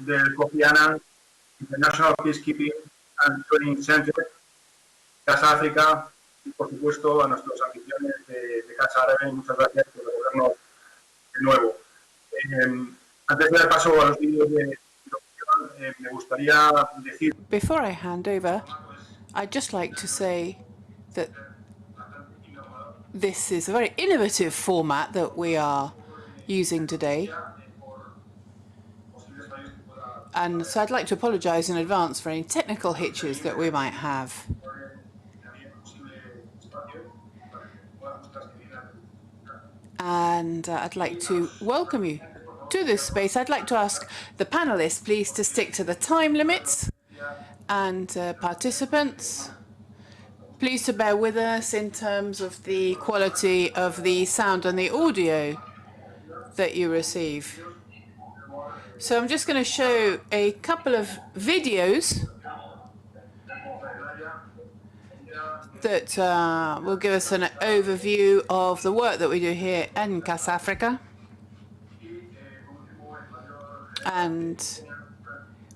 del Kofi Annan International Peacekeeping and Training Center, Casa África, y por supuesto a nuestros anfitriones de Casa Árabe. Muchas gracias por recogernos de nuevo. Antes de dar paso a los vídeos de me gustaría decir. Before I hand over, I'd just like to say that this is a very innovative format that we are using today. And so I'd like to apologize in advance for any technical hitches that we might have. And I'd like to welcome you to this space. I'd like to ask the panelists, please, to stick to the time limits, and participants, please to bear with us in terms of the quality of the sound and the audio that you receive. So I'm just going to show a couple of videos that will give us an overview of the work that we do here in Casa Africa. And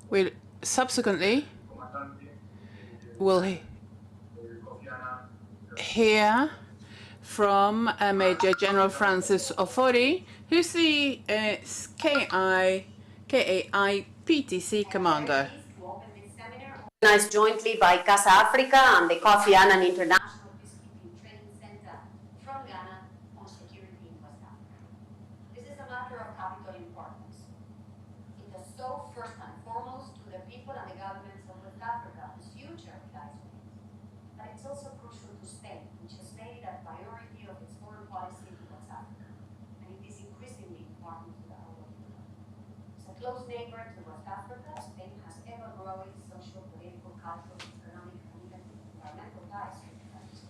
we'll subsequently hear from Major General Francis Ofori, who's the KAIPTC commander. Organized jointly by Casa Africa and the Kofi Annan International Peacekeeping Training Center from Ghana on security in West Africa. This is a matter of capital importance. It does so first and foremost to the people and the governments of West Africa, whose future lies with it. But it's also crucial to Spain, which has made it a priority of its foreign policy in West Africa, and it is increasingly important to the whole of Europe. As a close neighbor to West Africa, Spain has ever-growing social, political, cultural, economic, and even environmental ties with the country.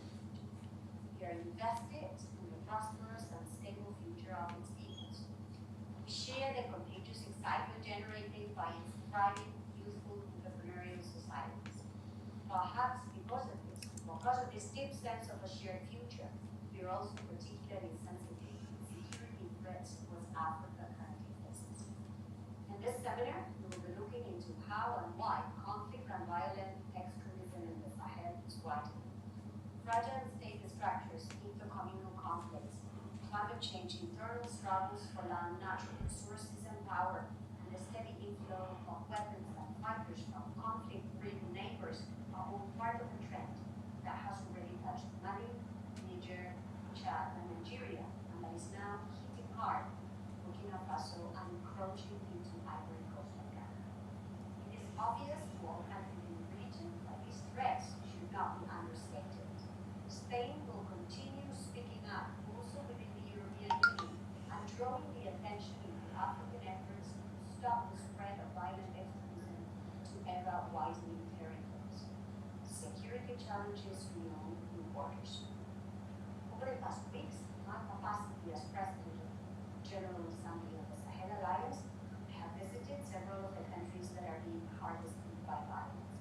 We are invested in the prosperous and stable future of its peoples. We share the contagious excitement generated by its thriving, youthful, entrepreneurial societies. Perhaps because of this deep sense of a shared future, we are also particularly sensitive to the security threats West Africa currently faces. In this seminar, we will be looking into how and why conflict and violent extremism in the Sahel is widening. Fragile state structures, intercommunal conflicts, climate change, internal struggles for land, natural resources and power, and the steady inflow of weapons and fighters from conflict-ridden neighbors are all part of a trend that has already touched Mali, Niger, Chad, and Nigeria, and that is now hitting hard Burkina Faso and encroaching into Ivory Coast and Ghana. It is obvious to all countries in the region that these threats should not be understated. Spain will continue speaking up also within the European Union and drawing the attention into African efforts to stop the spread of violent extremism to ever-widening territories. Security challenges beyond new borders. Over the past weeks, my capacity as president of the General Assembly of the Sahel Alliance, I have visited several of the countries that are being hardest hit by violence.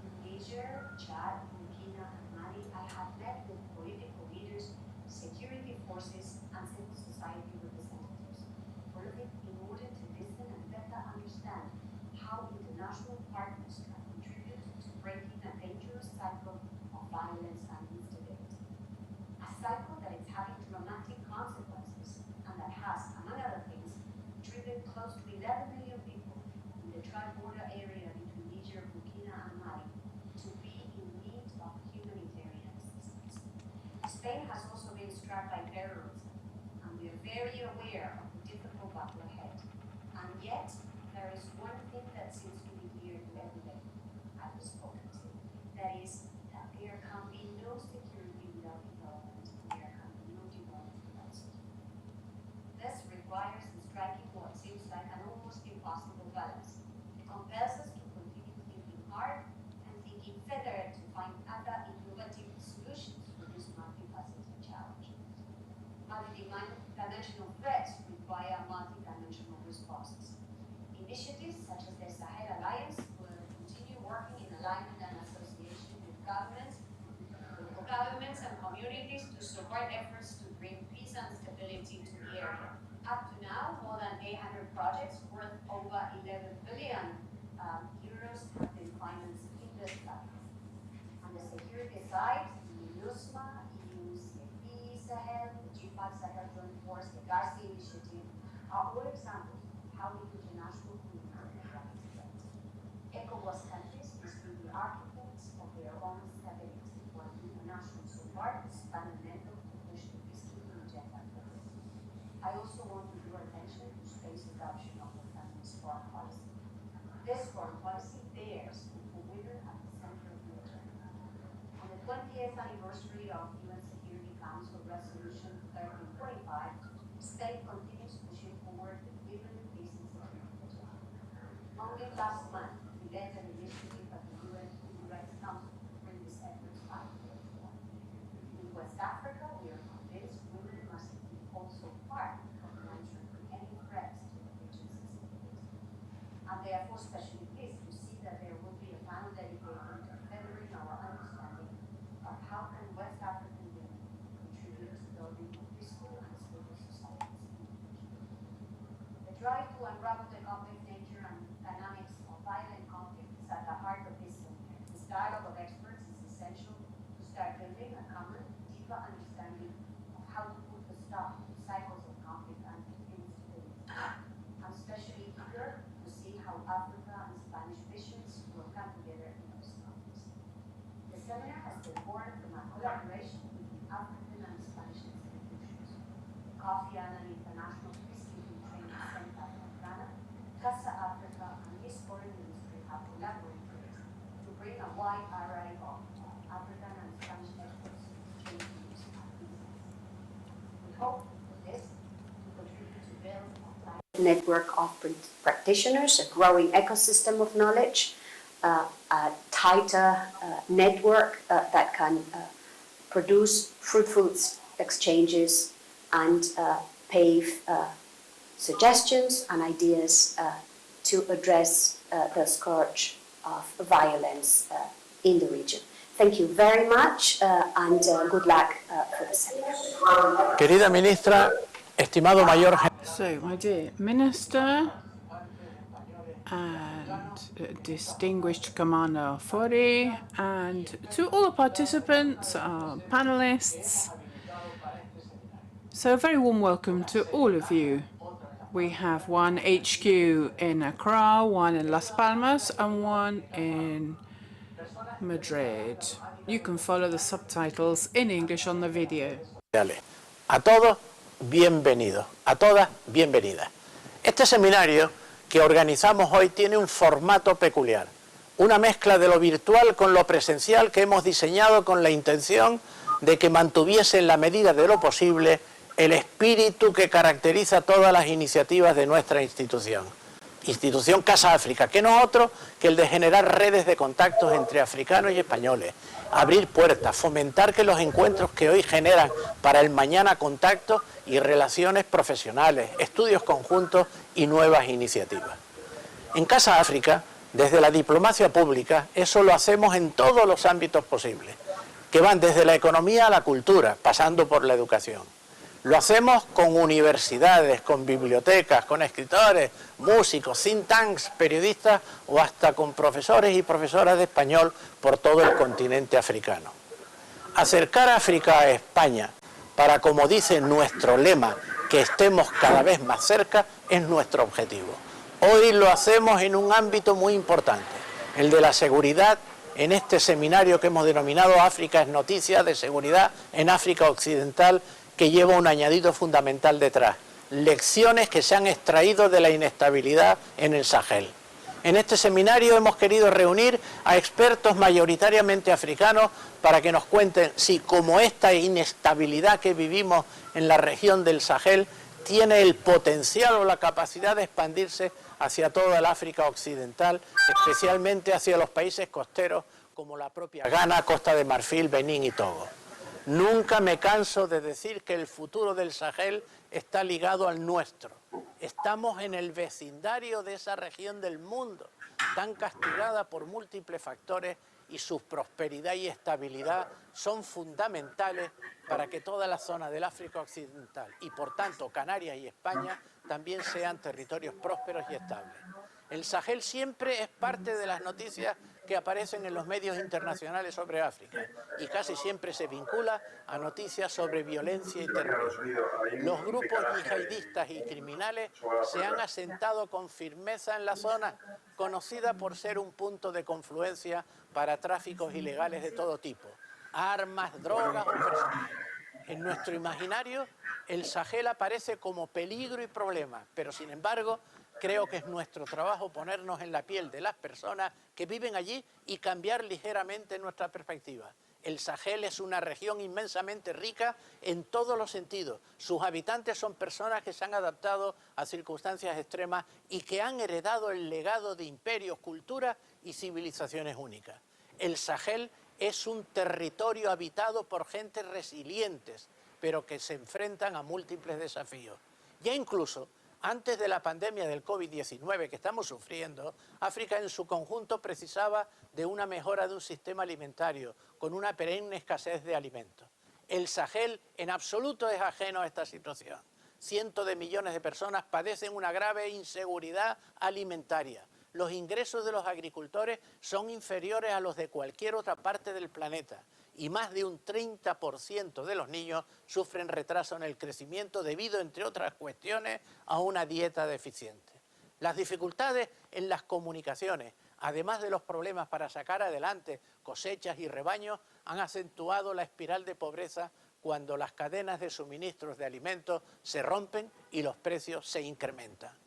In Niger, Chad, Burkina, and Mali, I have met with political leaders, security forces, and civil society representatives, all of it in order to listen and better understand how international partners can contribute to breaking a dangerous cycle of violence and instability. A cycle that is having dramatic consequences and that has, among other things, driven close to 11 million people in the tri-border area between Niger, Burkina, and Mali to be in need of humanitarian assistance. Spain has also been struck by terrorism, and we are very aware of the difficult battle ahead. And yet, there is one thing that seems to be clear to everybody I've spoken to. That is that there can be no security without development, and there can be no development without security. This requires striking what seems like an almost impossible balance. It compels us to continue thinking hard and thinking further to find other innovative solutions to this multifaceted challenge. Multi-dimensional threats require multi-dimensional responses. Initiatives such as the Sahel Alliance will continue working in alignment and association with governments, local governments, and communities to support efforts to bring peace and stability to the area. Up to now, more than 800 projects worth over 11 billion side, MINUSMA, EUCFP, Sahel, G5 Sahel Joint Force, the Garcia Initiative, are all examples of how the international community can ECOWAS countries must be the architects of their own stability, while international support is fundamental to push the peacekeeping agenda forward. I also want to draw attention to Spain's adoption of the feminist foreign policy. This foreign policy bears with women at the center of the agenda. On the 20th anniversary of UN Security Council Resolution 1345, Spain continues pushing forward the women, peace and security agenda. Only last month, we led an initiative at the UN Human Rights Council to bring these efforts back to the fore. In West Africa, we are convinced women must be also part of answering any threats to the region's stability. I'm therefore especially pleased to see that there will be a panel dedicated to furthering our understanding of how can West African women contribute to building a peaceful and stable societies in the region. The drive to unravel the complex nature and dynamics of violent conflict is at the heart of this seminar. This dialogue of experts is essential to start building a common, deeper understanding of how to put a stop to cycles of conflict and instability. I'm especially eager to see how Africa and Spanish visions will come together in those conflicts. The seminar has been born from a collaboration between African and Spanish institutions. Kofi Annan International Peacekeeping Training Center from Ghana, Casa Africa, and his foreign ministry have collaborated to bring a wide array of African and Spanish experts to exchange views and insights. We hope with this to contribute to build a network of practitioners, a growing ecosystem of knowledge, a tighter network that can produce fruitful exchanges and pave suggestions and ideas to address the scourge of violence in the region. Thank you very much and good luck for the seminar. Querida ministra, estimado mayor. So, my dear Minister and distinguished Commander Fori, and to all the participants, our panelists, so a very warm welcome to all of you. We have one HQ in Accra, one in Las Palmas, and one in Madrid. You can follow the subtitles in English on the video. A todos, bienvenidos. A todas, bienvenidas. Este seminario que organizamos hoy tiene un formato peculiar, una mezcla de lo virtual con lo presencial que hemos diseñado con la intención de que mantuviese en la medida de lo posible el espíritu que caracteriza todas las iniciativas de nuestra institución Casa África, que no es otro que el de generar redes de contactos entre africanos y españoles, abrir puertas, fomentar que los encuentros que hoy generan para el mañana contactos y relaciones profesionales, estudios conjuntos y nuevas iniciativas. En Casa África, desde la diplomacia pública, eso lo hacemos en todos los ámbitos posibles, que van desde la economía a la cultura, pasando por la educación. Lo hacemos con universidades, con bibliotecas, con escritores, músicos, think tanks, periodistas o hasta con profesores y profesoras de español por todo el continente africano. Acercar a África a España para, como dice nuestro lema, que estemos cada vez más cerca, es nuestro objetivo. Hoy lo hacemos en un ámbito muy importante, el de la seguridad, en este seminario que hemos denominado África es noticia de seguridad en África Occidental, que lleva un añadido fundamental detrás, lecciones que se han extraído de la inestabilidad en el Sahel. En este seminario hemos querido reunir a expertos mayoritariamente africanos para que nos cuenten si, como esta inestabilidad que vivimos en la región del Sahel, tiene el potencial o la capacidad de expandirse hacia toda el África Occidental, especialmente hacia los países costeros como la propia Ghana, Costa de Marfil, Benín y Togo. Nunca me canso de decir que el futuro del Sahel está ligado al nuestro. Estamos en el vecindario de esa región del mundo, tan castigada por múltiples factores, y su prosperidad y estabilidad son fundamentales para que toda la zona del África Occidental y, por tanto, Canarias y España también sean territorios prósperos y estables. El Sahel siempre es parte de las noticias que aparecen en los medios internacionales sobre África y casi siempre se vincula a noticias sobre violencia y terrorismo. Los grupos yihadistas y criminales se han asentado con firmeza en la zona, conocida por ser un punto de confluencia para tráficos ilegales de todo tipo, armas, drogas o personas. En nuestro imaginario, el Sahel aparece como peligro y problema, pero sin embargo, creo que es nuestro trabajo ponernos en la piel de las personas que viven allí y cambiar ligeramente nuestra perspectiva. El Sahel es una región inmensamente rica en todos los sentidos. Sus habitantes son personas que se han adaptado a circunstancias extremas y que han heredado el legado de imperios, culturas y civilizaciones únicas. El Sahel es un territorio habitado por gentes resilientes, pero que se enfrentan a múltiples desafíos. Ya incluso antes de la pandemia del COVID-19 que estamos sufriendo, África en su conjunto precisaba de una mejora de un sistema alimentario con una perenne escasez de alimentos. El Sahel en absoluto es ajeno a esta situación. Cientos de millones de personas padecen una grave inseguridad alimentaria. Los ingresos de los agricultores son inferiores a los de cualquier otra parte del planeta y más de un 30% de los niños sufren retraso en el crecimiento debido, entre otras cuestiones, a una dieta deficiente. Las dificultades en las comunicaciones, además de los problemas para sacar adelante cosechas y rebaños, han acentuado la espiral de pobreza cuando las cadenas de suministros de alimentos se rompen y los precios se incrementan.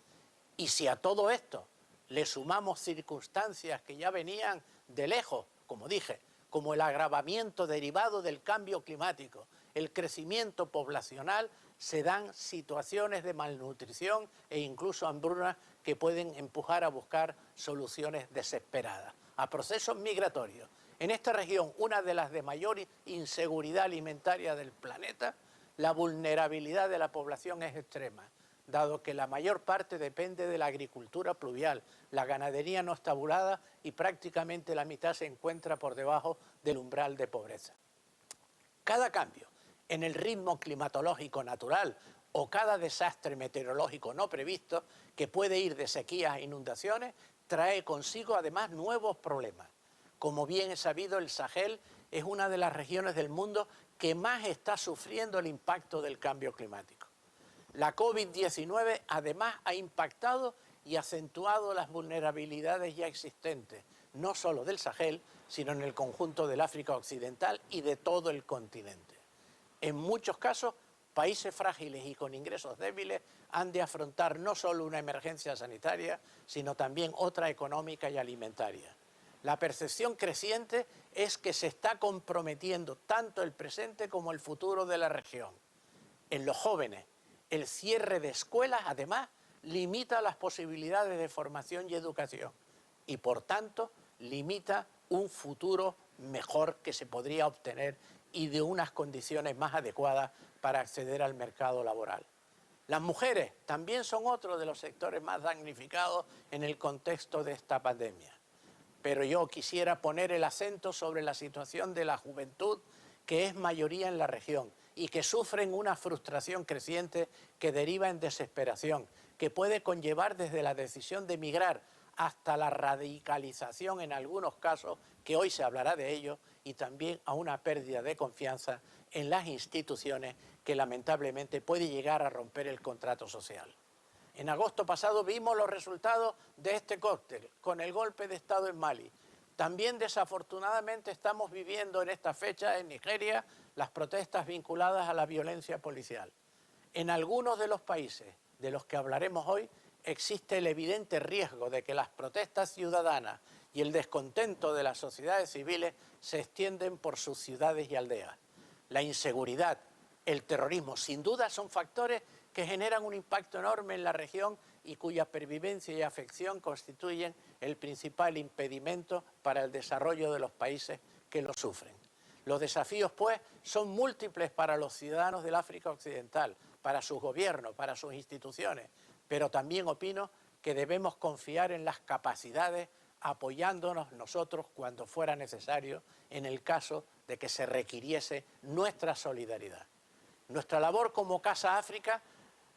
Y si a todo esto le sumamos circunstancias que ya venían de lejos, como dije, como el agravamiento derivado del cambio climático, el crecimiento poblacional, se dan situaciones de malnutrición e incluso hambruna que pueden empujar a buscar soluciones desesperadas, a procesos migratorios. En esta región, una de las de mayor inseguridad alimentaria del planeta, la vulnerabilidad de la población es extrema, dado que la mayor parte depende de la agricultura pluvial, la ganadería no estabulada y prácticamente la mitad se encuentra por debajo del umbral de pobreza. Cada cambio en el ritmo climatológico natural o cada desastre meteorológico no previsto, que puede ir de sequías a inundaciones, trae consigo además nuevos problemas. Como bien es sabido, el Sahel es una de las regiones del mundo que más está sufriendo el impacto del cambio climático. La COVID-19 además ha impactado y acentuado las vulnerabilidades ya existentes, no solo del Sahel, sino en el conjunto del África Occidental y de todo el continente. En muchos casos, países frágiles y con ingresos débiles han de afrontar no solo una emergencia sanitaria, sino también otra económica y alimentaria. La percepción creciente es que se está comprometiendo tanto el presente como el futuro de la región. En los jóvenes, el cierre de escuelas, además, limita las posibilidades de formación y educación y, por tanto, limita un futuro mejor que se podría obtener y de unas condiciones más adecuadas para acceder al mercado laboral. Las mujeres también son otro de los sectores más damnificados en el contexto de esta pandemia. Pero yo quisiera poner el acento sobre la situación de la juventud, que es mayoría en la región y que sufren una frustración creciente que deriva en desesperación, que puede conllevar desde la decisión de emigrar hasta la radicalización en algunos casos, que hoy se hablará de ello, y también a una pérdida de confianza en las instituciones que lamentablemente puede llegar a romper el contrato social. En agosto pasado vimos los resultados de este cóctel con el golpe de Estado en Mali. También desafortunadamente estamos viviendo en esta fecha en Nigeria las protestas vinculadas a la violencia policial. En algunos de los países de los que hablaremos hoy existe el evidente riesgo de que las protestas ciudadanas y el descontento de las sociedades civiles se extienden por sus ciudades y aldeas. La inseguridad, el terrorismo, sin duda son factores que generan un impacto enorme en la región y cuya pervivencia y afección constituyen el principal impedimento para el desarrollo de los países que lo sufren. Los desafíos, pues, son múltiples para los ciudadanos del África Occidental, para sus gobiernos, para sus instituciones, pero también opino que debemos confiar en las capacidades, apoyándonos nosotros cuando fuera necesario, en el caso de que se requiriese nuestra solidaridad. Nuestra labor como Casa África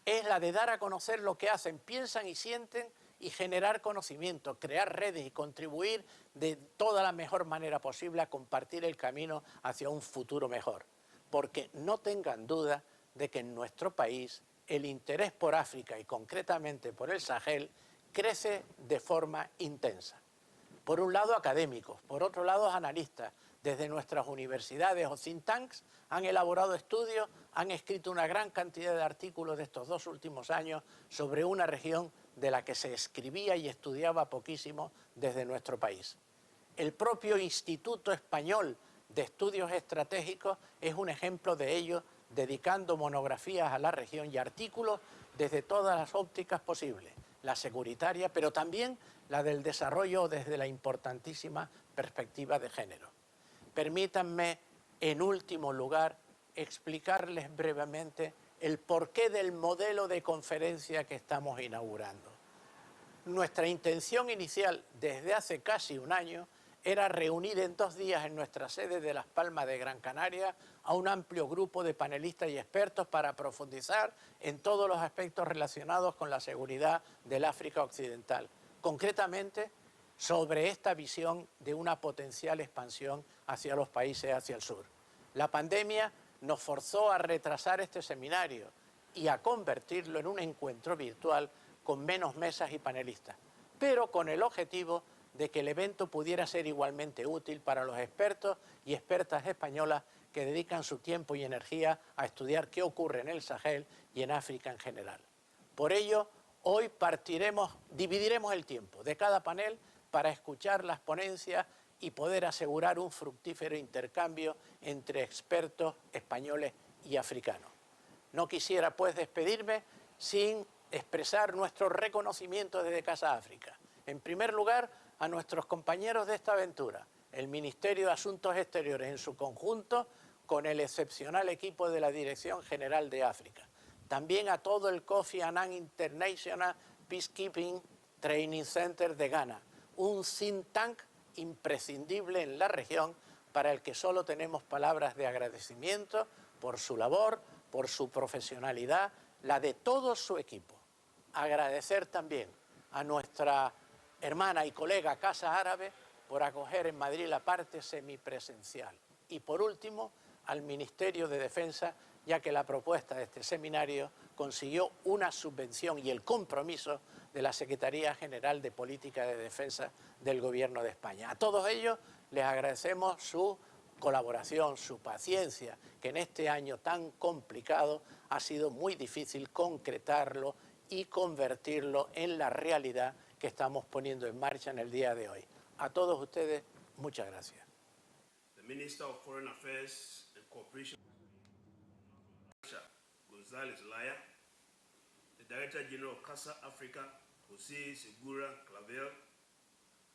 es la de dar a conocer lo que hacen, piensan y sienten y generar conocimiento, crear redes y contribuir de toda la mejor manera posible a compartir el camino hacia un futuro mejor. Porque no tengan duda de que en nuestro país el interés por África y concretamente por el Sahel crece de forma intensa. Por un lado académicos, por otro lado analistas, desde nuestras universidades o think tanks han elaborado estudios, han escrito una gran cantidad de artículos de estos 2 últimos años sobre una región de la que se escribía y estudiaba poquísimo desde nuestro país. El propio Instituto Español de Estudios Estratégicos es un ejemplo de ello, dedicando monografías a la región y artículos desde todas las ópticas posibles, la securitaria, pero también la del desarrollo desde la importantísima perspectiva de género. Permítanme, en último lugar, explicarles brevemente el porqué del modelo de conferencia que estamos inaugurando. Nuestra intención inicial, desde hace casi un año, era reunir en 2 días en nuestra sede de Las Palmas de Gran Canaria a un amplio grupo de panelistas y expertos para profundizar en todos los aspectos relacionados con la seguridad del África Occidental. Concretamente, sobre esta visión de una potencial expansión hacia los países hacia el sur. La pandemia nos forzó a retrasar este seminario y a convertirlo en un encuentro virtual con menos mesas y panelistas, pero con el objetivo de que el evento pudiera ser igualmente útil para los expertos y expertas españolas que dedican su tiempo y energía a estudiar qué ocurre en el Sahel y en África en general. Por ello, hoy dividiremos el tiempo de cada panel para escuchar las ponencias y poder asegurar un fructífero intercambio entre expertos españoles y africanos. No quisiera, pues, despedirme sin expresar nuestro reconocimiento desde Casa África. En primer lugar, a nuestros compañeros de esta aventura, el Ministerio de Asuntos Exteriores en su conjunto, con el excepcional equipo de la Dirección General de África. También a todo el Kofi Annan International Peacekeeping Training Center de Ghana, un think tank imprescindible en la región para el que solo tenemos palabras de agradecimiento por su labor, por su profesionalidad, la de todo su equipo. Agradecer también a nuestra hermana y colega Casa Árabe por acoger en Madrid la parte semipresencial. Y por último, al Ministerio de Defensa, ya que la propuesta de este seminario consiguió una subvención y el compromiso de la Secretaría General de Política de Defensa del Gobierno de España. A todos ellos les agradecemos su colaboración, su paciencia, que en este año tan complicado ha sido muy difícil concretarlo y convertirlo en la realidad que estamos poniendo en marcha en el día de hoy. A todos ustedes, muchas gracias. The Minister of Foreign Affairs and Cooperation, González Laya, the Director General of Casa Africa, José Segura Clavel,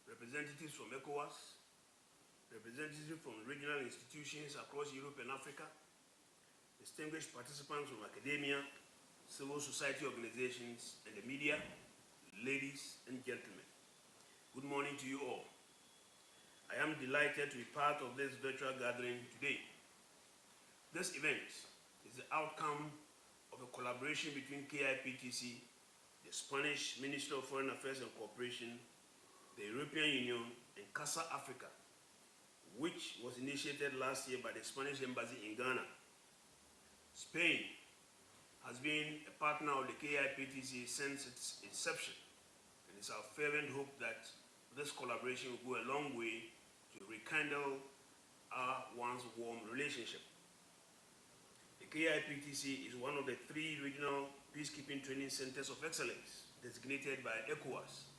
representatives from ECOWAS, representatives from regional institutions across Europe and Africa, distinguished participants from academia, civil society organizations, and the media, ladies and gentlemen. Good morning to you all. I am delighted to be part of this virtual gathering today. This event is the outcome of a collaboration between KIPTC, the Spanish Ministry of Foreign Affairs and Cooperation, the European Union, and Casa Africa, which was initiated last year by the Spanish Embassy in Ghana. Spain has been a partner of the KIPTC since its inception, and it's our fervent hope that this collaboration will go a long way to rekindle our once warm relationship. The KIPTC is one of the 3 regional peacekeeping training centers of excellence designated by ECOWAS.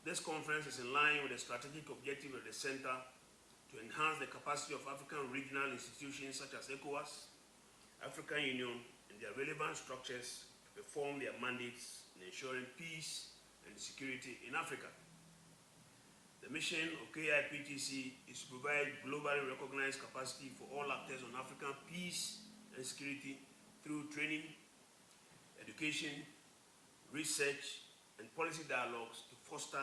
This conference is in line with the strategic objective of the center to enhance the capacity of African regional institutions such as ECOWAS, African Union, and their relevant structures to perform their mandates in ensuring peace and security in Africa. The mission of KIPTC is to provide globally recognized capacity for all actors on African peace and security through training, education, research, and policy dialogues to foster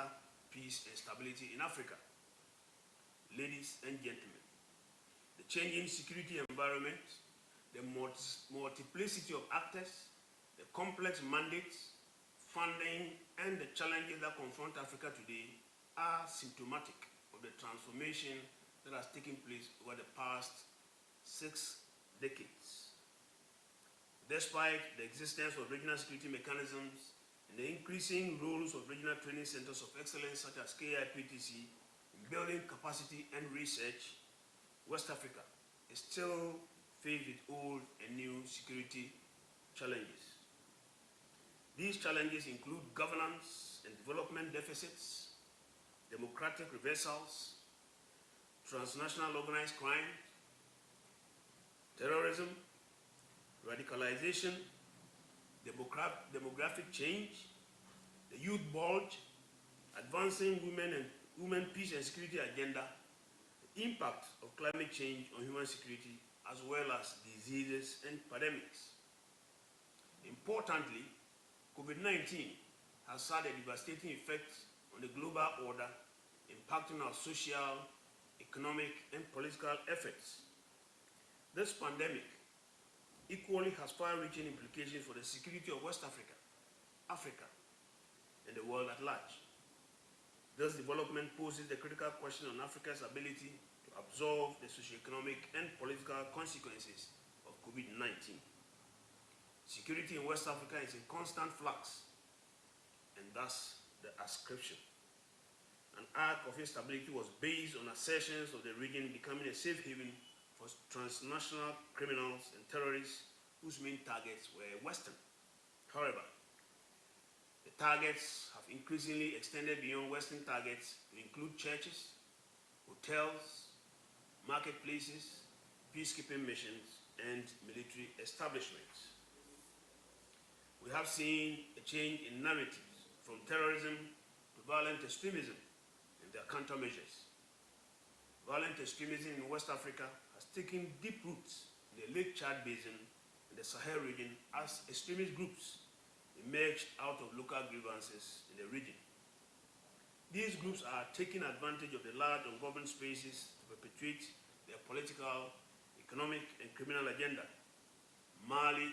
peace and stability in Africa. Ladies and gentlemen, the changing security environment, the multiplicity of actors, the complex mandates, funding, and the challenges that confront Africa today are symptomatic of the transformation that has taken place over the past 6 decades. Despite the existence of regional security mechanisms and the increasing roles of regional training centers of excellence such as KIPTC in building capacity and research, West Africa is still faced with old and new security challenges. These challenges include governance and development deficits, democratic reversals, transnational organized crime, terrorism, radicalization, demographic change, the youth bulge, advancing women peace and security agenda, the impact of climate change on human security, as well as diseases and pandemics. Importantly, COVID-19 has had a devastating effect on the global order, impacting our social, economic, and political efforts. This pandemic equally has far-reaching implications for the security of West Africa, Africa, and the world at large. This development poses the critical question on Africa's ability to absorb the socioeconomic and political consequences of COVID-19. Security in West Africa is in constant flux, and thus the ascription. An arc of instability was based on assertions of the region becoming a safe haven for transnational criminals and terrorists whose main targets were Western. However, the targets have increasingly extended beyond Western targets to include churches, hotels, marketplaces, peacekeeping missions, and military establishments. We have seen a change in narratives from terrorism to violent extremism and their countermeasures. Violent extremism in West Africa has taken deep roots in the Lake Chad Basin and the Sahel region as extremist groups emerged out of local grievances in the region. These groups are taking advantage of the large ungoverned spaces to perpetuate their political, economic, and criminal agenda. Mali,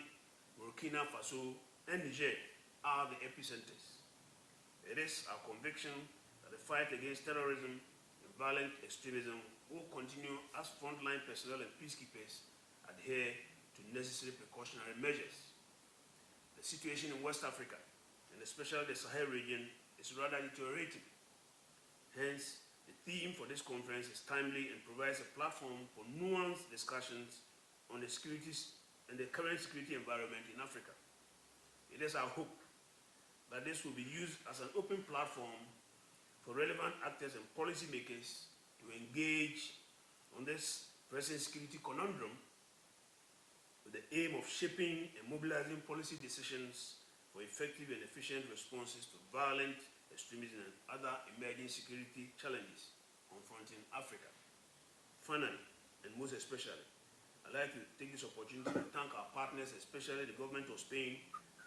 Burkina Faso, and Niger are the epicenters. It is our conviction that the fight against terrorism and violent extremism will continue as frontline personnel and peacekeepers adhere to necessary precautionary measures. The situation in West Africa, and especially the Sahel region, is rather deteriorating. Hence, the theme for this conference is timely and provides a platform for nuanced discussions on the securities and the current security environment in Africa. It is our hope that this will be used as an open platform for relevant actors and policymakers to engage on this present security conundrum with the aim of shaping and mobilizing policy decisions for effective and efficient responses to violent extremism and other emerging security challenges confronting Africa. Finally, and most especially, I'd like to take this opportunity to thank our partners, especially the government of Spain,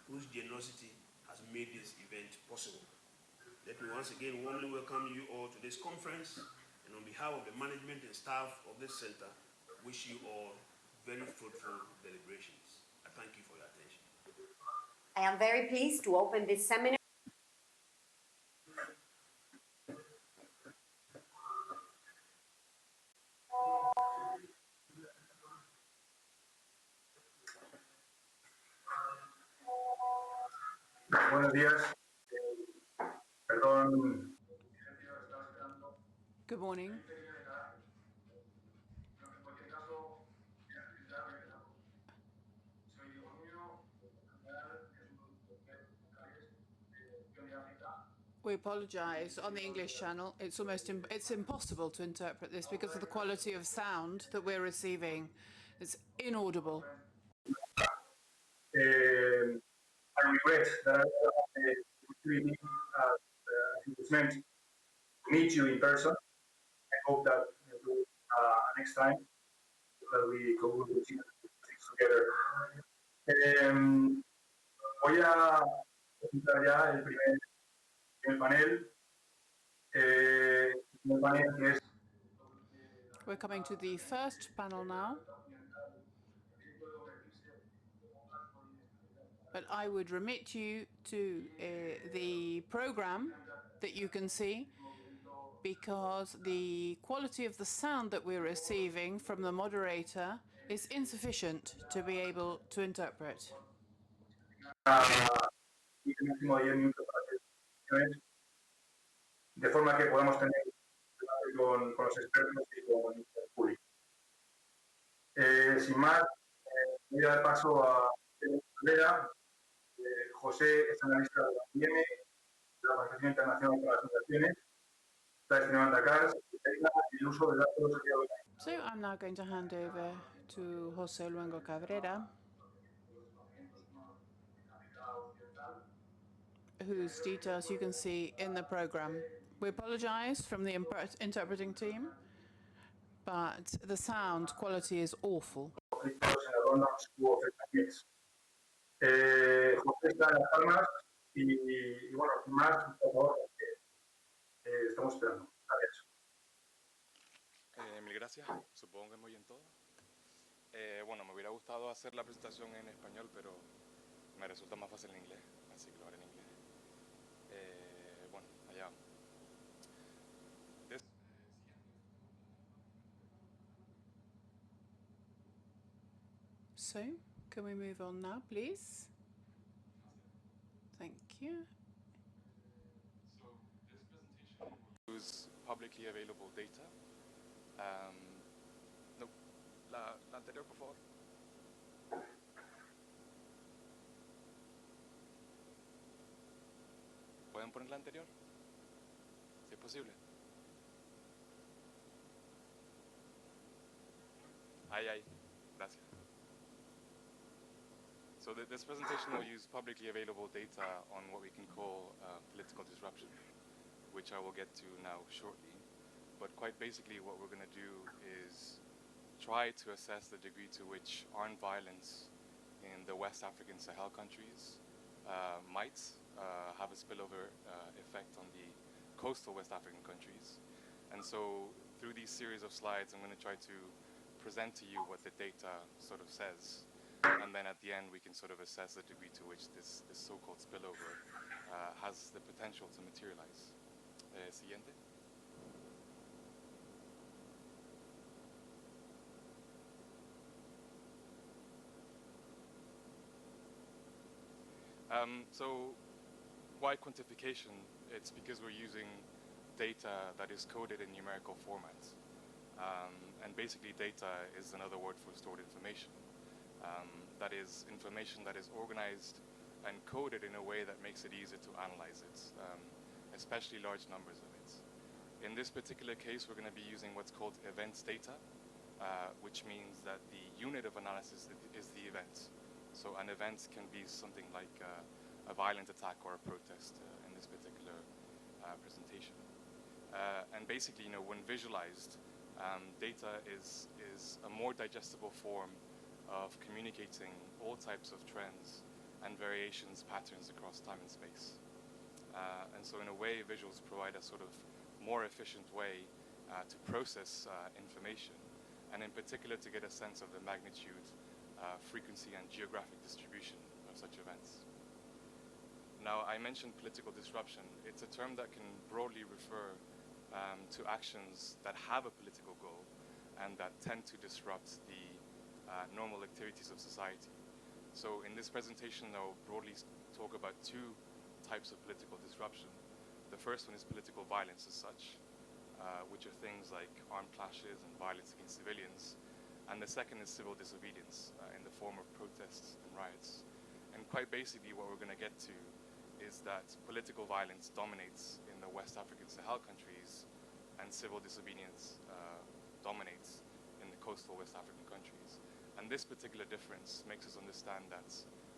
whose generosity has made this event possible. Let me once again warmly welcome you all to this conference, and on behalf of the management and staff of this center, wish you all very fruitful deliberations. I thank you for your attention. I am very pleased to open this seminar. Buenos días. Perdón. Good morning. We apologize. On the English channel, it's impossible to interpret this because of the quality of sound that we're receiving. It's inaudible. I regret that I don't have the opportunity, it was meant to meet you in person. I hope that next time that we will continue things together. Voy a presentar ya el primer panel. El primer panel que es We're coming to the first panel now. But I would remit you to the program that you can see, because the quality of the sound that we're receiving from the moderator is insufficient to be able to interpret. Y el máximo de 10 minutos para hacer presentaciones, de forma que podamos tener con los expertos y con el público. Sin más, voy a dar paso a Cabrera. José es analista de la IEM, de la Organización Internacional para las Migraciones, está destinado en Dakar, se especializa en el uso de datos geográficos. So I'm now going to hand over to José Luengo Cabrera, whose details you can see in the program. We apologize from the interpreting team, but the sound quality is awful. En la ronda hubo afectaciones. José está en Las Palmas y bueno, sin más, por favor, estamos esperando. Gracias. Mil gracias, supongo que muy bien todo. Bueno, me hubiera gustado hacer la presentación en español, pero me resulta más fácil en inglés, así que lo haré en inglés. Bueno, allá vamos. So, can we move on now, please? Thank you. So, this presentation will use publicly available data. No, la anterior, por favor. ¿Pueden poner la anterior? Si es posible. Ay, gracias. So this presentation will use publicly available data on what we can call political disruption, which I will get to now shortly. But quite basically what we're going to do is try to assess the degree to which armed violence in the West African Sahel countries might have a spillover effect on the coastal West African countries. And so through these series of slides, I'm going to try to present to you what the data sort of says. And then at the end, we can sort of assess the degree to which this so-called spillover has the potential to materialize. Siguiente. So why quantification? It's because we're using data that is coded in numerical formats. And basically data is another word for stored information. That is information that is organized and coded in a way that makes it easier to analyze it, especially large numbers of it. In this particular case, we're going to be using what's called events data, which means that the unit of analysis is the event. So an event can be something like a violent attack or a protest in this particular presentation. And basically, when visualized, data is a more digestible form of communicating all types of trends and variations, patterns across time and space. And so in a way, visuals provide a sort of more efficient way to process information, and in particular to get a sense of the magnitude, frequency and geographic distribution of such events. Now, I mentioned political disruption. It's a term that can broadly refer to actions that have a political goal and that tend to disrupt the normal activities of society. So in this presentation, I'll broadly talk about two types of political disruption. The first one is political violence as such, which are things like armed clashes and violence against civilians. And the second is civil disobedience in the form of protests and riots. And quite basically what we're going to get to is that political violence dominates in the West African Sahel countries and civil disobedience dominates in the coastal West African countries. And this particular difference makes us understand that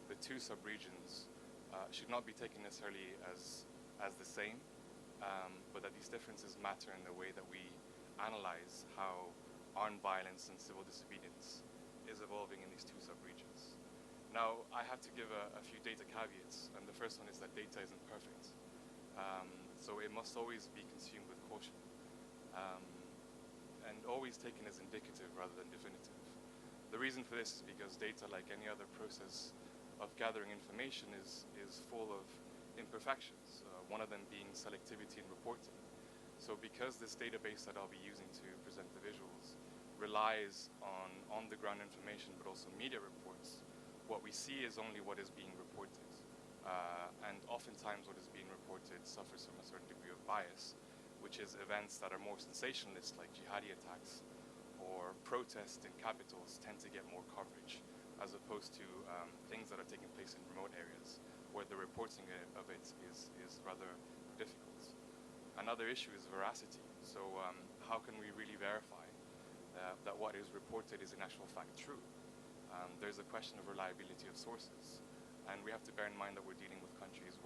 the two sub-regions should not be taken necessarily as the same, but that these differences matter in the way that we analyze how armed violence and civil disobedience is evolving in these two sub-regions. Now, I have to give a few data caveats, and the first one is that data isn't perfect. So it must always be consumed with caution, and always taken as indicative rather than definitive. The reason for this is because data, like any other process, of gathering information is full of imperfections, one of them being selectivity in reporting. So because this database that I'll be using to present the visuals relies on on-the-ground information but also media reports, what we see is only what is being reported. And oftentimes what is being reported suffers from a certain degree of bias, which is events that are more sensationalist, like jihadi attacks or protests in capitals, tend to get more coverage, as opposed to things that are taking place in remote areas, where the reporting of it is rather difficult. Another issue is veracity. So how can we really verify that what is reported is in actual fact true? There's a question of reliability of sources. And we have to bear in mind that we're dealing with countries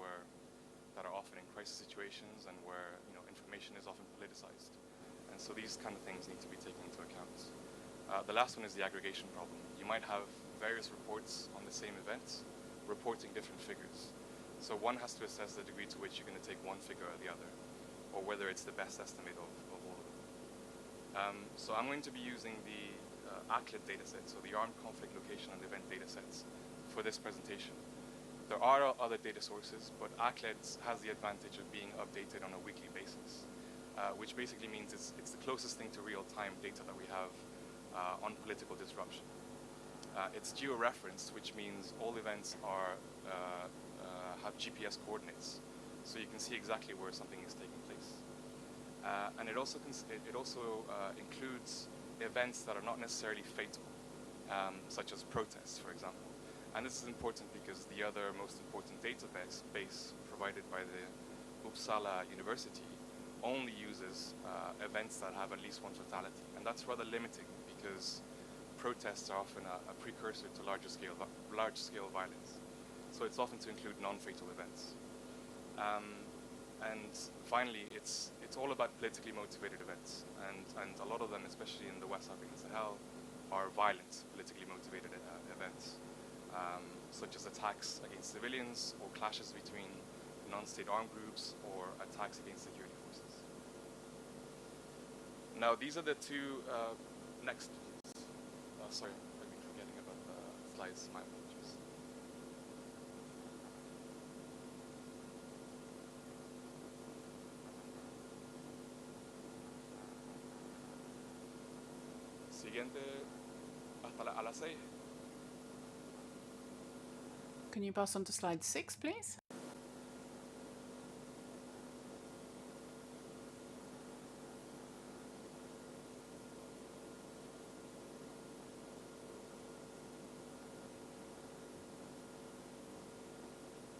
that are often in crisis situations and where information is often politicized. And so these kind of things need to be taken into account. The last one is the aggregation problem. You might have various reports on the same event reporting different figures. So one has to assess the degree to which you're going to take one figure or the other, or whether it's the best estimate of all of them. So I'm going to be using the ACLED dataset, so the Armed Conflict Location and Event datasets, for this presentation. There are other data sources, but ACLED has the advantage of being updated on a weekly basis, which basically means it's the closest thing to real-time data that we have on political disruption. It's geo-referenced, which means all events have GPS coordinates, so you can see exactly where something is taking place. And it also includes events that are not necessarily fatal, such as protests, for example. And this is important because the other most important database provided by the Uppsala University only uses events that have at least one fatality. And that's rather limiting because protests are often a precursor to large scale violence. So it's often to include non-fatal events. And finally, it's all about politically motivated events. And a lot of them, especially in the West African Sahel, are violent, politically motivated events. Such as attacks against civilians or clashes between non-state armed groups or attacks against security forces. Now, these are the two next. Sorry, I've been forgetting about the slides. My apologies. Siguiente, a las 6. Can you pass on to slide 6, please?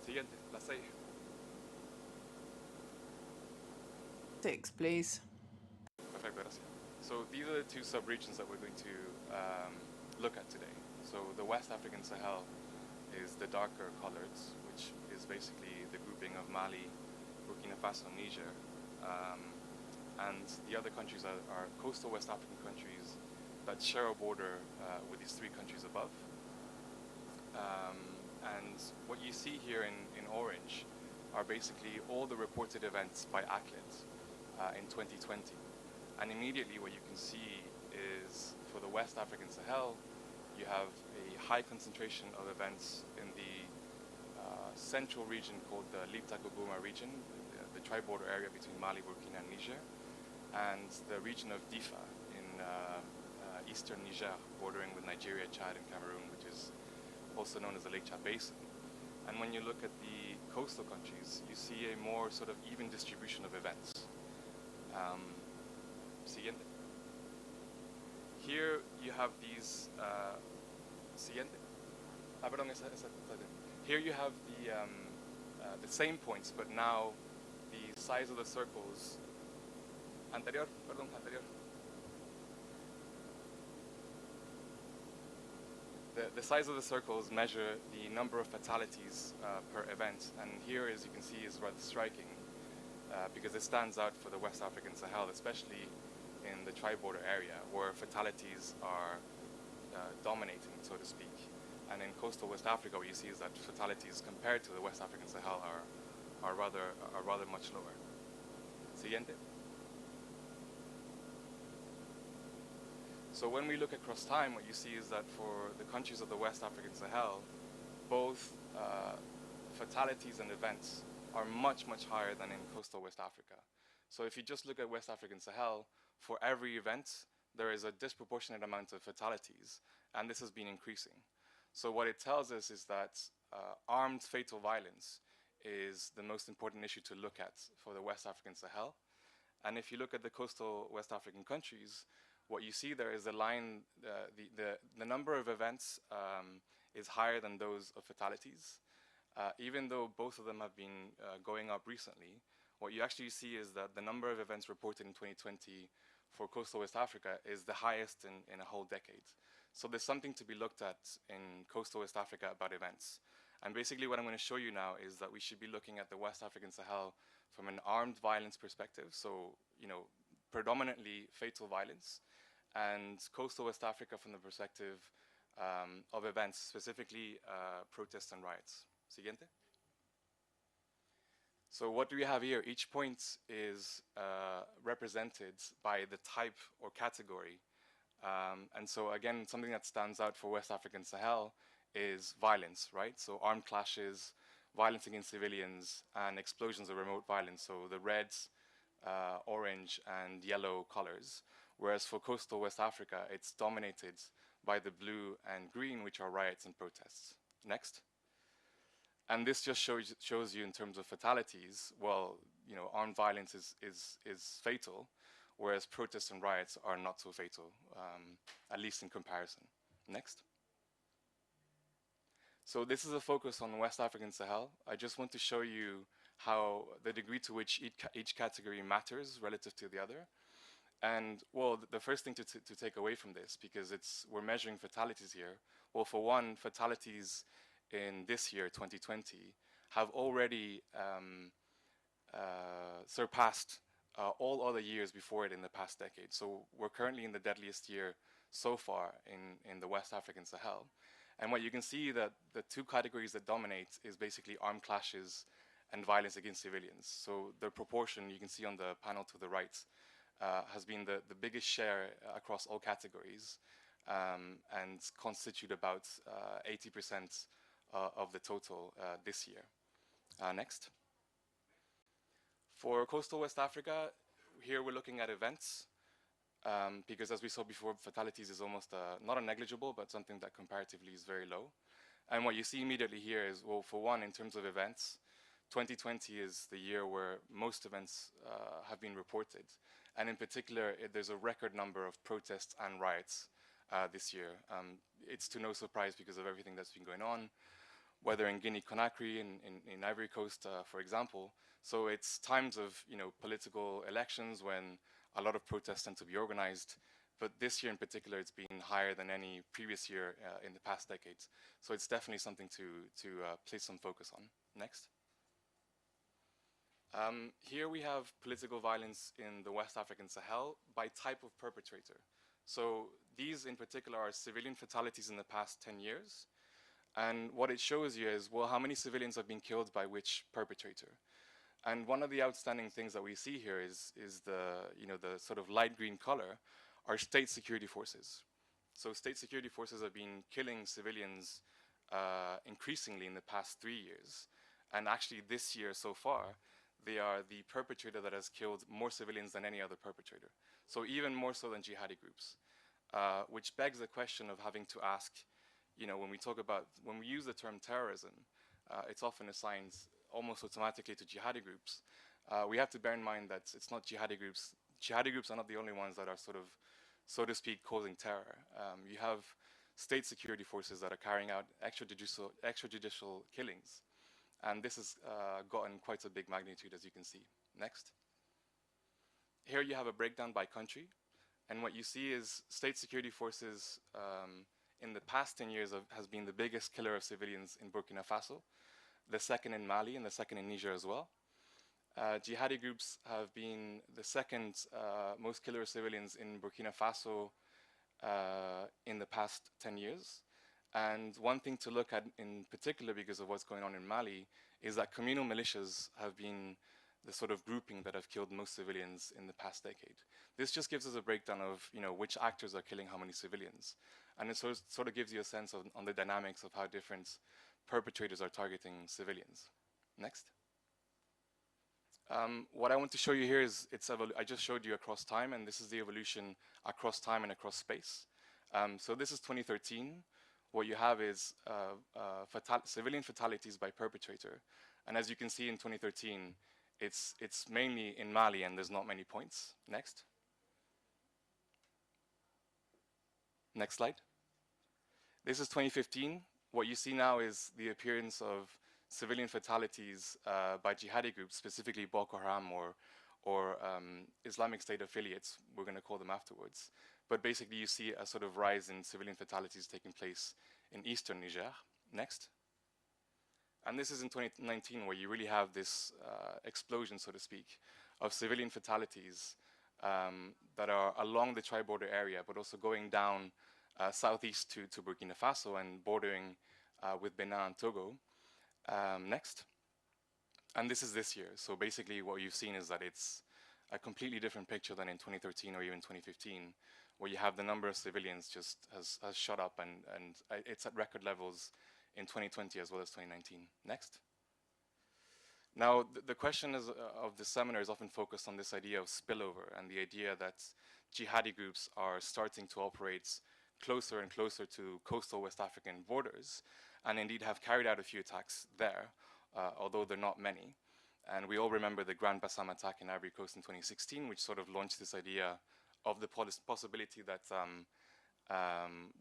Siguiente, las 6. 6, please. Perfecto, gracias. So these are the two sub-regions that we're going to look at today. So the West African Sahel is the darker colors, which is basically the grouping of Mali, Burkina Faso, Niger. And the other countries are coastal West African countries that share a border with these three countries above. And what you see here in orange are basically all the reported events by ACLED in 2020. And immediately what you can see is for the West African Sahel, you have a high concentration of events in the central region called the Liptako-Goma region, the tri-border area between Mali, Burkina, and Niger, and the region of Difa in eastern Niger, bordering with Nigeria, Chad, and Cameroon, which is also known as the Lake Chad Basin. And when you look at the coastal countries, you see a more sort of even distribution of events. Siguiente. Here you have these. Siguiente. Perdón, here you have the same points, but now the size of the circles. Anterior, perdón, anterior. The size of the circles measure the number of fatalities per event, and here, as you can see, is rather striking because it stands out for the West African Sahel, especially in the tri-border area, where fatalities are dominating, so to speak. And in coastal West Africa, what you see is that fatalities compared to the West African Sahel are rather much lower. Siguiente. So when we look across time, what you see is that for the countries of the West African Sahel, both fatalities and events are much, much higher than in coastal West Africa. So if you just look at West African Sahel, for every event, there is a disproportionate amount of fatalities, and this has been increasing. So what it tells us is that armed fatal violence is the most important issue to look at for the West African Sahel. And if you look at the coastal West African countries, what you see there is the line, the number of events is higher than those of fatalities. Even though both of them have been going up recently, what you actually see is that the number of events reported in 2020 for coastal West Africa is the highest in a whole decade. So there's something to be looked at in coastal West Africa about events. And basically what I'm going to show you now is that we should be looking at the West African Sahel from an armed violence perspective, so predominantly fatal violence, and coastal West Africa from the perspective of events, specifically protests and riots. Siguiente. So what do we have here? Each point is represented by the type or category. And so again, something that stands out for West African Sahel is violence, right? So armed clashes, violence against civilians, and explosions of remote violence. So the reds, orange, and yellow colors. Whereas for coastal West Africa, it's dominated by the blue and green, which are riots and protests. Next. And this just shows you in terms of fatalities, well, armed violence is fatal, whereas protests and riots are not so fatal, at least in comparison. Next. So this is a focus on West African Sahel. I just want to show you how the degree to which each category matters relative to the other. And well, the first thing to take away from this, because we're measuring fatalities here. Well, for one, fatalities in this year, 2020, have already surpassed all other years before it in the past decade. So we're currently in the deadliest year so far in the West African Sahel. And what you can see that the two categories that dominate is basically armed clashes and violence against civilians. So the proportion you can see on the panel to the right has been the biggest share across all categories and constitute about 80% of the total this year. Next. For coastal West Africa, here we're looking at events because as we saw before, fatalities is almost not a negligible, but something that comparatively is very low. And what you see immediately here is, well, for one, in terms of events, 2020 is the year where most events have been reported. And in particular, there's a record number of protests and riots this year. It's to no surprise because of everything that's been going on, whether in Guinea-Conakry, in Ivory Coast, for example. So it's times of political elections when a lot of protests tend to be organized. But this year in particular, it's been higher than any previous year in the past decades. So it's definitely something to place some focus on. Next. Here we have political violence in the West African Sahel by type of perpetrator. So these in particular are civilian fatalities in the past 10 years. And what it shows you is, well, how many civilians have been killed by which perpetrator? And one of the outstanding things that we see here is the sort of light green color are state security forces. So state security forces have been killing civilians increasingly in the past 3 years. And actually this year so far, they are the perpetrator that has killed more civilians than any other perpetrator. So even more so than jihadi groups, which begs the question of having to ask, when we use the term terrorism, it's often assigned almost automatically to jihadi groups. We have to bear in mind that it's not jihadi groups. Jihadi groups are not the only ones that are sort of, so to speak, causing terror. You have state security forces that are carrying out extrajudicial killings. And this has gotten quite a big magnitude, as you can see. Next. Here you have a breakdown by country. And what you see is state security forces in the past 10 years has been the biggest killer of civilians in Burkina Faso, the second in Mali, and the second in Niger as well. Jihadi groups have been the second most killer of civilians in Burkina Faso in the past 10 years. And one thing to look at in particular because of what's going on in Mali is that communal militias have been the sort of grouping that have killed most civilians in the past decade. This just gives us a breakdown of which actors are killing how many civilians. And it sort of gives you a sense on the dynamics of how different perpetrators are targeting civilians. Next. What I want to show you here is I just showed you across time, and this is the evolution across time and across space. So this is 2013. What you have is civilian fatalities by perpetrator. And as you can see in 2013, it's mainly in Mali, and there's not many points. Next. Next slide. This is 2015. What you see now is the appearance of civilian fatalities by jihadi groups, specifically Boko Haram or Islamic State affiliates, we're going to call them afterwards. But basically you see a sort of rise in civilian fatalities taking place in eastern Niger. Next. And this is in 2019 where you really have this explosion, so to speak, of civilian fatalities that are along the tri-border area, but also going down southeast to Burkina Faso and bordering with Benin and Togo. Next. And this is this year. So basically what you've seen is that it's a completely different picture than in 2013 or even 2015, where you have the number of civilians just has shot up, and it's at record levels in 2020 as well as 2019. Next. Now, the question of this seminar is often focused on this idea of spillover and the idea that jihadi groups are starting to operate closer and closer to coastal West African borders, and indeed have carried out a few attacks there, although they're not many. And we all remember the Grand Bassam attack in Ivory Coast in 2016, which sort of launched this idea of the possibility that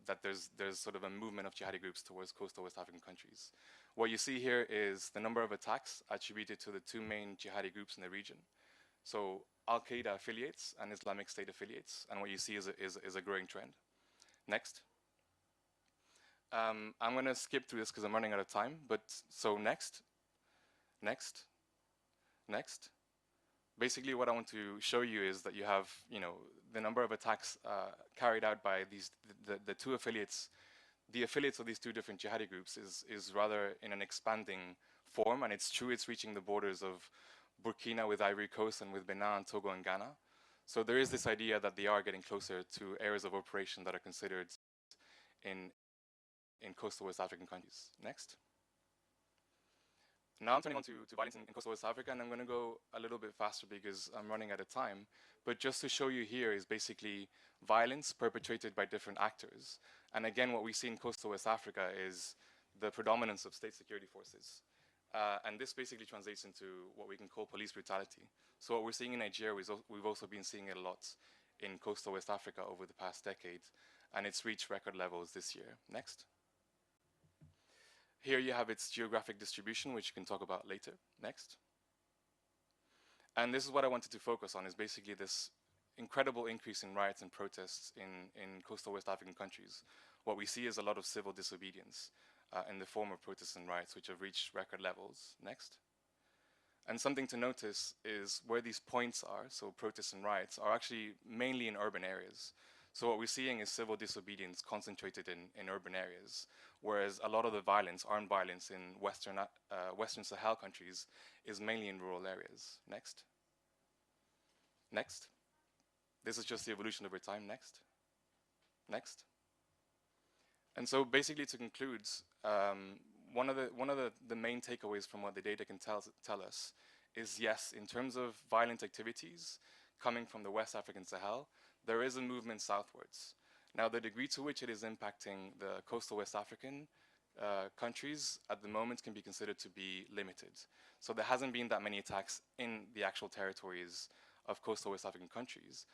that there's sort of a movement of jihadi groups towards coastal West African countries. What you see here is the number of attacks attributed to the two main jihadi groups in the region. So Al-Qaeda affiliates and Islamic State affiliates, and what you see is a growing trend. Next. I'm going to skip through this because I'm running out of time, but so next. Next. Next. Basically what I want to show you is that you have, the number of attacks carried out by the two affiliates. The affiliates of these two different jihadi groups is rather in an expanding form, and it's true it's reaching the borders of Burkina with Ivory Coast and with Benin, Togo, and Ghana. So there is this idea that they are getting closer to areas of operation that are considered in coastal West African countries. Next. Now I'm turning on to violence in coastal West Africa, and I'm going to go a little bit faster because I'm running out of time. But just to show you here is basically violence perpetrated by different actors. And again, what we see in coastal West Africa is the predominance of state security forces. And this basically translates into what we can call police brutality. So what we're seeing in Nigeria, we've also been seeing it a lot in coastal West Africa over the past decade, and it's reached record levels this year. Next. Here you have its geographic distribution, which you can talk about later. Next. And this is what I wanted to focus on, is basically this incredible increase in riots and protests in coastal West African countries. What we see is a lot of civil disobedience in the form of protests and riots, which have reached record levels. Next. And something to notice is where these points are, so protests and riots, are actually mainly in urban areas. So what we're seeing is civil disobedience concentrated in urban areas, whereas a lot of the violence, armed violence in Western Sahel countries is mainly in rural areas. Next. Next. This is just the evolution over time. Next. Next. And so basically to conclude, one of the main takeaways from what the data can tell us is, yes, in terms of violent activities coming from the West African Sahel, there is a movement southwards. Now, the degree to which it is impacting the coastal West African countries at the moment can be considered to be limited. So there hasn't been that many attacks in the actual territories of coastal West African countries,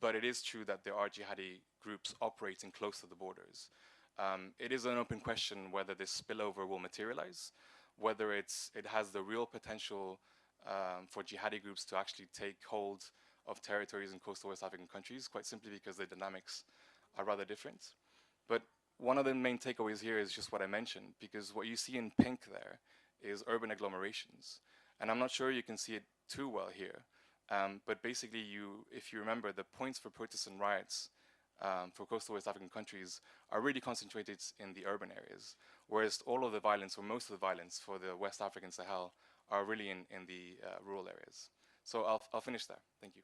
but it is true that there are jihadi groups operating close to the borders. It is an open question whether this spillover will materialize, whether it has the real potential for jihadi groups to actually take hold of territories in coastal West African countries, quite simply because the dynamics are rather different. But one of the main takeaways here is just what I mentioned, because what you see in pink there is urban agglomerations. And I'm not sure you can see it too well here, but basically if you remember, the points for protests and riots for coastal West African countries are really concentrated in the urban areas, whereas all of the violence, or most of the violence for the West African Sahel, are really in the rural areas. So I'll finish there. Thank you.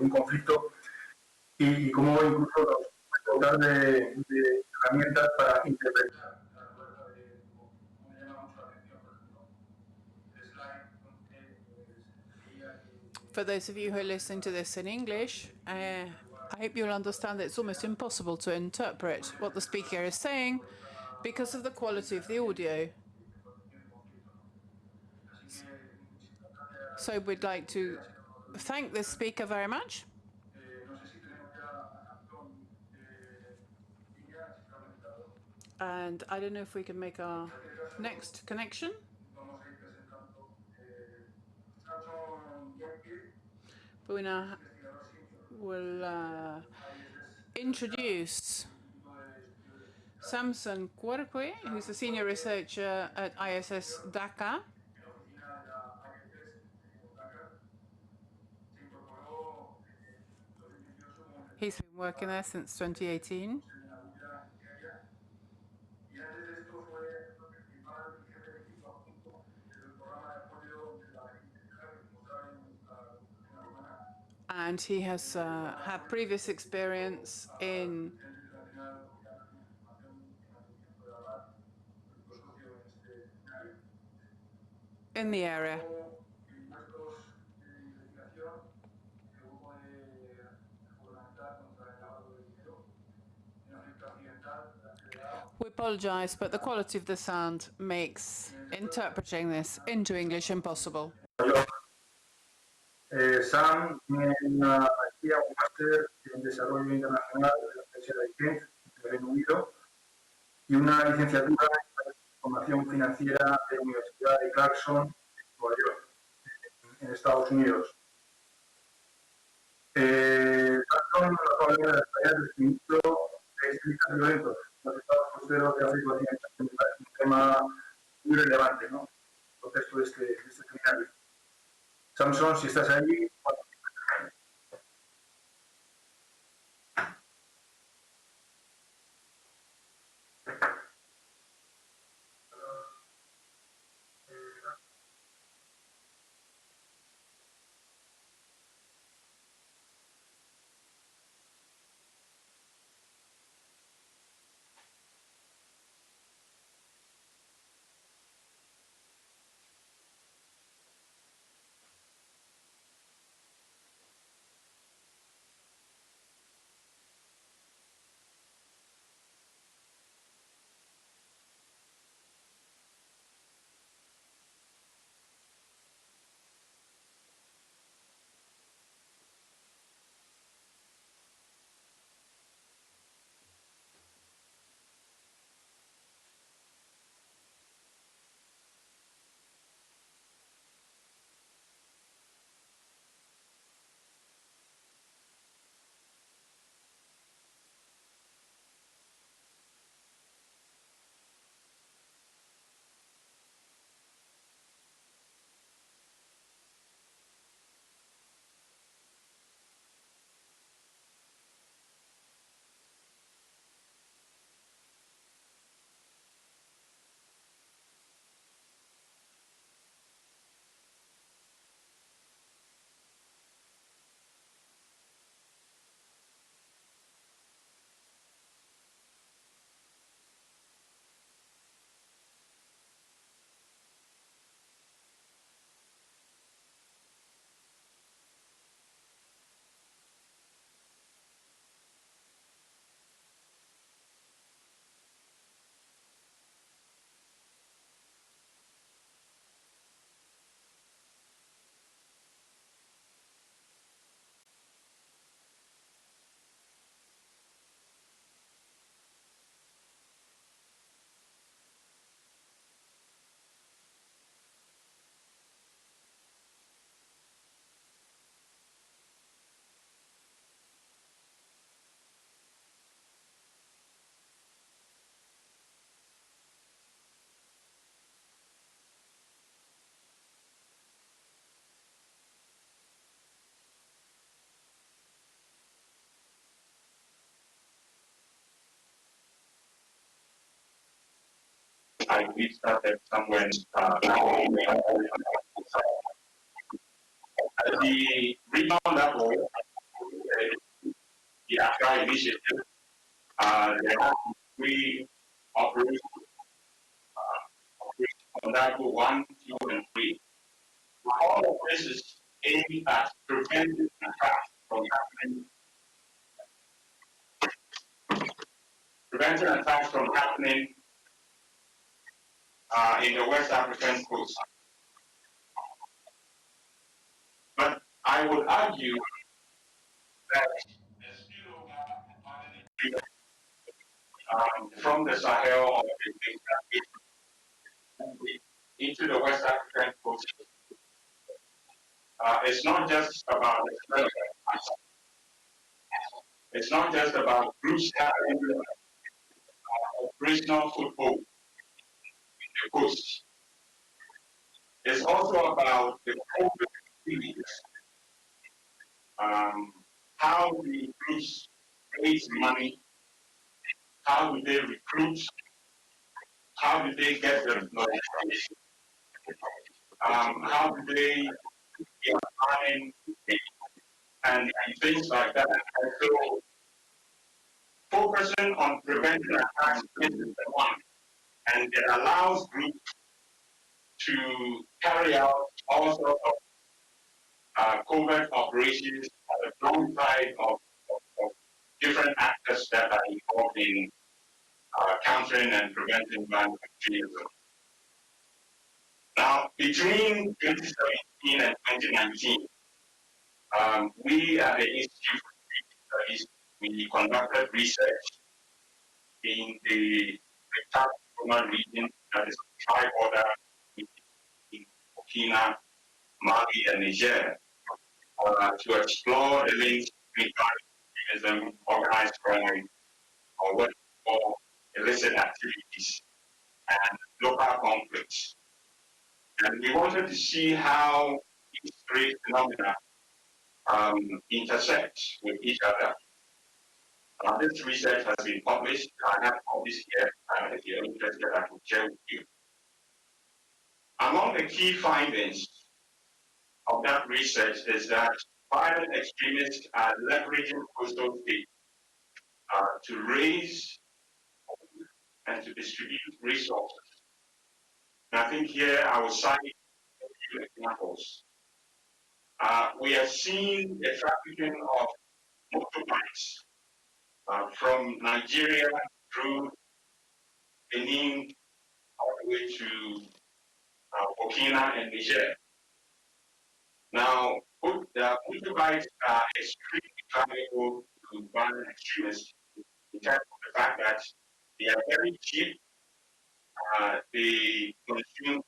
un conflicto y cómo incluso nos dotar de herramientas para interpretar la naturaleza de como me llama mucho la atención, por ejemplo, el slide donde se veía que For those of you who are listening to this in English, I hope you'll understand that it's almost impossible to interpret what the speaker is saying because of the quality of the audio. So we'd like to thank this speaker very much. And I don't know if we can make our next connection. But we now will introduce Samson Kwarkwe, who's a senior researcher at ISS Dhaka. He's been working there since 2018. And he has had previous experience in the area. We apologize, but the quality of the sound makes interpreting this into English impossible. Sam tiene una maestría o máster en Desarrollo Internacional de la Universidad de Kent, del Reino Unido, y una licenciatura en Formación Financiera de la Universidad de Clarkson, en Nueva York, en Estados Unidos. Clarkson actualmente en las tareas de suministro de extremistas violentos. Los estados costeros de África Occidental es un tema muy relevante, ¿no? En el contexto de este seminario. Samson, si estás ahí. We started somewhere at the regional level. the Accra initiative. There are three operations, on that 1, 2, and 3. All of this is aimed at preventing attacks from happening. Preventing attacks from happening in the West African coast. But I would argue that from the Sahel into the West African coast, it's not just about it's not just about groups having operational foothold in the coast. It's also about the how the groups raise money, how do they recruit, how do they get the notification, how do they get money, and things like that. And so focusing on preventing attacks is the one, and it allows groups to carry out all sorts of covert operations alongside of different actors that are involved in countering and preventing violent extremism. Now, between 2017 and 2019, we at the Institute for Strategic Studies, we conducted research in the South region, that is tri-border in Burkina, Mali, and Niger, to explore the links between extremism, organized crime, or what we call illicit activities, and local conflicts. And we wanted to see how these three phenomena intersect with each other. This research has been published. I have published here, and if you're interested, I can share with you. Among the key findings of that research is that violent extremists are leveraging coastal states to raise and to distribute resources. And I think here I will cite a few examples. We have seen the trafficking of motorbikes from Nigeria through Benin all the way to Burkina and Niger. Now, the motorbikes are extremely valuable to violent extremists in terms of the fact that they are very cheap, they consume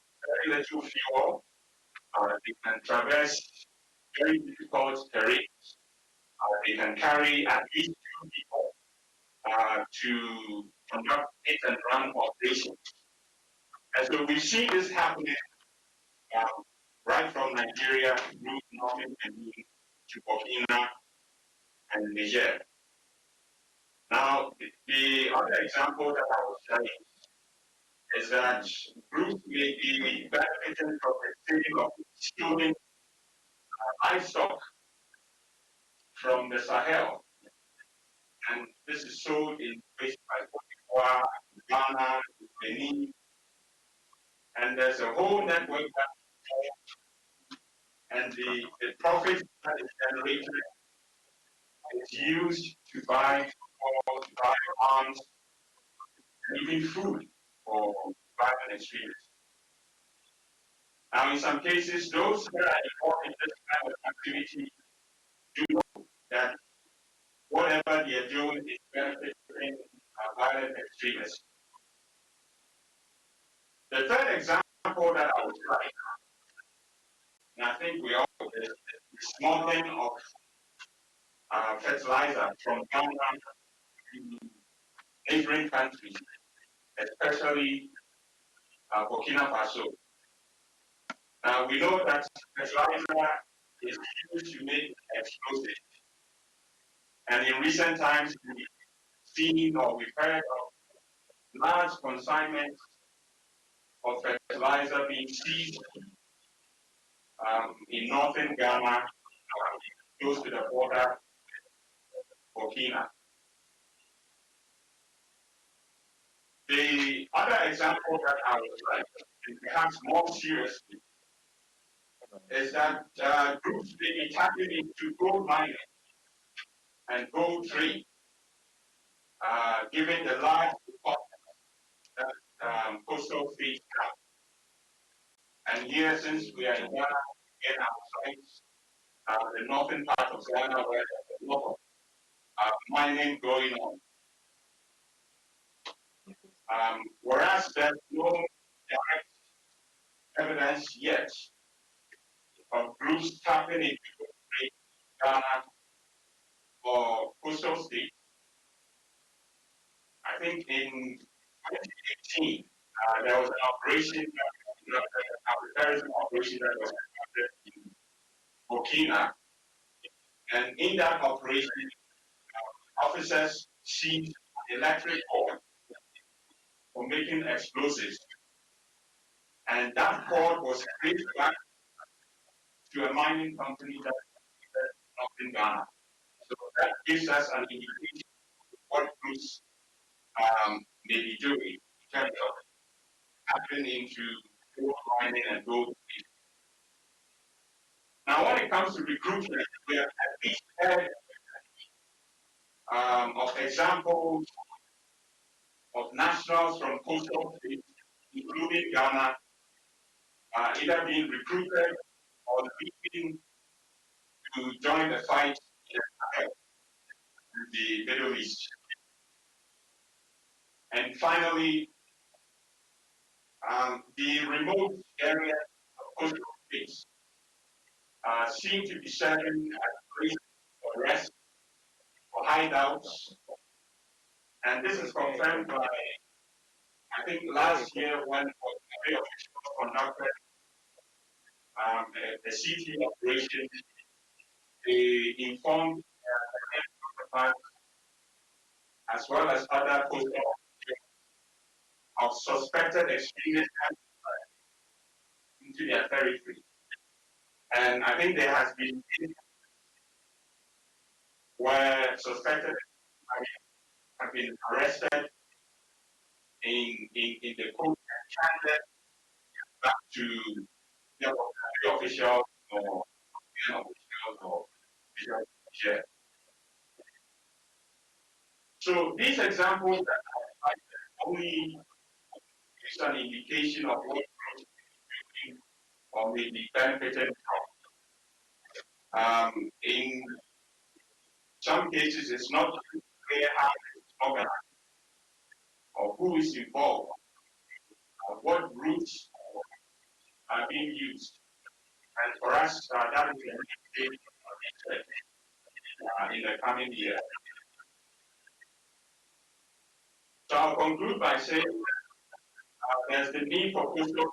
very little fuel, they can traverse very difficult terrains, they can carry at least 2 people to conduct hit and run operations. And so we see this happening right from Nigeria through northern Benin to Burkina and Niger. Now, the other example that I will say is that groups may be benefiting from the sale of stolen livestock from the Sahel. And this is sold in places like Cote d'Ivoire, Ghana, Benin. And there's a whole network that and the profit that is generated is used to buy food, to buy arms, and even food for violent extremists. Now, in some cases, those that are involved in this kind of activity do know that whatever they are doing is benefiting violent extremists. The third example that I would like, and I think we all know this, is the smuggling of fertilizer from Ghana to neighboring countries, especially Burkina Faso. Now, we know that fertilizer is used to make explosives. And in recent times, we've seen or we've heard of large consignments of fertilizer being seized in northern Ghana, close to the border Burkina. The other example that I would like, and perhaps more seriously, is that groups may be tapping into gold mining and gold trade, given the large deposits that coastal states have. And here, since we are in Ghana, again, our sites, the northern part of Ghana, where there's a lot of mining going on. Whereas there's no direct evidence yet of groups tapping into Ghana or coastal states. I think in 2018, there was an operation, a terrorism operation that was conducted in Burkina. And in that operation, officers seized an electric cord for making explosives. And that cord was traced back to a mining company that is in Ghana. So that gives us an indication of what groups may be doing in terms of tapping into gold mining and gold trading. Now, when it comes to recruitment, we have at least heard of examples of nationals from coastal states, including Ghana, either being recruited or leaving to join the fight in the Middle East. And finally, the remote areas of coastal states seem to be serving as a place for rest, for hideouts. And this is confirmed by, I think, last year when a bit of conducted the CT operation. They informed as well as other coastal of suspected extremist into their territory. And I think there has been where suspected have been arrested in the coast and handed back to the officials or officials or officials. So these examples that I only gives an indication of what or may be benefited from. In some cases, it's not clear how it's organized or who is involved or what routes are being used. And for us, that is a research in the coming year. So I'll conclude by saying there's the need for coastal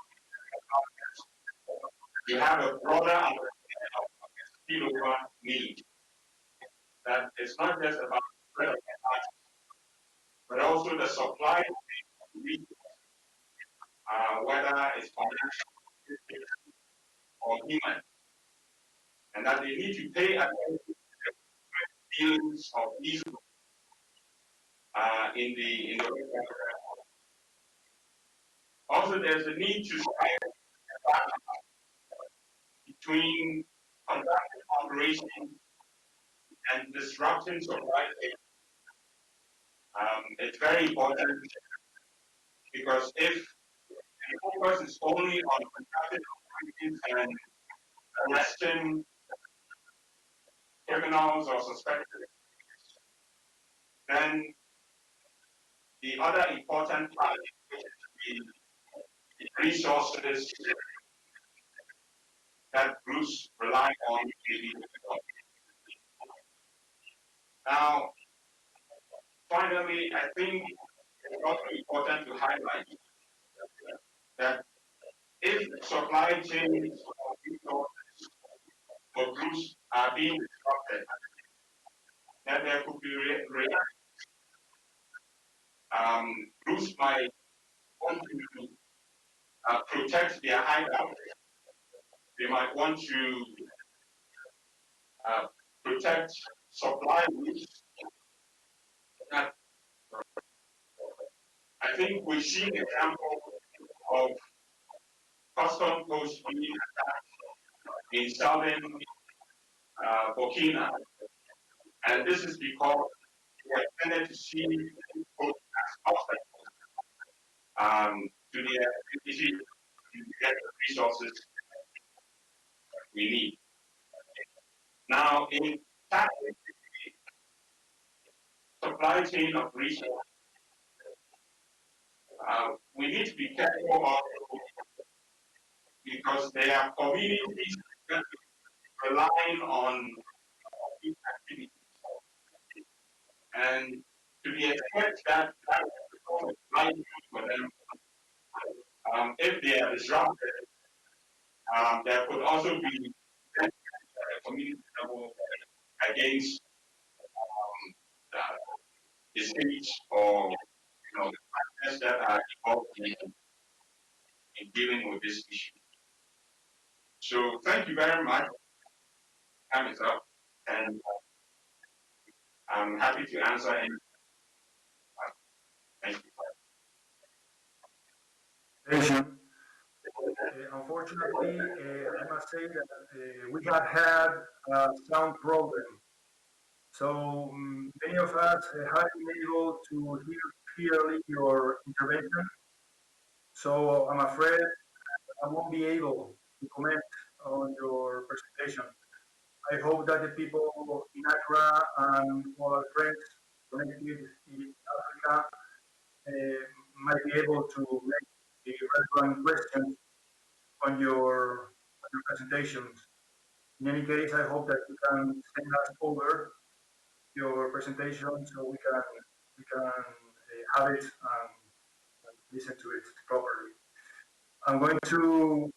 to have a broader understanding of the spillover need. That it's not just about the but also the supply of resources, whether it's financial or human, and that they need to pay attention to the dealings of these in the also there's a need to strike a balance between conducting operations and disrupting supply chain. It's very important because if the focus is only on conducting operations and arresting criminals or suspected, then the other important part is the resources that groups rely on daily. Now, finally, I think it's also important to highlight that if supply chains of resources for groups are being disrupted, then there could be groups might want to protect their hideout. They might want to protect supply routes that I think we've seen examples of custom posts being attacked in southern Burkina, and this is because we tended to see posts as obstacles to the ability to get the resources we need. Now, in tackling the supply chain of resources, we need to be careful of because there are communities that relying on these activities. And to the extent that that becomes likely for them, if they are disrupted, there could also be at a community level against the states or the partners that are involved in dealing with this issue. So thank you very much. Time is up, and I'm happy to answer any. Thank you. Unfortunately, I must say that we have had a sound problem. So many of us have been able to hear clearly your intervention. So I'm afraid I won't be able to comment on your presentation. I hope that the people in Accra and all our friends connected in Africa might be able to make the relevant questions on your presentations. In any case, I hope that you can send us over your presentation so we can have it and listen to it properly. I'm going to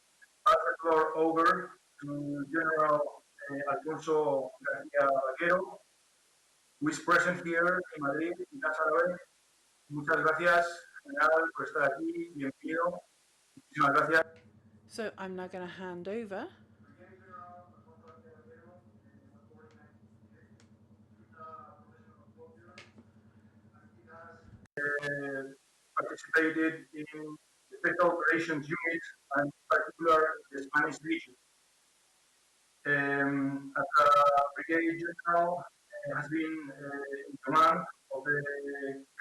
pass the floor over to General Alfonso García Vaquero, who is present here in Madrid, in Casa Árabe. Muchas gracias, General, por estar aquí. Bienvenido. Muchísimas gracias. So I'm now going to hand over. Participated in the Special Operations Unit and in particular the Spanish region. As a brigade general, has been in command of the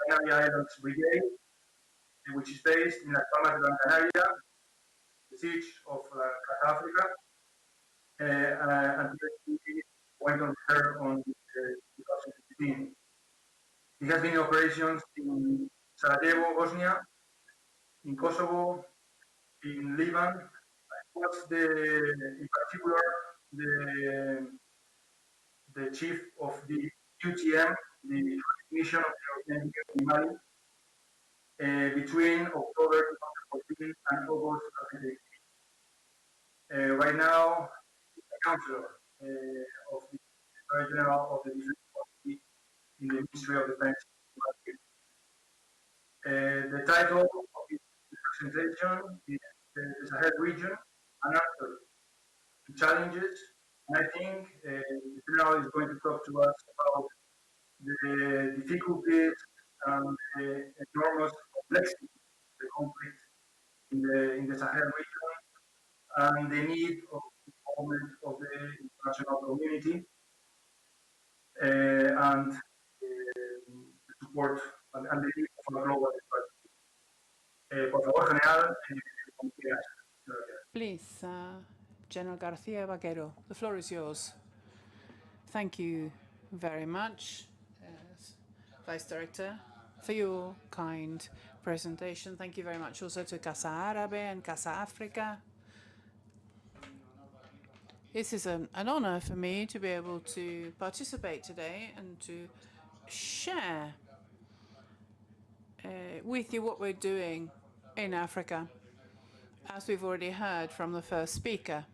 Canary Islands Brigade, which is based in Las Palmas de Gran Canaria, the siege of South Africa, and he went on reserve on 2015. He has been in operations in Sarajevo, Bosnia, in Kosovo, in Lebanon. Was in particular the chief of the UTM, the mission of the European Union in Mali, between October 2014 and August 2018. Right now, he's a counselor of the Secretary General of the Defense Policy in the Ministry of Defense. The title of his presentation is the Sahel region, an answer to challenges. And I think the General is going to talk to us about the difficulties and the enormous complexity of the conflict in the Sahel region and the need of involvement of the international community and the support and the need of a global strategy. Por favor, General, Please, General García Vaquero, the floor is yours. Thank you very much, Vice Director, for your kind presentation. Thank you very much also to Casa Árabe and Casa Africa. This is an honor for me to be able to participate today and to share with you what we're doing in Africa, as we've already heard from the first speaker.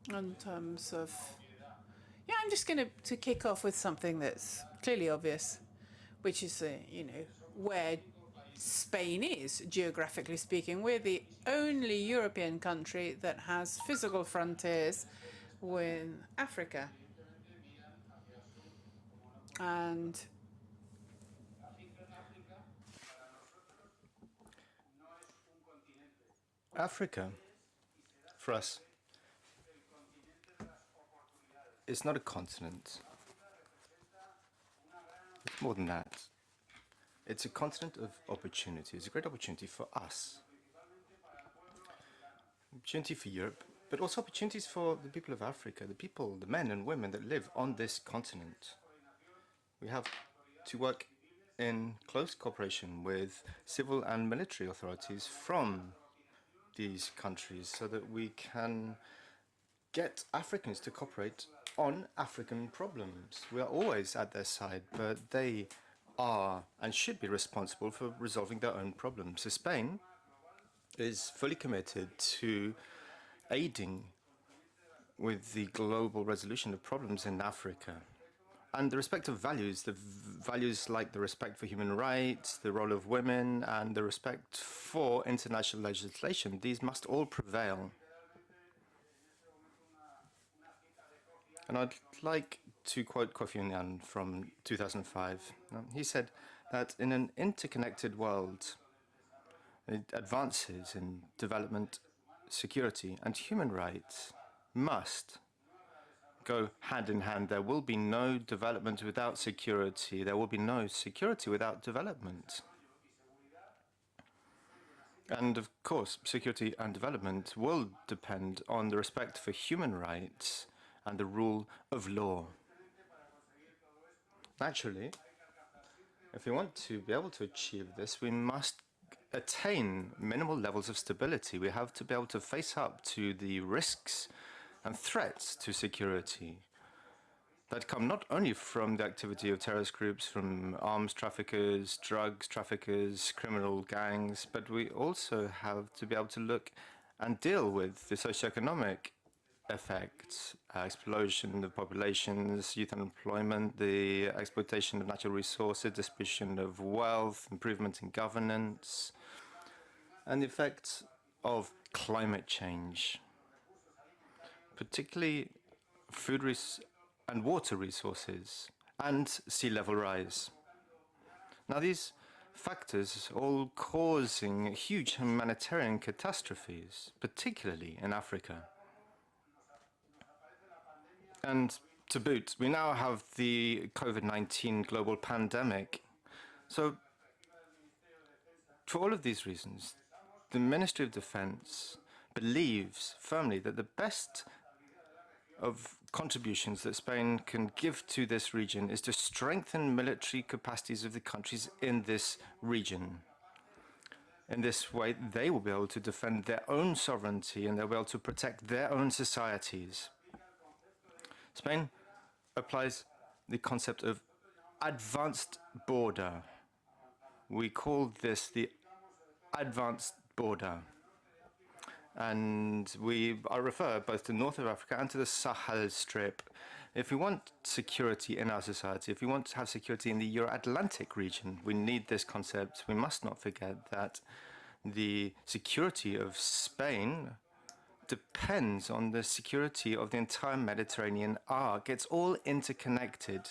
In terms of, I'm just going to kick off with something that's clearly obvious, which is, where Spain is, geographically speaking. We're the only European country that has physical frontiers with Africa. And Africa, for us, is not a continent. It's more than that. It's a continent of opportunity. It's a great opportunity for us. Opportunity for Europe, but also opportunities for the people of Africa, the people, the men and women that live on this continent. We have to work in close cooperation with civil and military authorities from these countries so that we can get Africans to cooperate on African problems. We are always at their side, but they are and should be responsible for resolving their own problems. So Spain is fully committed to aiding with the global resolution of problems in Africa. And the respect of values, the values like the respect for human rights, the role of women, and the respect for international legislation, these must all prevail. And I'd like to quote Kofi Annan from 2005. He said that in an interconnected world, advances in development, security, and human rights must go hand in hand. There will be no development without security. There will be no security without development. And of course, security and development will depend on the respect for human rights and the rule of law. Naturally, if we want to be able to achieve this, we must attain minimal levels of stability. We have to be able to face up to the risks and threats to security that come not only from the activity of terrorist groups, from arms traffickers, drugs traffickers, criminal gangs, but we also have to be able to look and deal with the socioeconomic effects, explosion of populations, youth unemployment, the exploitation of natural resources, distribution of wealth, improvement in governance, and the effects of climate change, particularly food and water resources, and sea level rise. Now, these factors all causing huge humanitarian catastrophes, particularly in Africa. And to boot, we now have the COVID-19 global pandemic. So, for all of these reasons, the Ministry of Defense believes firmly that the best of contributions that Spain can give to this region is to strengthen military capacities of the countries in this region. In this way, they will be able to defend their own sovereignty and they'll be able to protect their own societies. Spain applies the concept of advanced border. We call this the advanced border. And I refer both to North of Africa and to the Sahel Strip. If we want security in our society, if we want to have security in the Euro-Atlantic region, we need this concept. We must not forget that the security of Spain depends on the security of the entire Mediterranean arc. It's all interconnected.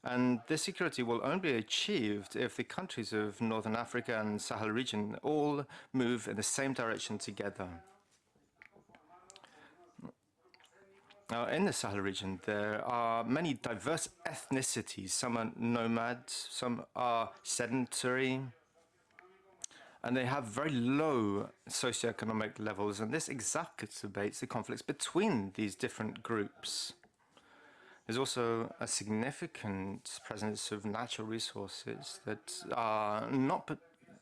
And this security will only be achieved if the countries of Northern Africa and Sahel region all move in the same direction together. Now, in the Sahel region, there are many diverse ethnicities. Some are nomads, some are sedentary, and they have very low socioeconomic levels, and this exacerbates the conflicts between these different groups. There's also a significant presence of natural resources that are not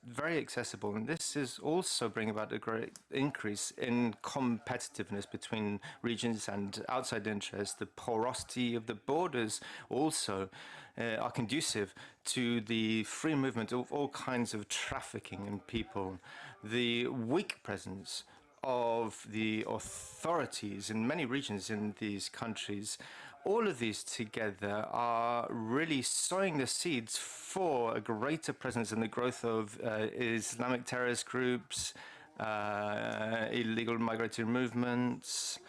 very accessible, and this is also bringing about a great increase in competitiveness between regions and outside interests. The porosity of the borders also are conducive to the free movement of all kinds of trafficking in people. The weak presence of the authorities in many regions in these countries, all of these together are really sowing the seeds for a greater presence in the growth of Islamic terrorist groups, illegal migratory movements,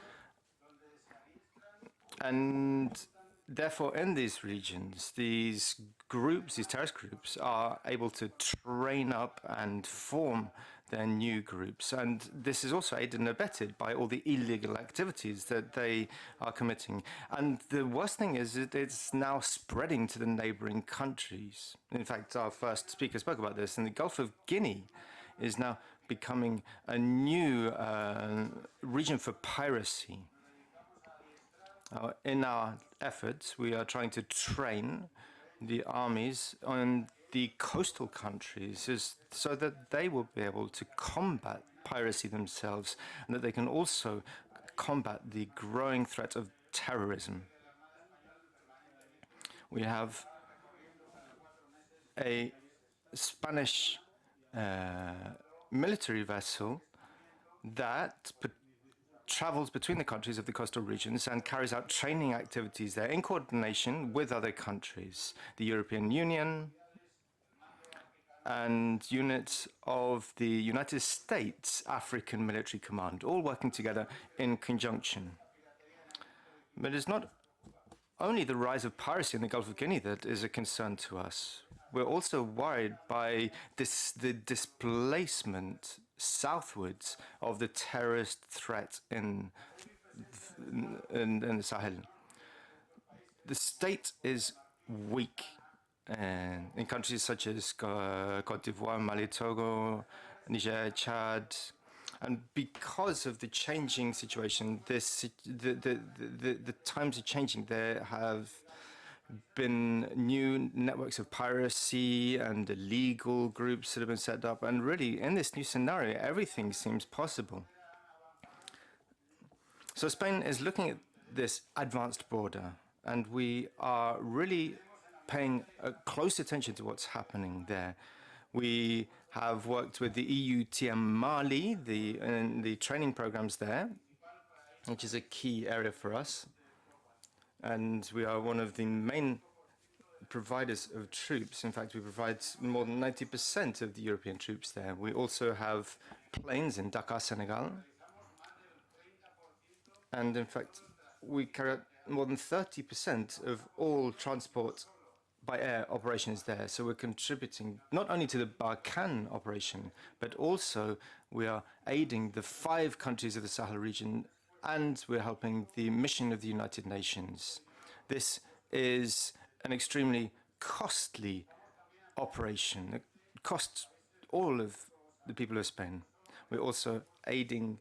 and therefore in these regions, these groups, these terrorist groups, are able to train up and form their new groups. And this is also aided and abetted by all the illegal activities that they are committing. And the worst thing is it's now spreading to the neighboring countries. In fact, our first speaker spoke about this, and the Gulf of Guinea is now becoming a new region for piracy. In our efforts, we are trying to train the armies on the coastal countries so that they will be able to combat piracy themselves, and that they can also combat the growing threat of terrorism. We have a Spanish military vessel that travels between the countries of the coastal regions and carries out training activities there in coordination with other countries, the European Union and units of the United States African Military Command, all working together in conjunction. But it's not only the rise of piracy in the Gulf of Guinea that is a concern to us. We're also worried by the displacement southwards of the terrorist threat in the Sahel. The state is weak in countries such as Cote d'Ivoire, Mali, Togo, Niger, Chad. And because of the changing situation, the times are changing. There have been new networks of piracy and illegal groups that have been set up. And really, in this new scenario, everything seems possible. So Spain is looking at this advanced border, and we are really paying close attention to what's happening there. We have worked with the EUTM Mali, the training programs there, which is a key area for us. And we are one of the main providers of troops. In fact, we provide more than 90% of the European troops there. We also have planes in Dakar, Senegal. And in fact, we carry out more than 30% of all transport by air operations there. So we're contributing not only to the Barkhane operation, but also we are aiding the 5 countries of the Sahel region, and we're helping the mission of the United Nations. This is an extremely costly operation. It costs all of the people of Spain. We're also aiding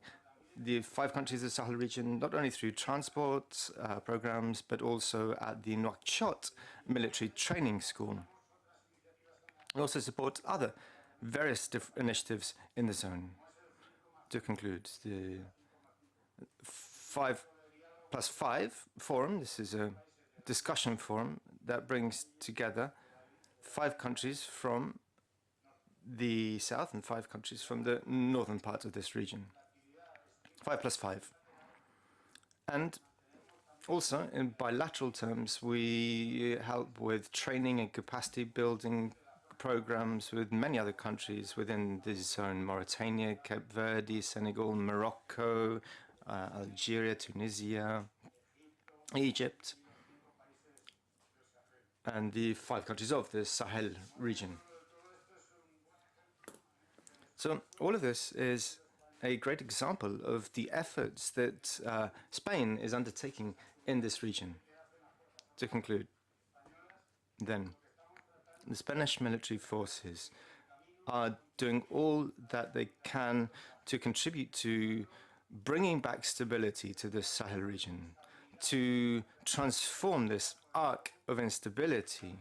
the 5 countries of the Sahel region, not only through transport programs, but also at the Nouakchott military training school. We also support other various initiatives in the zone. To conclude, the 5+5 forum, this is a discussion forum that brings together 5 countries from the south and 5 countries from the northern part of this region. 5+5. And also, in bilateral terms, we help with training and capacity building programs with many other countries within this zone: Mauritania, Cape Verde, Senegal, Morocco, Algeria, Tunisia, Egypt, and the 5 countries of the Sahel region. So all of this is a great example of the efforts that Spain is undertaking in this region. To conclude, then, the Spanish military forces are doing all that they can to contribute to bringing back stability to the Sahel region, to transform this arc of instability,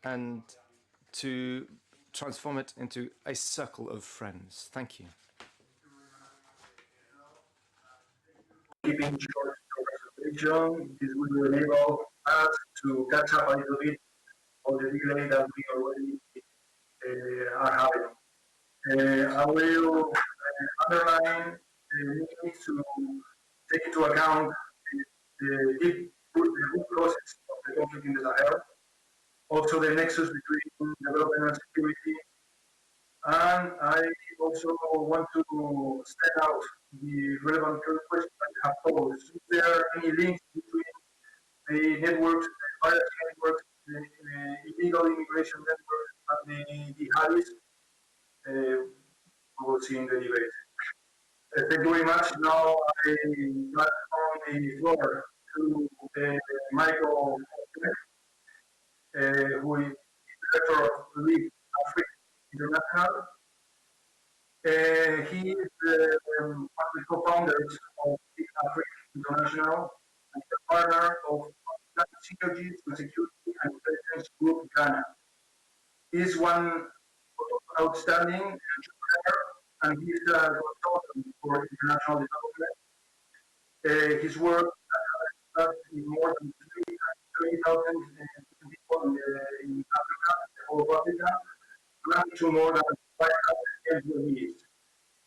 and to transform it into a circle of friends. Thank you. Keeping short presentation, this will enable us to catch up a little bit on the delay that we already are having. I will underline the need to take into account the root causes of the conflict in the Sahel, also the nexus between development and security. And I also want to set out the relevant questions that you have posed. Is there any links between the networks, the piracy networks, the illegal immigration networks, and the jihadists? we will see in the debate. Thank you very much. Now I pass on the floor to Michael, who is director of Lead Africa International. He is one of the co-founders of Lead Africa International and the partner of Synergies for Security and Intelligence Group Ghana. He is one outstanding entrepreneur and he's a consultant for international development. His work has in more than 3,000 people in Africa, the whole of Africa, and to more than 500 employees.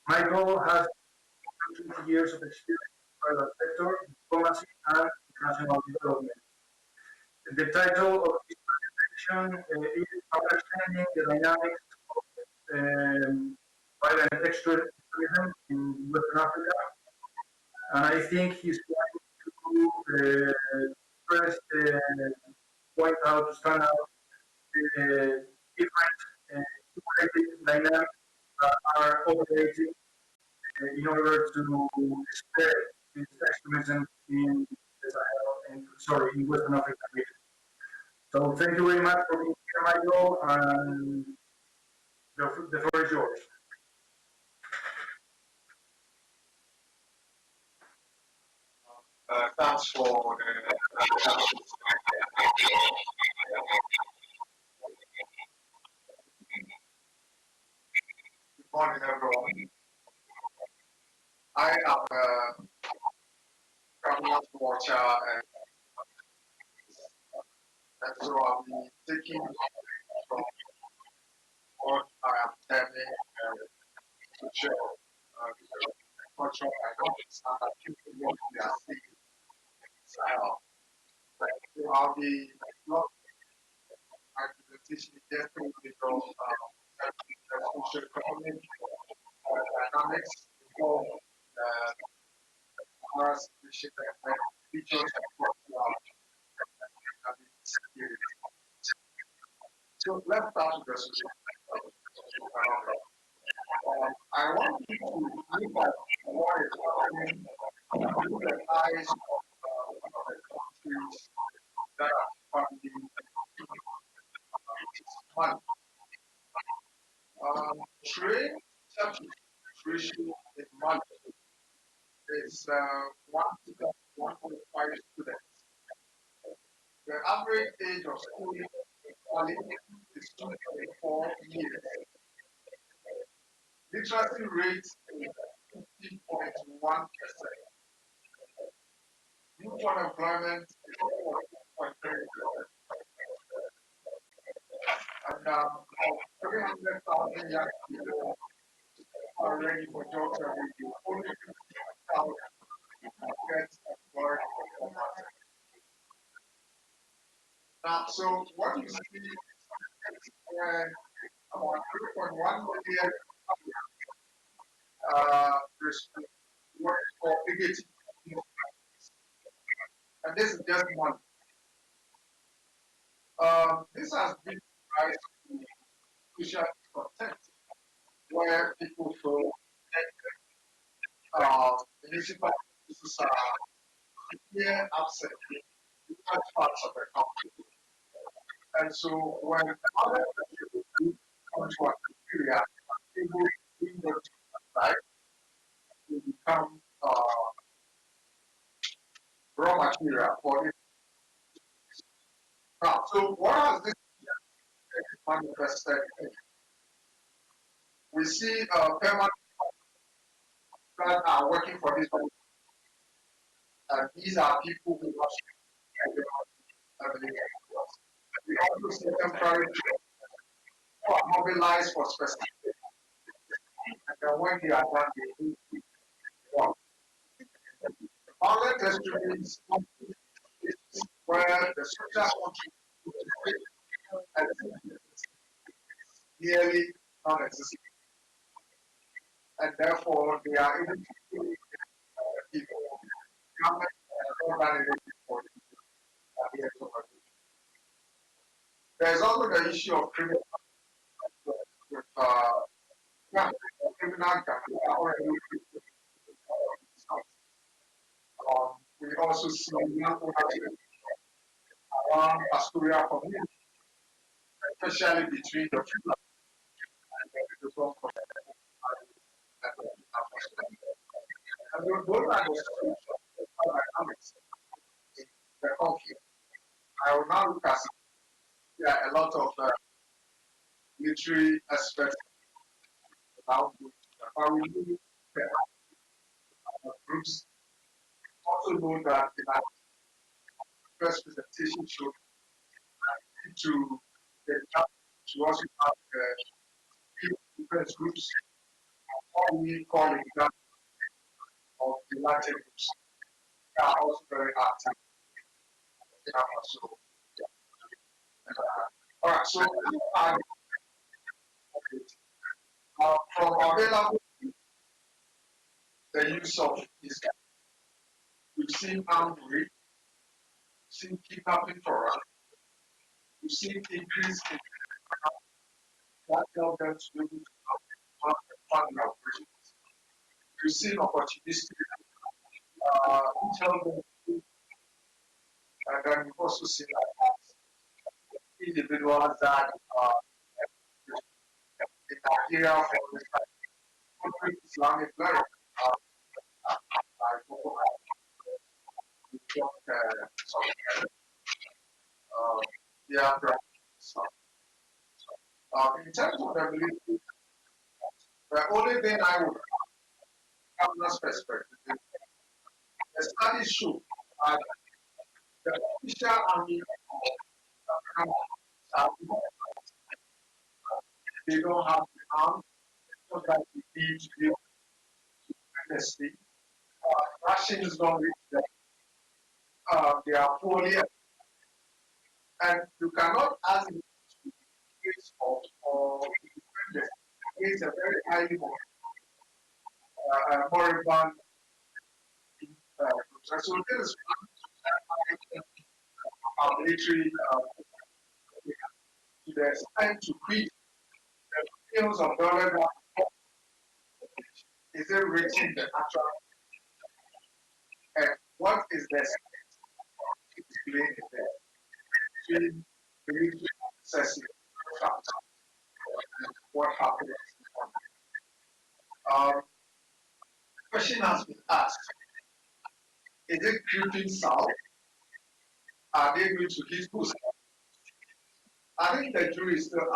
Michael has 20 years of experience in the private sector, diplomacy, and international development. The title of this presentation is Understanding the Dynamics of Violent Extremism in Western Africa. And I think he's going to first point out, to stand out the different dynamics that are operating in order to spread this extremism in the Sahel, in Western Africa region. So thank you very much for being here, Michael, and the floor is yours. Thanks for good morning, everyone. I am a government watcher, and so I'll be taking from what I am telling to share cultural dynamics and I think what we are seeing in Sahel. So I'll be not my presentation getting because social economic dynamics involve our situation and features across So let's start with the solution. I want you to look at what is happening through the eyes of the countries that are funding money. Trade ratio in Mali is 1 to 1.5 students. The average age of school in Mali is 2.4 years. Literacy rate is 50.1%. Youth unemployment is 4.3%. And 300,000 young people are ready for jobs every year. Only 50,000 get employed for months. Now, so what you see is about 3.1 million work for negative. And this is just one. This has been rise to social content where people feel municipal services are here absent in large parts of the country. And so when other people come to Nigeria, people bring them to the site, they become raw material for it. Now, so what has this manifested in? We see permanent that are working for this one. And these are people who are we also see temporary who are mobilized for specific, and then when they are done, they do work. Violent extremism is where the social contribution is nearly non-existent, and therefore they are able to people come and for there's also the issue of criminal with Yeah, criminal capital already. We also see young ownership around pastoral community, especially between the people and the people from and those are the social dynamics in the conflict. I will now look at there are a lot of military aspects about how we need groups. Also know that in our first presentation showed to the to also have different groups, what we call it of the Latin groups. They are also very active. So, all right, so from available the use of this, we've seen armed rape, we've seen kidnapping for us, we've seen increase in that help them to be able to have funding operations. We've seen opportunistic tell them, and then we've also seen individuals that in Nigeria, for instance, Islamic learning, like yeah, in terms of the military, the only thing I would have this perspective is the studies show that the official army they don't have the arms that we need to be honesty. Russians don't reach them. They are poorly, and you cannot ask them to face or defend them. It's a very highly moribund so this is our military to the extent to quit the billions of dollars. Is it reaching the actual? And what is the explain between military excessive factor and what happened? Question has been asked: is it creeping south? Are they going to hit who? I think the jury is still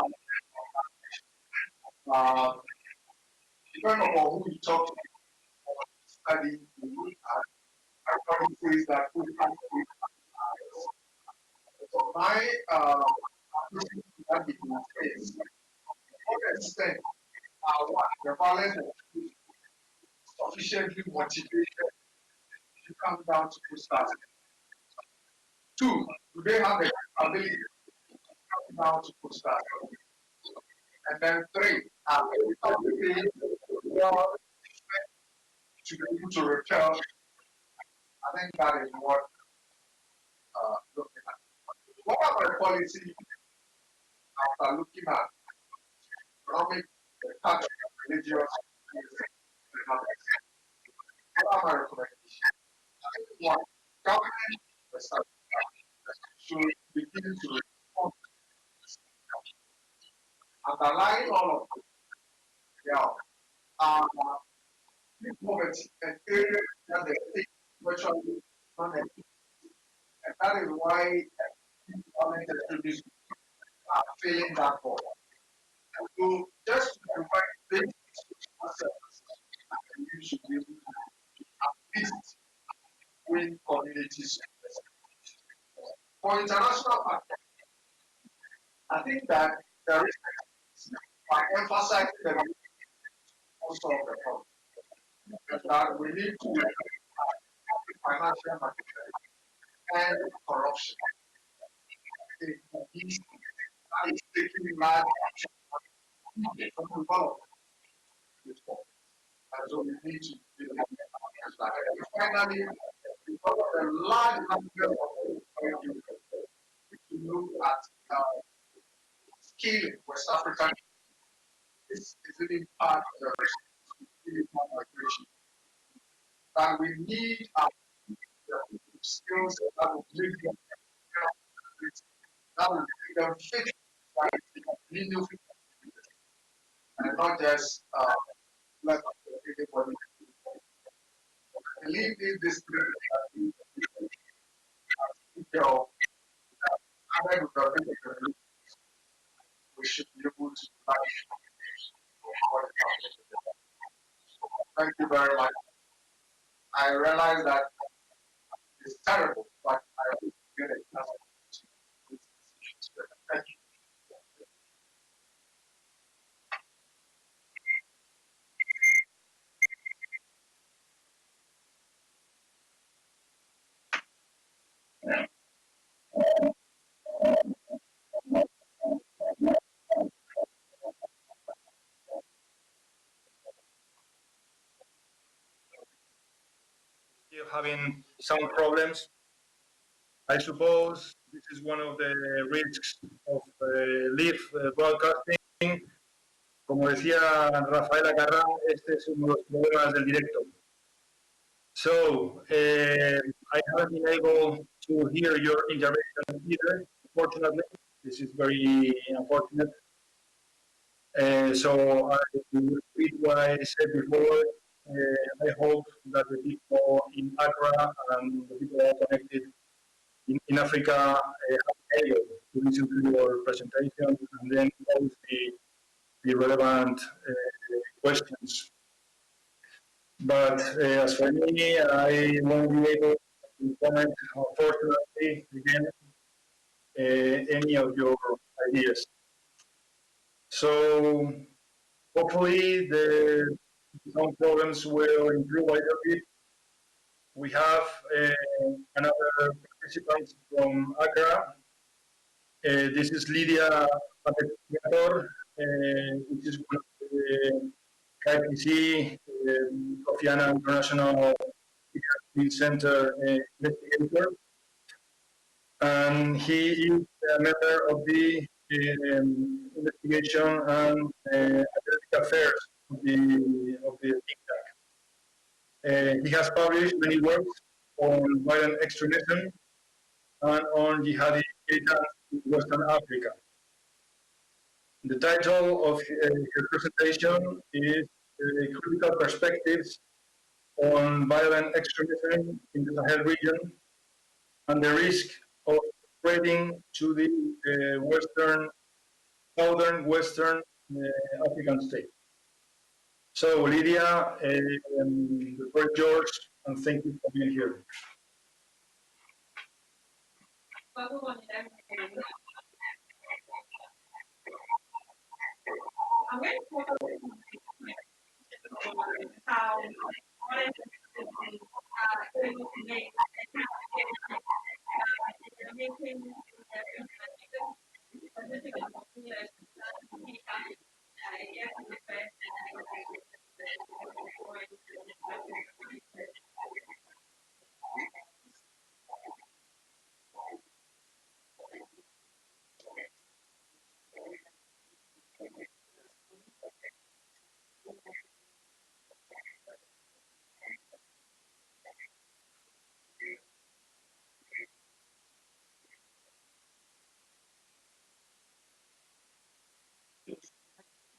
out. Depending on who you talk to, study, everybody says that who can so my that is to what extent the violence sufficiently motivated to come down to push. Two, do they have the ability to come down to push? And then three, are they to be able to repel? I think that is what looking at. What are the policy after looking at economic, cultural, religious, what are my recommendations? One, government should begin to respond. Underlying all of this, poverty and areas that the state virtually non-existent. And that is why government activities are failing that goal. So just to provide basic services, you should be able to at least win communities. For international partners, I think that there is by emphasizing the also of the problem. That we need to financial management and corruption. It is taking large action from development. And so we need to do that. Finally, because of the large number of people to look at scaling West African this is really part of the migration. That we need our skills that will make them fit right, and not just let everybody. I believe in this we should be able to thank you very much. I realize that it's terrible, but I hope you get it. Thank you. Still having some problems. I suppose this is one of the risks of live broadcasting. Como decía Rafaela Carrán, este es uno de los problemas del directo. So, I haven't been able to hear your intervention either, unfortunately. This is very unfortunate. So I will repeat what I said before. I hope that the people in Accra and the people that are connected in Africa have been able to listen to your presentation and then pose the relevant questions. But as for me, I won't be able to comment, unfortunately, again, any of your ideas. So hopefully some programs will improve a little bit. We have another participant from Accra. This is Lydia Papetor, which is one of the IPC, Kofi Annan International Center investigator. And he is a member of the investigation and academic affairs of the think tank. He has published many works on violent extremism and on jihadi militants in Western Africa. The title of his presentation is Critical Perspectives on Violent Extremism in the Sahel region and the risk of spreading to the southern Western African state. So, Lydia, the floor is yours, and thank you for being here. I'm going to talk about how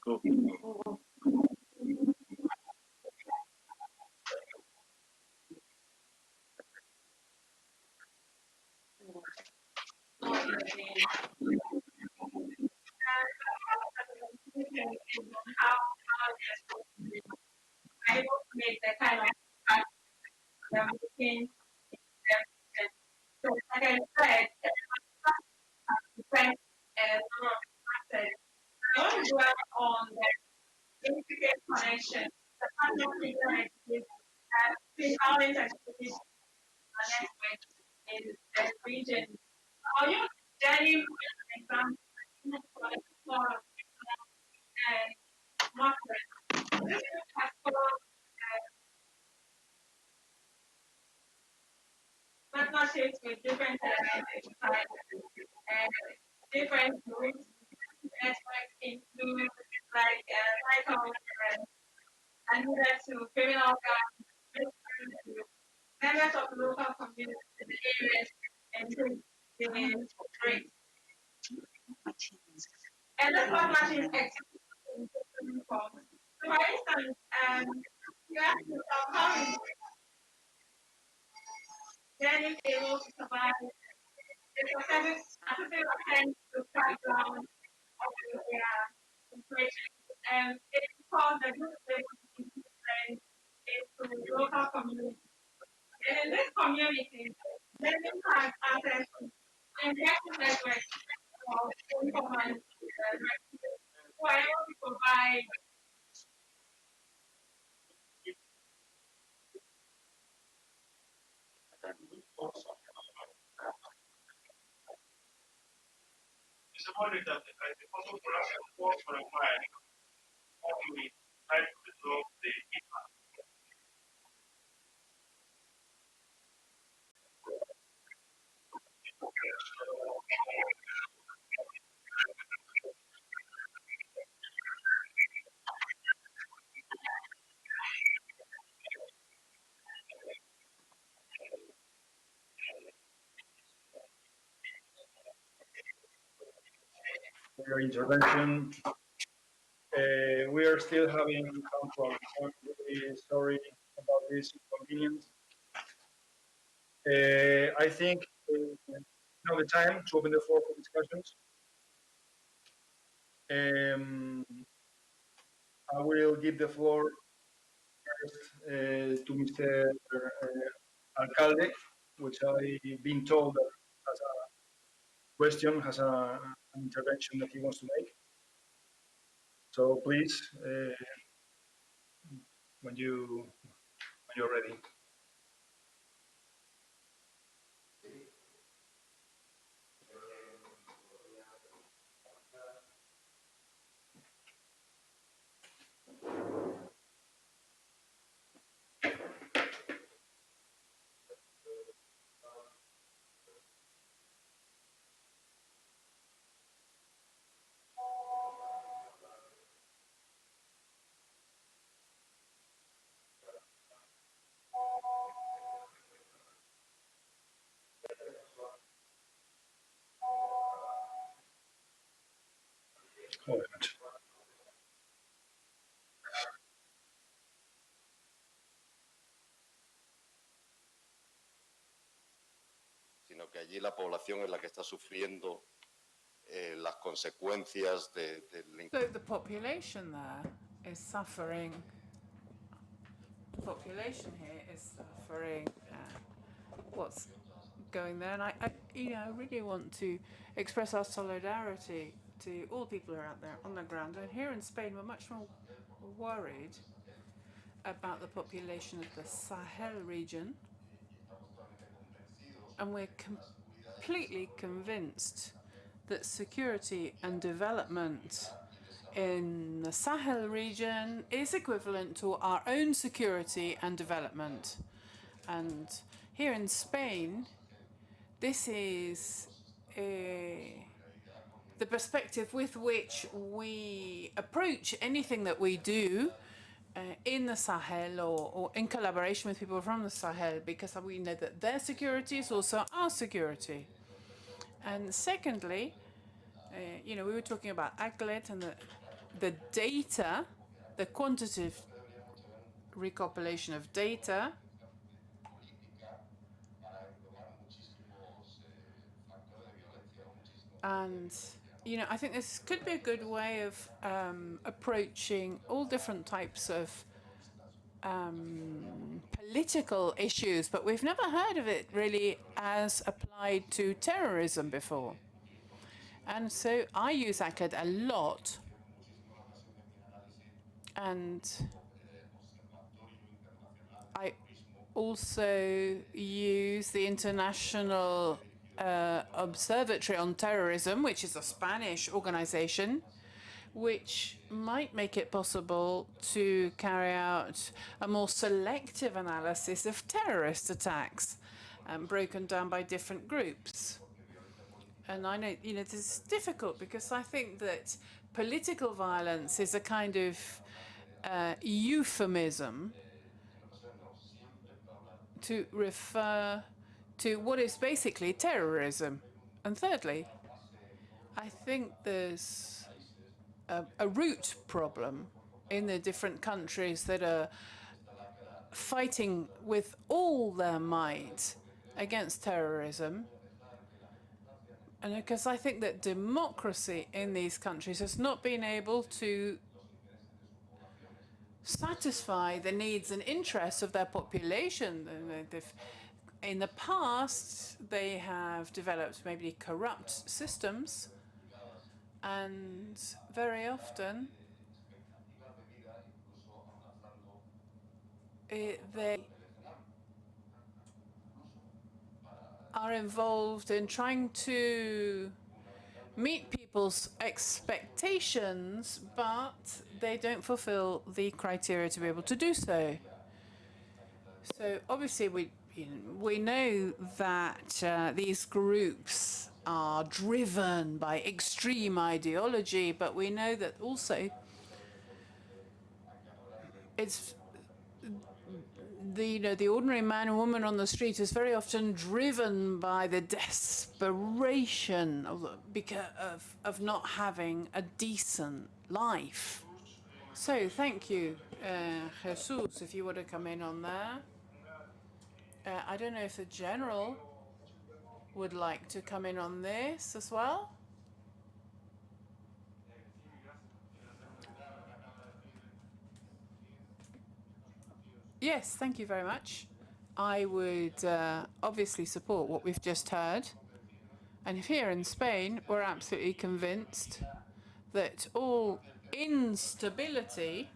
Go. I will make the kind of that we can. So, like I said, depends and I want to dwell on the intricate connection, the partner between violent activities and networks in the region. Are you studying, for example, and market? This has partnerships with different and different groups. Networks include like alluded to criminal gangs, members of local communities in the areas and they operate. And that's what machines execute in different forms. So for instance, you have to tell how is then able to survive the service attempts to crack down on their operation. And it's because the group is able to influence into local communities. And in this community, lending has access to investment networks of informal who are able to provide It's about it that the possible production was for a while, we try to resolve the impact. Your intervention. We are still having some problems. I'm really sorry about this inconvenience. I think now the time to open the floor for discussions. I will give the floor first to Mr. Alcalde, which I've been told that has a question, has an intervention that he wants to make. So please, when you're ready. Obviamente. Sino que allí la población es la que está sufriendo las consecuencias del... So the population there is suffering. The population here is suffering what's going there, and I really want to express our solidarity to all people who are out there on the ground. And here in Spain, we're much more worried about the population of the Sahel region, and we're completely convinced that security and development in the Sahel region is equivalent to our own security and development. And here in Spain, this is the perspective with which we approach anything that we do in the Sahel or in collaboration with people from the Sahel, because we know that their security is also our security. And secondly, we were talking about ACLED and the data, the quantitative recompilation of data. And, I think this could be a good way of approaching all different types of political issues, but we've never heard of it really as applied to terrorism before. And so I use ACLED a lot. And I also use the International Observatory on Terrorism, which is a Spanish organization, which might make it possible to carry out a more selective analysis of terrorist attacks, broken down by different groups. And I know, this is difficult because I think that political violence is a kind of euphemism to refer to what is basically terrorism. And thirdly, I think there's a root problem in the different countries that are fighting with all their might against terrorism. And because I think that democracy in these countries has not been able to satisfy the needs and interests of their population. In the past, they have developed maybe corrupt systems, and very often they are involved in trying to meet people's expectations, but they don't fulfill the criteria to be able to do so. So obviously we know that these groups are driven by extreme ideology, but we know that also it's the ordinary man and woman on the street is very often driven by the desperation of not having a decent life. So thank you, Jesus, if you want to come in on there. I don't know if the general would like to come in on this as well. Yes, thank you very much. I would obviously support what we've just heard. And here in Spain, we're absolutely convinced that all instability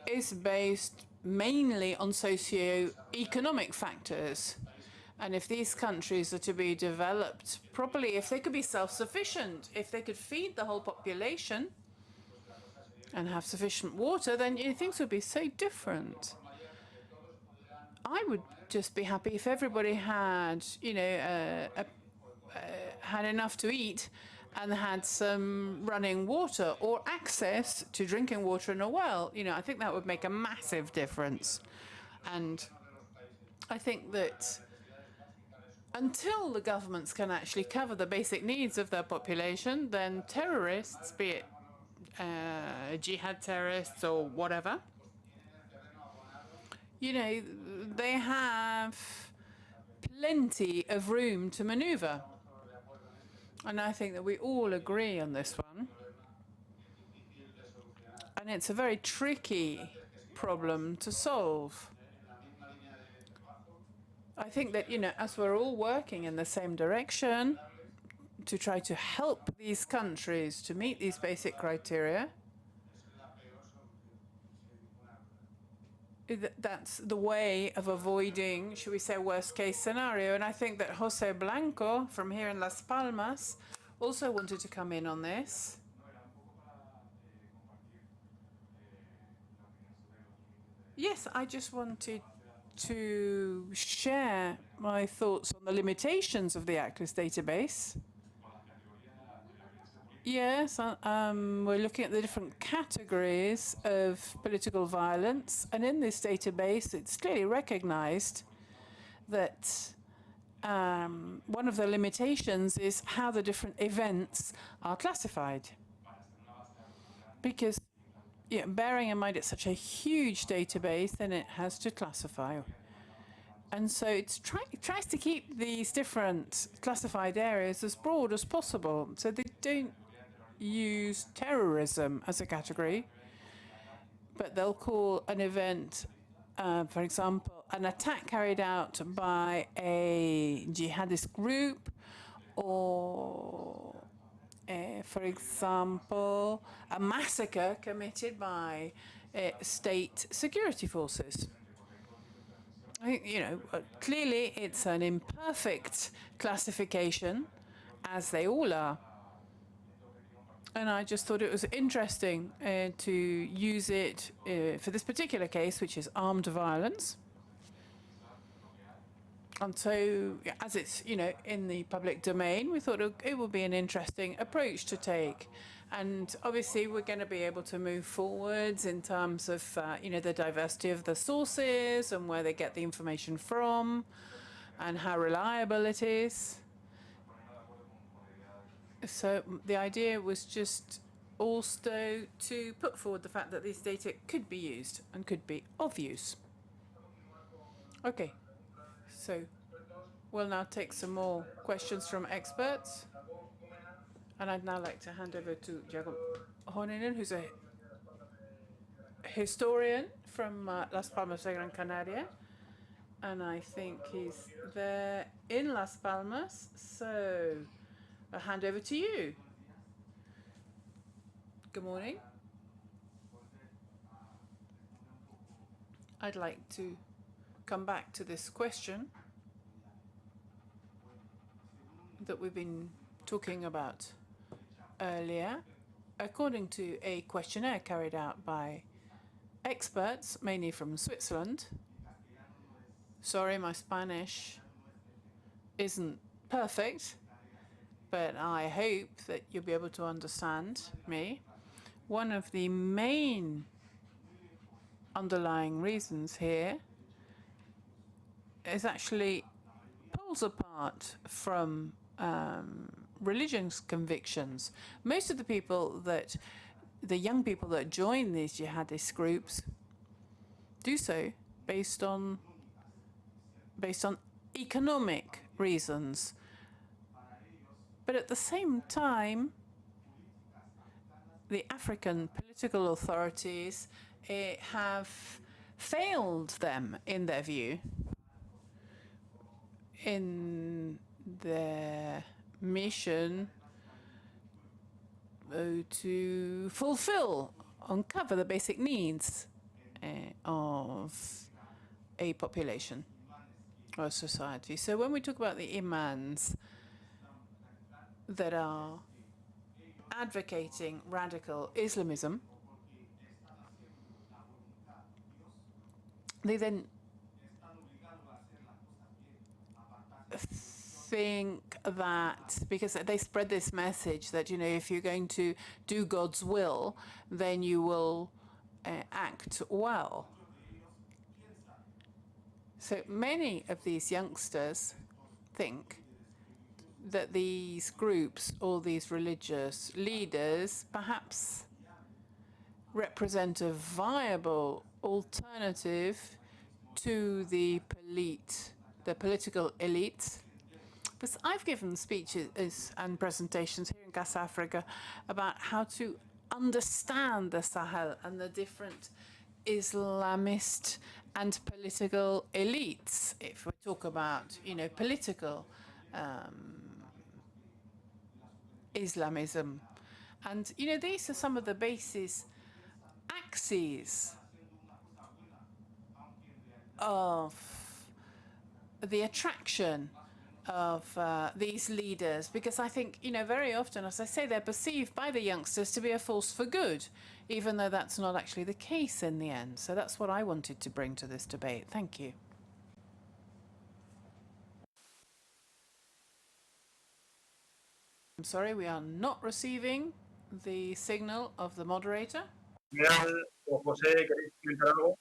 is based mainly on socio-economic factors. And if these countries are to be developed properly, if they could be self-sufficient, if they could feed the whole population and have sufficient water, then things would be so different. I would just be happy if everybody had, had enough to eat and had some running water or access to drinking water in a well. I think that would make a massive difference. And I think that until the governments can actually cover the basic needs of their population, then terrorists, be it jihad terrorists or whatever, they have plenty of room to maneuver. And I think that we all agree on this one. And it's a very tricky problem to solve. I think that, as we're all working in the same direction to try to help these countries to meet these basic criteria, that's the way of avoiding, should we say, worst case scenario. And I think that Jose Blanco from here in Las Palmas also wanted to come in on this. Yes, I just wanted to share my thoughts on the limitations of the Atlas database. Yes, we're looking at the different categories of political violence, and in this database, it's clearly recognized that one of the limitations is how the different events are classified. Because, bearing in mind it's such a huge database, then it has to classify. And so it tries to keep these different classified areas as broad as possible, so they don't use terrorism as a category, but they'll call an event, for example, an attack carried out by a jihadist group, or, for example, a massacre committed by state security forces. I think, clearly it's an imperfect classification, as they all are. And I just thought it was interesting to use it for this particular case, which is armed violence. And so, as it's, in the public domain, we thought it would be an interesting approach to take. And obviously, we're going to be able to move forwards in terms of, the diversity of the sources and where they get the information from and how reliable it is. So the idea was just also to put forward the fact that these data could be used and could be of use. Okay, so we'll now take some more questions from experts. And I'd now like to hand over to Jacob Honinen, who's a historian from Las Palmas de Gran Canaria. And I think he's there in Las Palmas. So I'll hand over to you. Good morning. I'd like to come back to this question that we've been talking about earlier. According to a questionnaire carried out by experts, mainly from Switzerland. Sorry, my Spanish isn't perfect, but I hope that you'll be able to understand me. One of the main underlying reasons here is actually pulls apart from religion's convictions. Most of the people the young people that join these jihadist groups do so based on economic reasons. But at the same time, the African political authorities have failed them, in their view, in their mission to uncover the basic needs of a population or a society. So when we talk about the imams that are advocating radical Islamism, they then think that, because they spread this message that, if you're going to do God's will, then you will act well. So many of these youngsters think that these groups or these religious leaders perhaps represent a viable alternative to the political elite. But I've given speeches and presentations here in Casa Africa about how to understand the Sahel and the different Islamist and political elites. If we talk about, political Islamism. And, these are some of the axes of the attraction of these leaders, because I think, very often, as I say, they're perceived by the youngsters to be a force for good, even though that's not actually the case in the end. So that's what I wanted to bring to this debate. Thank you. I'm sorry, we are not receiving the signal of the moderator. José, ¿queréis comentar algo?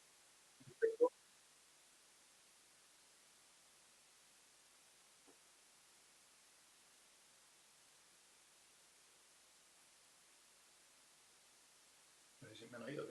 No sé si me han oído.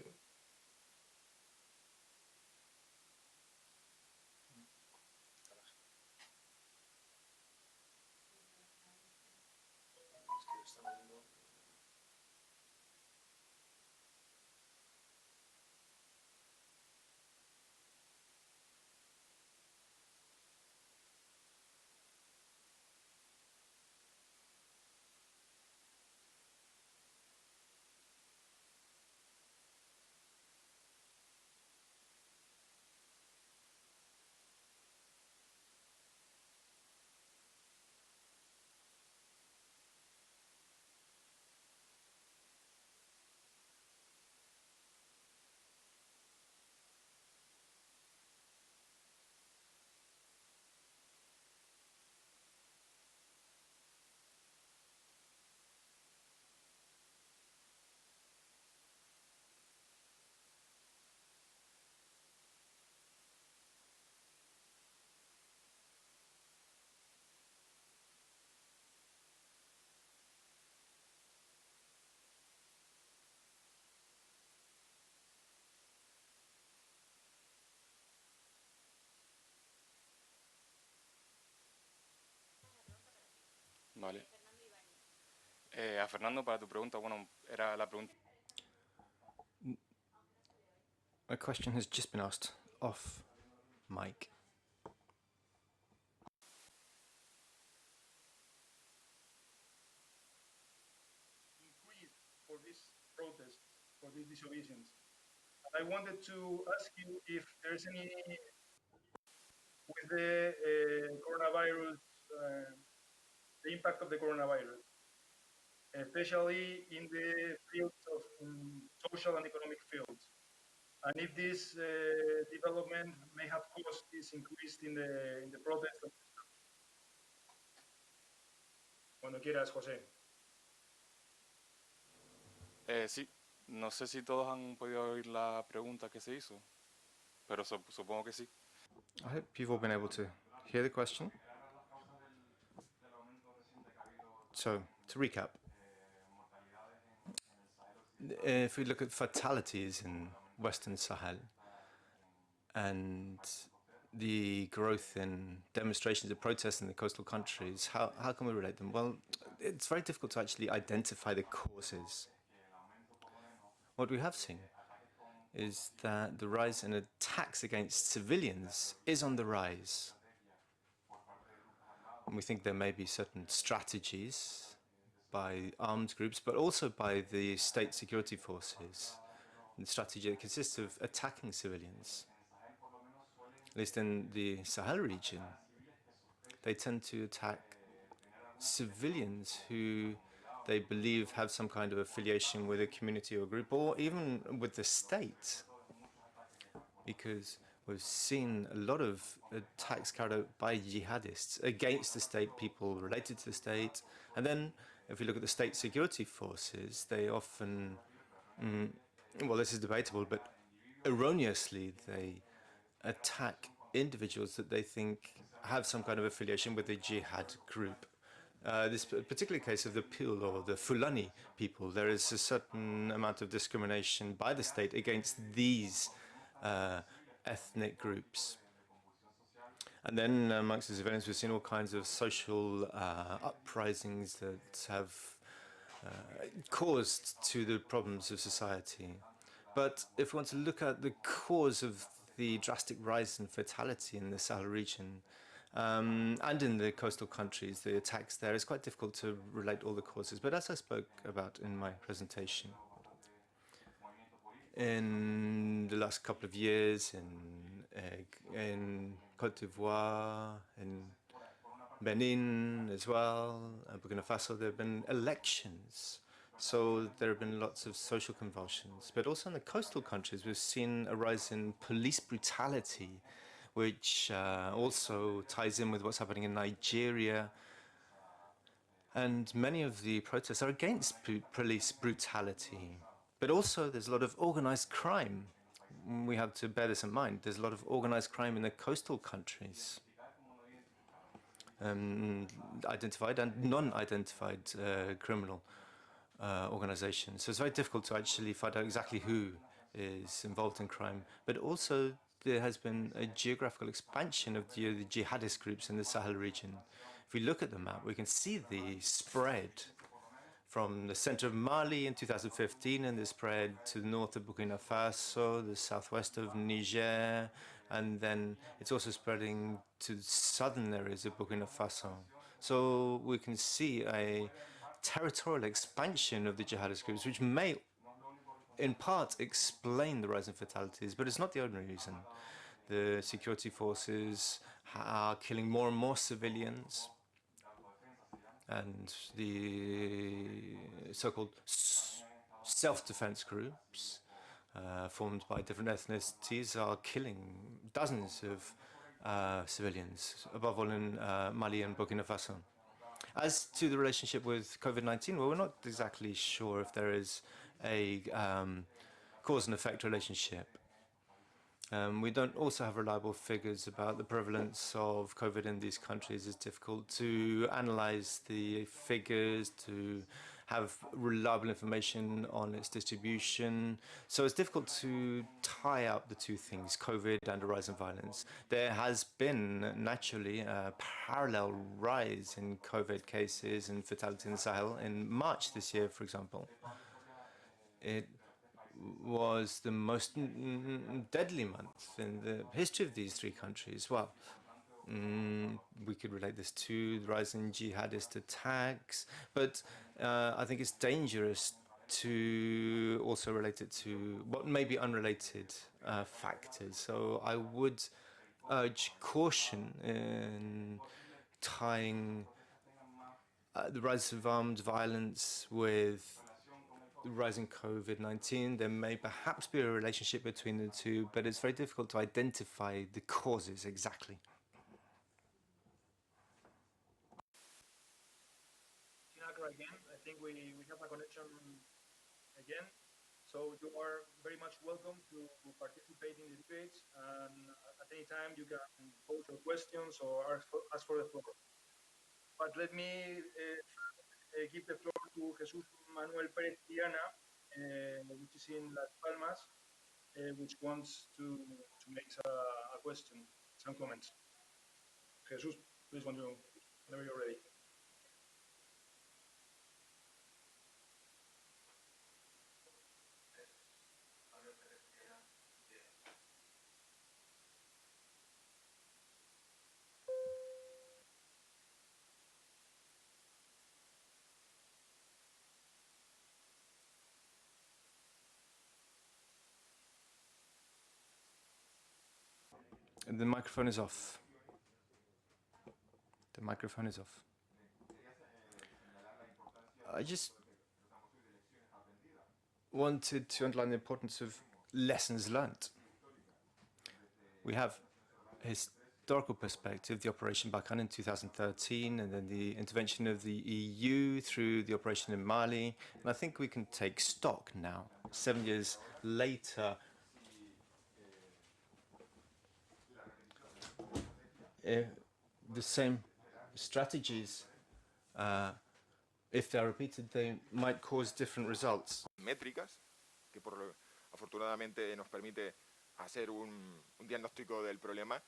Vale. A Fernando, para tu pregunta, bueno, era la pregunta. A question has just been asked off mic. Increase for this protest, for this disobedience. I wanted to ask you if there's any, with the coronavirus, the impact of the coronavirus, especially in the fields of social and economic fields. And if this development may have caused this increase in the protest. Cuando quieras, José. Sí, no sé si todos han podido oír la pregunta que se hizo, pero supongo que sí. I hope you've all been able to hear the question. So, to recap, if we look at fatalities in Western Sahel and the growth in demonstrations and protests in the coastal countries, how can we relate them? Well, it's very difficult to actually identify the causes. What we have seen is that the rise in attacks against civilians is on the rise. And we think there may be certain strategies by armed groups, but also by the state security forces. The strategy that consists of attacking civilians. At least in the Sahel region, they tend to attack civilians who they believe have some kind of affiliation with a community or group, or even with the state. Because we've seen a lot of attacks carried out by jihadists against the state, people related to the state. And then, if we look at the state security forces, they often, well, this is debatable, but erroneously they attack individuals that they think have some kind of affiliation with the jihad group. This particular case of the Pil or the Fulani people, there is a certain amount of discrimination by the state against these ethnic groups. And then amongst the civilians, we've seen all kinds of social uprisings that have caused to the problems of society. But if we want to look at the cause of the drastic rise in fatality in the Sahel region and in the coastal countries, the attacks there, it's quite difficult to relate all the causes. But as I spoke about in my presentation, in the last couple of years in Côte d'Ivoire, in Benin as well, and Burkina Faso, there have been elections. So there have been lots of social convulsions. But also in the coastal countries, we've seen a rise in police brutality, which also ties in with what's happening in Nigeria. And many of the protests are against police brutality. But also there's a lot of organized crime. We have to bear this in mind. There's a lot of organized crime in the coastal countries. Identified and non-identified criminal organizations. So it's very difficult to actually find out exactly who is involved in crime. But also there has been a geographical expansion of the jihadist groups in the Sahel region. If we look at the map, we can see the spread from the center of Mali in 2015 and the spread to the north of Burkina Faso, the southwest of Niger, and then it's also spreading to the southern areas of Burkina Faso. So we can see a territorial expansion of the jihadist groups, which may in part explain the rise in fatalities, but it's not the only reason. The security forces are killing more and more civilians, and the so-called self-defense groups formed by different ethnicities are killing dozens of civilians, above all in Mali and Burkina Faso. As to the relationship with COVID-19, well, we're not exactly sure if there is a cause and effect relationship. We don't also have reliable figures about the prevalence of COVID in these countries. It's difficult to analyze the figures, to have reliable information on its distribution. So it's difficult to tie up the two things, COVID and the rise in violence. There has been naturally a parallel rise in COVID cases and fatality in the Sahel in March this year, for example. It was the most deadly month in the history of these three countries. Well, we could relate this to the rise in jihadist attacks, but I think it's dangerous to also relate it to what may be unrelated factors. So I would urge caution in tying the rise of armed violence with the rising COVID-19. There may perhaps be a relationship between the two, but it's very difficult to identify the causes exactly. Again, I think we have a connection again. So you are very much welcome to participate in the debates, and at any time you can pose your questions or ask for the floor. But let me give the floor to Jesus Manuel Pérez Diana, which is in Las Palmas, which wants to make a question, some comments. Jesus, please, whenever you're ready. The microphone is off. The microphone is off. I just wanted to underline the importance of lessons learnt. We have a historical perspective, the Operation Barkhane in 2013, and then the intervention of the EU through the operation in Mali. And I think we can take stock now, 7 years later. The same strategies, if they're repeated, they might cause different results. Métricas, que afortunadamente nos permite hacer un diagnóstico del problema,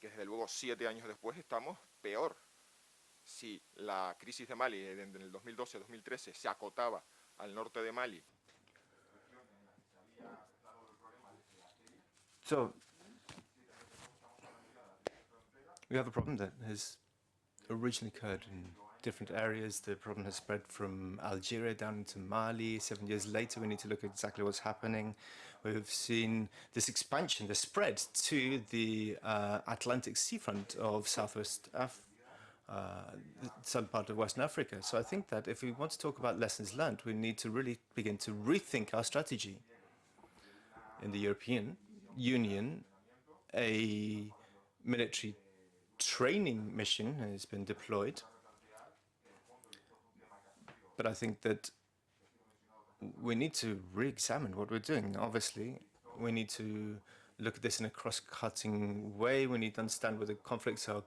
que desde luego 7 años después estamos peor. Si la crisis de Mali en el 2012-2013 se acotaba al norte de Mali. So we have a problem that has originally occurred in different areas. The problem has spread from Algeria down into Mali. 7 years later, we need to look at exactly what's happening. We've seen this expansion, the spread to the Atlantic seafront of southwest some part of Western Africa. So I think that if we want to talk about lessons learned, we need to really begin to rethink our strategy. In the European Union, a military training mission has been deployed. But I think that we need to re-examine what we're doing. Obviously, we need to look at this in a cross-cutting way. We need to understand whether conflicts are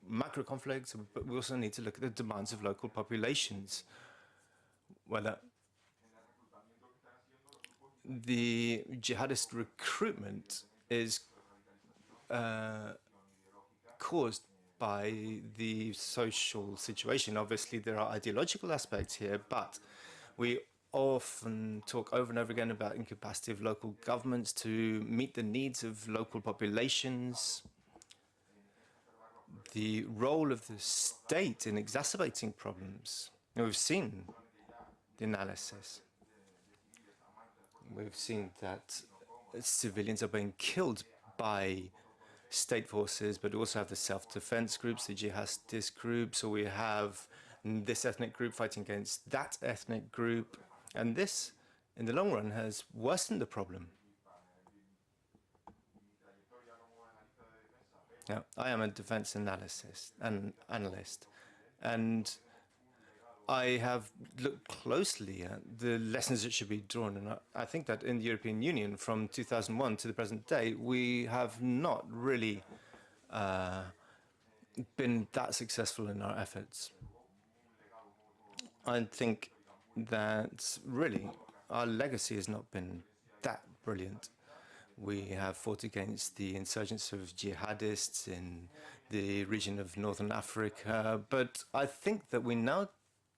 macro conflicts, but we also need to look at the demands of local populations. Whether the jihadist recruitment is caused by the social situation. Obviously, there are ideological aspects here, but we often talk over and over again about incapacity of local governments to meet the needs of local populations, the role of the state in exacerbating problems. We've seen the analysis. We've seen that civilians are being killed by state forces, but we also have the self-defense groups, the jihadist groups, so we have this ethnic group fighting against that ethnic group, and this, in the long run, has worsened the problem. Now, I am a defense analyst, and I have looked closely at the lessons that should be drawn, and I think that in the European Union, from 2001 to the present day, we have not really been that successful in our efforts. I think that really our legacy has not been that brilliant. We have fought against the insurgents of jihadists in the region of Northern Africa, but I think that we now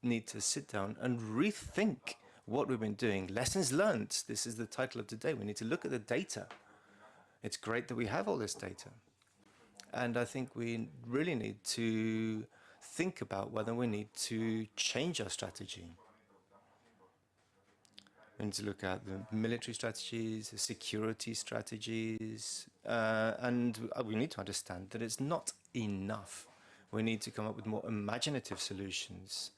need to sit down and rethink what we've been doing. Lessons learned. This is the title of today. We need to look at the data. It's great that we have all this data. And I think we really need to think about whether we need to change our strategy. We need to look at the military strategies, the security strategies, and we need to understand that it's not enough. We need to come up with more imaginative solutions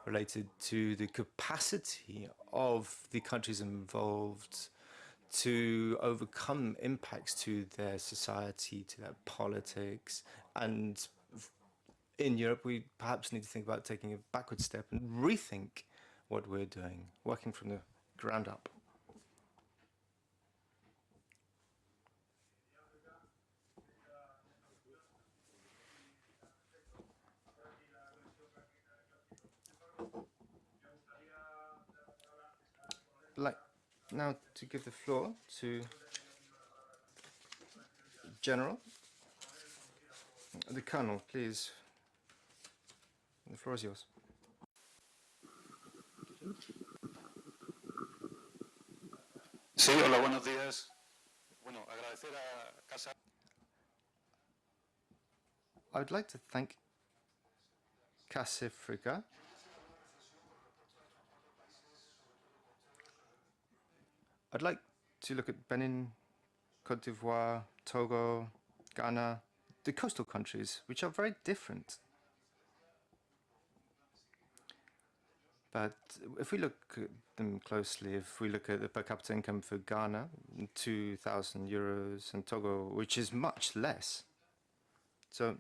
related to the capacity of the countries involved to overcome impacts to their society, to their politics. And in Europe, we perhaps need to think about taking a backward step and rethink what we're doing, working from the ground up. I'd like now to give the floor to General. The Colonel, please. The floor is yours. Sí, hola, buenos días. Bueno, agradecer a Casa. I would like to thank Casafrica I'd like to look at Benin, Cote d'Ivoire, Togo, Ghana, the coastal countries, which are very different. But if we look at them closely, if we look at the per capita income for Ghana, 2,000 euros, and Togo, which is much less. So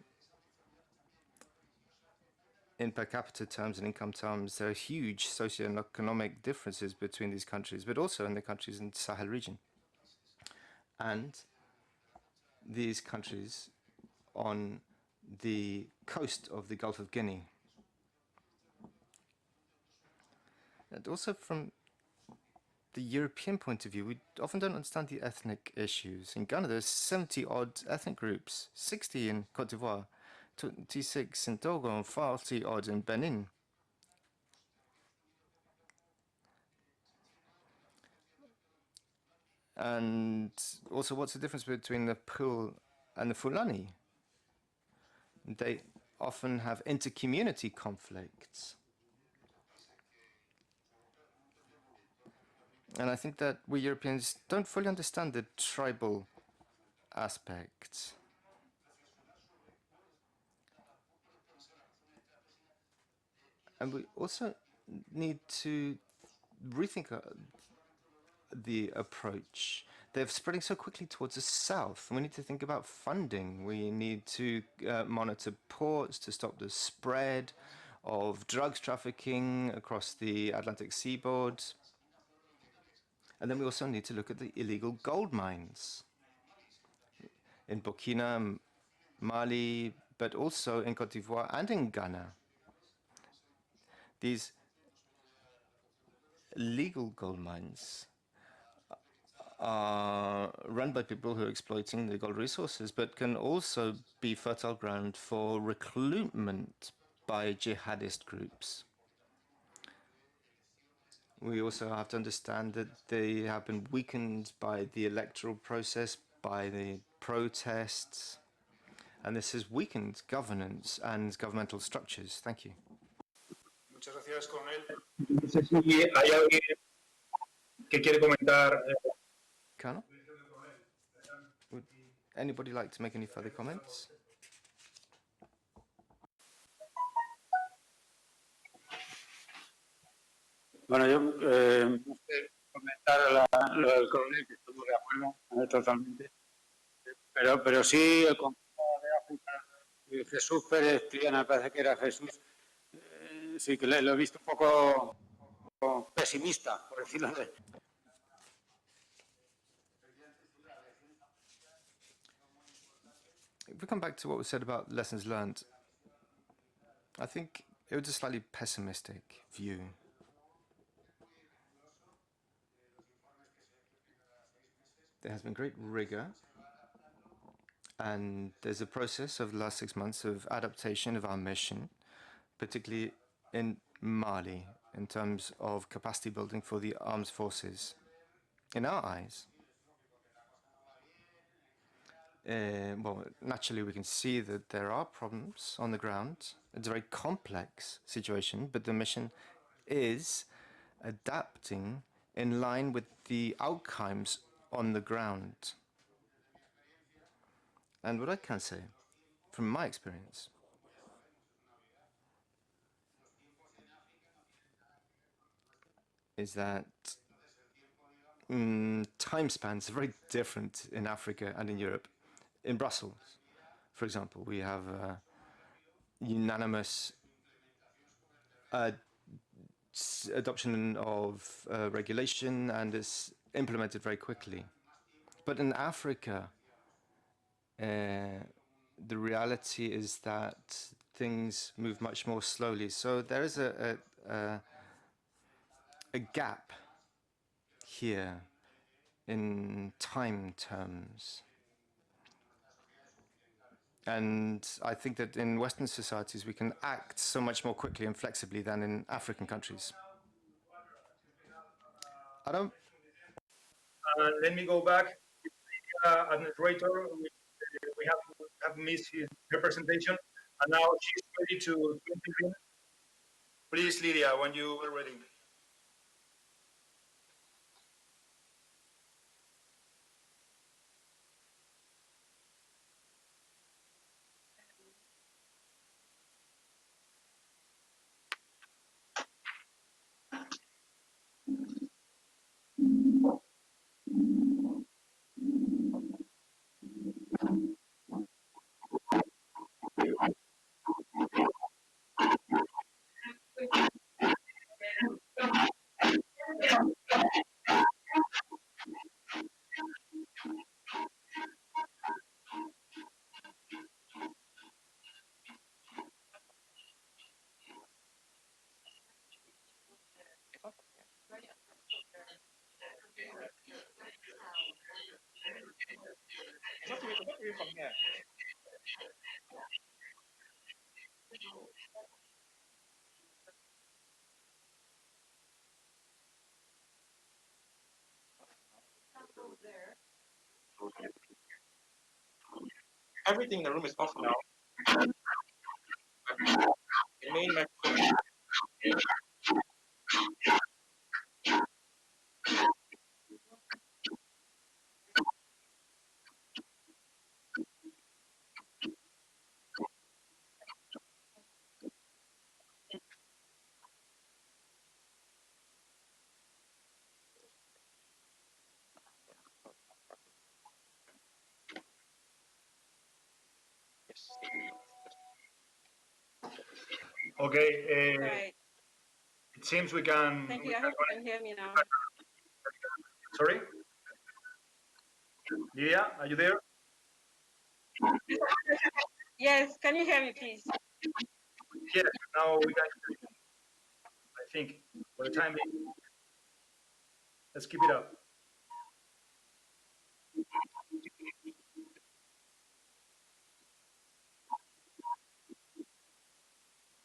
in per capita terms and income terms, there are huge socioeconomic differences between these countries, but also in the countries in the Sahel region. And these countries on the coast of the Gulf of Guinea. And also from the European point of view, we often don't understand the ethnic issues. In Ghana, there's 70-odd ethnic groups, 60 in Cote d'Ivoire, 26 in Togo, and 40-odd in Benin. And also, what's the difference between the Pul and the Fulani? They often have inter-community conflicts. And I think that we Europeans don't fully understand the tribal aspect. And we also need to rethink the approach. They're spreading so quickly towards the south. We need to think about funding. We need to monitor ports to stop the spread of drugs trafficking across the Atlantic seaboard. And then we also need to look at the illegal gold mines in Burkina, Mali, but also in Cote d'Ivoire and in Ghana. These legal gold mines are run by people who are exploiting the gold resources, but can also be fertile ground for recruitment by jihadist groups. We also have to understand that they have been weakened by the electoral process, by the protests, and this has weakened governance and governmental structures. Thank you. Muchas gracias, Coronel. No sé si hay alguien que quiere comentar. Colonel? Would anybody like to make any further comments? Bueno, yo comentar lo del coronel, que estamos de acuerdo totalmente, pero sí el concepto de África, Jesús Pérez Triana, parece que era Jesús, sí que lo he visto un poco pesimista, por decirlo de... If we come back to what was said about lessons learned, I think it was a slightly pessimistic view. there has been great rigor, and there's a process over the last 6 months of adaptation of our mission, particularly in Mali, in terms of capacity building for the armed forces. In our eyes, well, naturally we can see that there are problems on the ground. It's a very complex situation, but the mission is adapting in line with the outcomes on the ground. And what I can say, from my experience, is that time spans are very different in Africa and in Europe. In Brussels, for example, we have unanimous adoption of regulation, and it's implemented very quickly. But in Africa, the reality is that things move much more slowly. So there is a gap here in time terms. And I think that in Western societies, we can act so much more quickly and flexibly than in African countries. I don't. Let me go back. Administrator, we have missed her presentation, and now she's ready to intervene. Please, Lydia, when you are ready. Everything in the room is off now. The main microphone. Okay. Right. It seems we can. Thank you. I hope you can hear me now. Sorry? Lydia, are you there? Yes. Can you hear me, please? Yes. Now we can. I think for the time being, let's keep it up.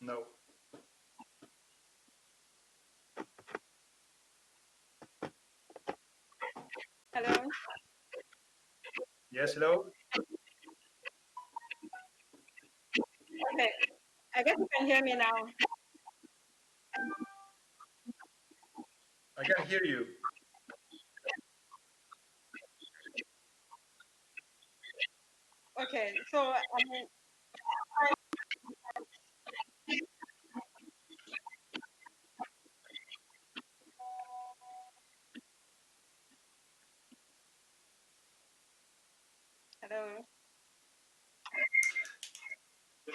No. Hello. Yes, hello? Okay. I guess you can hear me now. I can hear you. Okay. So hello.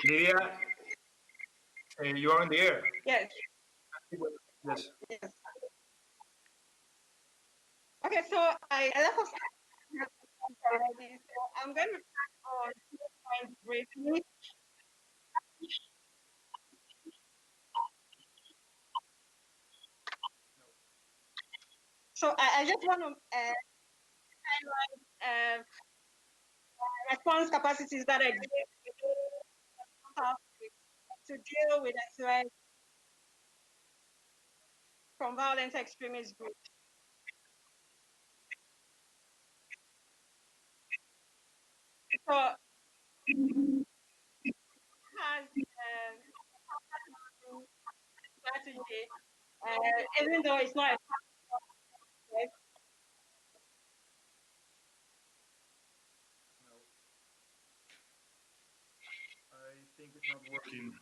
Lydia, you are in the air. Yes. Yes. Yes. Okay. So I left off already. So I'm going to touch on 2 points briefly. So I just want to response capacities that exist to deal with the threat from violent extremist groups. So, has strategy, even though it's not a I think it's not working.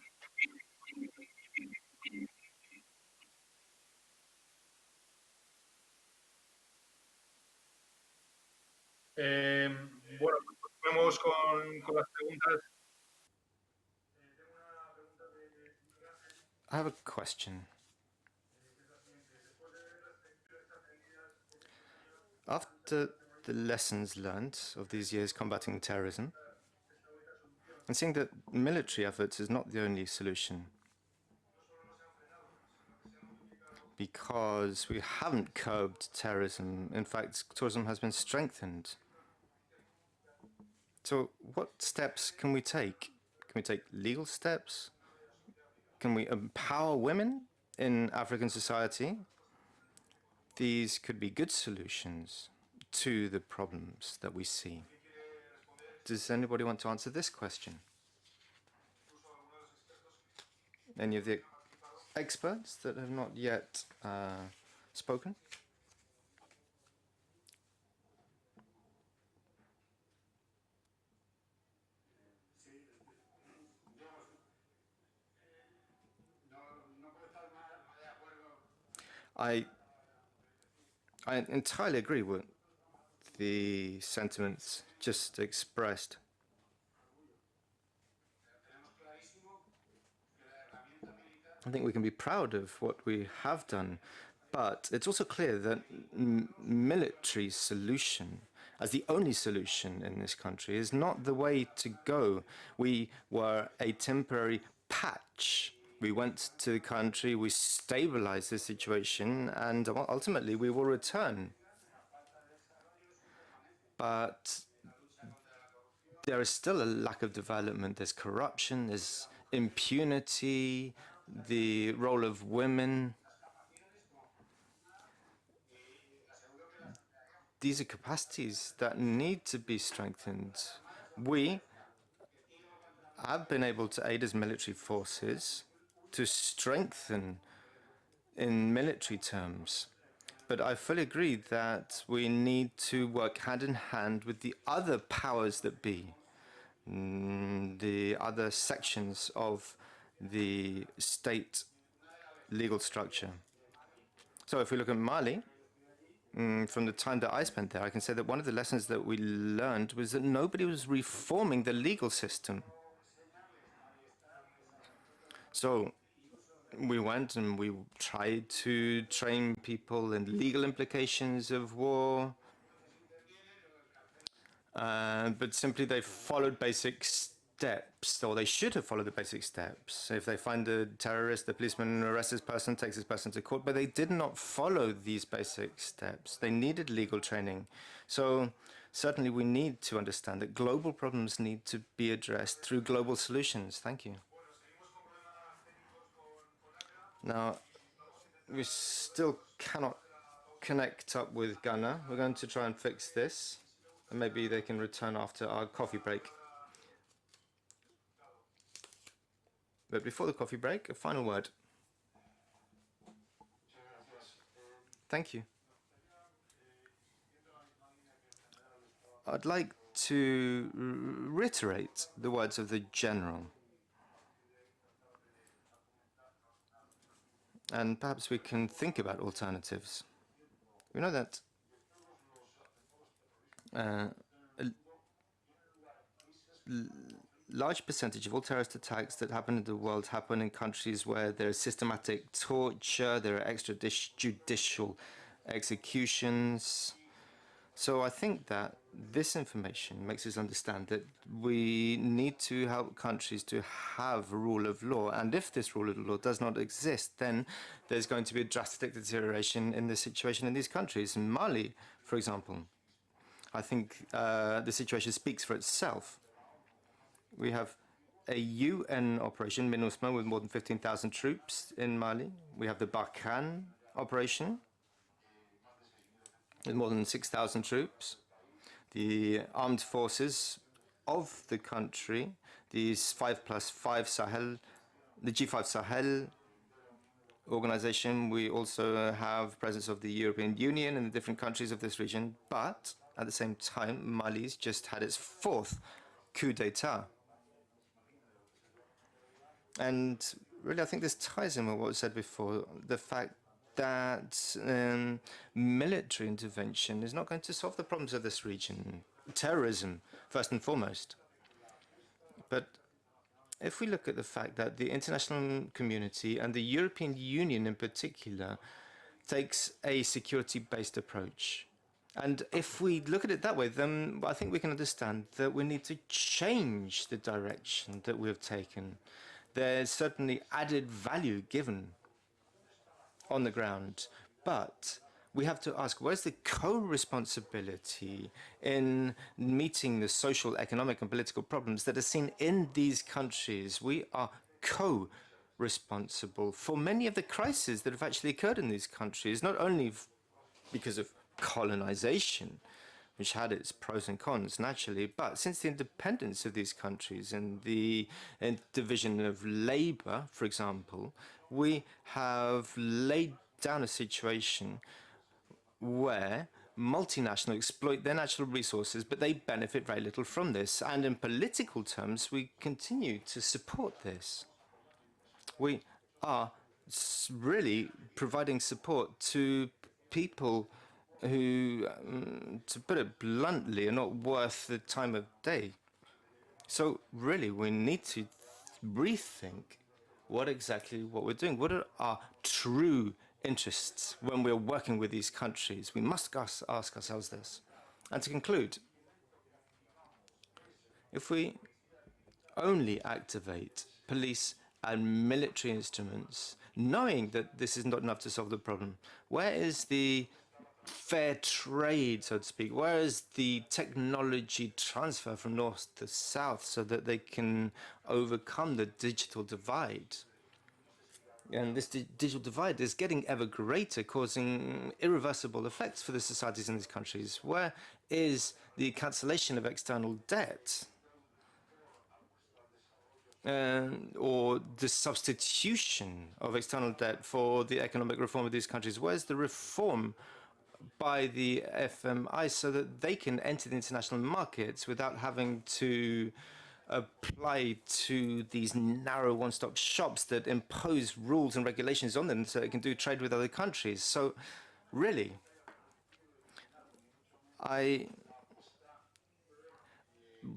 Bueno, vamos con las preguntas. I have a question. After the lessons learned of these years combating terrorism, and seeing that military efforts is not the only solution, because we haven't curbed terrorism. In fact, terrorism has been strengthened. So what steps can we take? Can we take legal steps? Can we empower women in African society? These could be good solutions to the problems that we see. Does anybody want to answer this question? Any of the experts that have not yet spoken? I entirely agree with the sentiments just expressed. I think we can be proud of what we have done, but it's also clear that military solution as the only solution in this country is not the way to go. We were a temporary patch. We went to the country, we stabilized the situation, and ultimately we will return. But there is still a lack of development. There's corruption, there's impunity, the role of women. These are capacities that need to be strengthened. We have been able to aid as military forces to strengthen in military terms. But I fully agree that we need to work hand in hand with the other powers that be, the other sections of the state legal structure. So if we look at Mali, from the time that I spent there, I can say that one of the lessons that we learned was that nobody was reforming the legal system. So we went and we tried to train people in legal implications of war, but simply they followed basic steps, or they should have followed the basic steps. If they find a terrorist, the policeman arrests this person, takes this person to court, but they did not follow these basic steps. They needed legal training. So certainly we need to understand that global problems need to be addressed through global solutions. Thank you. Now, we still cannot connect up with Ghana. We're going to try and fix this, and maybe they can return after our coffee break. But before the coffee break, a final word. Thank you. I'd like to reiterate the words of the General. And perhaps we can think about alternatives. We know that a large percentage of all terrorist attacks that happen in the world happen in countries where there is systematic torture, there are extrajudicial executions. So I think that this information makes us understand that we need to help countries to have a rule of law. And if this rule of law does not exist, then there's going to be a drastic deterioration in the situation in these countries. In Mali, for example, I think the situation speaks for itself. We have a UN operation, MINUSMA, with more than 15,000 troops in Mali. We have the Barkhane operation with more than 6,000 troops. The armed forces of the country, these 5+5 Sahel, the G5 Sahel organization. We also have presence of the European Union and the different countries of this region. But at the same time, Mali's just had its fourth coup d'etat. And really, I think this ties in with what was said before, the fact that military intervention is not going to solve the problems of this region. Terrorism, first and foremost. But if we look at the fact that the international community and the European Union in particular takes a security-based approach, and if we look at it that way, then I think we can understand that we need to change the direction that we've taken. There's certainly added value given on the ground, but we have to ask, where's the co-responsibility in meeting the social, economic, and political problems that are seen in these countries? We are co-responsible for many of the crises that have actually occurred in these countries, not only because of colonization, which had its pros and cons naturally, but since the independence of these countries and the division of labor, for example, we have laid down a situation where multinationals exploit their natural resources, but they benefit very little from this. And in political terms, we continue to support this. We are really providing support to people who, to put it bluntly, are not worth the time of day. So really, we need to rethink what we're doing. What are our true interests when we're working with these countries? We must ask ourselves this. And to conclude, if we only activate police and military instruments, knowing that this is not enough to solve the problem, where is the fair trade, so to speak? Where is the technology transfer from north to south so that they can overcome the digital divide? And this digital divide is getting ever greater, causing irreversible effects for the societies in these countries. Where is the cancellation of external debt? Or the substitution of external debt for the economic reform of these countries? Where's the reform by the FMI so that they can enter the international markets without having to apply to these narrow one-stop shops that impose rules and regulations on them so they can do trade with other countries? So really, I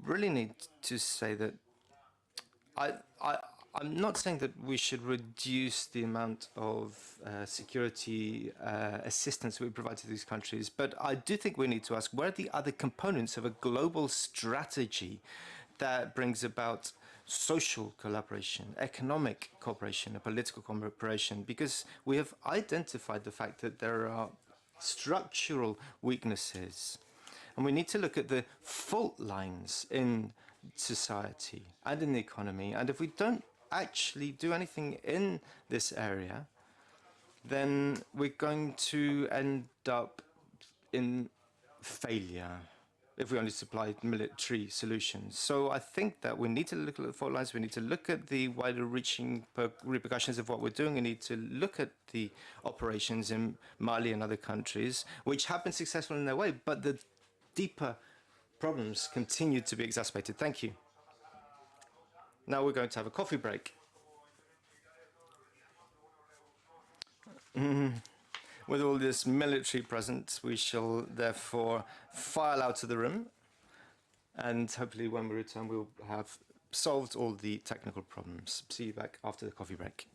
really need to say that I'm not saying that we should reduce the amount of security assistance we provide to these countries, but I do think we need to ask, where are the other components of a global strategy that brings about social collaboration, economic cooperation, and political cooperation? Because we have identified the fact that there are structural weaknesses, and we need to look at the fault lines in society and in the economy. And if we don't actually do anything in this area, then we're going to end up in failure if we only supply military solutions. So I think that we need to look at the fault lines, we need to look at the wider reaching repercussions of what we're doing, we need to look at the operations in Mali and other countries, which have been successful in their way, but the deeper problems continue to be exacerbated. Thank you. Now we're going to have a coffee break. With all this military presence, we shall therefore file out of the room, and hopefully when we return we'll have solved all the technical problems. See you back after the coffee break.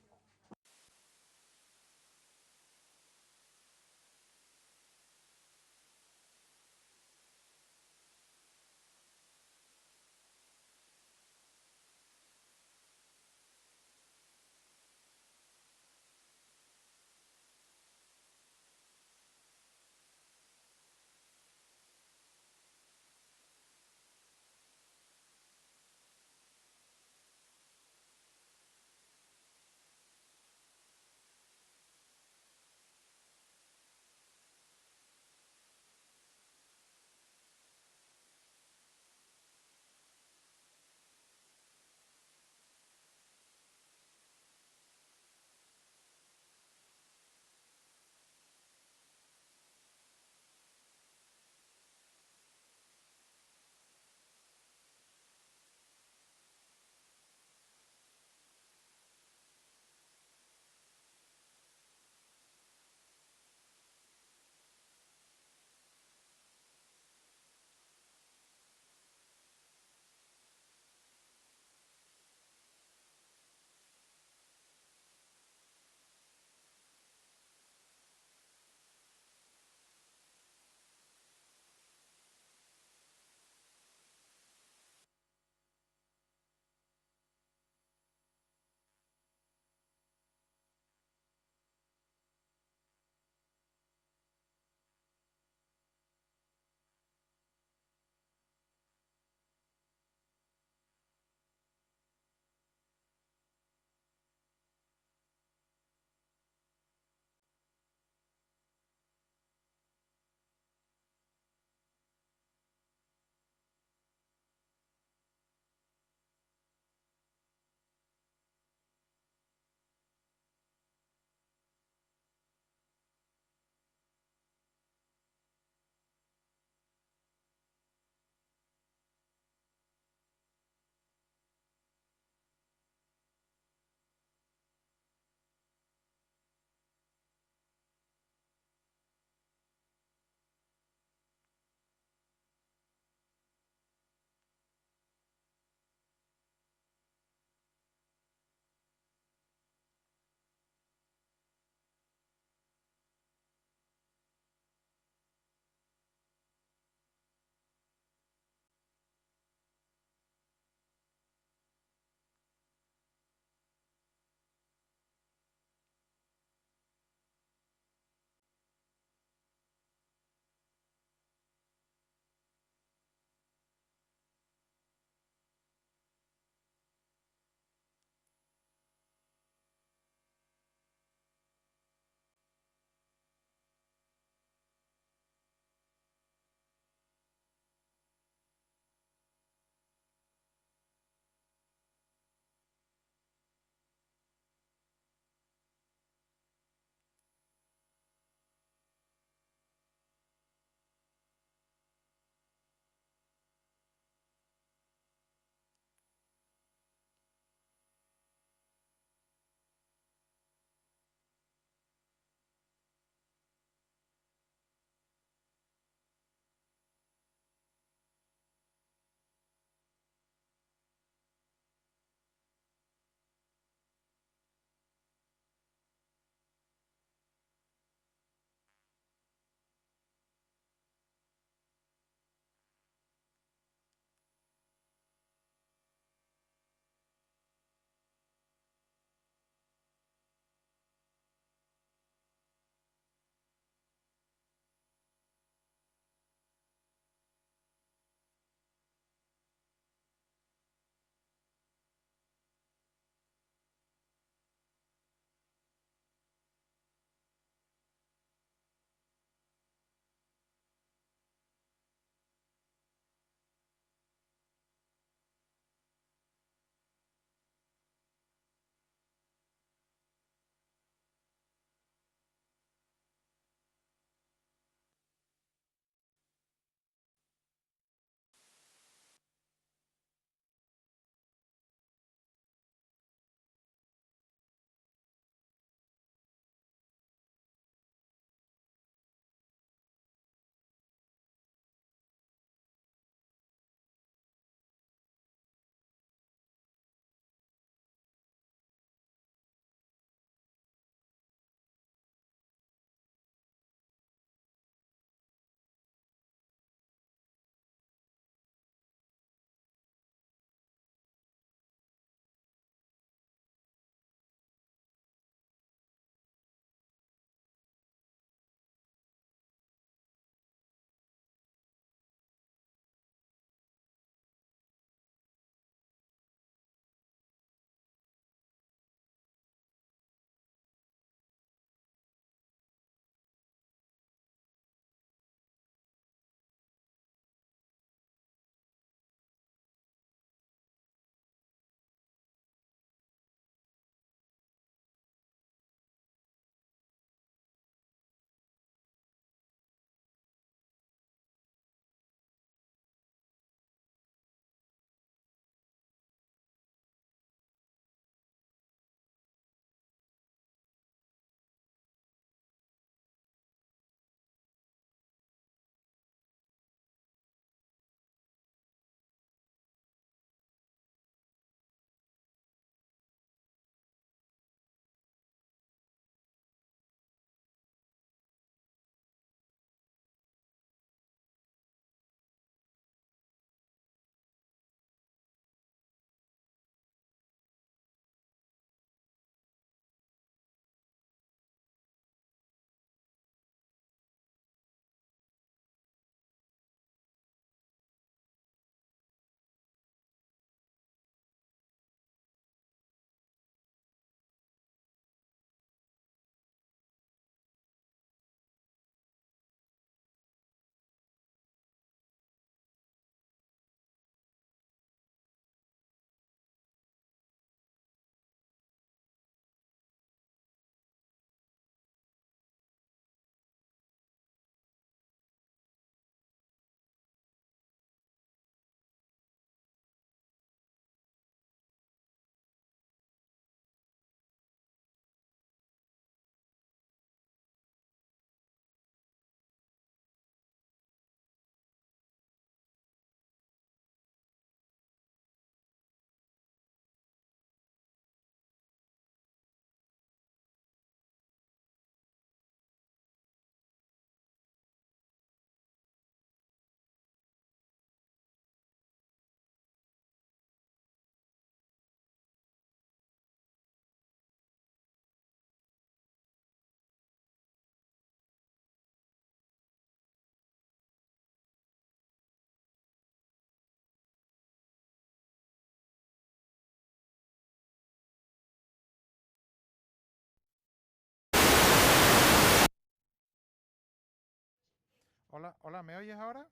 Hola, hola, ¿me oyes ahora?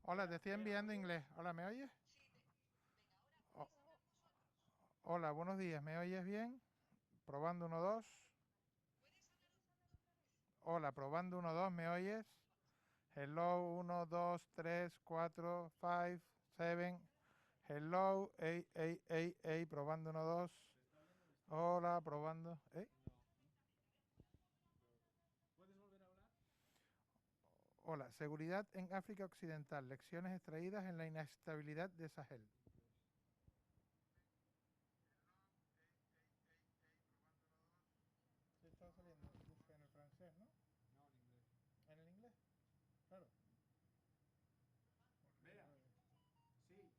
Hola, te estoy enviando inglés. Hola, ¿me oyes? O- hola, buenos días, ¿me oyes bien? Probando uno, 2. Hola, probando uno, 2, ¿me oyes? Hello, 1, 2, 3, 4, 5, 7. Hello, ey, ey, ey, ey, probando uno, 2. Hola, probando. Hola, seguridad en África Occidental. Lecciones extraídas en la inestabilidad de Sahel. Sí, está saliendo en el francés, ¿no? No, en inglés. ¿En el inglés? Claro. Vea. Sí.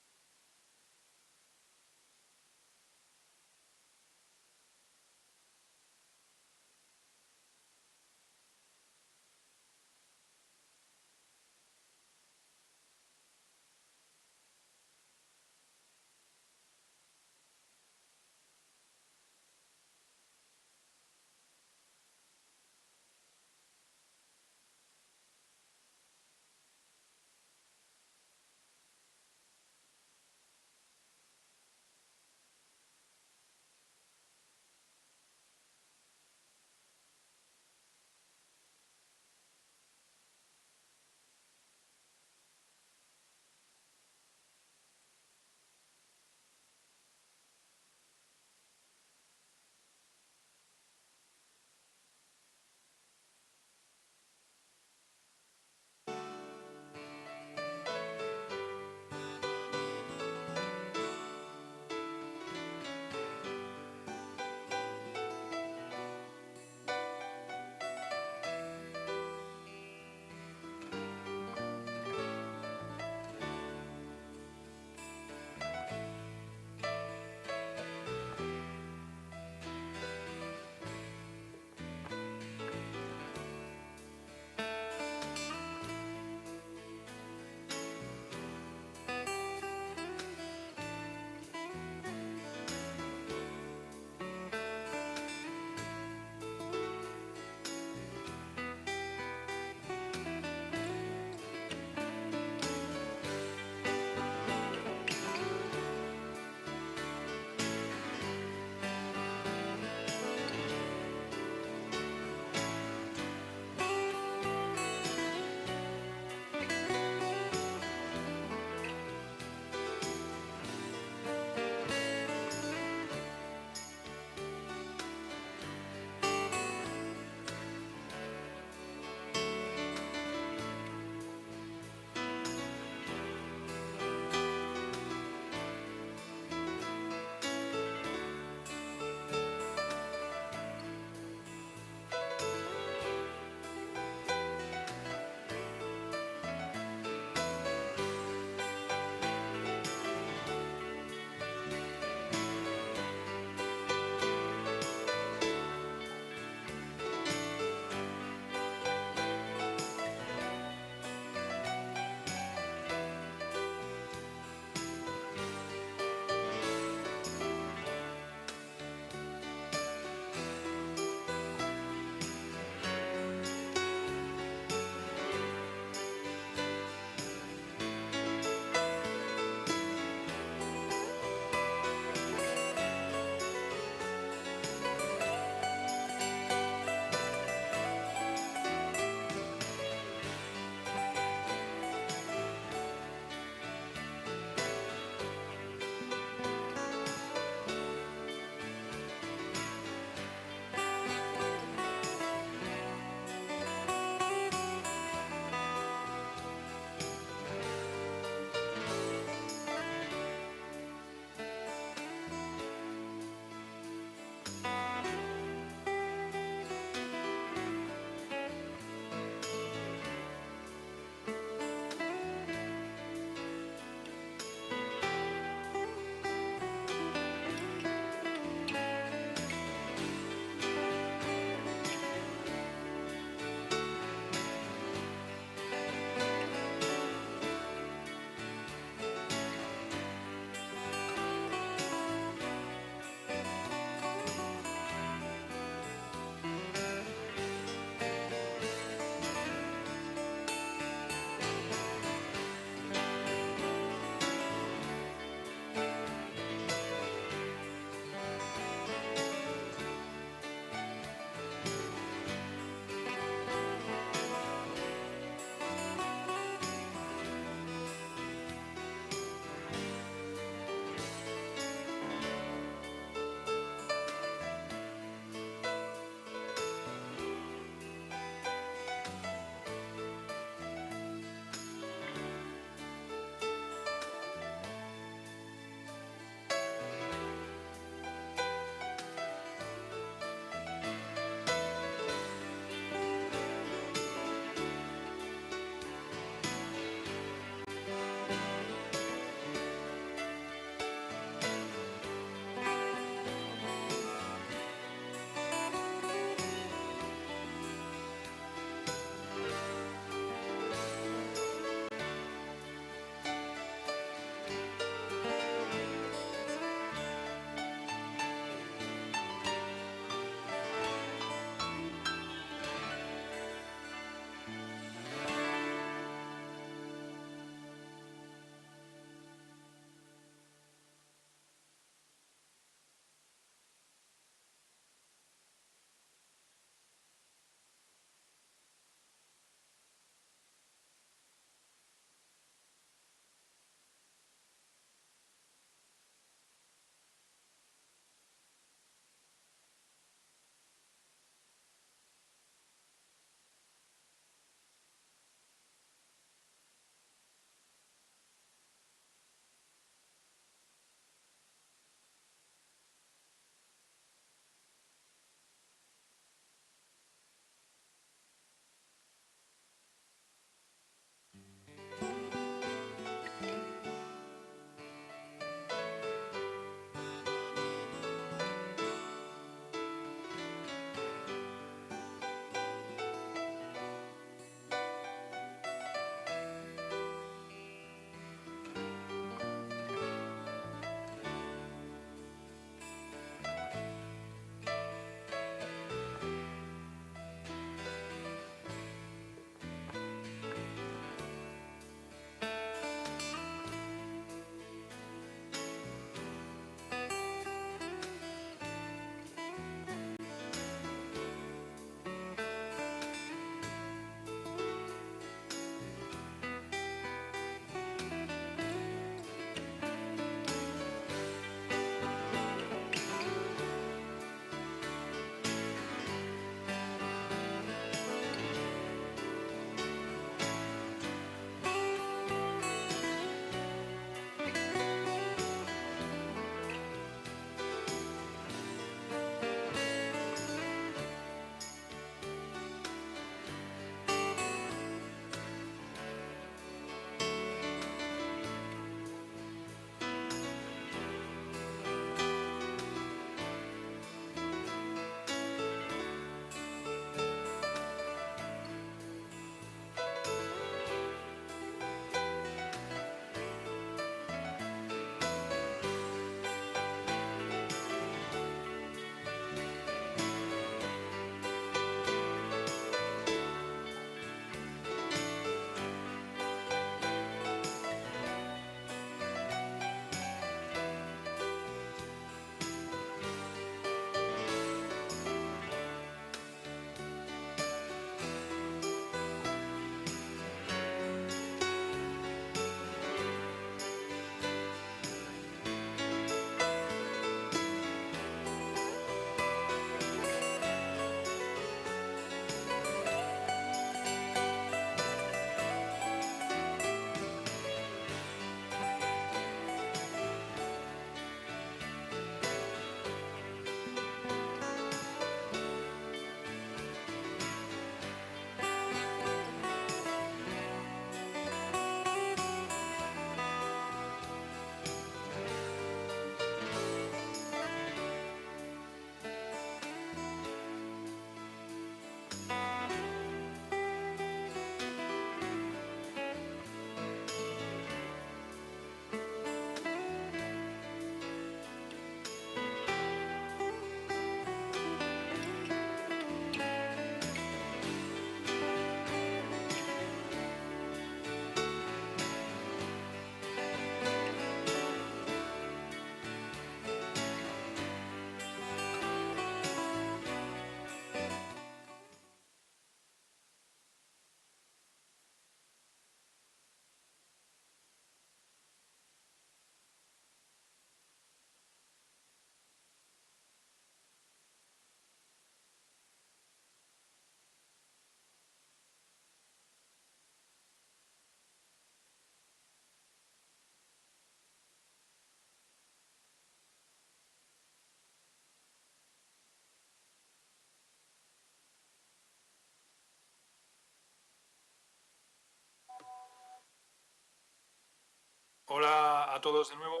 Hola a todos de nuevo.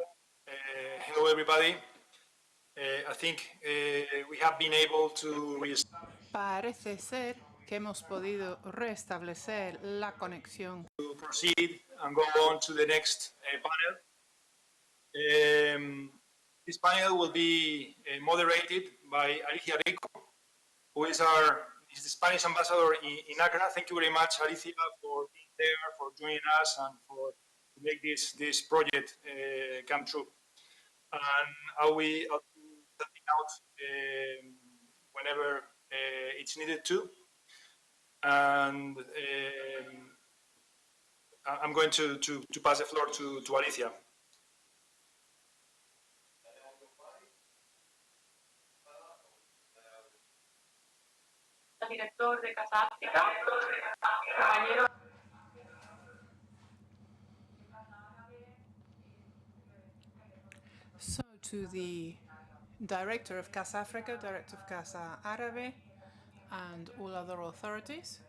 Hello everybody. I think we have been able to Parece ser que hemos podido restablecer la conexión. proceed and go on to the next panel. This panel will be moderated by Alicia Rico, who is the Spanish ambassador in Accra. Thank you very much, Alicia, for being there, for joining us, and for to make this project come true. And I'll be helping out whenever it's needed to. And I'm going to pass the floor to Alicia. Director de Casa África, compañero. So to the Director of Casa Africa, Director of Casa Árabe, and all other authorities.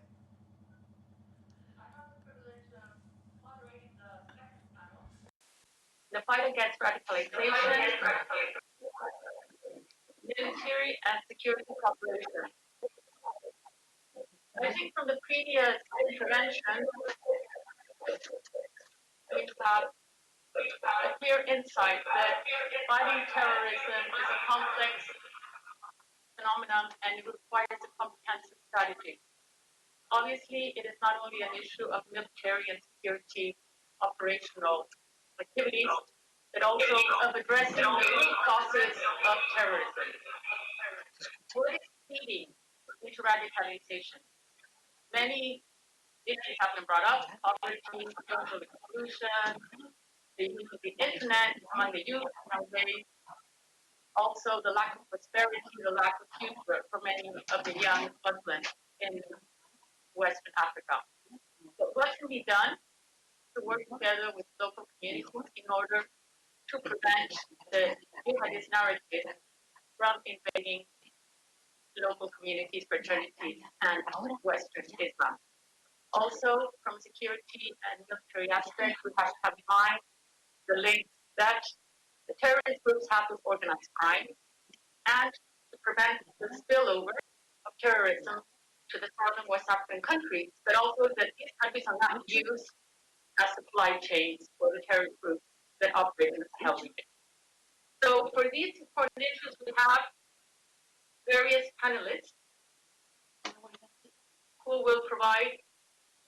The fight against radicalization, military and security cooperation. I think from the previous intervention, we have a clear insight that fighting terrorism is a complex phenomenon and it requires a comprehensive strategy. Obviously, it is not only an issue of military and security operational activities, but also of addressing the root causes of terrorism. What is feeding into radicalization? Many issues have been brought up: poverty, social exclusion, the use of the internet among the youth nowadays, also the lack of prosperity, the lack of future for many of the young Muslims in Western Africa. But what can be done to work together with local communities in order to prevent the jihadist narrative from invading local communities, fraternities, and Western Islam? Also, from security and military aspect, we have to have in mind the link that the terrorist groups have with organized crime, and to prevent the spillover of terrorism to the southern West African countries, but also that these countries are not used as supply chains for the terrorist groups that operate in the Sahel region. So for these important issues, we have various panelists who will provide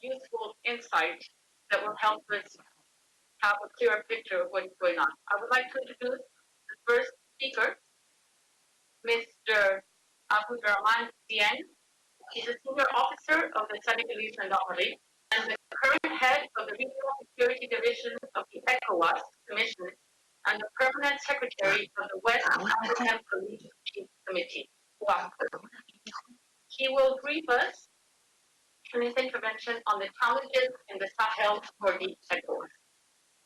useful insight that will help us have a clearer picture of what is going on. I would like to introduce the first speaker, Mr. Abdurrahman Dieng. He's a senior officer of the Senegalese Gendarmerie and the current head of the Regional Security Division of the ECOWAS Commission and the permanent secretary of the West African Police Chief Committee, WAFCO. He will brief us in his intervention on the challenges in the Sahel for the ECOWAS.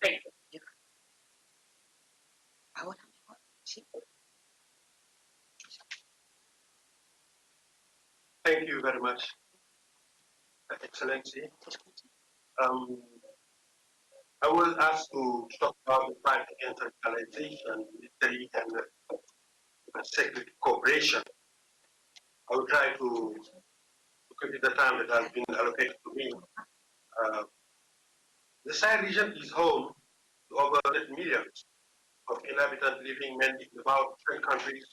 Thank you. Thank you very much, Excellency. I will ask to talk about the fight against radicalization, military and security cooperation. I will try to complete the time that has been allocated to me. The Sahel region is home to over 100 million of inhabitants living mainly in about 10 countries,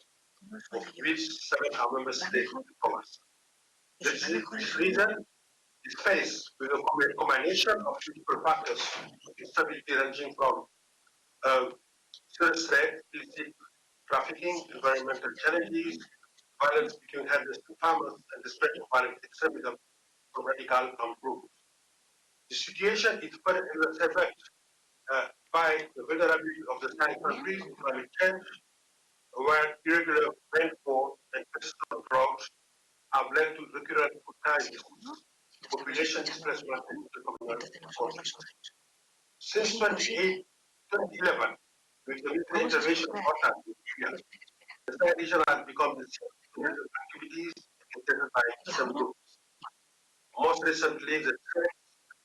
of which 7 are member states of ECOWAS. This region is faced with a combination of multiple factors of instability ranging from serious threat, illicit trafficking, environmental challenges, violence between herders and farmers, and the spread of violent extremism from radical armed groups. The situation is further exacerbated by the vulnerability of the Sahel countries to climate change, where irregular rainfall and persistent droughts have led to recurrent food crises, population displacement, and economic forces. Since 2011, with the military intervention of OTAN in Syria, the Sahel region has become the center of activities intended by some groups. Most recently, the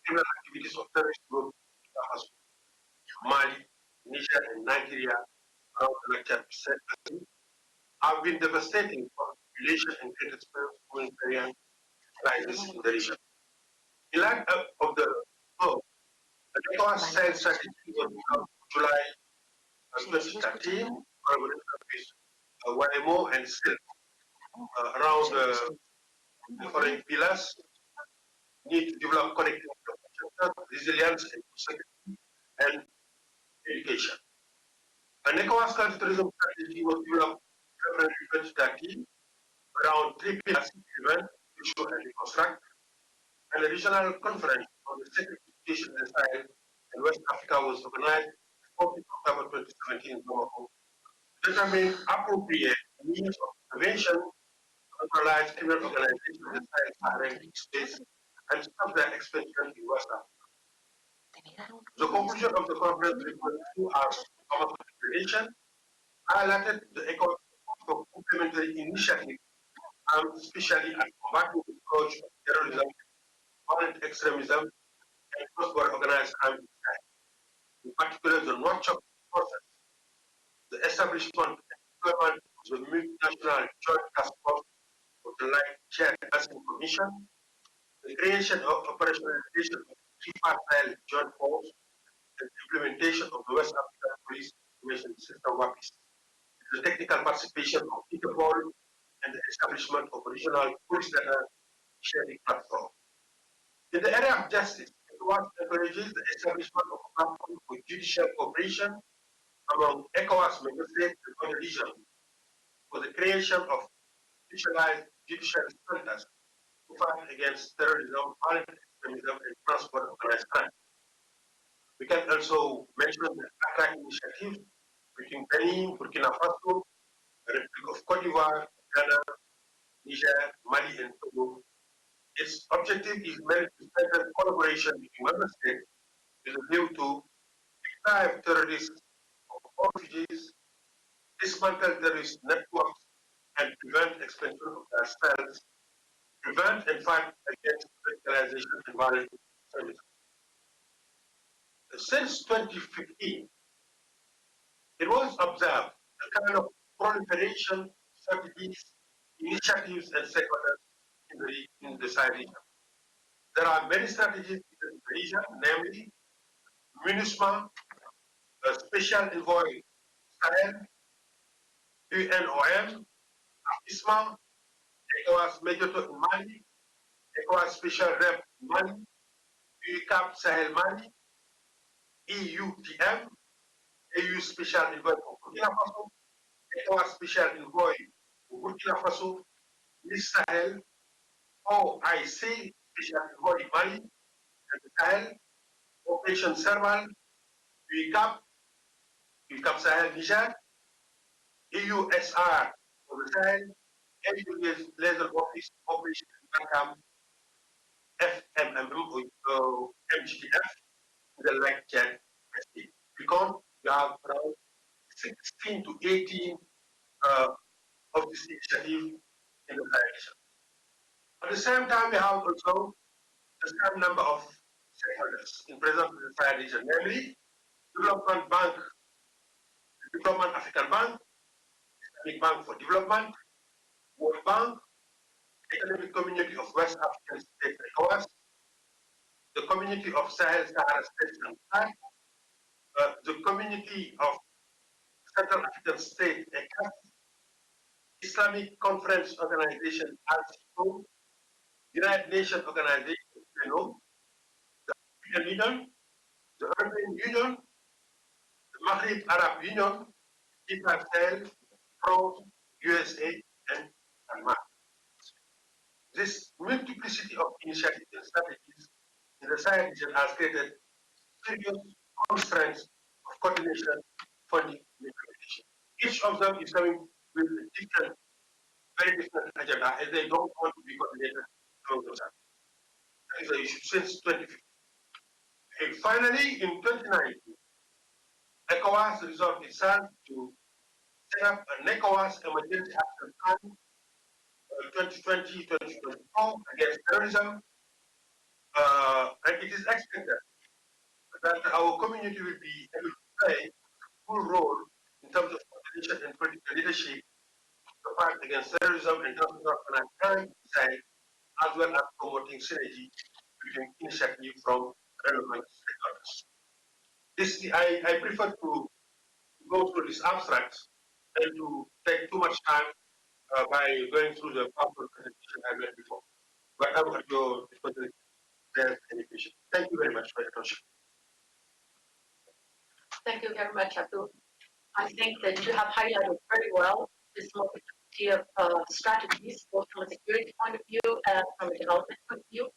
criminal activities of terrorist groups in the hospital. Mali, Niger, and Nigeria, around elected have been devastating for the population and created humanitarian crisis in the region. In light of the above, the ECOWAS Sahel strategy was developed in July 2013, collaboration with WAMO and SIL around the following pillars: need to develop connectivity, resilience, and security, and education. An ECOWAS counterterrorism strategy was developed in February 2013 around three pillars: prevent, issue, and reconstruct. And a regional conference on the security situation in Sahel and West Africa was organized on 14 October 2017 in Bamako to determine appropriate means of prevention to neutralize criminal organizations in the Sahel space and stop their expansion in West Africa. The conclusion of the conference referred to as Bamako Declaration highlighted the economic of complementary initiatives, especially at combating the approach of terrorism, violent extremism, and cross-border organized crime in particular the notch-up process, the establishment and deployment of the multinational joint task force of the Light Shared Task Commission, the creation of operationalization of the G5 joint force, and the implementation of the West African Police Information System WAPIS, the technical participation of Interpol, and the establishment of regional police data sharing platform. In the area of justice, ECOWAS encourages the establishment of a platform for judicial cooperation among ECOWAS member states and other regions for the creation of specialized judicial centers to fight against terrorism, violent extremism, and transport organized crime. We can also mention the ACRA initiative between Benin, Burkina Faso, the Republic of Cote d'Ivoire, Ghana, Niger, Mali, and Togo. Its objective is meant to strengthen collaboration between member states with a view to deprive terrorists of all refugees, dismantle terrorist networks, and prevent expansion of their cells, prevent and fight against radicalization and violent extremism. Since 2015, it was observed a kind of proliferation strategies, initiatives, and stakeholders in the Sahel region. There are many strategies in the region, namely MINUSMA, a special envoy Sahel, UNOM, AFISMA, ECOWAS Mediator in Mali, ECOWAS Special Rep in Mali, UCAP Sahel Mali, EUTM, AU Special Envoy for Burkina Faso, ECOWAS Special Envoy for Burkina Faso, Miss Sahel, OIC Special Envoy in Mali, and the Sahel, Operation Serval, UCAP, UCAP Sahel Niger, EUSR for the Sahel, AU Laser Office Operation Bankam, FMM, MGTF, the like chat. Because you have around 16 to 18 of this initiative in the direction. At the same time, we have also the same number of stakeholders in presence of the Sahel region, namely Development Bank, the Development African Bank, Islamic Bank for Development, World Bank, Economic Community of West African States ECOWAS, the Community of Sahel-Sahara States and Chad, the Community of Central African States ECAS, Islamic Conference Organization ALCO, United Nations Organization UNO, the African Union, the European Union, the Maghreb Arab Union, Israel, France, USA, and Denmark. This multiplicity of initiatives and strategies in the Sahel region has created serious constraints of coordination, funding, and implementation. Each of them is coming with a different, very different agenda, and they don't want to be coordinated among themselves. That is the issue since 2015. And finally, in 2019, ECOWAS resolved itself to set up an ECOWAS Emergency Action Plan 2020-2024 against terrorism, and it is expected that that our community will be able to play a full role in terms of coordination and political leadership to fight against terrorism and transnational crime side, as well as promoting synergy between initiatives from relevant stakeholders. I prefer to go through this abstract and to take too much time by going through the PowerPoint presentation I read before. But I'm at your disposal if there's any question. Thank you very much for your attention. Thank you very much, Abdul. I think that you have highlighted very well this multiplicity of strategies, both from a security point of view and from a development point of view.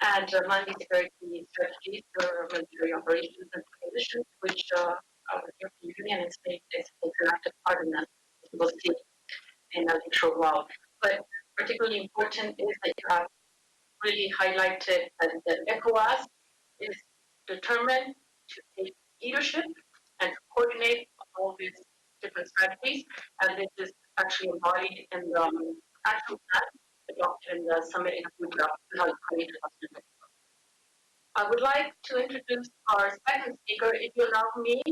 And multi-security strategies for military operations and coalitions, which our European Union is an active part in that, as we will see in a short while. But particularly important is that you have really highlighted that ECOWAS is determined to take leadership and to coordinate all these different strategies, and this is actually embodied in the action plan adopted in the summit in Abuja 2020. I would like to introduce our second speaker, if you allow me.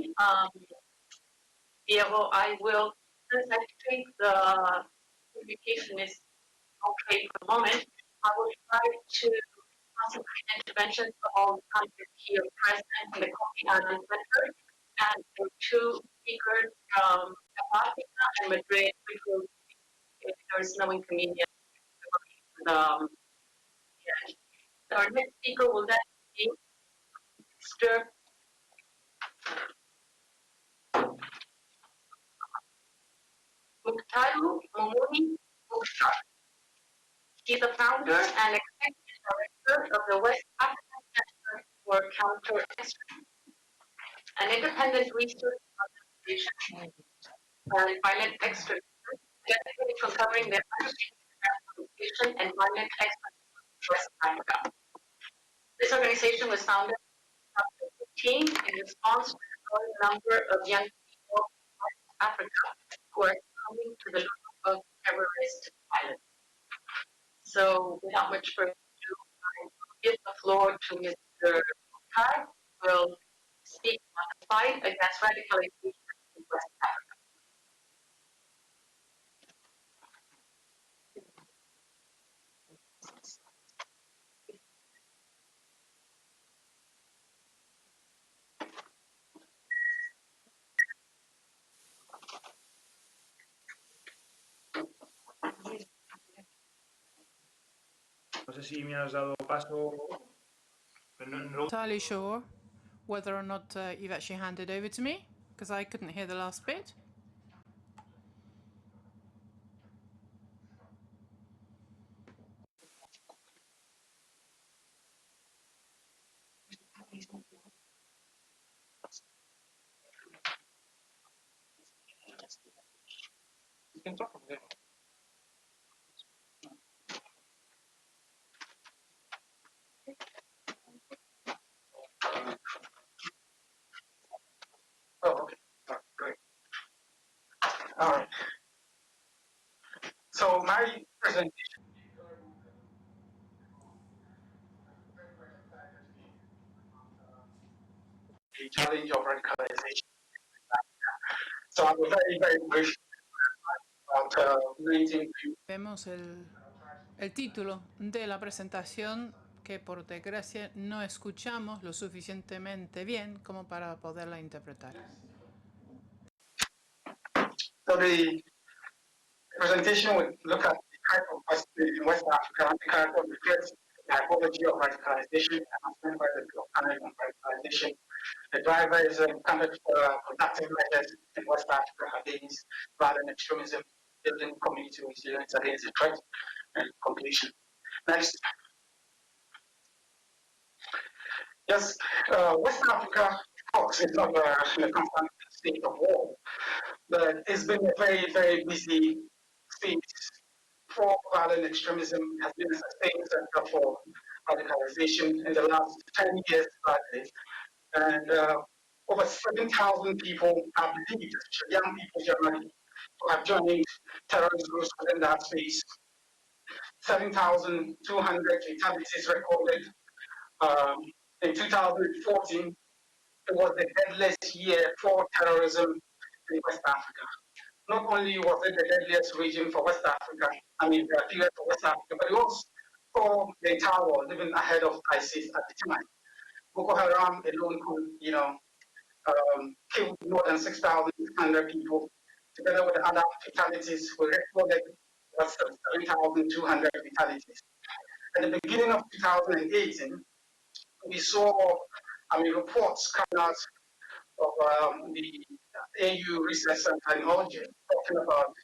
Diego, I will, since I think the communication is okay for the moment, I will try to concentrate interventions on all the countries here present in the Kofi Annan Center, and the two speakers from Africa and Madrid, which will, if there is no inconvenience, our next speaker will then be Mr. Muktaru Mumuni Mukhtar. He's the founder and executive director of the West African Center for Counter-Extremism, an independent research organization and violent extremism dedicated to covering the radicalization and violent extremism in West Africa. This organization was founded in 2015 in response to the growing number of young people in West Africa who are succumbing to the loop of terrorist violence. So, without much further ado, I will give the floor to Mr. Mukhtar, who will speak on the fight against radicalization in West Africa. No sé si me has dado paso. Not entirely sure whether or not you've actually handed over to me, because I couldn't hear the last bit. You can talk from there. Oh, okay. Oh, great. All right. So my presentation. The challenge of radicalization. So I'm very, very brief about 19. Vemos el título de la presentación, que por desgracia no escuchamos lo suficientemente bien como para poderla interpretar. So the presentation will look at the type of West Africa, the character of the threats, the typology of radicalization, and by the of radicalization. The driver is conducting measures in West Africa against violent extremism, building community resilience against the threat, and completion. Next. Yes, West Africa, of course, is not in a constant state of war, but it's been a very, very busy space for violent extremism. Has been a sustained center for radicalization in the last 10 years, likely. And over 7,000 people are believed, young people generally, who have joined terrorist groups within that space. 7,200 fatalities recorded. In 2014, it was the deadliest year for terrorism in West Africa. Not only was it the deadliest region for West Africa, period for West Africa, but it was for the entire world, even ahead of ISIS at the time. Boko Haram alone could, killed more than 6,600 people. Together with the other fatalities, we recorded was 7,200 fatalities. At the beginning of 2018, we saw reports coming out of the AU Research Center in Algiers talking about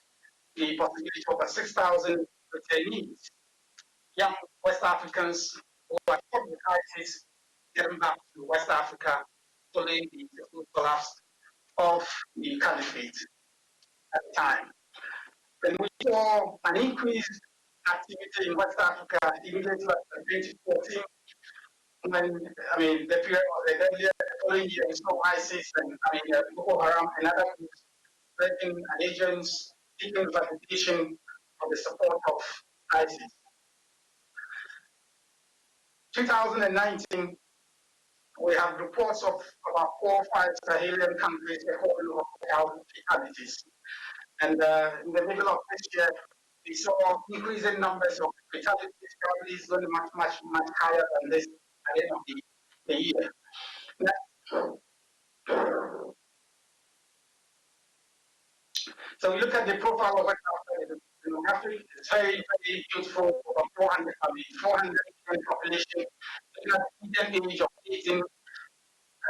the possibility of 6,000 detainees, young West Africans who are from the crisis getting back to West Africa following the collapse of the caliphate at the time. Then we saw an increased activity in West Africa immediately after 2014, when the period was the deadliest following year, we saw ISIS and Boko Haram and other groups threatening agents seeking validation of the support of ISIS. 2019, we have reports of about 4 or 5 Sahelian countries recording of fatalities. And in the middle of this year, we saw increasing numbers of fatalities, probably is going to be much higher than this at the end of the year. So we look at the profile of West Africa, the demographic, it's very beautiful, 400 million population, median age of 18,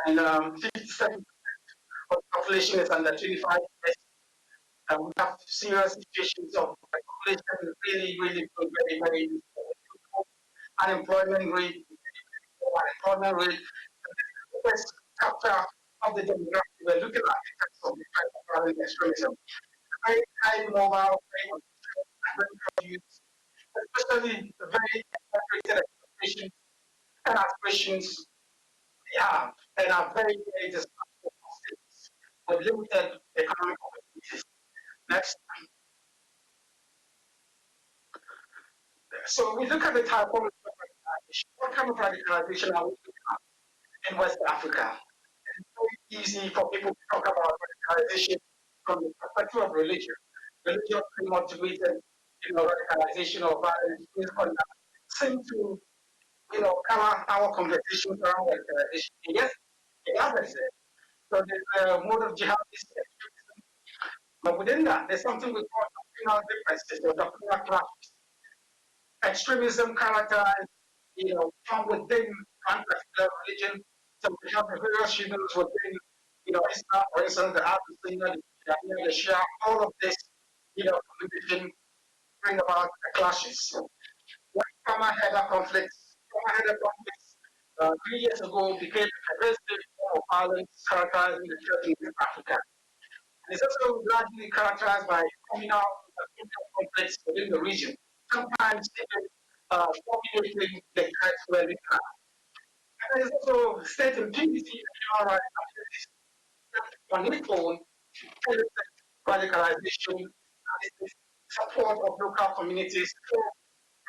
and 57% of the population is under 25 years. We have serious situations of population really very unemployment rate, the first chapter of the demographic we're looking at in terms of the type of violent extremism. Very high mobile, very youth, especially the very exaggerated expectations and aspirations they have, and are very dysfunctional states with limited economic opportunities. Next. So we look at the type of radicalization. What kind of radicalization are we looking at in West Africa? It's very easy for people to talk about radicalization from the perspective of religion. Religion motivated, radicalization or violence, misconduct seem to, cover our conversations around radicalization. Yes, it has existed. So there's a mode of jihadist extremism. But within that, there's something we call doctrinal differences or doctrinal clashes. Extremism characterized, from within one particular religion. So we have the various regions within, Islam, for instance, the Ahlul the Shia, all of this, religion bring about clashes. When Kama-Header conflicts, 3 years ago became a pervasive form of violence characterizing the church in Africa. It's also largely characterized by communal conflicts within the region, sometimes even formulating the threats where we can. And there's also state impunity and human rights activities that on its own elicit radicalization and support of local communities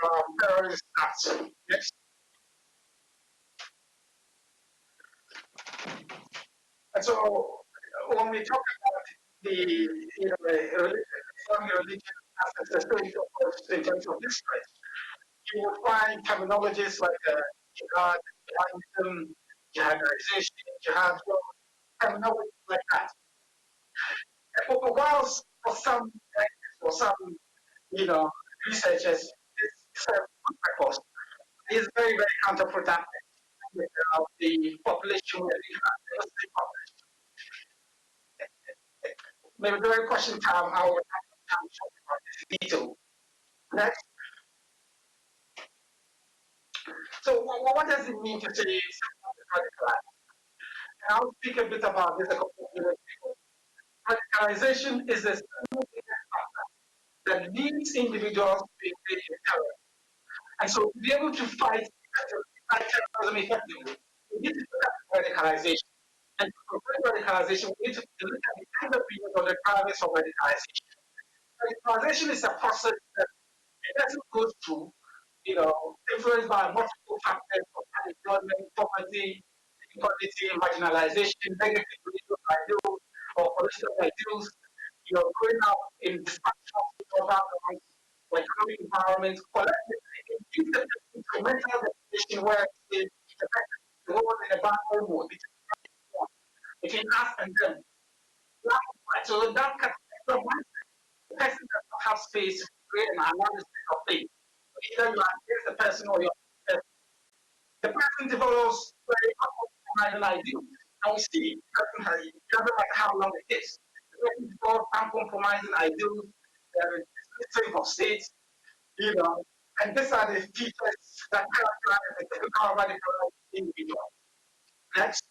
for terrorist acts. Next. And so when we talk about the religion as a state of in terms of this threat, you will find terminologies like jihad, jihadism, jihadization, jihad, terminology like that. But whilst for some researchers, this purpose is very counterproductive of the population we have, the population. Maybe during question time, I will have to talk about this detail. Next. So what does it mean to say radicalized? And I'll speak a bit about this a couple of minutes ago. Radicalization is a factor that leads individuals to engage in terror. And so to be able to fight terrorism effectively, we need to look at radicalization. And to prevent radicalization, we need to look at the underpinnings of the drivers of radicalization. Radicalization is a process that it doesn't go through, influenced by multiple factors of unemployment, poverty, inequality, marginalization, negative religious ideals or political ideals, growing up in dysfunctional environments or economic environments, collectively, it gives them a mental definition where it's the role in a battle mode between us and them. So that kind of mindset, the person does not have space to create an analysis of things. Either you are against the person or you're against the person develops very uncompromising ideals. And we see it doesn't matter how long it is. The person develops uncompromising ideals, there is dismissing of states, and these are the features that characterize the typical radical individual. Next.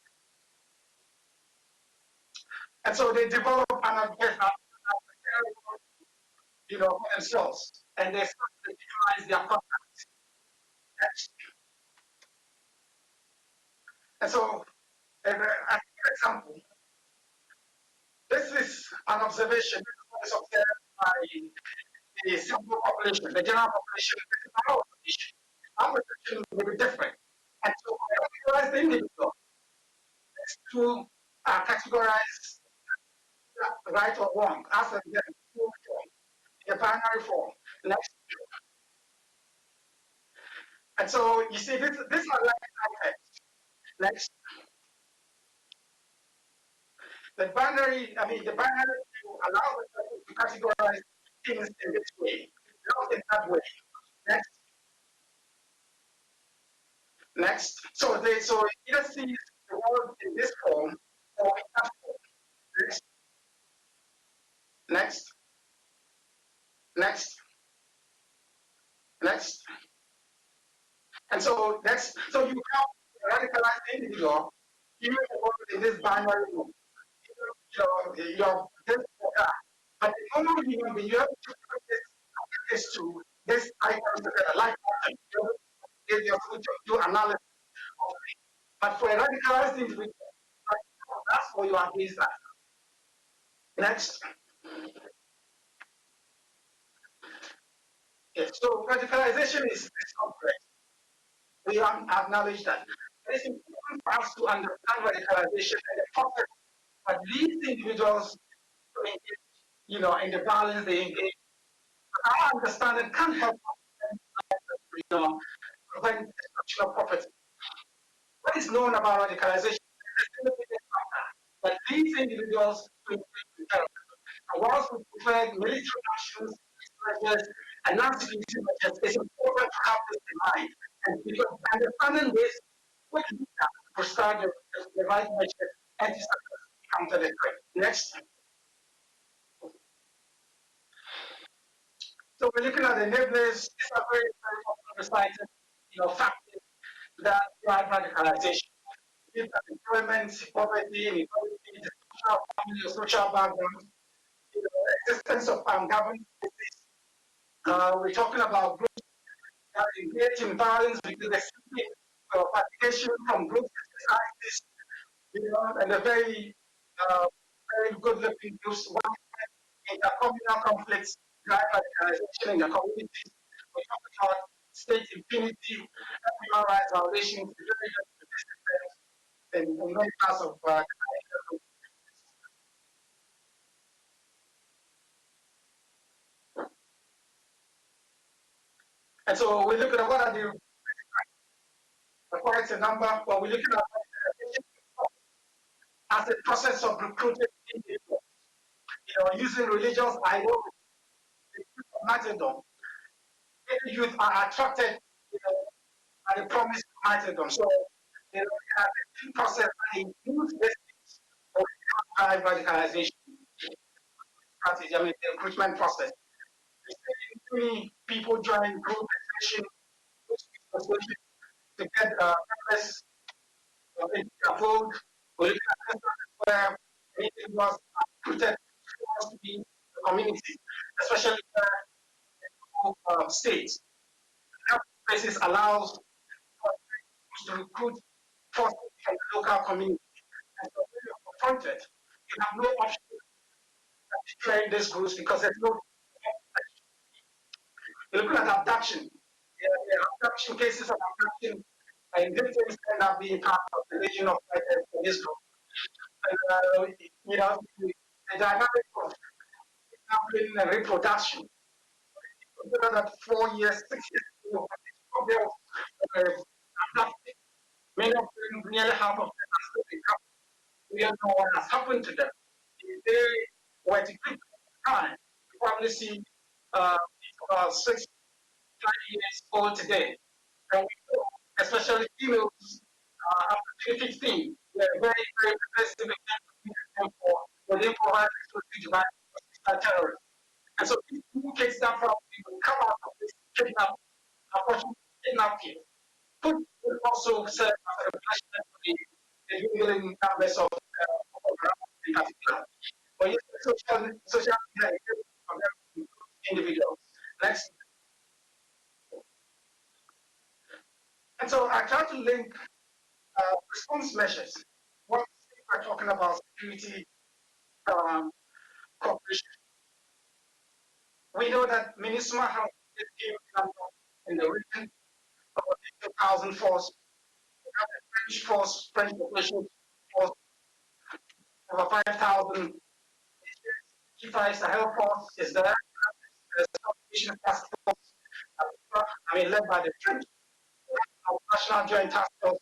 And so they develop an agenda, for themselves, and they start to legitimize their contacts. Next. And so, as an example, this is an observation that is observed by the simple population, the general population. This is our observation. Our observation will be different. And so, I categorize the individual to categorize right or wrong, as a the binary form. Next. And so you see, this are like text. Next. The binary to allow the person to categorize things in this way, not in that way. Next. Next. So either sees the world in this form or in that form. Next. Next. Next. Next. And so so you have a radicalized individual, even the world in this binary form. You're this or that. But the normal human being, you have to put this to this item together, like you're going to do analysis of it. But for a radicalized individual, that's what you are against that. Next. Yes, so radicalization is complex. We acknowledge that. It's important for us to understand radicalization and the process that leads individuals to engage, in the violence they engage. Our understanding can help us, prevent destruction of property. What is known about radicalization is that leads individuals to engage in terrorism. And whilst we prefer military actions, measures, and non-security measures, it's important to have this in mind. And because understanding this, we can prescribe the right measures and to counter the threat. Next. So we're looking at the enablers. These are very, very often recited, factors that drive radicalization. These are employment, poverty, inequality, the social family or social background, existence of government. We're talking about groups that engage in violence because they simply participation from groups and societies, and they're very, very good-looking groups. Intercommunal conflicts drive radicalization in the communities. We talk about state impunity, human rights violations, in many parts of and so we look at what are the quite a number, but we're looking at as a process of recruiting individuals, using religious ideology, martyrdom. Many youth are attracted, by the promise of martyrdom. So, we have a process that includes this of radicalization strategy, the recruitment process. Many people join group session to get members involved. We look at where it was recruited to be the community, especially states. Health spaces allows to recruit forces from the local community. And so when you're confronted, you have no option to train these groups because there's no. You're looking at abduction. There are abduction cases of abduction And victims end up being part of the legion of fighters for this group. And, you know, the dynamic of happening reproduction. Consider that 4 years, 6 years ago, these problems adapted. Many of them, nearly half of them are still recovered. We don't know what has happened to them. If they were to keep time, you probably see about 6, 5 years old today. And we know, especially females after 2015, they're very, very progressive and for they provide exclusive devices terrorists. And so these two kids that probably will come out of this kidnap, unfortunately, kidnap kids, could also serve as a reflection for the dwindling numbers of in particular. But yes, social media is individuals. Next. And so I try to link response measures. What we're talking about security cooperation. We know that MINUSMA has a huge number in the region, about 8,000 force. We have a French force, French operation force, over 5,000. G5 Sahel force is there. There's a task force, led by the French. National Joint Task Force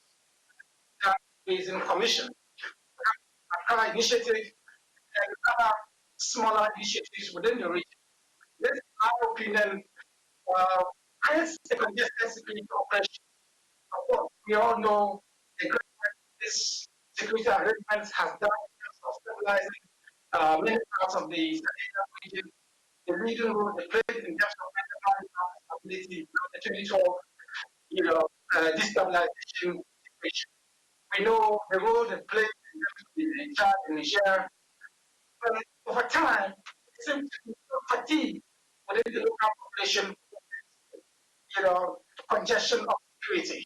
is in commission. Our initiative and other smaller initiatives within the region. This, in our opinion, creates a congested security operation. Of course, we all know the great work this security arrangement has done in terms of stabilizing many parts of the Sahel region, the leading role they played in terms of stability, the 2012, destabilization situation. We know the role they played in Chad and Niger. But over time, it seems to be fatigue within the local population, congestion of security.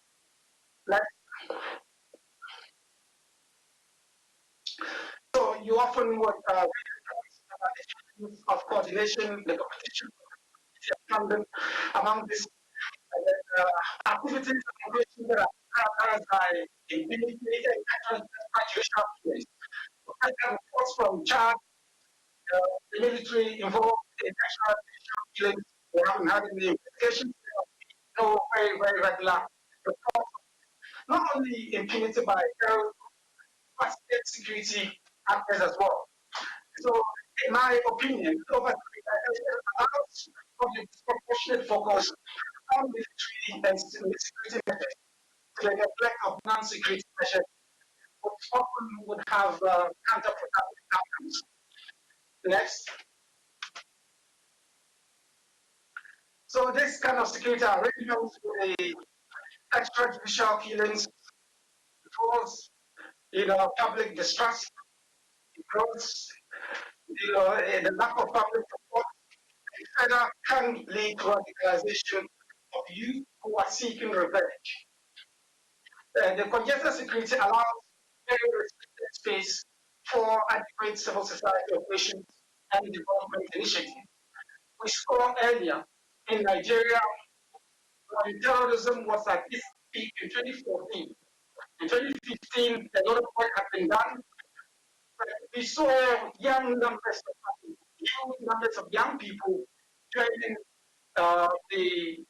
So you often would read of coordination, the competition among these activities and operations that are characterized by impunity and graduation place. Reports from Chad, the military involved in extrajudicial killings. We haven't had any investigations. No very, very regular reports. Not only impunity by terrorism, but state security actors as well. So, in my opinion, over allows for the disproportionate focus on military and security measures to the neglect of non-security measures, which often would have counterproductive outcomes. Next. So this kind of security arrangements with the extrajudicial killings draws, public distrust, it draws, the lack of public support, and further can lead to radicalization of youth who are seeking revenge. The congested security allows very restricted space for adequate civil society operations and development initiatives. We saw earlier in Nigeria when terrorism was at its peak in 2014. In 2015, a lot of work had been done. But we saw huge numbers of young people joining the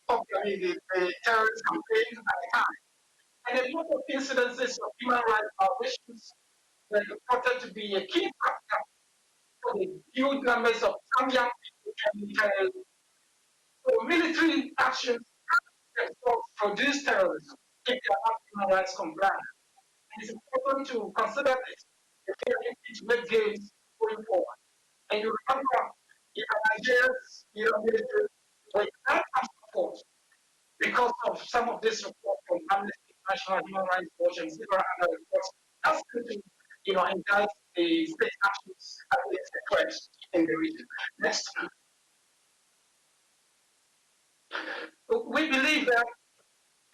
terrorist campaign at the time. And a lot of incidences of human rights violations were reported to be a key factor for the huge numbers of some young people joining terrorism. So military actions produce terrorism if they are not human rights compliant. It's important to consider this if they are to make gains going forward. And you remember, Nigeria's military were not support because of some of this report from Amnesty International, Human Rights Watch, and several other reports. That's going to, indict the state actions against the threats in the region. Next. We believe that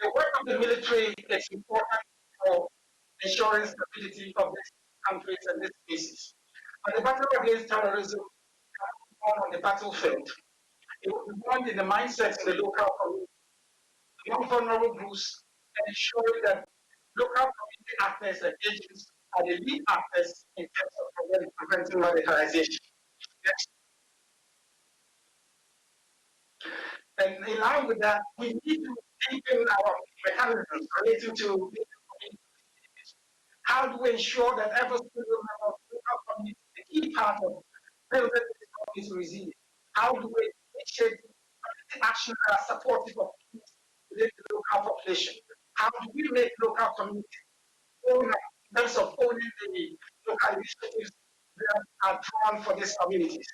the work of the military is important for ensuring stability of these countries and these spaces. But the battle against terrorism cannot be won on the battlefield. It will be won in the mindset in the local community, among vulnerable groups and ensuring that local community actors and agents are the lead actors in terms of preventing radicalization. Next. And in line with that, we need to deepen our mechanisms relating to how do we ensure that every single member of the local community is a key part of building this community resilience? How do we initiate community actions that are supportive of peace within the local population? How do we make local communities own up in terms of owning the local initiatives that are drawn for these communities?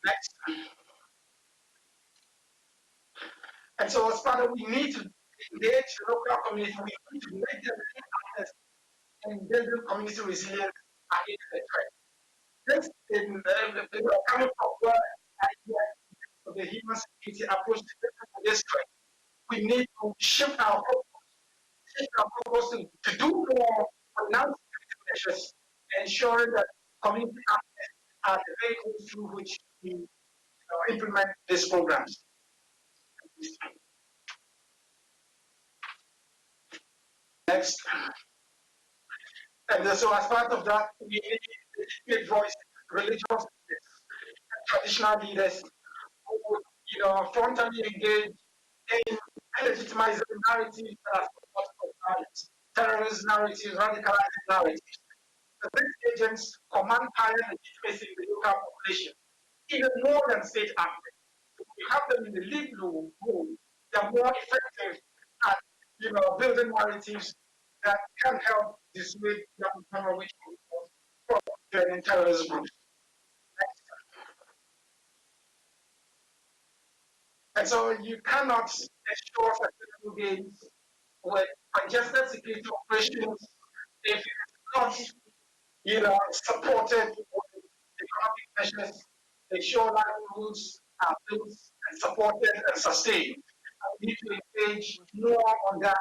Next. And so as part of we need to engage the local community, we need to make them actors in building community resilience against the threat. This in coming from where idea of the human security approach to this threat. We need to shift our focus to do more on non-security measures, ensuring that community actors are the vehicles through which we implement these programs. Next. And so as part of that, we need legitimate voice, religious leaders, traditional leaders who would, frontally engage in legitimizing narratives that are supportive of violence, terrorist narratives, radicalized narratives. So these agents command higher legitimacy in the local population, even more than state actors. If we have them in the lead role, they're more effective at building narratives that can help dissuade young people from joining terrorist groups. And so you cannot ensure successful gains with congested security operations if it's not, supported with economic measures, ensure livelihoods are built and supported and sustained. We need to engage more on that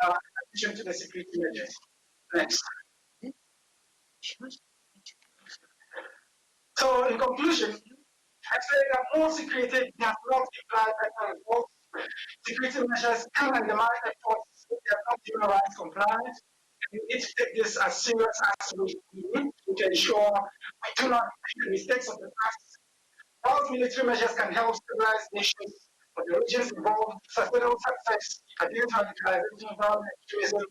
in addition to the security measures. Next. So in conclusion, I say that more security does not imply better results. Security measures can undermine efforts if they are not human rights compliant. And we need to take this as serious as we need to ensure we do not make the mistakes of the past. While military measures can help stabilize nations, but the regions involved, sustainable success against radicalization, violence, extremism,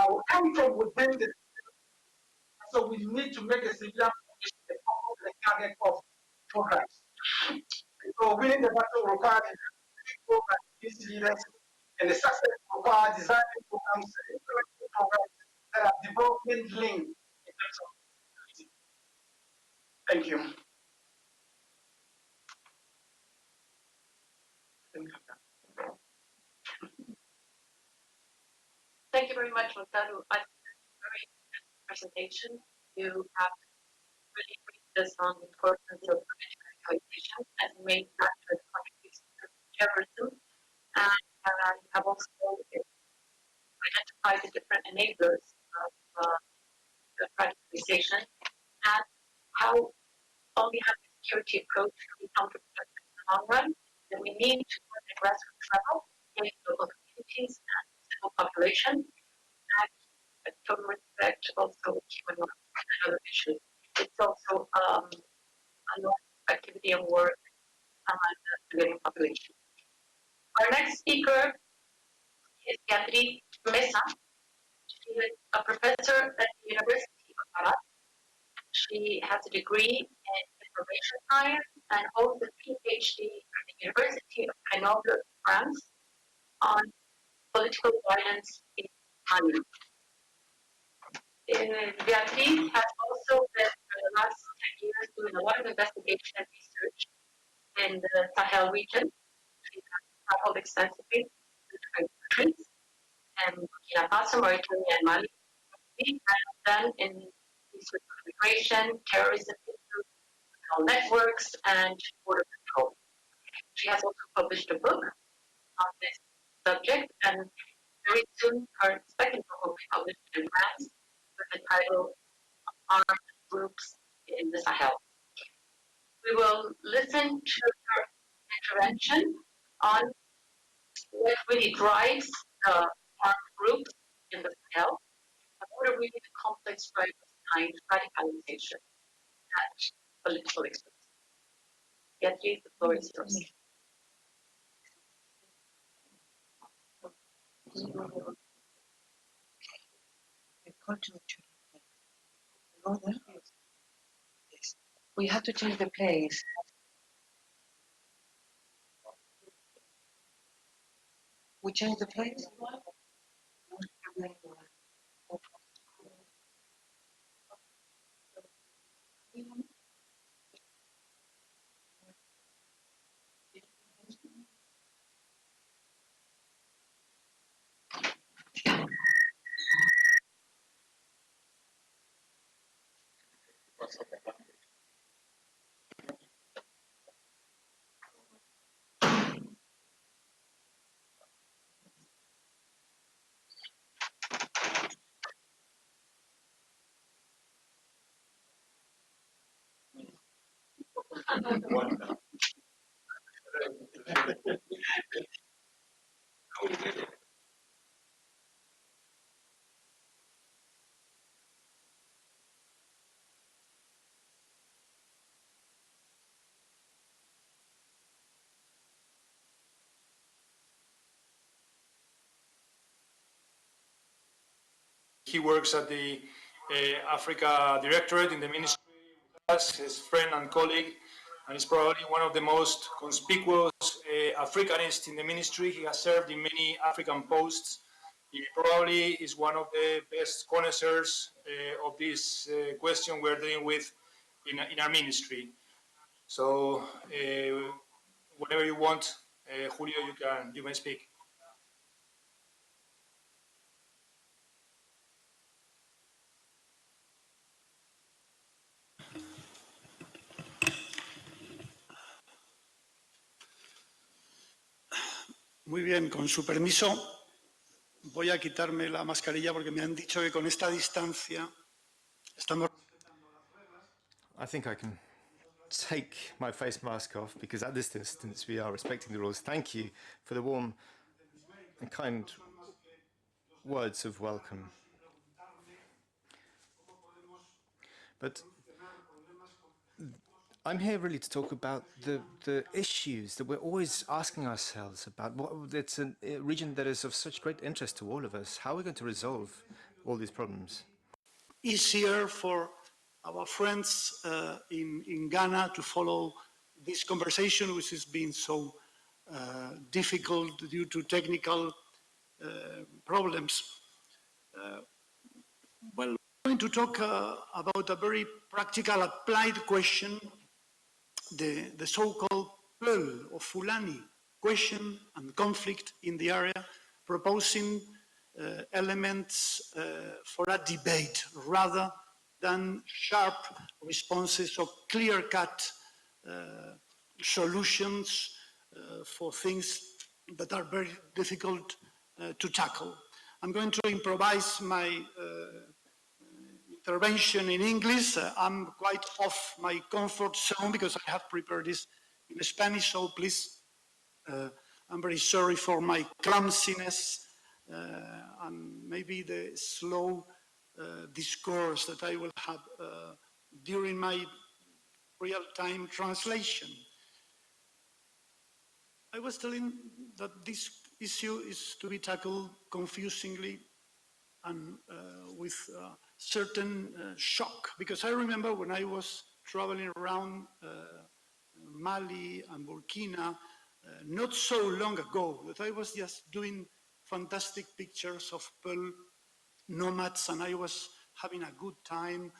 will come from within the. So we need to make the civilian population the target of programs. So winning the battle requires programs, these leaders, and the success requires designing programs and implementing programs that are development linked in terms of security. Thank you. Thank you very much, Montaru. I think it's a very interesting presentation. You have really briefed us on the importance of prevention radicalization as a main factor that contributes to terrorism. And you have also identified the different enablers of radicalization and how only having a security approach can be counterproductive in the long run. And we need to work at grassroots level in local communities and civil population, and total respect also human rights and other issues. It's also a lot of activity and work on the civilian population. Our next speaker is Beatriz Mesa. She is a professor at the University of Pará. She has a degree in information science and holds a PhD at the University of Grenoble, France, on political violence in Mali. Beatriz has also been for the last 10 years doing a lot of investigation and research in the Sahel region. She has traveled extensively to different countries, and Burkina Faso, Mauritania, and Mali. She has done in research on immigration, terrorism issues, criminal networks, and border control. She has also published a book on this subject, and very soon her second book will be published in France with the title Armed Groups in the Sahel. We will listen to her intervention on what really drives armed groups in the Sahel, and what are really the complex drivers behind radicalization and political extremism. Beatriz, the floor is yours. We have to change the place. We change the place? He works at the Africa Directorate in the ministry with us, his friend and colleague, and is probably one of the most conspicuous Africanists in the ministry. He has served in many African posts. He probably is one of the best connoisseurs of this question we're dealing with in our ministry. So whenever you want, Julio, you may speak. Muy bien, con su permiso, voy a quitarme la mascarilla porque me han dicho que con esta distancia estamos... I think I can take my face mask off because at this distance we are respecting the rules. Thank you for the warm and kind words of welcome. But I'm here really to talk about the issues that we're always asking ourselves about. It's a region that is of such great interest to all of us. How are we going to resolve all these problems? Easier for our friends in Ghana to follow this conversation, which has been so difficult due to technical problems. Well, we're going to talk about a very practical, applied question, the so-called Pearl or Fulani question and conflict in the area, proposing elements for a debate rather than sharp responses or clear-cut solutions for things that are very difficult to tackle. I'm going to improvise my intervention in English. I'm quite off my comfort zone because I have prepared this in Spanish, so please, I'm very sorry for my clumsiness and maybe the slow discourse that I will have during my real-time translation. I was telling that this issue is to be tackled confusingly and with certain shock, because I remember when I was traveling around Mali and Burkina not so long ago, that I was just doing fantastic pictures of Pearl nomads, and I was having a good time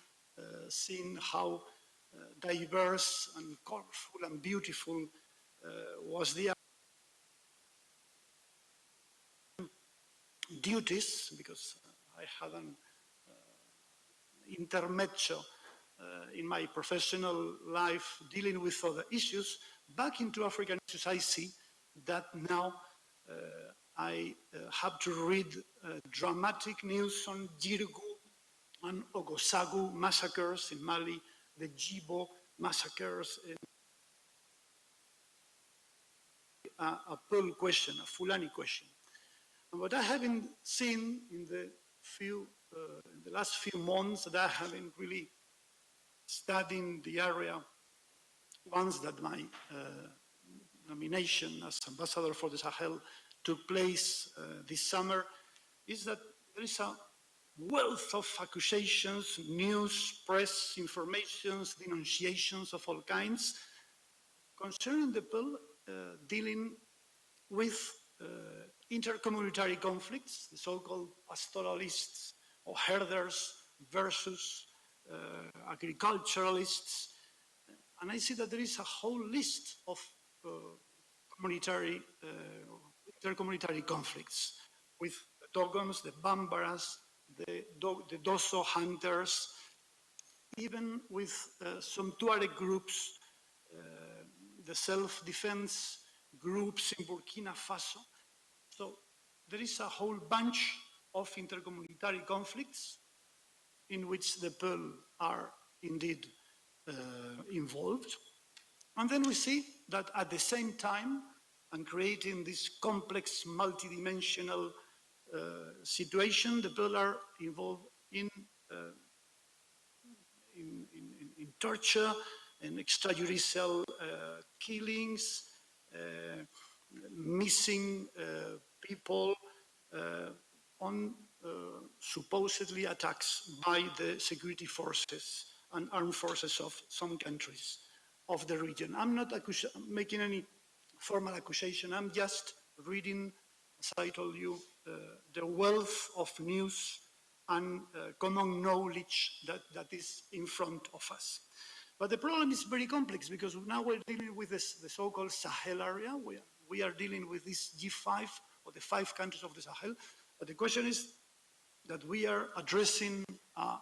seeing how diverse and colorful and beautiful was the duties, because I had an intermezzo in my professional life dealing with other issues. Back into African issues, I see that now I have to read dramatic news on Jirgu and Ogosagu massacres in Mali, the Jibo massacres in a Pearl question, a Fulani question. And what I haven't seen in the last few months that I haven't really studied the area once that my nomination as ambassador for the Sahel took place this summer, is that there is a wealth of accusations, news, press, informations, denunciations of all kinds concerning the people dealing with intercommunitary conflicts, the so-called pastoralists or herders versus agriculturalists. And I see that there is a whole list of intercommunitary conflicts with the Dogons, the Bambaras, the Dosso hunters, even with some Tuareg groups, the self-defense groups in Burkina Faso. So there is a whole bunch of intercommunitary conflicts in which the Pearl are indeed involved. And then we see that at the same time, and creating this complex, multidimensional situation, the Pearl are involved in torture and extrajudicial killings, missing people on supposedly attacks by the security forces and armed forces of some countries of the region. I'm not making any formal accusation, I'm just reading, as I told you, the wealth of news and common knowledge that is in front of us. But the problem is very complex because now we're dealing with the so-called Sahel area. We are dealing with this G5 or the 5 countries of the Sahel. But the question is that we are addressing a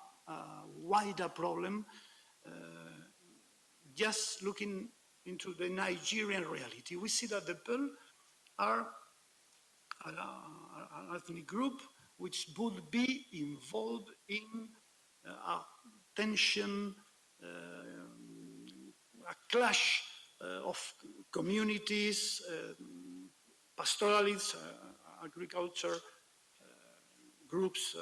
wider problem, just looking into the Nigerian reality. We see that the Pearl are an ethnic group which would be involved in a tension, a clash of communities, pastoralists, agriculture groups,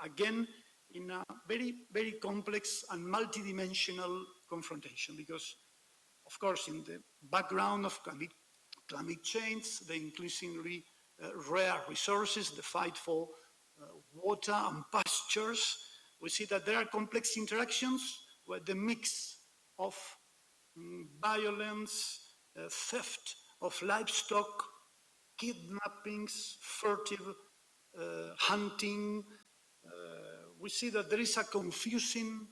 again, in a very, very complex and multidimensional confrontation because, of course, in the background of climate change, the increasingly rare resources, the fight for water and pastures, we see that there are complex interactions where the mix of violence, theft of livestock, kidnappings, furtive hunting, we see that there is a confusing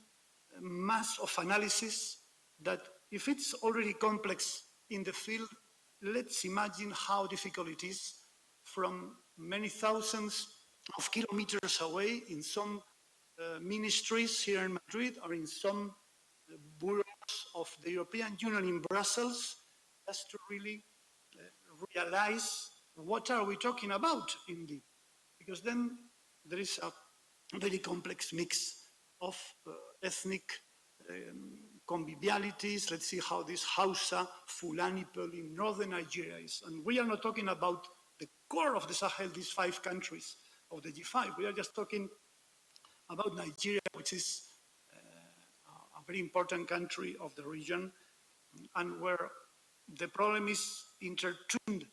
mass of analysis that if it's already complex in the field, let's imagine how difficult it is from many thousands of kilometers away in some ministries here in Madrid or in some bureaus of the European Union in Brussels, just to really realize what are we talking about indeed. Because then there is a very complex mix of ethnic convivialities. Let's see how this Hausa, Fulani people in northern Nigeria is. And we are not talking about the core of the Sahel, these 5 countries of the G5. We are just talking about Nigeria, which is a very important country of the region, and where the problem is intertwined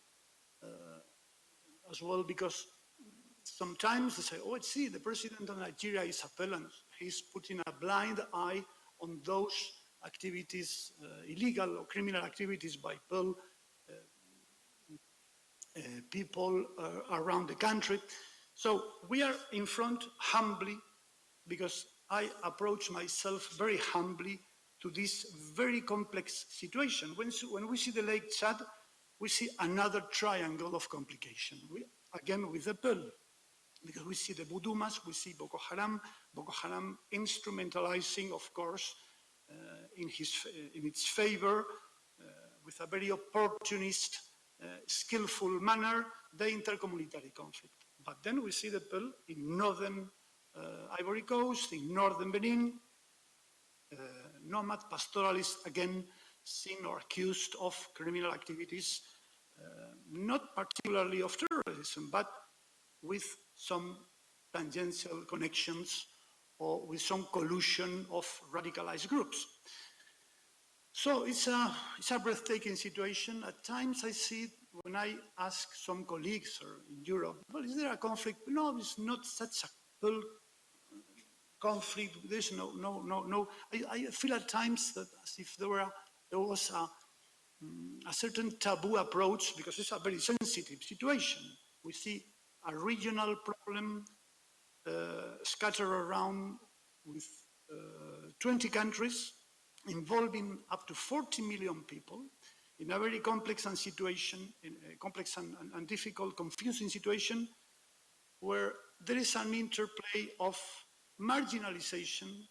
as well, because sometimes they say, oh, see, the president of Nigeria is a felon. He's putting a blind eye on those activities, illegal or criminal activities by people around the country. So we are in front humbly, because I approach myself very humbly to this very complex situation. When we see the Lake Chad, we see another triangle of complication. Again, with the Pearl, because we see the Budumas, we see Boko Haram instrumentalizing, of course, in its favor, with a very opportunist, skillful manner, the intercommunitary conflict. But then we see the Pearl in northern Ivory Coast, in northern Benin, nomad pastoralists, again, seen or accused of criminal activities, not particularly of terrorism, but with some tangential connections or with some collusion of radicalized groups. So it's a breathtaking situation. At times I see it when I ask some colleagues in Europe, well, is there a conflict? No, it's not such a full conflict. There's no. I feel at times that as if there was a certain taboo approach, because it's a very sensitive situation. We see a regional problem scattered around with 20 countries, involving up to 40 million people in a very complex and complex and difficult, confusing situation, where there is an interplay of marginalization,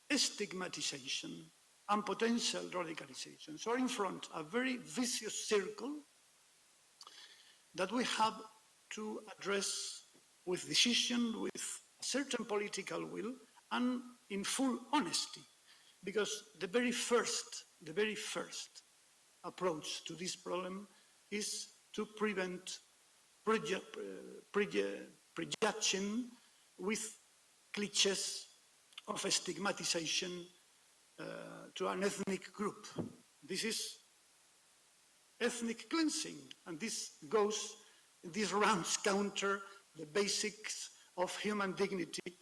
stigmatization, and potential radicalization. So in front, a very vicious circle that we have to address with decision, with a certain political will, and in full honesty. Because the very first approach to this problem is to prevent prejudging with cliches of stigmatization to an ethnic group. This is ethnic cleansing, and this runs counter the basics of human dignity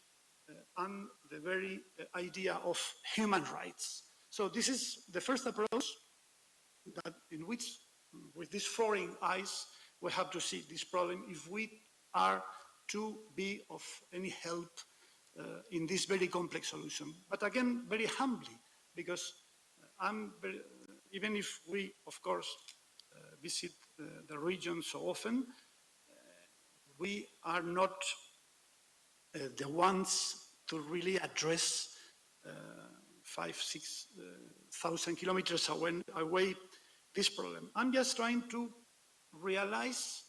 and the very idea of human rights. So this is the first approach in which, with these foreign eyes, we have to see this problem if we are to be of any help in this very complex solution. But again, very humbly, because even if we, of course, visit the region so often, we are not the ones to really address 5,000-6,000 kilometers away this problem. I'm just trying to realize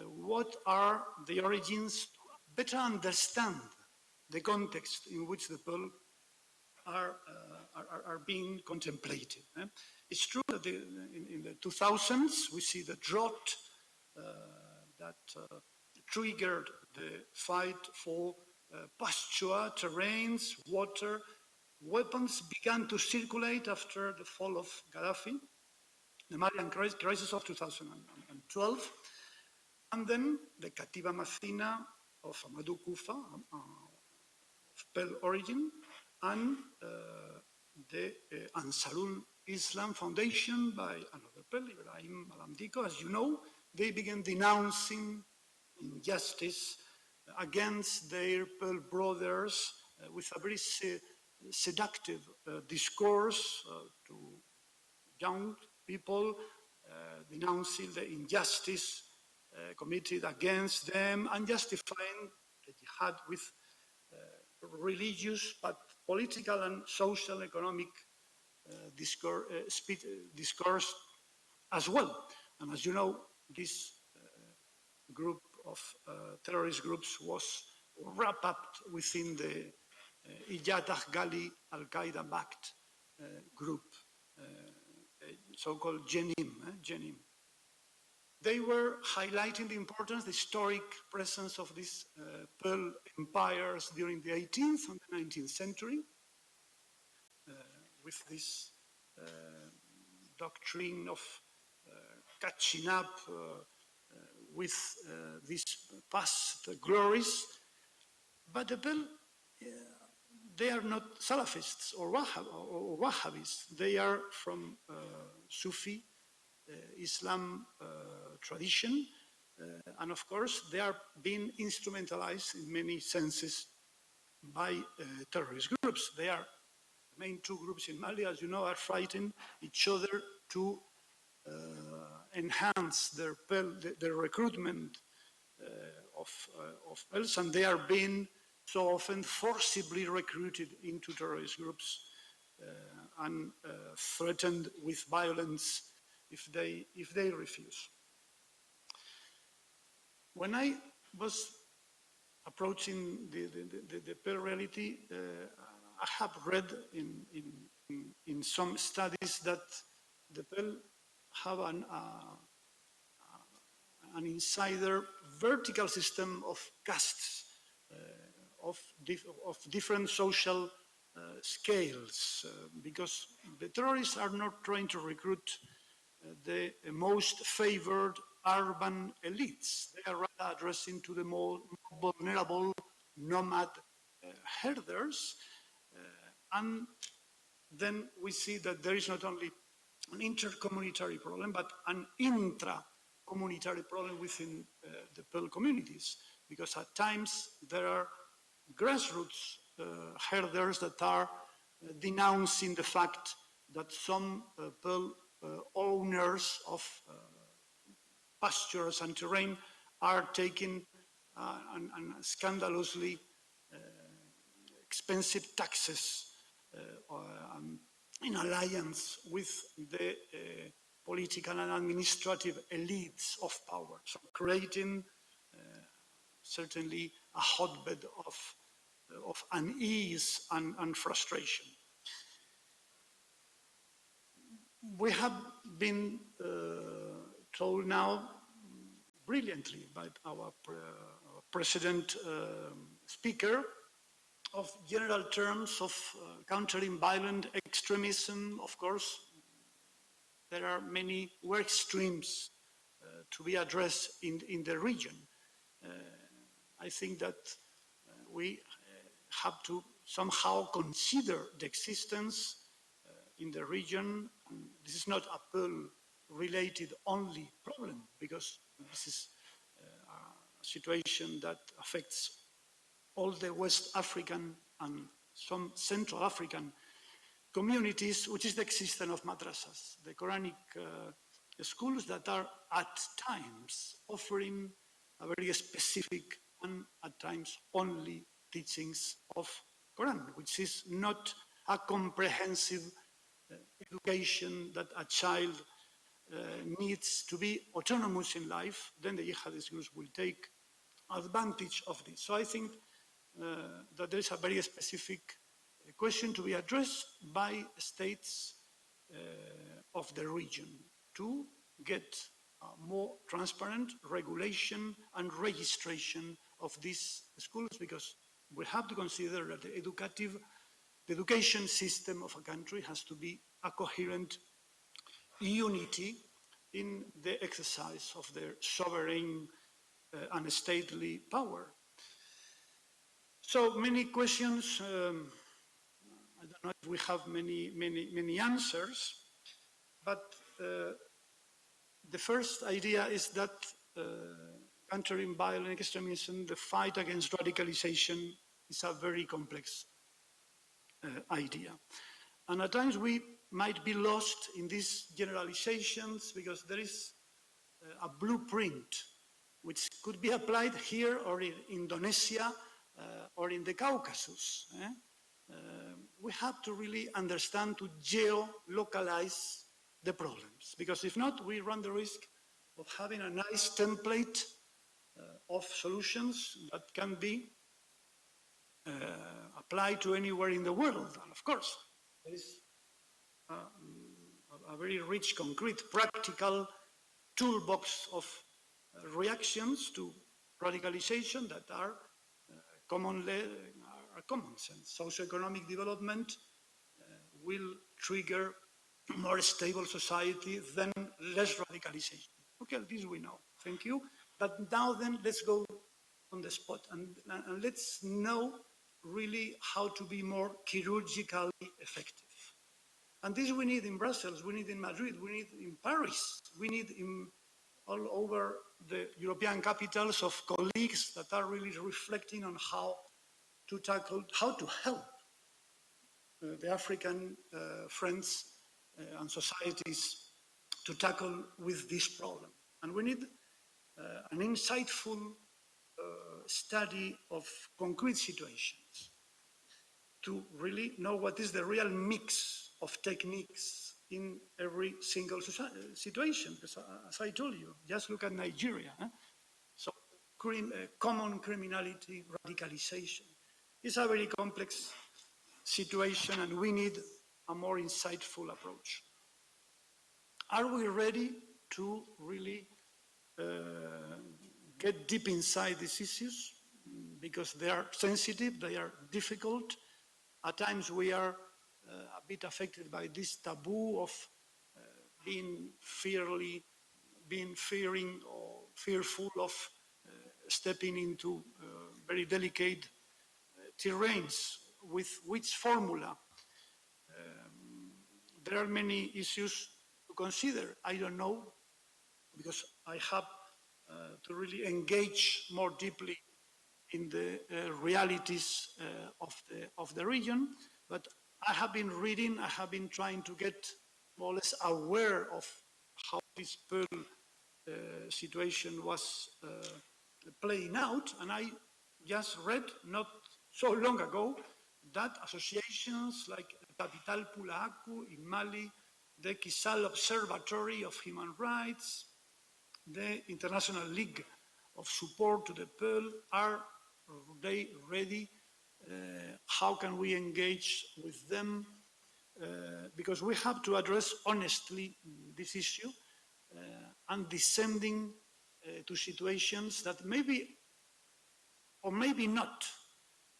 what are the origins, to better understand the context in which the people are being contemplated. It's true that in the 2000s we see the drought that triggered the fight for pasture, terrains, water. Weapons began to circulate after the fall of Gaddafi, the Malian crisis of 2012, and then the Katiba Masina of Amadou Koufa, of Pearl origin, and the Ansarul Islam Foundation by another Pearl, Ibrahim Malamdiko. As you know, they began denouncing injustice against their Pearl brothers with a very seductive discourse to young people, denouncing the injustice committed against them and justifying the jihad with religious but political and social economic discourse as well. And as you know, this group of terrorist groups was wrapped up within the Iyad Ghali al-Qaeda-backed group, so-called Jenim. They were highlighting the importance, the historic presence of these Pearl empires during the 18th and the 19th century, with this doctrine of catching up with these past glories. But the Pearl, they are not Salafists or Wahhabis. They are from Sufi Islam tradition, and of course they are being instrumentalized in many senses by terrorist groups. They are the main two groups in Mali, as you know, are fighting each other to enhance their recruitment of Pearls, and they are being so often forcibly recruited into terrorist groups and threatened with violence if they refuse. When I was approaching the Pearl reality, I have read in some studies that the Pearl have an insider vertical system of castes, of different social scales, because the terrorists are not trying to recruit the most favored urban elites. They are rather addressing to the more vulnerable nomad herders. And then we see that there is not only an intercommunitary problem, but an intra-communitary problem within the Pearl communities, because at times there are grassroots herders that are denouncing the fact that some Pearl owners of pastures and terrain are taking and scandalously expensive taxes in alliance with the political and administrative elites of power, so creating certainly a hotbed of unease and frustration. We have been told now brilliantly by our President speaker of general terms of countering violent extremism. Of course, there are many work streams to be addressed in the region. I think that we have to somehow consider the existence in the region. And this is not a Pearl-related only problem, because this is a situation that affects all the West African and some Central African communities, which is the existence of madrasas, the Quranic schools that are at times offering a very specific and at times only teachings of Quran, which is not a comprehensive education that a child needs to be autonomous in life. Then the jihadist groups will take advantage of this. So I think that there is a very specific question to be addressed by states of the region to get more transparent regulation and registration of these schools, because we have to consider that the education system of a country has to be a coherent unity in the exercise of their sovereign and stately power. So many questions. I don't know if we have many answers, but the first idea is that countering violent extremism, the fight against radicalization, is a very complex idea. And at times we might be lost in these generalizations because there is a blueprint which could be applied here or in Indonesia or in the Caucasus. We have to really understand to geo-localize the problems, because if not, we run the risk of having a nice template of solutions that can be applied to anywhere in the world. And of course, there is a very rich, concrete, practical toolbox of reactions to radicalization that are common sense. Socioeconomic development will trigger more stable society than less radicalization. Okay, this we know. Thank you. But now then, let's go on the spot and let's know really how to be more chirurgically effective. And this we need in Brussels, we need in Madrid, we need in Paris, we need in all over the European capitals of colleagues that are really reflecting on how to tackle, how to help the African friends and societies to tackle with this problem. And we need an insightful study of concrete situations to really know what is the real mix of techniques in every single situation. Because as I told you, just look at Nigeria. So common criminality, radicalization. It's a very complex situation and we need a more insightful approach. Are we ready to really get deep inside these issues because they are sensitive, they are difficult. At times we are a bit affected by this taboo of being fearing or fearful of stepping into very delicate terrains with which formula. There are many issues to consider. I don't know, because I have to really engage more deeply in the realities of the region. But I have been reading, I have been trying to get more or less aware of how this Pearl situation was playing out. And I just read not so long ago that associations like Capital Pulaaku in Mali, the Kisal Observatory of Human Rights, the International League of Support to the Pearl, are they ready? How can we engage with them? Because we have to address honestly this issue and descending to situations that maybe or maybe not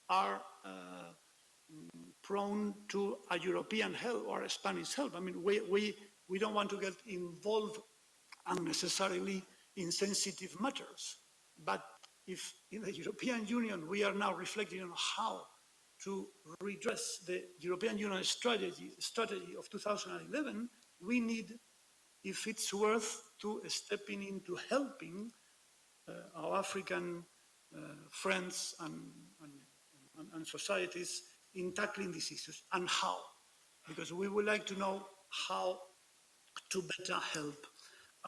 are prone to a European help or a Spanish help. I mean, we don't want to get involved unnecessarily in sensitive matters. But if in the European Union we are now reflecting on how to redress the European Union strategy of 2011, we need, if it's worth, to stepping into helping our African friends and societies in tackling these issues, and how. Because we would like to know how to better help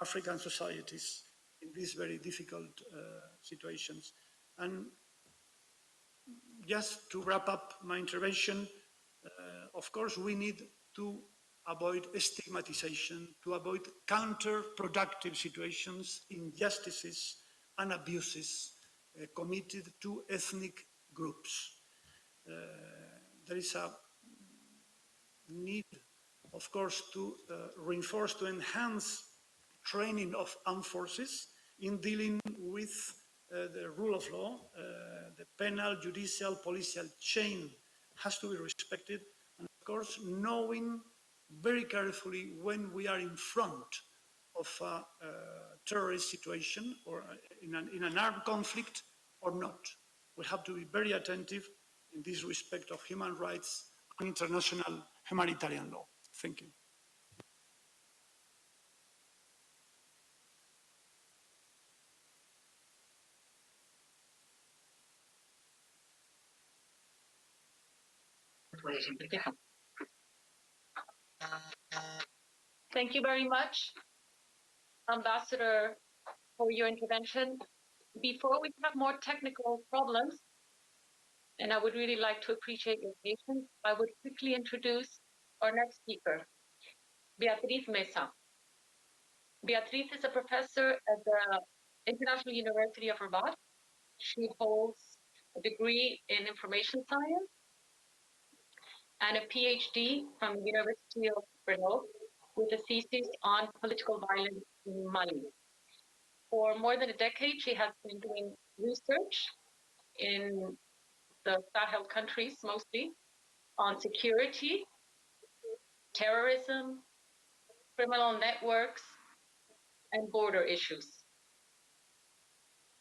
African societies in these very difficult situations. And just to wrap up my intervention, of course, we need to avoid stigmatization, to avoid counterproductive situations, injustices, and abuses committed to ethnic groups. There is a need, of course, to reinforce, to enhance training of armed forces in dealing with the rule of law. The penal, judicial, policial chain has to be respected. And of course, knowing very carefully when we are in front of a terrorist situation or in an armed conflict or not. We have to be very attentive in this respect of human rights and international humanitarian law. Thank you. Thank you very much, Ambassador, for your intervention. Before we have more technical problems, and I would really like to appreciate your patience, I would quickly introduce our next speaker, Beatriz Mesa. Beatriz is a professor at the International University of Rabat. She holds a degree in information science and a PhD from the University of Grenoble with a thesis on political violence in Mali. For more than a decade, she has been doing research in the Sahel countries, mostly, on security, terrorism, criminal networks, and border issues.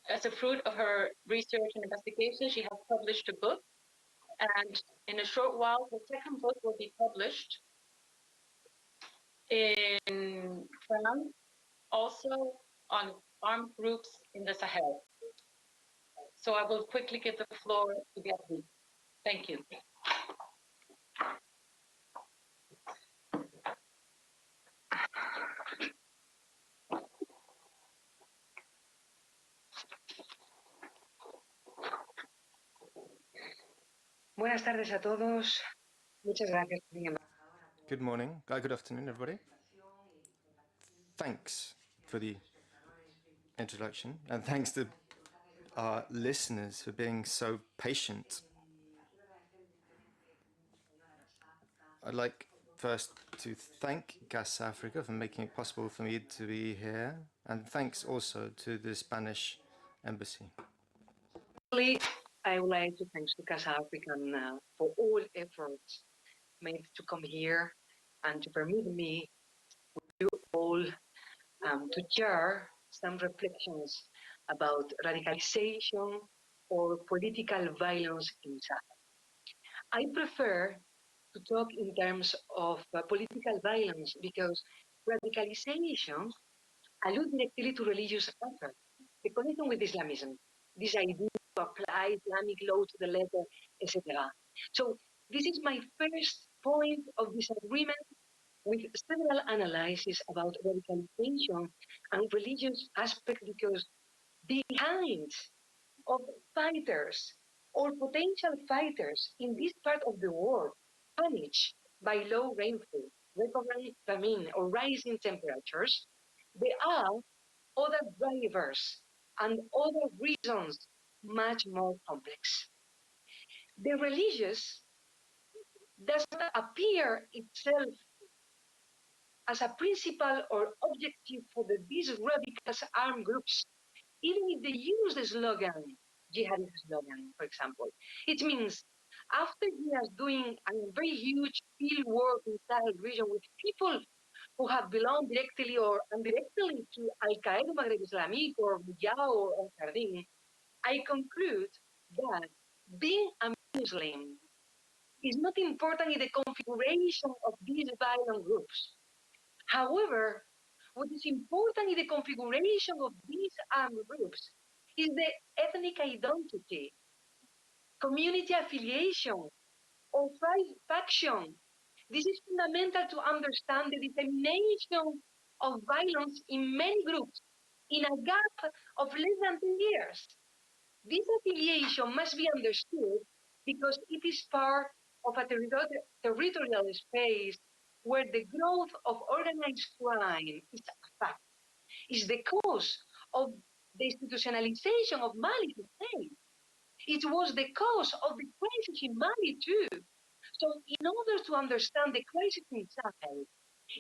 As a fruit of her research and investigation, she has published a book, and in a short while, her second book will be published in France, also on armed groups in the Sahel. So I will quickly give the floor to Beatriz. Thank you. Buenas tardes a todos. Muchas gracias, embajadora. Good morning. Good afternoon, everybody. Thanks for the introduction, and thanks to our listeners for being so patient. I'd like first to thank Gas Africa for making it possible for me to be here And thanks also to the Spanish embassy. I would like to thank the Casa African for all efforts made to come here and to permit me you all to share some reflections about radicalization or political violence in Sahel. I prefer to talk in terms of political violence because radicalization alludes directly to religious effort, the connection with Islamism, this idea to apply Islamic law to the letter, etc. So this is my first point of disagreement with several analyses about radicalization and religious aspect because behind of fighters or potential fighters in this part of the world punished by low rainfall, recurrent famine, or rising temperatures, there are other drivers and other reasons much more complex. The religious does not appear itself as a principle or objective for these radical armed groups, even if they use the slogan, jihadist slogan, for example. It means after years doing a very huge field work in Sahel region with people who have belonged directly or indirectly to Al-Qaeda, Maghreb Islamic, or Mujah or Al-Qardin, I conclude that being a Muslim is not important in the configuration of these violent groups. However, what is important in the configuration of these armed groups is the ethnic identity, community affiliation, or faction. This is fundamental to understand the dissemination of violence in many groups in a gap of less than 10 years. This affiliation must be understood because it is part of a territorial space where the growth of organized crime is a fact, is the cause of the institutionalization of Mali's state. It was the cause of the crisis in Mali too. So in order to understand the crisis in Sahel,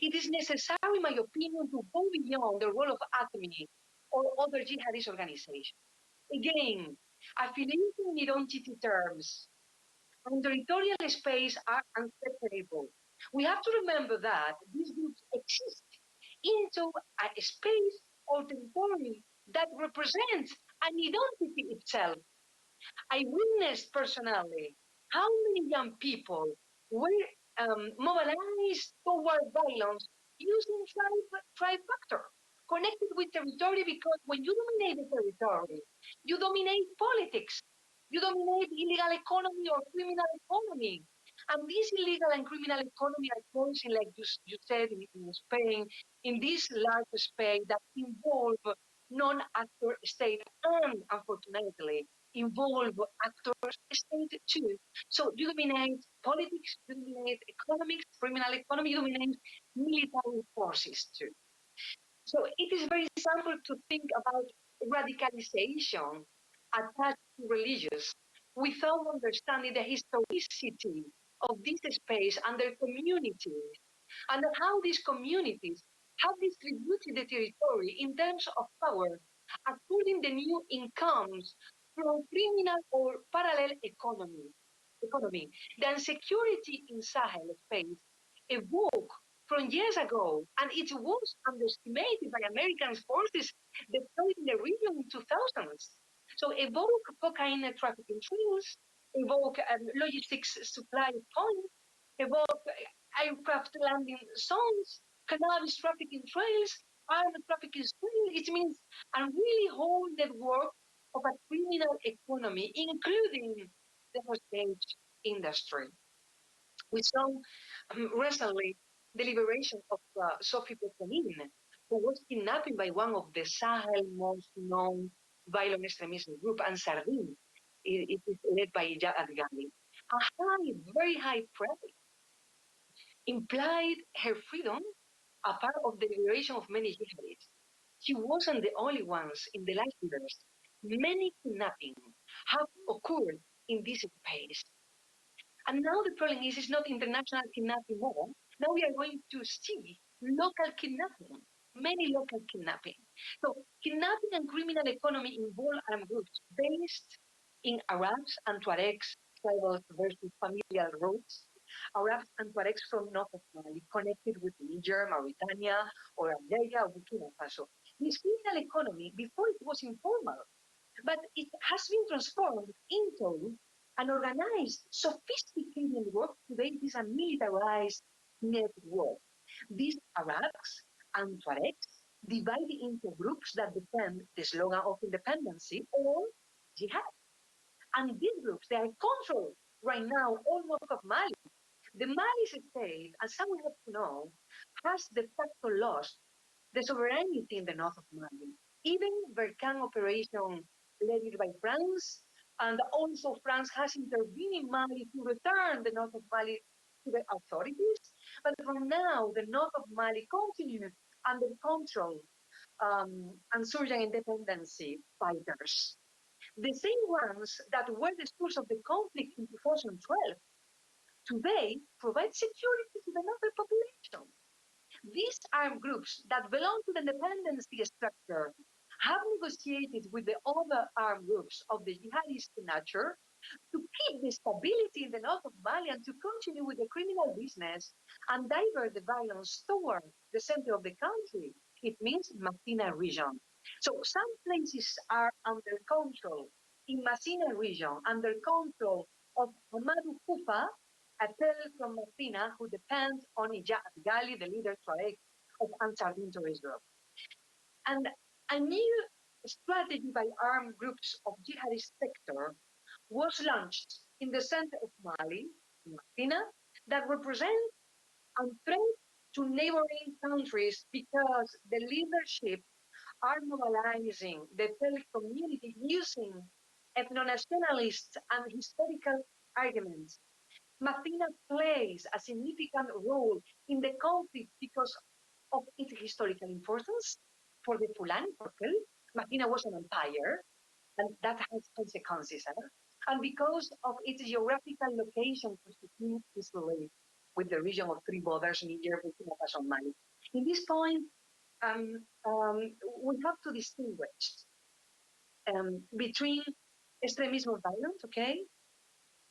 it is necessary, in my opinion, to go beyond the role of ACME or other jihadist organizations. Again, affiliation in identity terms and territorial space are unseparable. We have to remember that these groups exist into a space or territory that represents an identity itself. I witnessed personally how many young people were mobilized toward violence using tribe factor connected with territory because when you dominate the territory, you dominate politics, you dominate illegal economy or criminal economy. And this illegal and criminal economy are flourishing, like you said, in Spain, in this large space that involve non-actor state and, unfortunately, involve actors state too. So you dominate politics, you dominate economics, criminal economy, you dominate military forces too. So it is very simple to think about radicalization attached to religious without understanding the historicity of this space and their communities and how these communities have distributed the territory in terms of power according the new incomes from criminal or parallel economy. The insecurity in Sahel space evoked from years ago, and it was underestimated by American forces deployed in the region in 2000s. So evoke cocaine trafficking trails, evoke logistics supply points, evoke aircraft landing zones, cannabis trafficking trails, armed trafficking trails. It means a really whole network of a criminal economy, including the hostage industry. We saw recently the liberation of Sophie Petronin, who was kidnapped by one of the Sahel most known violent extremism group, Ansardin. It is led by Jad Ghani. A very high price implied her freedom, a part of the liberation of many jihadists. She wasn't the only ones in the last years. Many kidnappings have occurred in this space. And now the problem is it's not international kidnapping more. Now we are going to see local kidnapping, many local kidnapping. So kidnapping and criminal economy involve armed groups based in Arabs and Tuaregs tribal versus familial roots. Arabs and Tuaregs from north of Mali, connected with Niger, Mauritania, or Algeria, or Burkina Faso. This criminal economy, before it was informal, but it has been transformed into an organized, sophisticated network. Today, it is a militarized network. These Arabs and Tuaregs divided into groups that defend the slogan of independence or jihad. And these groups, they are controlled right now almost of Mali. The Mali state, as some have to know, has de facto lost the sovereignty in the north of Mali. Even Berkane operation led by France, and also France has intervened in Mali to return the north of Mali to the authorities. But from now, the north of Mali continues under control insurgent independence fighters. The same ones that were the source of the conflict in 2012 today provide security to the northern population. These armed groups that belong to the dependency structure have negotiated with the other armed groups of the jihadist nature to keep the stability in the north of Mali and to continue with the criminal business and divert the violence toward the center of the country. It means Massina region. So some places are under control. In Massina region, under control of Hamadou Koufa, a tell from Massina who depends on Gali, the leader Tuareg of Ansar Din terrorist group. And a new strategy by armed groups of jihadist sector was launched in the center of Mali, in Massina, that represent a threat to neighboring countries because the leadership are mobilizing the Tele community using ethno-nationalist and historical arguments. Massina plays a significant role in the conflict because of its historical importance for the Fulani people. Massina was an empire, and that has consequences. And because of its geographical location constitutes easily with the region of three borders, Niger, Burkina Faso, and Mali. In this point, we have to distinguish between extremism of violence, okay,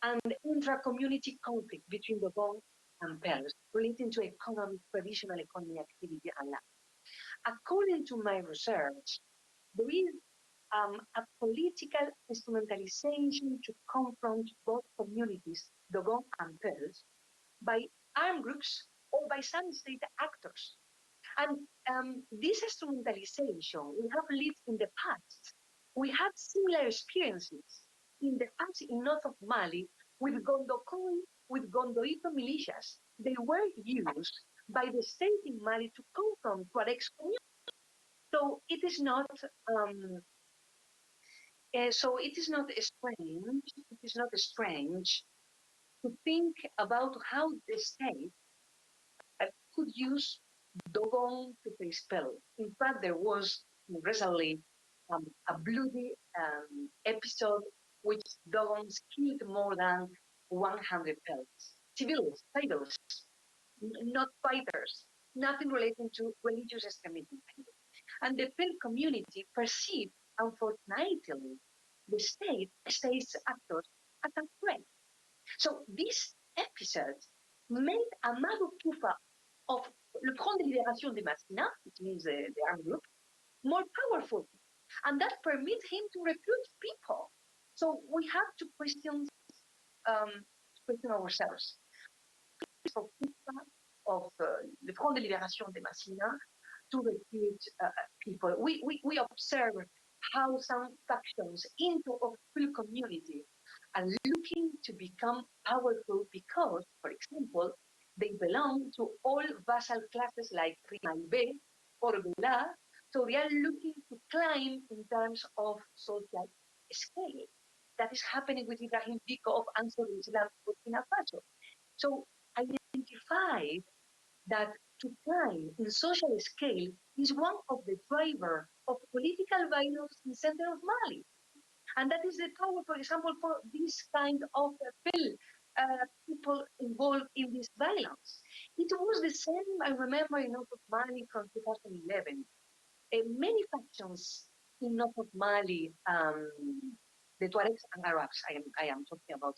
and intra-community conflict between the Bon and Pels relating to economic, traditional economy activity and land. According to my research, there is a political instrumentalization to confront both communities, Dogon and Pels, by armed groups or by some state actors. And this instrumentalization we have lived in the past. We had similar experiences in the past in north of Mali with Gondokoi, with Gondoito militias. They were used by the state in Mali to confront Tuareg's community. So it is not strange. It is not strange to think about how the state could use Dogon to expel. In fact, there was recently a bloody episode which Dogons killed more than 100 civilians, not fighters, nothing relating to religious extremism. And the Pel community perceived, unfortunately, the state's actors as a threat. So this episode made Amadou Koufa of Le Front de Libération de Massina, which means the armed group, more powerful. And that permits him to recruit people. So we have to question ourselves. For Koufa of Le Front de Libération de Massina to recruit people. We observe how some factions into the full community are looking to become powerful because, for example, they belong to all vassal classes like Rimalbe or Gula, so they are looking to climb in terms of social scale. That is happening with Ibrahim Biko of Ansar Islam Burkina Faso. So identify that to climb in social scale is one of the drivers of political violence in the center of Mali. And that is the power, for example, for this kind of bill, people involved in this violence. It was the same, I remember, in North of Mali from 2011. many factions in north of Mali, the Tuaregs and Arabs, I am talking about.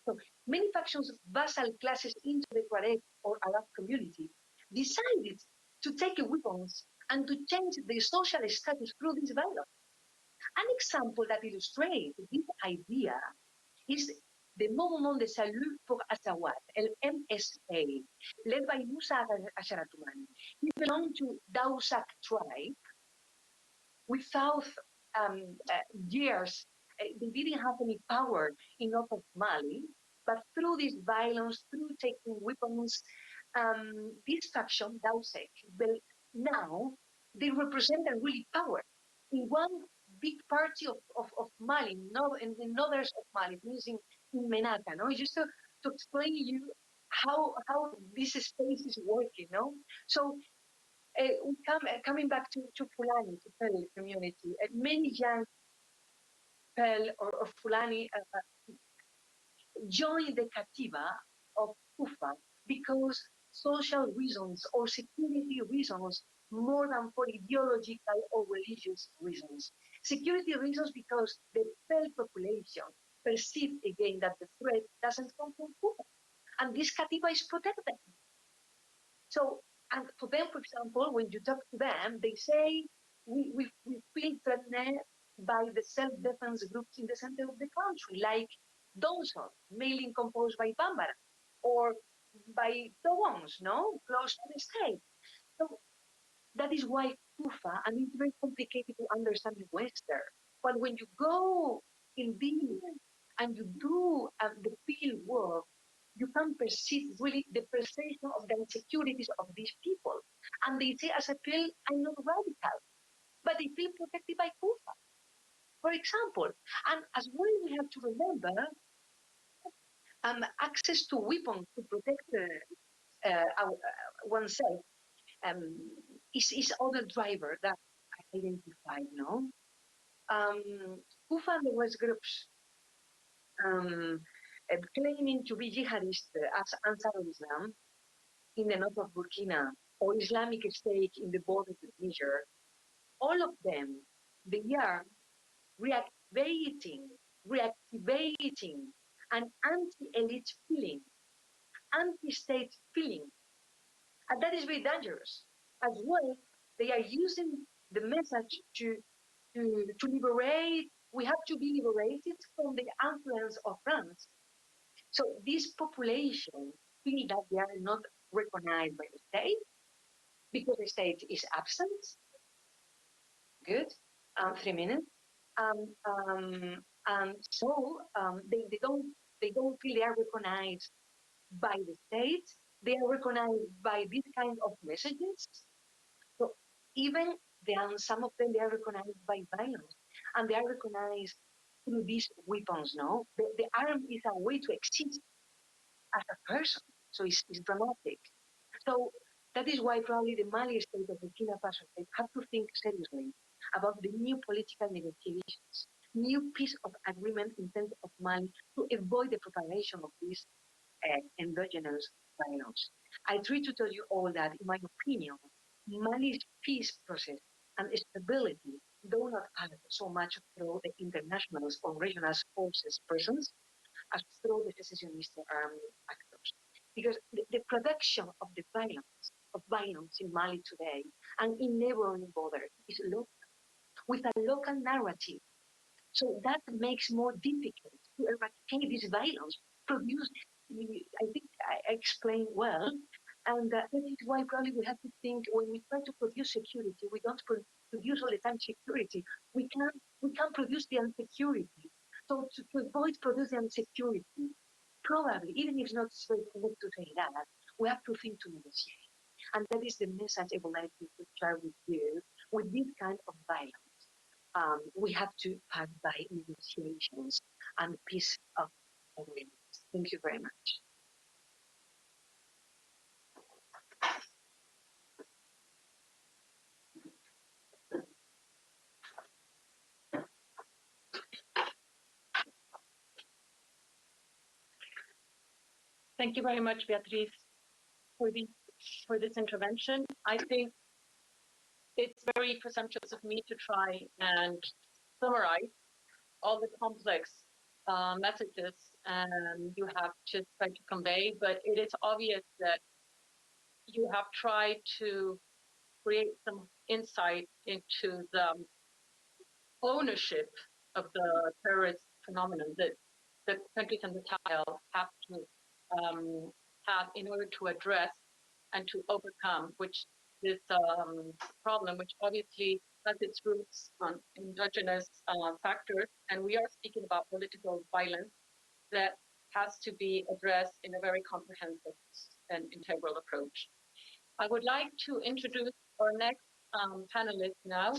So many factions, vassal classes into the Tuareg or Arab community, decided to take weapons and to change their social status through this violence. An example that illustrates this idea is the Mouvement de Salut pour Azawad, MSA, led by Musa Asharatumani. He belonged to Dausak tribe. Without years, they didn't have any power in north of Mali, but through this violence, through taking weapons, this faction, Dausek, now they represent a really power in one big party of Mali, in the northern of Mali, means in Menaka, no? Just to explain you how this space is working, no? So coming back to Fulani, to Pearl community, many young Pearl or Fulani join the Kativa of Kufa because social reasons or security reasons more than for ideological or religious reasons. Security reasons because the Pearl population perceive again that the threat doesn't come from Kufa. And this Kativa is protected. So, and for them, for example, when you talk to them, they say, we feel threatened by the self-defense groups in the center of the country, like Donson, mainly composed by Bambara, or by the ones, no, close to the state. So that is why Kufa, and it's very complicated to understand in Western, but when you go in Billion and you do the field work, you can perceive really the perception of the insecurities of these people. And they say, as a pill, I'm not radical, but they feel protected by Kufa, for example. And as well, we have to remember access to weapons to protect oneself is other driver that I identified, no? Kufa and the West groups claiming to be jihadist as Ansar Islam in the north of Burkina or Islamic State in the borders of Niger, all of them, they are reactivating an anti-elite feeling, anti-state feeling. And that is very dangerous. As well, they are using the message to liberate, we have to be liberated from the influence of France. So this population feel that they are not recognized by the state because the state is absent. Good, 3 minutes. And so they don't feel they are recognized by the state. They are recognized by this kind of messages. So even some of them, they are recognized by violence, and they are recognized through these weapons. No, the arm is a way to exist as a person. So it's dramatic. So that is why probably the Mali state of Burkina Faso state have to think seriously about the new political negotiations, new piece of agreement in terms of Mali to avoid the propagation of this endogenous violence. I try to tell you all that, in my opinion, Mali's peace process and stability do not happen so much through the international or regional forces presence as through the secessionist actors. Because the production of the violence in Mali today and in neighboring borders is local, with a local narrative. So that makes more difficult to eradicate this violence produced. I think I explained well, and that is why probably we have to think when we try to produce security, we don't produce all the time security. We can produce the insecurity. So to avoid producing insecurity, probably even if it's not very correct to say that, we have to think to negotiate, and that is the message I would like to share with you. With this kind of violence, we have to pass by negotiations and peace of agreements. Thank you very much. Thank you very much, Beatriz, for this intervention. I think it's very presumptuous of me to try and summarize all the complex messages you have just tried to convey, but it is obvious that you have tried to create some insight into the ownership of the terrorist phenomenon that the countries in the Sahel have to have in order to address and to overcome which this problem, which obviously has its roots on endogenous factors, and we are speaking about political violence that has to be addressed in a very comprehensive and integral approach. I would like to introduce our next panelist now,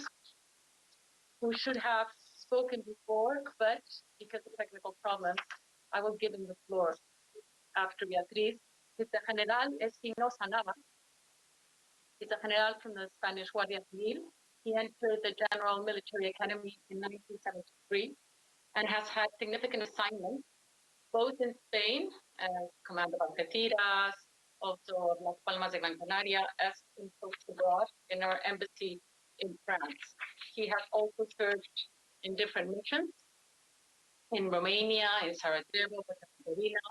who should have spoken before, but because of technical problems, I will give him the floor after Beatriz. Mr. General Espinosa Nava. He's a general from the Spanish Guardia Civil. He entered the General Military Academy in 1973 and has had significant assignments both in Spain as commander of Algeciras, also of Las Palmas de Gran Canaria, as in post abroad in our embassy in France. He has also served in different missions in Romania, in Sarajevo, Herzegovina,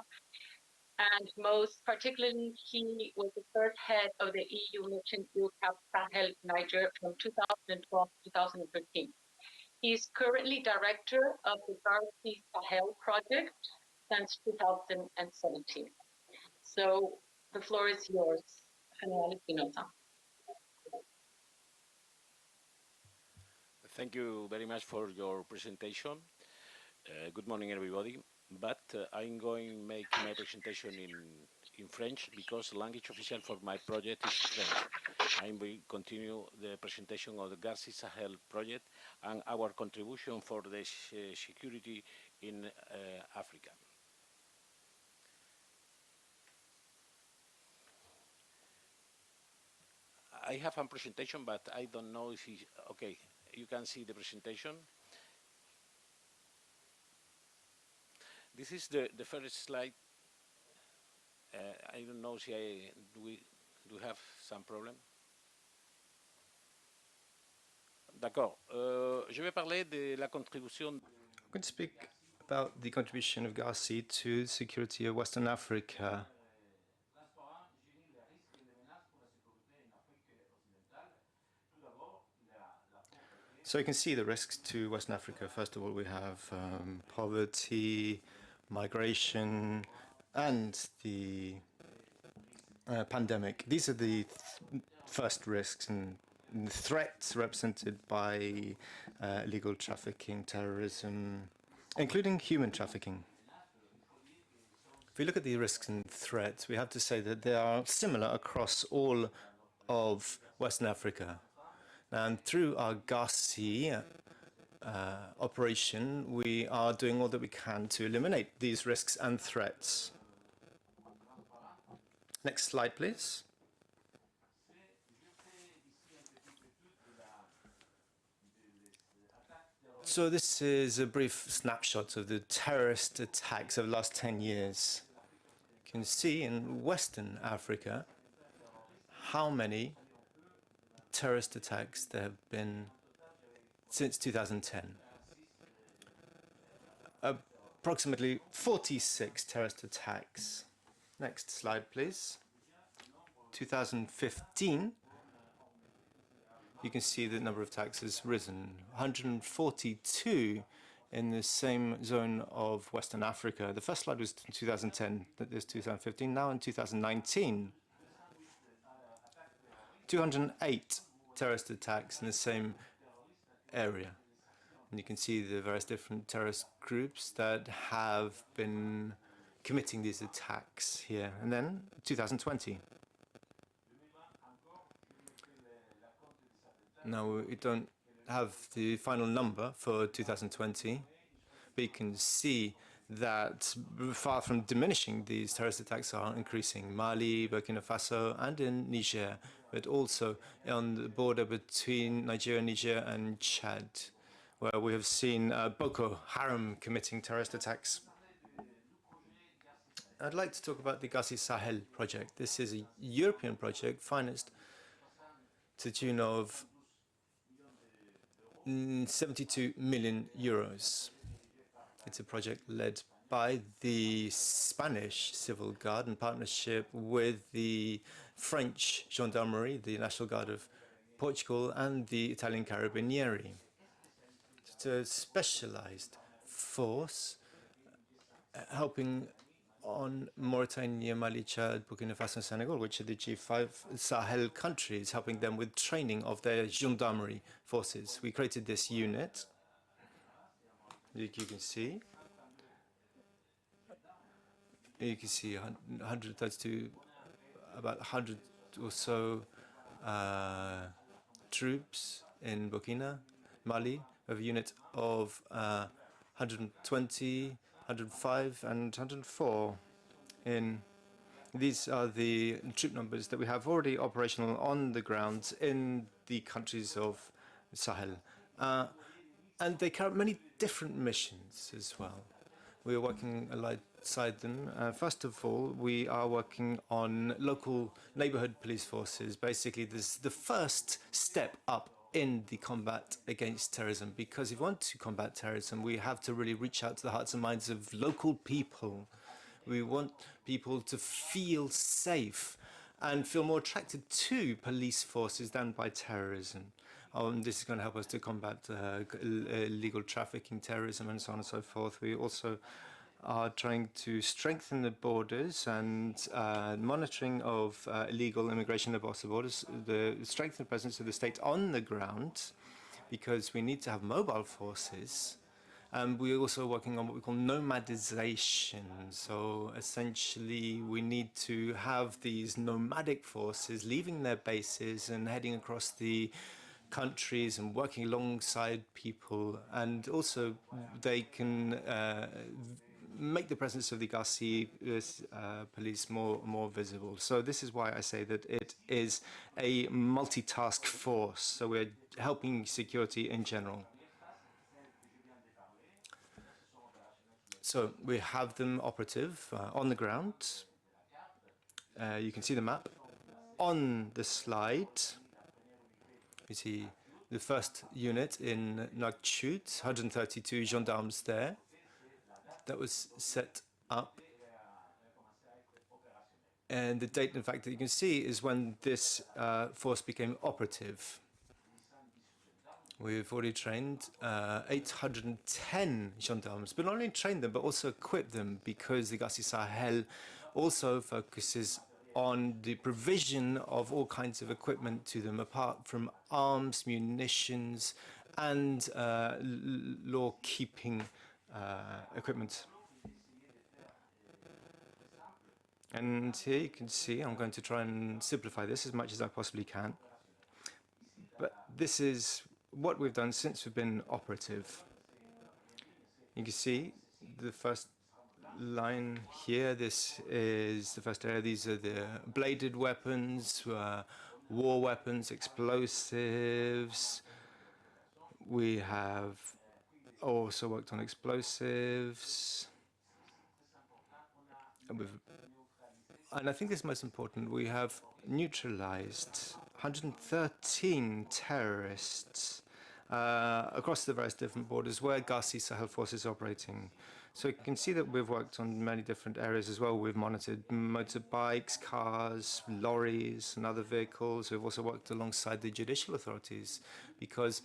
and most particularly, he was the first head of the EU mission UCAP Sahel Niger from 2012 to 2013. He is currently director of the Garci Sahel project since 2017. So the floor is yours, General Espinosa. Thank you very much for your presentation. Good morning, everybody. But I'm going to make my presentation in French because language official for my project is French. I will continue the presentation of the Garci Sahel project and our contribution for the security in Africa. I have a presentation, but I don't know if it's okay. You can see the presentation. This is the first slide. I don't know if do have some problem. D'accord. Je vais parler de la contribution. I'm going to speak about the contribution of Garci to the security of Western Africa. So you can see the risks to Western Africa. First of all, we have poverty, migration, and the pandemic. These are the first risks and threats represented by illegal trafficking, terrorism, including human trafficking. If we look at the risks and threats, we have to say that they are similar across all of Western Africa. And through our Garci operation, we are doing all that we can to eliminate these risks and threats. Next slide, please. So this is a brief snapshot of the terrorist attacks of the last 10 years. You can see in Western Africa how many terrorist attacks there have been since 2010. Approximately 46 terrorist attacks. Next slide, please. 2015, you can see the number of attacks has risen. 142 in the same zone of Western Africa. The first slide was 2010, that is 2015. Now in 2019, 208 terrorist attacks in the same area. And you can see the various different terrorist groups that have been committing these attacks here. And then 2020. Now, we don't have the final number for 2020, but you can see that far from diminishing, these terrorist attacks are increasing. Mali, Burkina Faso, and in Niger, but also on the border between Niger and Chad, where we have seen Boko Haram committing terrorist attacks. I'd like to talk about the Garci Sahel project. This is a European project financed to the tune of 72 million euros. It's a project led by the Spanish Civil Guard in partnership with the French Gendarmerie, the National Guard of Portugal, and the Italian Carabinieri. It's a specialized force helping on Mauritania, Mali, Chad, Burkina Faso, and Senegal, which are the G5 Sahel countries, helping them with training of their gendarmerie forces. We created this unit, you can see. You can see 132, about 100 or so troops in Burkina, Mali, we have a unit of 120, 105, and 104 in. These are the troop numbers that we have already operational on the ground in the countries of Sahel. And they carry many different missions as well. We are working alongside them. First of all, we are working on local neighborhood police forces. Basically, this is the first step up in the combat against terrorism, because if we want to combat terrorism, we have to really reach out to the hearts and minds of local people. We want people to feel safe and feel more attracted to police forces than by terrorism. This is going to help us to combat illegal trafficking, terrorism, and so on and so forth. We also are trying to strengthen the borders and monitoring of illegal immigration across the borders, the strengthened presence of the state on the ground, because we need to have mobile forces. We're also working on what we call nomadization. So essentially, we need to have these nomadic forces leaving their bases and heading across the countries and working alongside people. And also, they can make the presence of the Garci police more visible. So this is why I say that it is a multitask force. So we're helping security in general. So we have them operative on the ground. You can see the map on the slide. You see the first unit in Nouakchott, 132 gendarmes there. That was set up. And the date, in fact, that you can see is when this force became operative. We've already trained 810 gendarmes, but not only trained them, but also equipped them, because the Garci Sahel also focuses on the provision of all kinds of equipment to them, apart from arms, munitions, and law-keeping equipment. And here you can see, I'm going to try and simplify this as much as I possibly can. But this is what we've done since we've been operative. You can see the first line here. This is the first area. These are the bladed weapons, war weapons, explosives. We have also worked on explosives. And I think this is most important. We have neutralized 113 terrorists across the various different borders where Garci Sahel Force is operating. So you can see that we've worked on many different areas as well. We've monitored motorbikes, cars, lorries, and other vehicles. We've also worked alongside the judicial authorities, because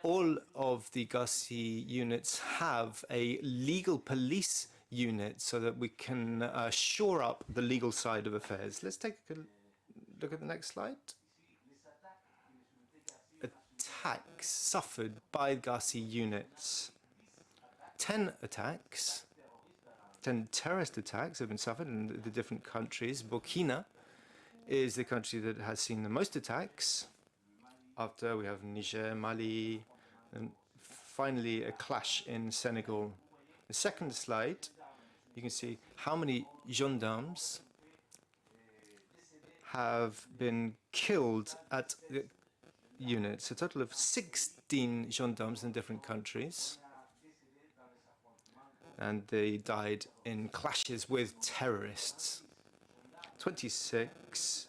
all of the Garci units have a legal police unit so that we can shore up the legal side of affairs. Let's take a look at the next slide. Attacks suffered by Garci units. 10 attacks, 10 terrorist attacks have been suffered in the different countries. Burkina is the country that has seen the most attacks. After we have Niger, Mali, and finally a clash in Senegal. The second slide, you can see how many gendarmes have been killed at the units. A total of 16 gendarmes in different countries. And they died in clashes with terrorists. 26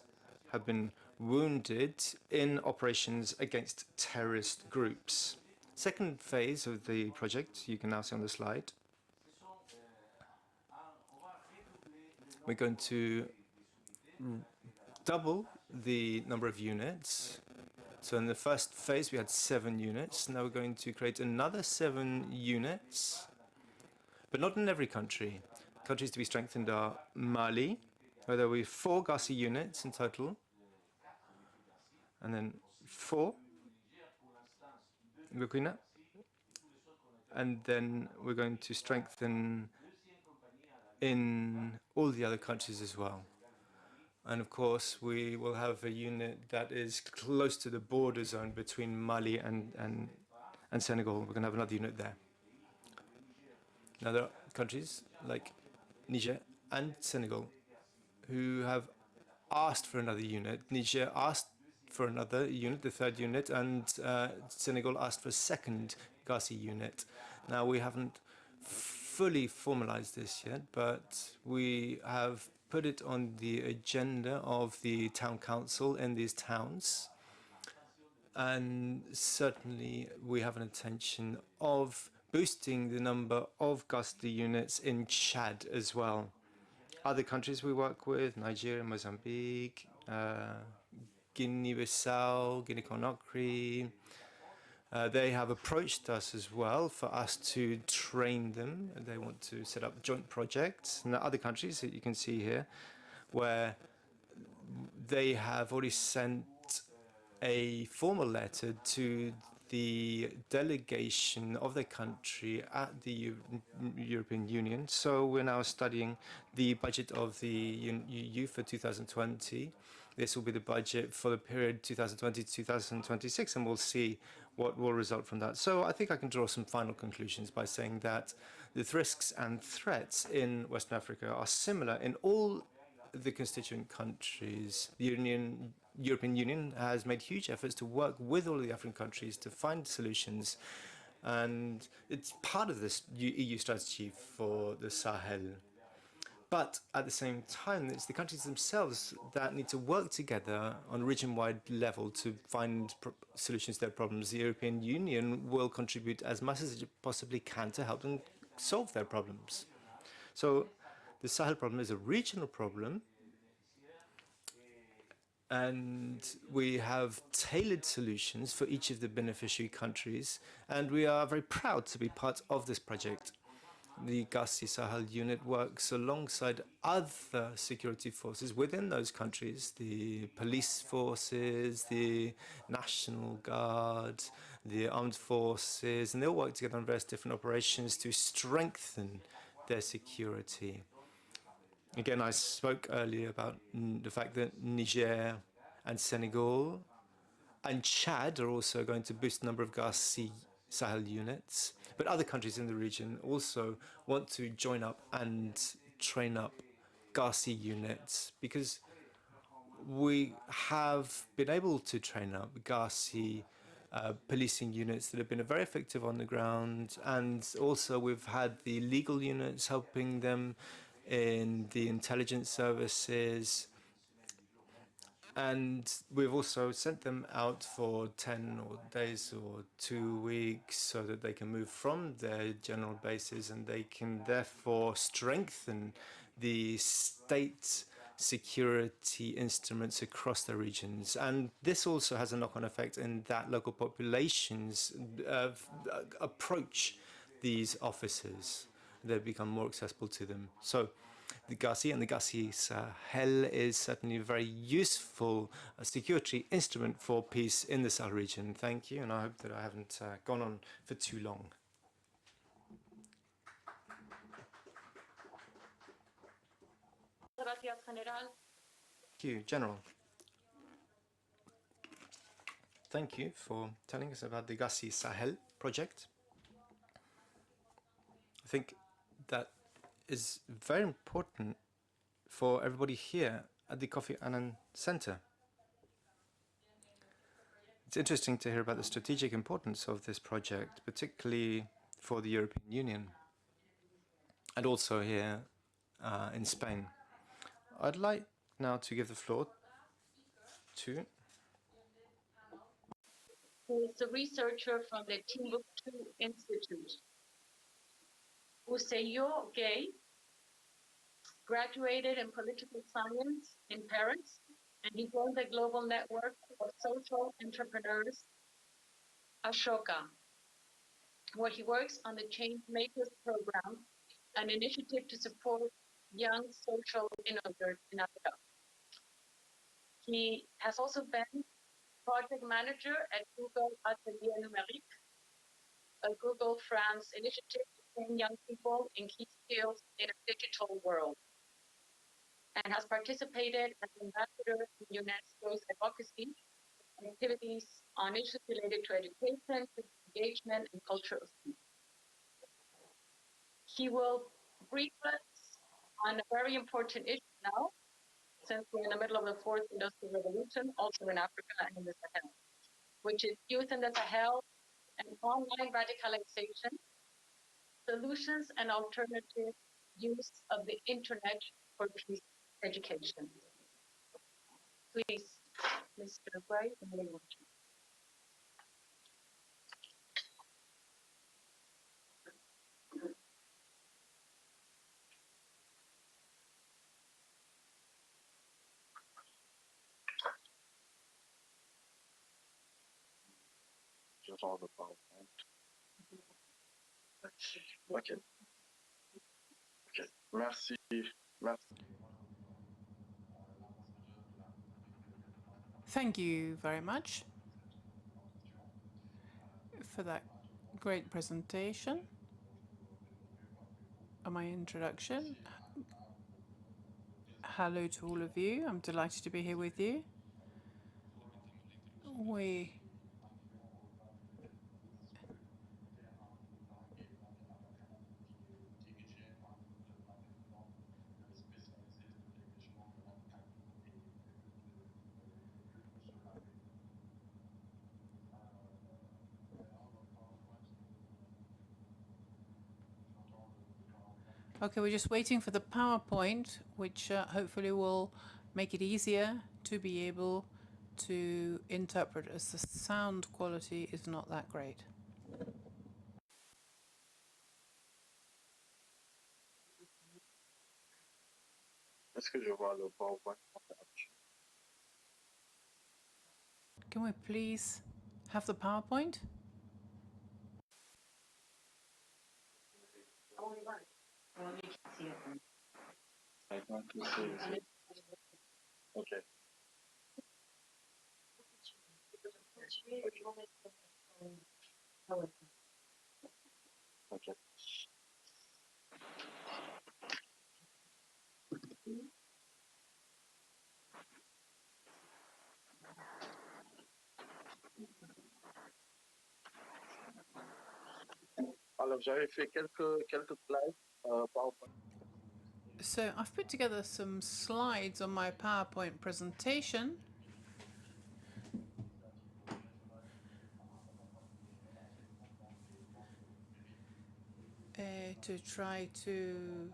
have been wounded in operations against terrorist groups. Second phase of the project, you can now see on the slide. We're going to double the number of units. So in the first phase, we had 7 units. Now we're going to create another 7 units, but not in every country. Countries to be strengthened are Mali, where there will be 4 Garci units in total, and then 4 Burkina, and then we're going to strengthen in all the other countries as well. And of course, we will have a unit that is close to the border zone between Mali and Senegal. We're going to have another unit there. Now, there are countries like Niger and Senegal who have asked for another unit. Niger asked for another unit, the 3rd unit, and Senegal asked for a 2nd Garci unit. Now, we haven't fully formalized this yet, but we have put it on the agenda of the town council in these towns. And certainly we have an intention of boosting the number of Garci units in Chad as well. Other countries we work with, Nigeria, Mozambique, Guinea-Bissau, Guinea-Conakry, they have approached us as well for us to train them. They want to set up joint projects. And there are other countries that you can see here where they have already sent a formal letter to the delegation of the country at the European Union. So we're now studying the budget of the EU for 2020. This will be the budget for the period 2020 to 2026, and we'll see what will result from that. So I think I can draw some final conclusions by saying that the risks and threats in Western Africa are similar in all the constituent countries. The European Union has made huge efforts to work with all of the African countries to find solutions, and it's part of this EU strategy for the Sahel. But at the same time, it's the countries themselves that need to work together on a region-wide level to find solutions to their problems. The European Union will contribute as much as it possibly can to help them solve their problems. So the Sahel problem is a regional problem, and we have tailored solutions for each of the beneficiary countries, and we are very proud to be part of this project. The Garci Sahel unit works alongside other security forces within those countries, the police forces, the National Guard, the armed forces, and they all work together on various different operations to strengthen their security. Again, I spoke earlier about the fact that Niger and Senegal and Chad are also going to boost the number of Garci Sahel units. But other countries in the region also want to join up and train up Garci units, because we have been able to train up Garci policing units that have been very effective on the ground, and also we've had the legal units helping them in the intelligence services. And we've also sent them out for 10 days or 2 weeks so that they can move from their general bases, and they can therefore strengthen the state security instruments across the regions. And this also has a knock-on effect in that local populations approach these officers. They become more accessible to them. So the Garci and the Garci Sahel is certainly a very useful security instrument for peace in the Sahel region. Thank you, and I hope that I haven't gone on for too long. Thank you, General. Thank you for telling us about the Garci Sahel project. I think that is very important for everybody here at the Kofi Annan Center. It's interesting to hear about the strategic importance of this project, particularly for the European Union, and also here in Spain. I'd like now to give the floor to who is a researcher from the Timbuktu Institute. Ouseyo Gay graduated in political science in Paris, and he joined the global network of social entrepreneurs, Ashoka, where he works on the Change Makers Program, an initiative to support young social innovators in Africa. He has also been project manager at Google Atelier Numérique, a Google France initiative to train young people in key skills in a digital world, and has participated as ambassador in UNESCO's advocacy activities on issues related to education, engagement, and cultural speech. He will brief us on a very important issue now, since we're in the middle of the fourth industrial revolution, also in Africa and in the Sahel, which is youth in the Sahel and online radicalization, solutions and alternative use of the internet for peace education. Please, Mr. Gray. Just all the PowerPoint. Ok. Ok. Merci. Merci. Thank you very much for that great presentation and my introduction. Hello to all of you. I'm delighted to be here with you. Okay, we're just waiting for the PowerPoint, which hopefully will make it easier to be able to interpret, as the sound quality is not that great. Est-ce que je vois le PowerPoint? Can we please have the PowerPoint? I can't see it. Okay. Okay. Alors, j'avais fait quelques slides PowerPoint. So I've put together some slides on my PowerPoint presentation. To try to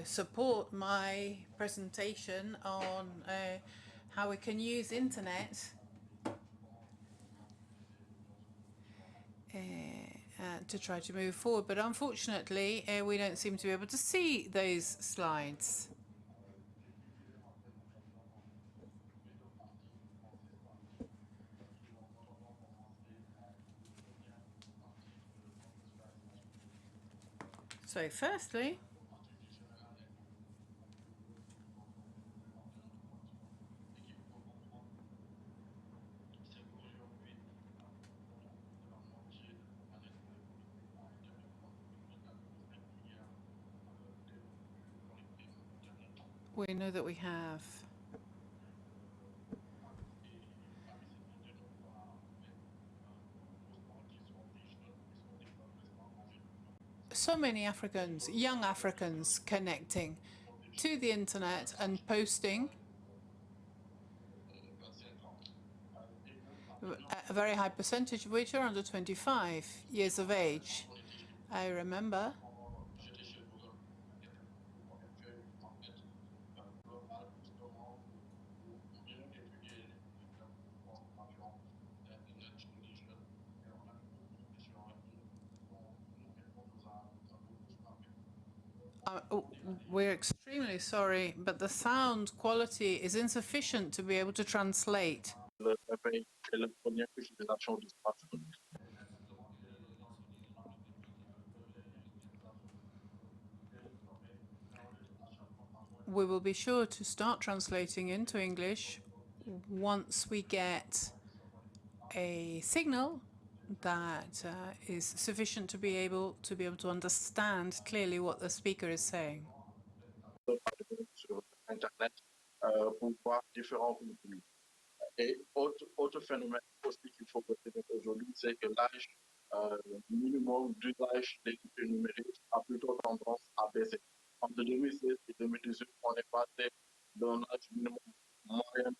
support my presentation on how we can use internet to try to move forward. But unfortunately, we don't seem to be able to see those slides. So firstly, we know that we have so many Africans, young Africans, connecting to the internet and posting. A very high percentage of which are under 25 years of age. I remember We're extremely sorry, but the sound quality is insufficient to be able to translate. We will be sure to start translating into English once we get a signal that is sufficient to be able to understand clearly what the speaker is saying. Sur Internet pour voir différents contenus. Et autre phénomène aussi qu'il faut retenir aujourd'hui, c'est que l'âge minimum d'usage des outils numériques a plutôt tendance à baisser. Entre 2016 et 2018, on est passé d'un âge minimum moyen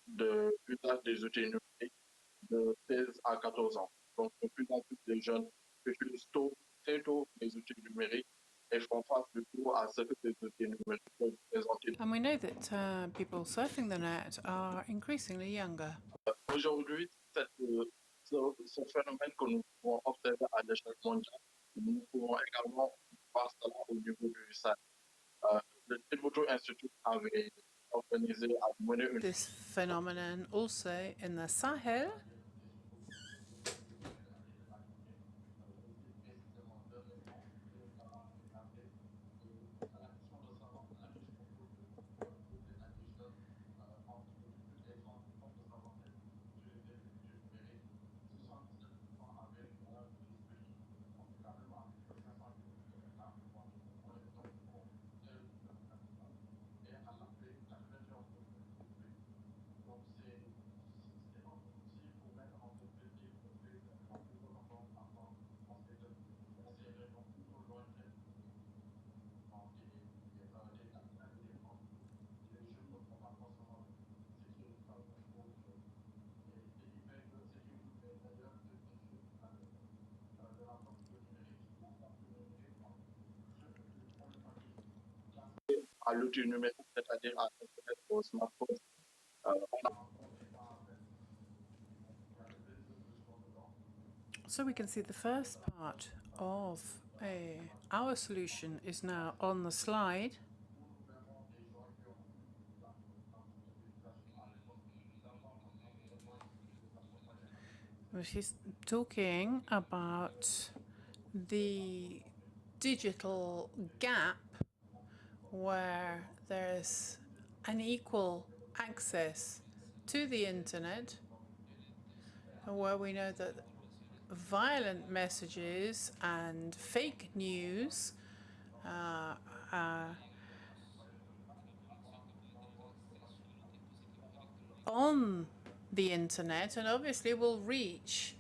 d'usage des outils numériques de 16 à 14 ans. Donc, de plus en plus de jeunes utilisent très tôt les outils numériques et font face du coup à ce que les outils numériques peuvent présenter. And we know that people surfing the net are increasingly younger. Aujourd'hui, ce phénomène que nous pouvons observer à l'échelle mondiale, nous pouvons également voir cela au niveau du Sahel. Le Timbuktu Institute avait organisé à mener une... This phenomenon also in the Sahel. à l'outil numérique, c'est-à-dire à Internet, au smartphone. So we can see the first part of our solution is now on the slide. She's talking about the digital gap where there's unequal access to the internet, where we know that violent messages and fake news are on the internet and obviously will reach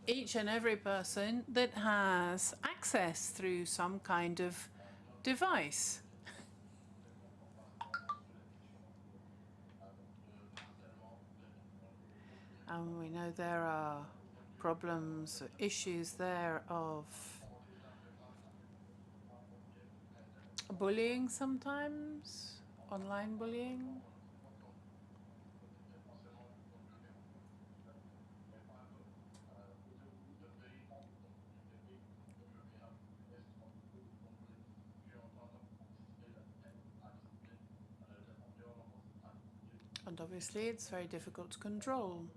each and every person that has access through some kind of device. And we know there are problems, issues there of bullying sometimes, online bullying. And obviously it's very difficult to control.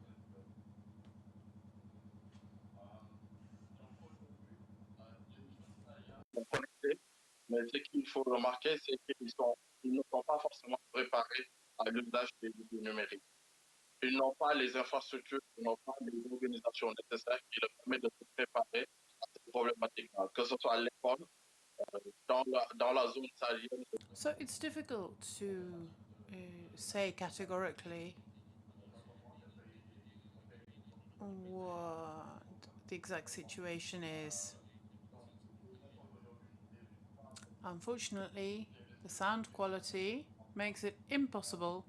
Connectés, mais ce qu'il faut remarquer, c'est qu'ils ne sont pas forcément préparés à l'usage des outils numériques. Ils n'ont pas les infrastructures, ils n'ont pas les organisations nécessaires qui leur permettent de se préparer à ces problématiques-là, que ce soit à l'école, dans la zone sahélienne. So it's difficult to say categorically what the exact situation is. Unfortunately, the sound quality makes it impossible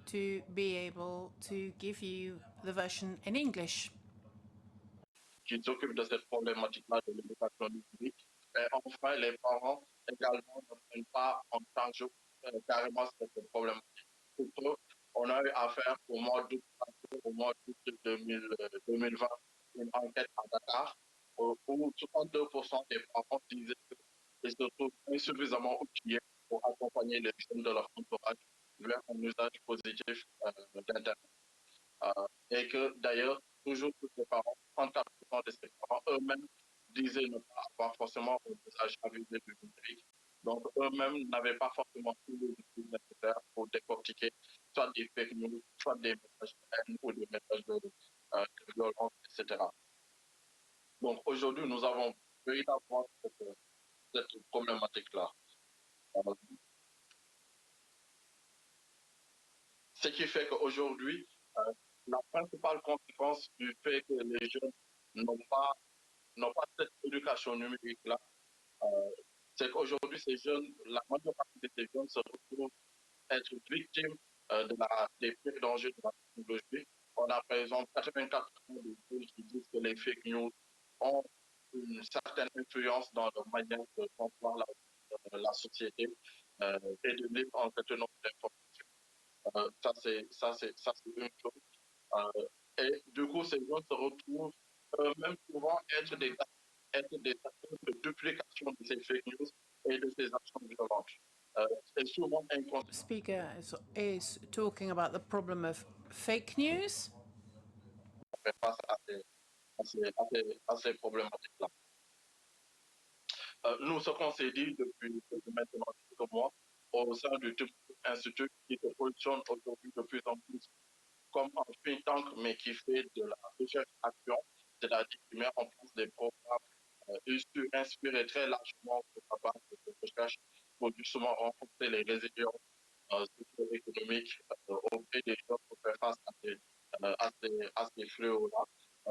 to be able to give you the version in English. Qui s'occupent de cette problématique-là de l'éducation numérique. Et enfin, les parents également ne prennent pas en charge carrément cette problématique. Surtout, on a eu à faire au mois d'août 2020 une enquête à Dakar où 62% des parents disaient que et se trouvent insuffisamment outillés pour accompagner les jeunes de leur entourage vers un usage positif d'Internet. Et que d'ailleurs, toujours tous les parents, 34% de ces parents eux-mêmes disaient ne pas avoir forcément un usage avisé du numérique. Donc eux-mêmes n'avaient pas forcément tous les outils nécessaires pour décortiquer soit des fake news, soit des messages de haine ou des messages de violence, etc. Donc aujourd'hui, nous avons véritablement cette problématique-là. Ce qui fait qu'aujourd'hui, la principale conséquence du fait que les jeunes n'ont pas cette éducation numérique-là, c'est qu'aujourd'hui, ces jeunes, la majeure partie de ces jeunes se retrouvent être victimes des pires dangers de la technologie. On a par exemple 84% des jeunes qui disent que les fake news ont une certaine influence dans leur manière de concevoir la société et de vivre en cette nombre d'informations. Ça, c'est une chose. Et du coup, ces gens se retrouvent même souvent être des acteurs de duplication de ces fake news et de ces actions violentes. C'est souvent inconscient. Speaker is talking about the problem of fake news. Face à ces problématiques-là. Nous, ce qu'on s'est dit depuis maintenant quelques mois, au sein du Institut qui se positionne aujourd'hui de plus en plus comme un think tank, mais qui fait de la recherche-action, c'est-à-dire qui met en place des programmes inspirés très largement de la base de recherche pour justement renforcer les résiliences socio-économiques auprès des gens pour faire face à ces fléaux-là.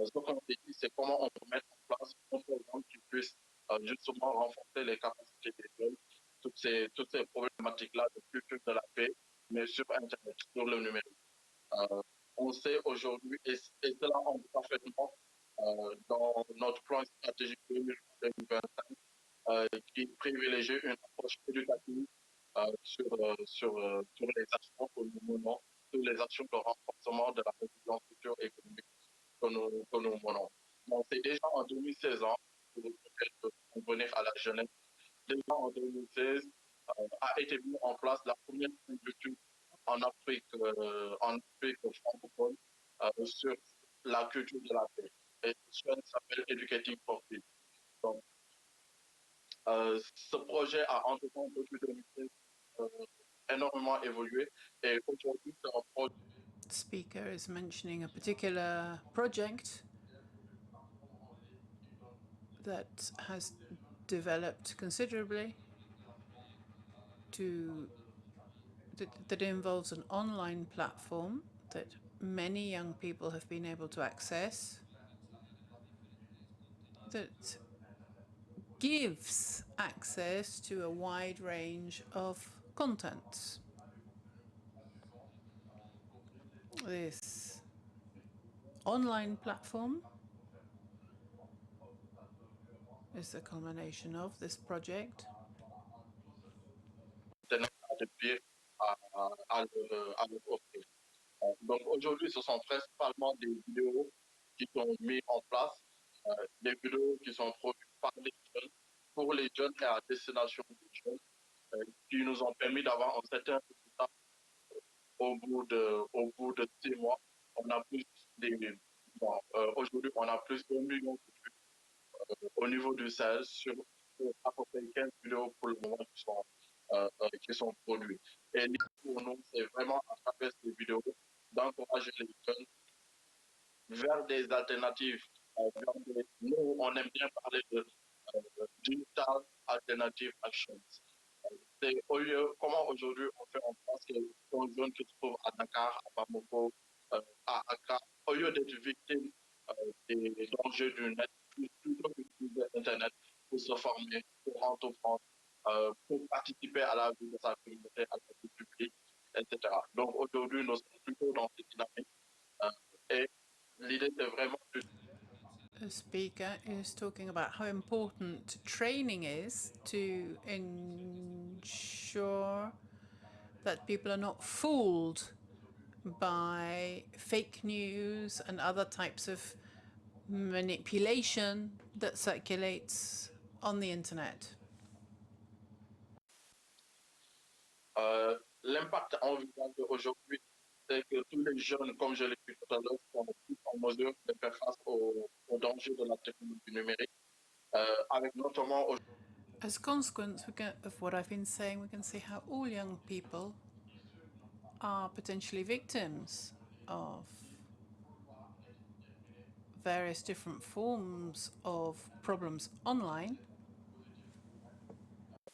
Ce qu'on s'est dit, c'est comment on peut mettre en place un programme qui puisse justement renforcer les capacités des jeunes, toutes ces problématiques-là de culture de la paix, mais sur Internet, sur le numérique. On sait aujourd'hui, et cela entre parfaitement dans notre plan stratégique 2025, qui privilégie une approche éducative sur les actions que nous menons, sur les actions de renforcement de la résilience socio-économique que nous menons. Donc, c'est déjà en 2016 ans, pour revenir à la jeunesse, déjà en 2016, a été mis en place la première culture en Afrique francophone sur la culture de la paix. Et ce chaîne s'appelle Educating for Peace. Donc, ce projet a entre-temps, depuis 2016, énormément évolué et aujourd'hui, c'est un projet. Speaker is mentioning a particular project that has developed considerably that involves an online platform that many young people have been able to access, that gives access to a wide range of contents. This online platform is the culmination of this project. Donc aujourd'hui, ce sont principalement des vidéos qui sont mises en place, des vidéos qui sont produites par les jeunes, pour les jeunes et à destination des jeunes, qui nous ont permis d'avoir un certain résultat au bout de 6 mois. On a plus aujourd'hui, on a plus de 1 million de vues au niveau du Sahel sur à peu près 15 vidéos pour le moment qui sont produites. Et pour nous, c'est vraiment à travers ces vidéos d'encourager les jeunes vers des alternatives. Nous, on aime bien parler de digital alternative actions. C'est comment aujourd'hui on fait en France que les jeunes qui se trouvent à Dakar, à Bamako, à Accra, au lieu d'être victimes des dangers du net, plutôt qu'utiliser Internet pour se former, pour entreprendre, pour participer à la vie de sa communauté, à la vie publique, etc. Donc aujourd'hui, nous sommes plutôt dans cette dynamique. Et l'idée, c'est vraiment de. The speaker is talking about how important training is to ensure that people are not fooled by fake news and other types of manipulation that circulates on the internet. l'impact environnemental aujourd'hui, c'est que tous les jeunes, comme je l'ai dit tout à l'heure, sont plus en mesure de faire face aux dangers de la technologie numérique, avec notamment. As a consequence of what I've been saying, we can see how all young people are potentially victims of various different forms of problems online.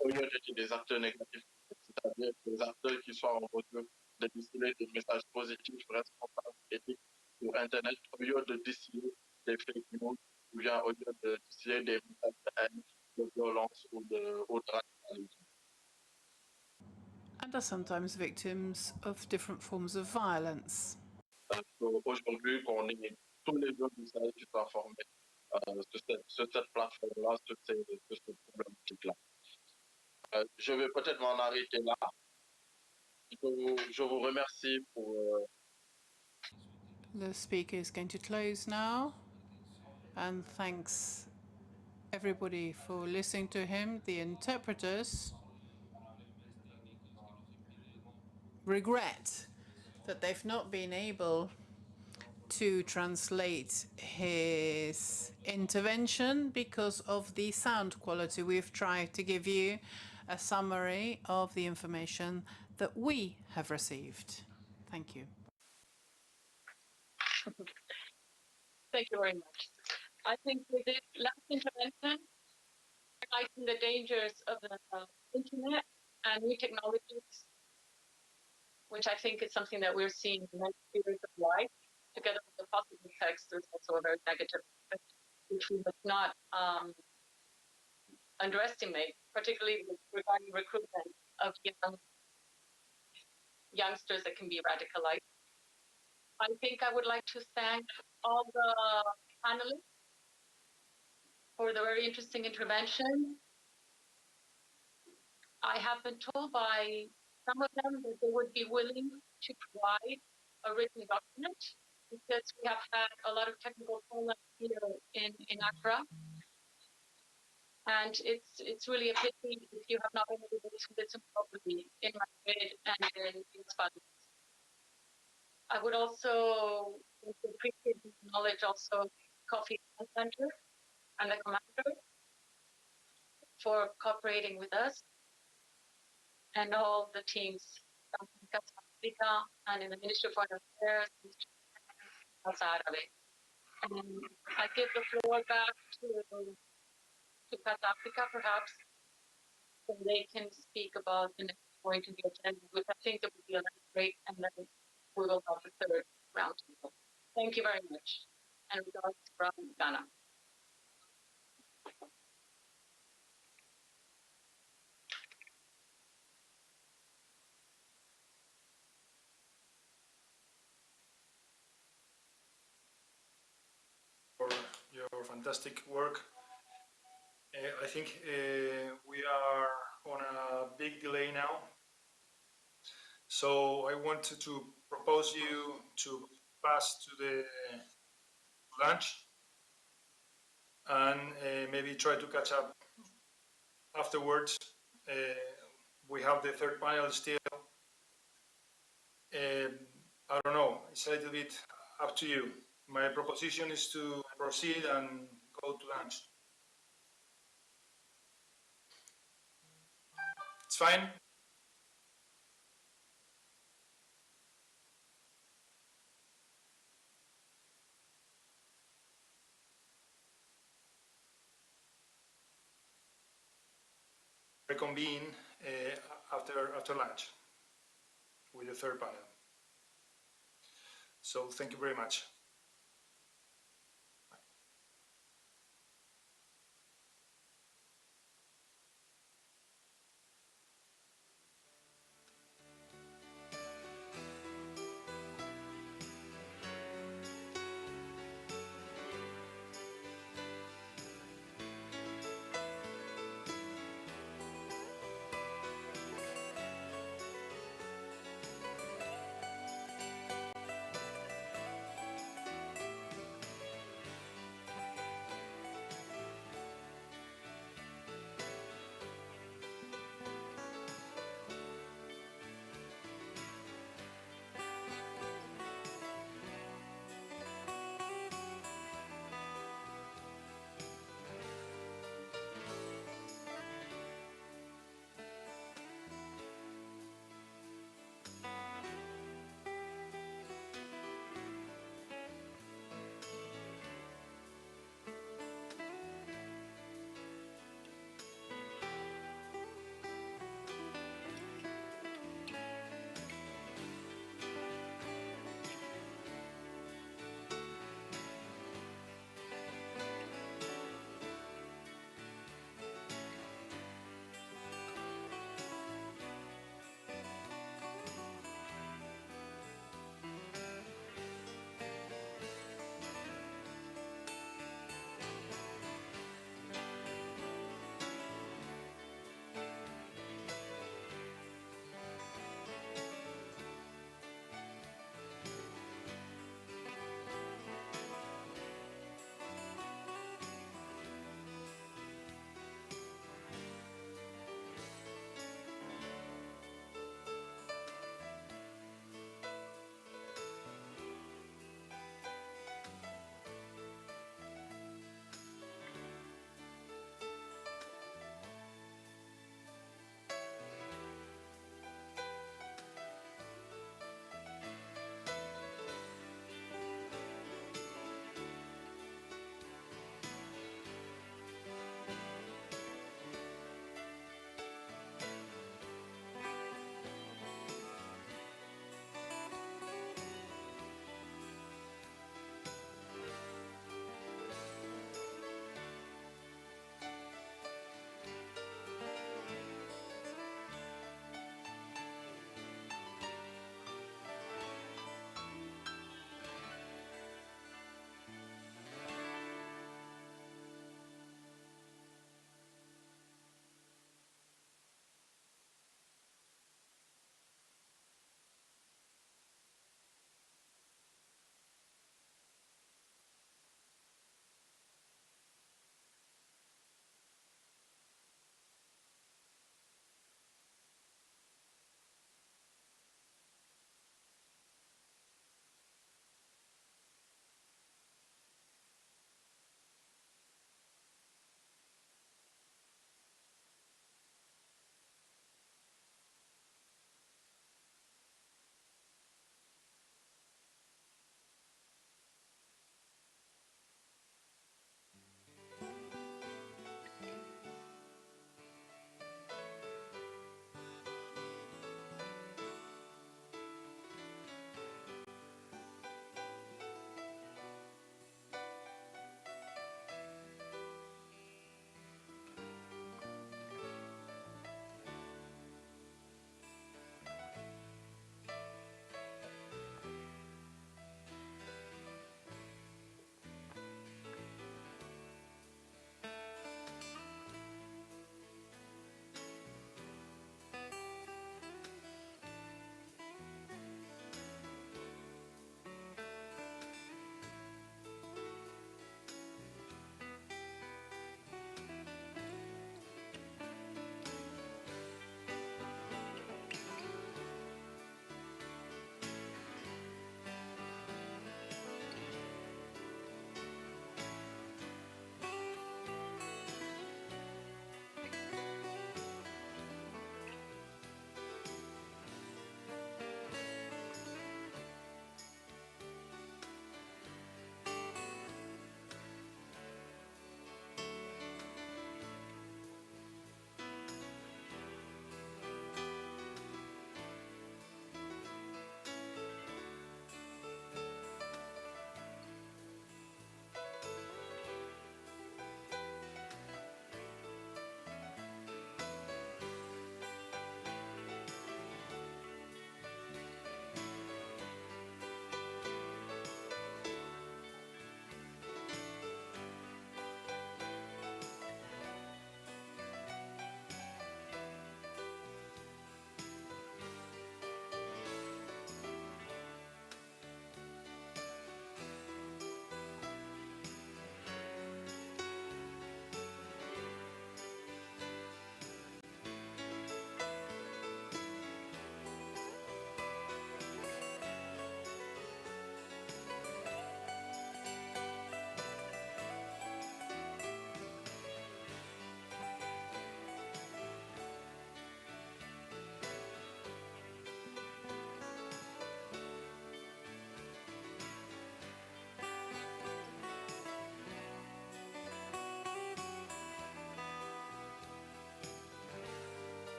Au lieu d'être des acteurs négatifs, c'est-à-dire des acteurs qui sont en mesure de distiller des messages positifs, responsables, éthiques sur Internet, au lieu de distiller des fake news, ou bien au lieu de distiller des messages de haine, de violence ou de radicalisme. And are sometimes victims of different forms of violence. Aujourd'hui, qu'on est tous les jeunes du Sahel qui soient formés sur cette plateforme-là, sur cette problématique-là. Je vais peut-être m'en arrêter là. Je vous remercie pour. The speaker is going to close now, and thanks everybody for listening to him. The interpreters regret that they've not been able to translate his intervention because of the sound quality. We've tried to give you a summary of the information that we have received. Thank you. Thank you very much. I think with this last intervention, highlighting the dangers of the internet and new technologies, which I think is something that we're seeing in many spheres of life, together with the positive text, there's also a very negative effect, which we must not underestimate, particularly regarding recruitment of youngsters that can be radicalized. I think I would like to thank all the panelists for the very interesting intervention. I have been told by some of them that they would be willing to provide a written document because we have had a lot of technical problems here in Accra. And it's really a pity if you have not been able to listen properly in Madrid and in Spanish. I would also appreciate the knowledge also Coffee Center and the commander for cooperating with us and all the teams from Casa Africa and in the Ministry of Foreign Affairs, Casa Árabe. I give the floor back to Casa Africa, perhaps, so they can speak about the next point in the agenda, which I think that would be a nice break, and then we will have the third round. Thank you very much, and regards from Ghana. For your fantastic work. I think we are on a big delay now. So I wanted to propose you to pass to the lunch and maybe try to catch up afterwards. We have the third panel still. I don't know, it's a little bit up to you. My proposition is to proceed and go to lunch. It's fine? Reconvene after lunch with the third panel. So thank you very much.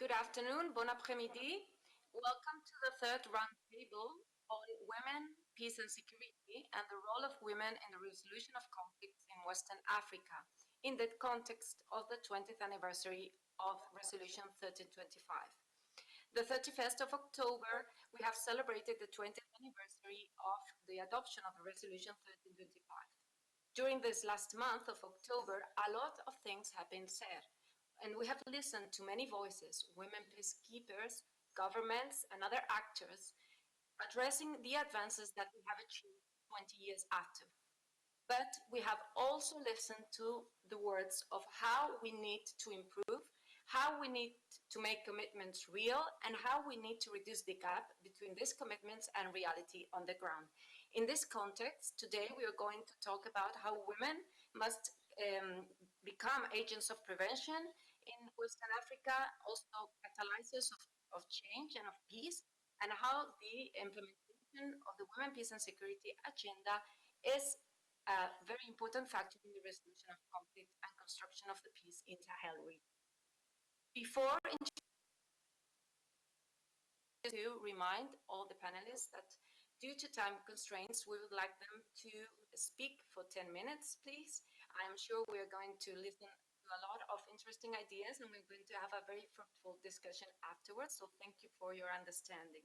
Good afternoon, bon après-midi. Welcome to the third roundtable on women, peace and security, and the role of women in the resolution of conflicts in Western Africa, in the context of the 20th anniversary of Resolution 1325. The 31st of October, we have celebrated the 20th anniversary of the adoption of the Resolution 1325. During this last month of October, a lot of things have been said, and we have listened to many voices, women peacekeepers, governments, and other actors, addressing the advances that we have achieved 20 years after. But we have also listened to the words of how we need to improve, how we need to make commitments real, and how we need to reduce the gap between these commitments and reality on the ground. In this context, today we are going to talk about how women must become agents of prevention in Western Africa, also catalyzers of change and of peace, and how the implementation of the Women, Peace and Security agenda is a very important factor in the resolution of conflict and construction of the peace in Sahel region. Before to remind all the panelists that due to time constraints, we would like them to speak for 10 minutes, please. I'm sure we are going to listen to a lot of interesting ideas and we're going to have a very fruitful discussion afterwards, so thank you for your understanding.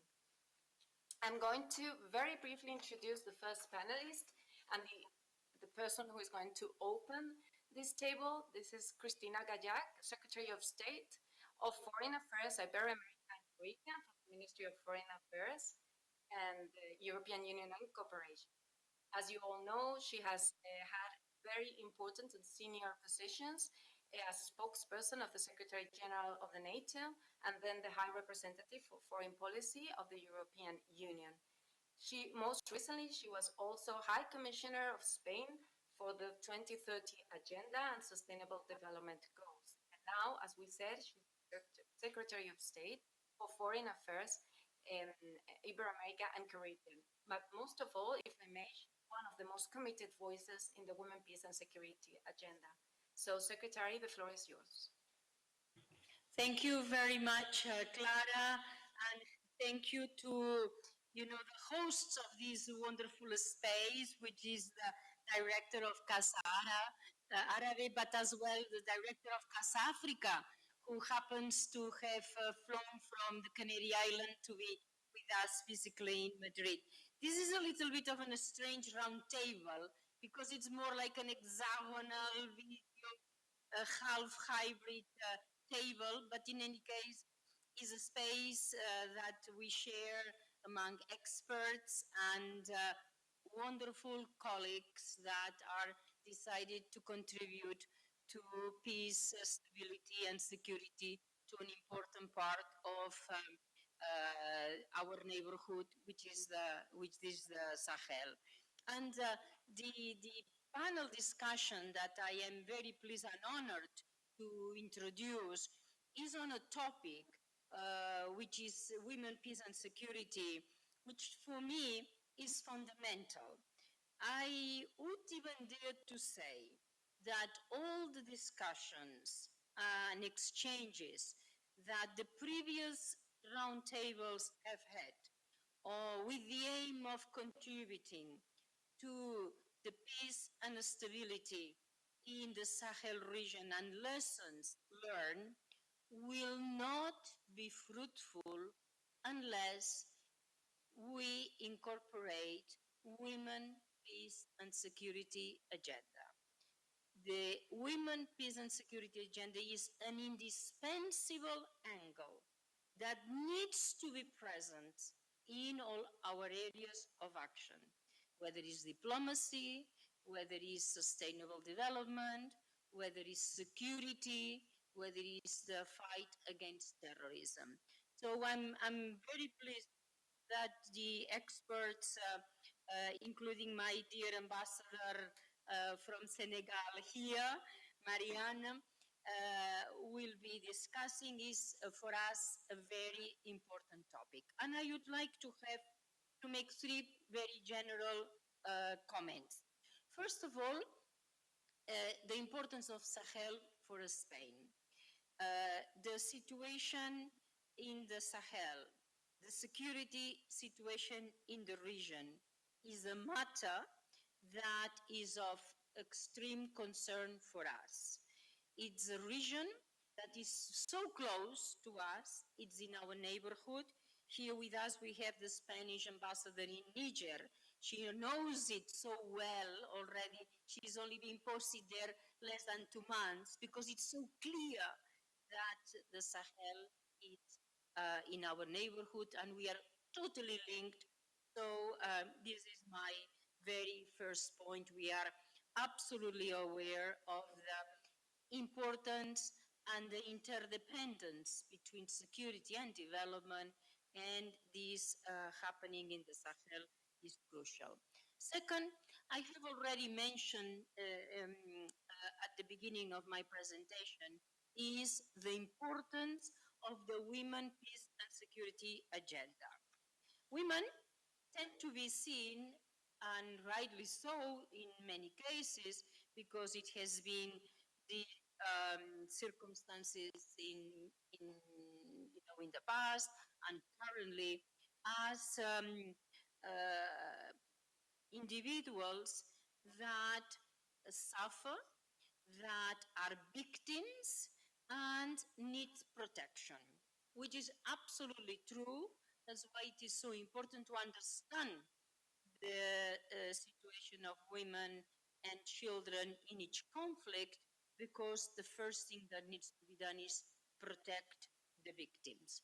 I'm going to very briefly introduce the first panelist and the person who is going to open this table. This is Cristina Gallac, Secretary of State of Foreign Affairs, Ibero-America and Caribbean from the Ministry of Foreign Affairs and the European Union and Cooperation. As you all know, she has had very important and senior positions as spokesperson of the Secretary General of the NATO and then the High Representative for Foreign Policy of the European Union. Most recently, she was also High Commissioner of Spain for the 2030 Agenda and Sustainable Development Goals. And now, as we said, she's Secretary of State for Foreign Affairs in Ibero-America and Caribbean. But most of all, if I may, one of the most committed voices in the Women, Peace and Security agenda. So, Secretary, the floor is yours. Thank you very much, Clara, and thank you to the hosts of this wonderful space, which is the director of Casa Árabe, but as well the director of Casa Africa, who happens to have flown from the Canary Island to be with us physically in Madrid. This is a little bit of a strange round table because it's more like an hexagonal video, half hybrid table, but in any case is a space that we share among experts and wonderful colleagues that are decided to contribute to peace, stability and security to an important part of our neighborhood, which is the Sahel. And the panel discussion that I am very pleased and honored to introduce is on a topic which is women, peace and security, which for me is fundamental. I would even dare to say that all the discussions and exchanges that the previous roundtables have had with the aim of contributing to the peace and stability in the Sahel region and lessons learned will not be fruitful unless we incorporate women, peace and security agenda. The women, peace and security agenda is an indispensable angle that needs to be present in all our areas of action, whether it's diplomacy, whether it's sustainable development, whether it's security, whether it's the fight against terrorism. So I'm very pleased that the experts, including my dear ambassador from Senegal here, Marianne, will be discussing is for us a very important topic. And I would like to make three very general comments. First of all, the importance of Sahel for Spain. The situation in the Sahel, the security situation in the region is a matter that is of extreme concern for us. It's a region that is so close to us, it's in our neighborhood. Here with us we have the Spanish ambassador in Niger. She knows it so well already. She's only been posted there less than 2 months because it's so clear that the Sahel is in our neighborhood and we are totally linked. So this is my very first point. We are absolutely aware of the importance and the interdependence between security and development, and this happening in the Sahel is crucial. Second, I have already mentioned at the beginning of my presentation is the importance of the women, peace and security agenda. Women tend to be seen, and rightly so in many cases, because it has been the circumstances in the past and currently as individuals that suffer, that are victims and need protection, which is absolutely true. That's why it is so important to understand the situation of women and children in each conflict, because the first thing that needs to be done is protect the victims.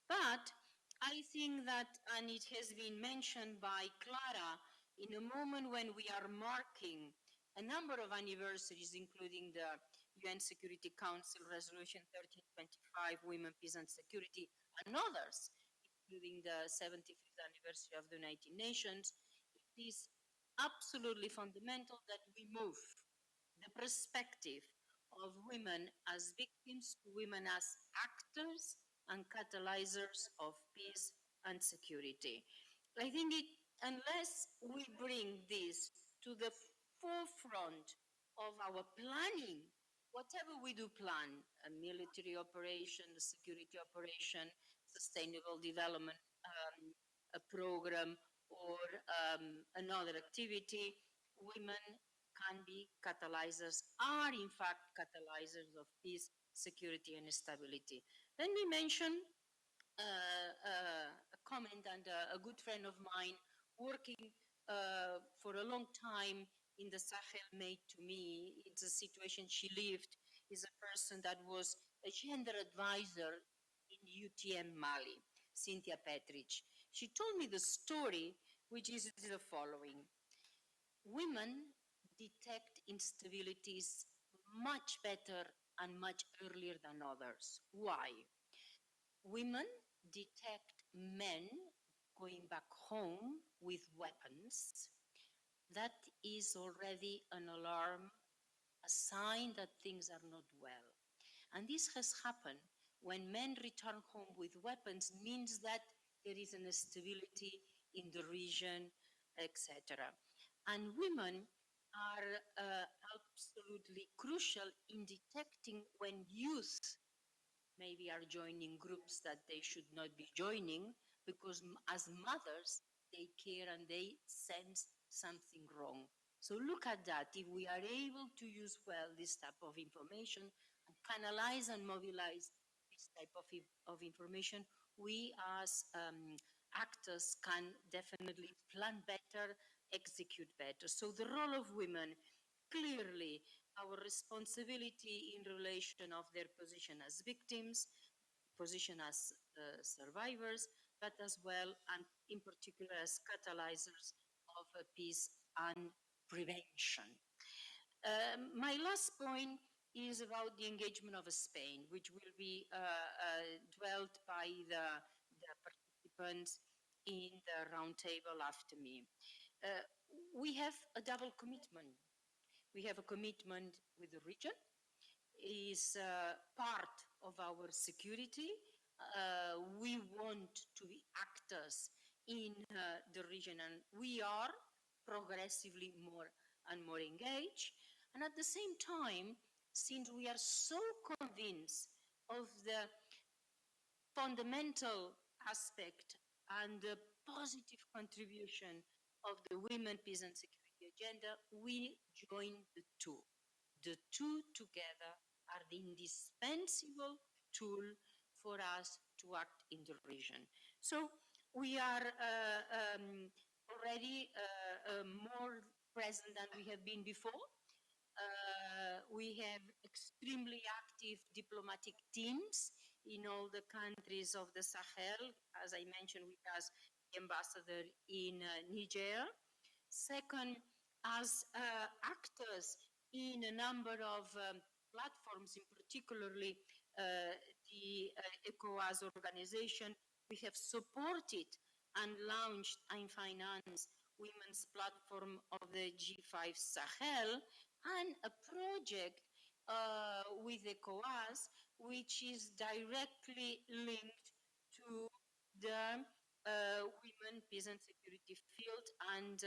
But I think that, and it has been mentioned by Clara, in a moment when we are marking a number of anniversaries, including the UN Security Council Resolution 1325, Women, Peace and Security, and others, including the 75th anniversary of the United Nations, it is absolutely fundamental that we move the perspective of women as victims to women as actors and catalyzers of peace and security. I think unless we bring this to the forefront of our planning, whatever we do plan, a military operation, a security operation, sustainable development a program, or another activity, women can be catalyzers, are in fact catalyzers of peace, security, and stability. Let me mention a comment and a good friend of mine working for a long time in the Sahel made to me. It's a situation she lived, is a person that was a gender advisor in UTM Mali, Cynthia Petrich. She told me the story, which is the following. Women detect instabilities much better and much earlier than others. Why? Women detect men going back home with weapons. That is already an alarm, a sign that things are not well. And this has happened when men return home with weapons, means that there is an instability in the region, etc. And women are absolutely crucial in detecting when youth maybe are joining groups that they should not be joining, because as mothers, they care and they sense something wrong. So look at that. If we are able to use well this type of information and canalize and mobilize this type of information, we as actors can definitely plan better, execute better. So the role of women, clearly our responsibility in relation of their position as victims, position as survivors, but as well and in particular as catalyzers of peace and prevention. My last point is about the engagement of Spain, which will be dwelt by the participants in the roundtable after me. We have a double commitment. We have a commitment with the region, is part of our security. We want to be actors in the region, and we are progressively more and more engaged. And at the same time, since we are so convinced of the fundamental aspect and the positive contribution of the women, peace and security agenda, we join the two. The two together are the indispensable tool for us to act in the region. So we are already more present than we have been before. We have extremely active diplomatic teams in all the countries of the Sahel. As I mentioned, we have the ambassador in Niger. Second, as actors in a number of platforms, in particularly the ECOWAS organization, we have supported and launched and financed women's platform of the G5 Sahel and a project with ECOWAS which is directly linked to the women, peace and security field, and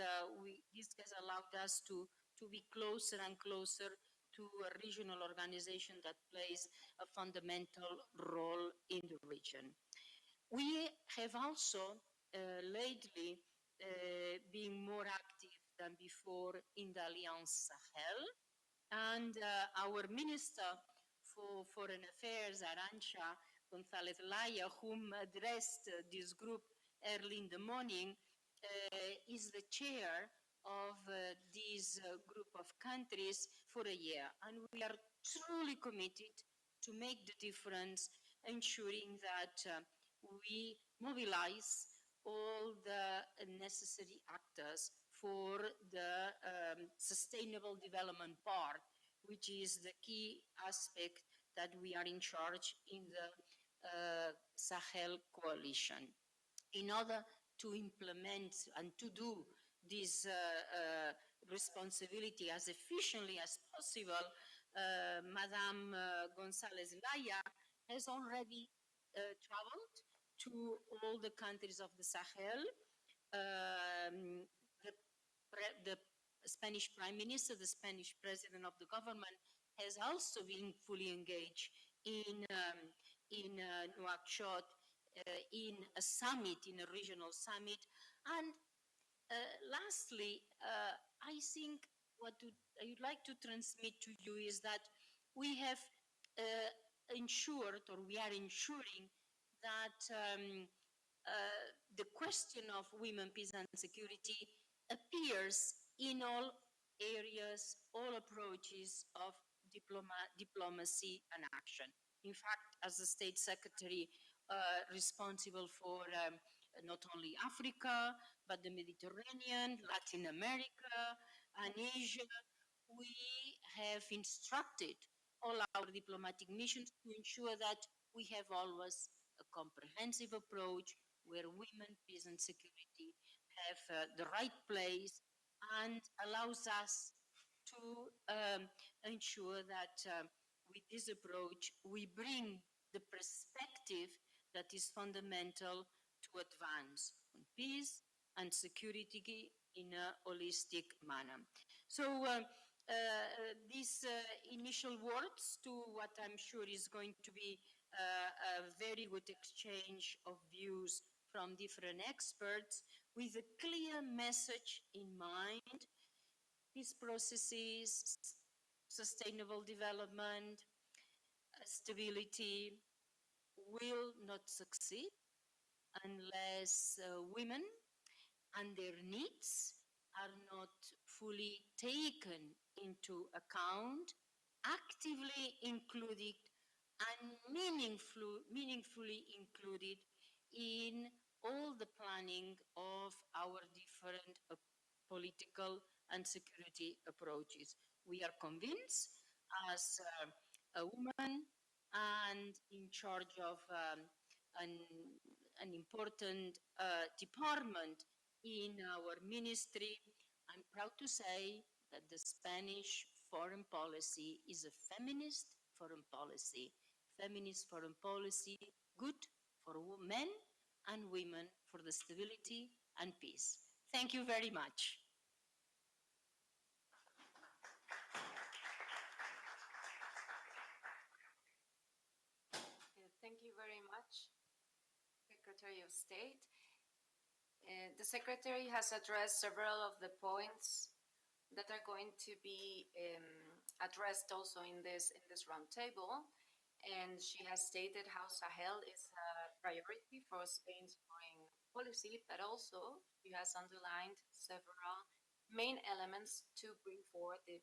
this has allowed us to be closer and closer to a regional organization that plays a fundamental role in the region. We have also lately been more active than before in the Alliance Sahel, and our Minister for Foreign Affairs, Arantxa González Laya, whom addressed this group early in the morning, is the chair of this group of countries for a year. And we are truly committed to make the difference, ensuring that we mobilize all the necessary actors for the sustainable development part, which is the key aspect that we are in charge in the Sahel coalition. In order to implement and to do this responsibility as efficiently as possible, Madame González Laya has already traveled to all the countries of the Sahel. The Spanish Prime Minister, the Spanish President of the government, has also been fully engaged in Nouakchott, in a summit, in a regional summit. And lastly, I think what I would like to transmit to you is that we have ensured, or we are ensuring, that the question of women, peace and security appears in all areas, all approaches of diplomacy and action. In fact, as the State Secretary responsible for not only Africa, but the Mediterranean, Latin America, and Asia, we have instructed all our diplomatic missions to ensure that we have always a comprehensive approach where women, peace and security have the right place and allows us to ensure that with this approach we bring the perspective that is fundamental to advance on peace and security in a holistic manner. So these initial words to what I'm sure is going to be a very good exchange of views from different experts with a clear message in mind: peace processes, sustainable development, stability will not succeed unless women and their needs are not fully taken into account, actively included, and meaningfully included in all the planning of our different political and security approaches. We are convinced, as a woman and in charge of an important department in our ministry, I'm proud to say that the Spanish foreign policy is a feminist foreign policy. Feminist foreign policy, good for men and women, for the stability and peace. Thank you very much. Secretary of State. The Secretary has addressed several of the points that are going to be addressed also in this roundtable. And she has stated how Sahel is a priority for Spain's foreign policy, but also she has underlined several main elements to bring forward the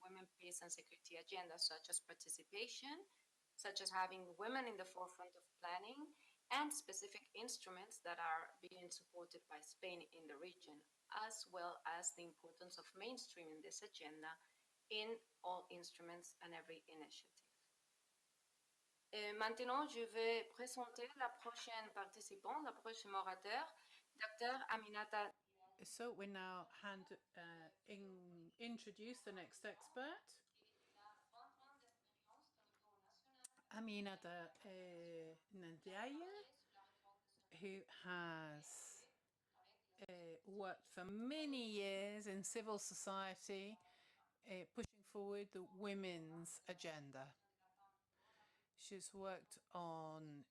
women, peace and security agenda, such as participation, such as having women in the forefront of planning, and specific instruments that are being supported by Spain in the region, as well as the importance of mainstreaming this agenda in all instruments and every initiative. Maintenant, je vais présenter la prochaine participante, la prochaine orateur, Dr. Aminata. So we now introduce the next expert, Aminata Ndiaye, who has worked for many years in civil society, pushing forward the women's agenda. She's worked on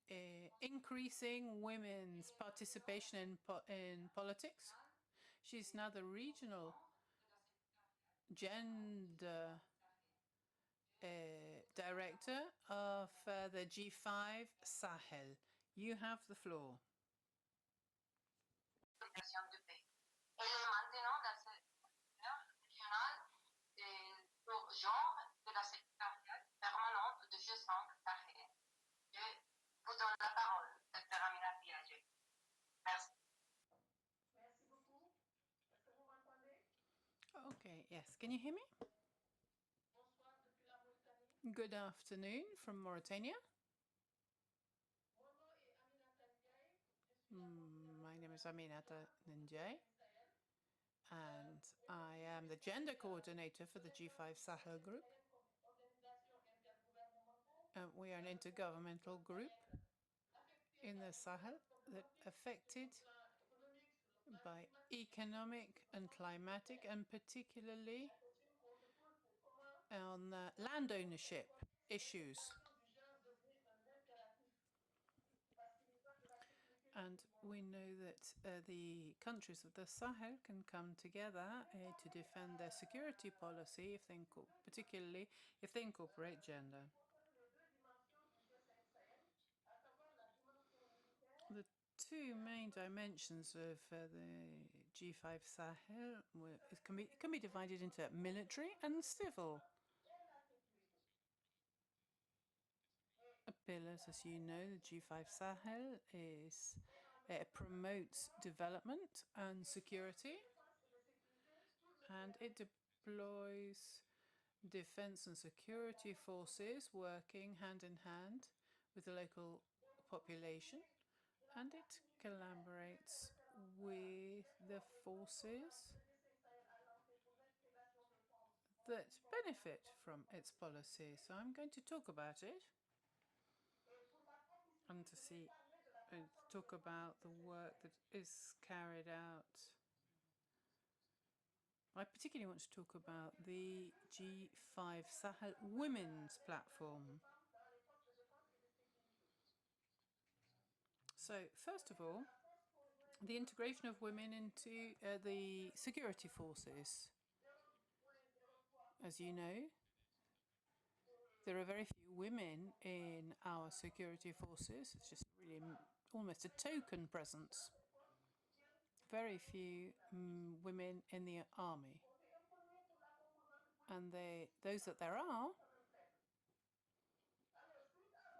increasing women's participation in politics. She's now the regional gender director of the G5 Sahel. You have the floor. De la secrétariat permanente de G5 Sahel. Je vous donne la parole, Dr. Aminata Ndiaye. Merci. Merci beaucoup. Est-ce que vous m'entendez? Okay, yes. Can you hear me? Bonsoir depuis la Mauritanie. Good afternoon from Mauritania. Mon nom est Aminata Ndiaye. My name is Aminata Ndiaye, and I am the gender coordinator for the G5 Sahel group. We are an intergovernmental group in the Sahel that affected by economic and climatic, and particularly on land ownership issues. And we know that the countries of the Sahel can come together to defend their security policy, particularly if they incorporate gender. The two main dimensions of the G5 Sahel can be divided into military and civil pillars. As you know, the G5 Sahel promotes development and security, and it deploys defense and security forces working hand in hand with the local population, and it collaborates with the forces that benefit from its policy. So I'm going to talk about it and talk about the work that is carried out. I particularly want to talk about the G5 Sahel Women's Platform. So, first of all, the integration of women into the security forces. As you know, there are very few women in our security forces. It's just really almost a token presence. Very few women in the army. And those that there are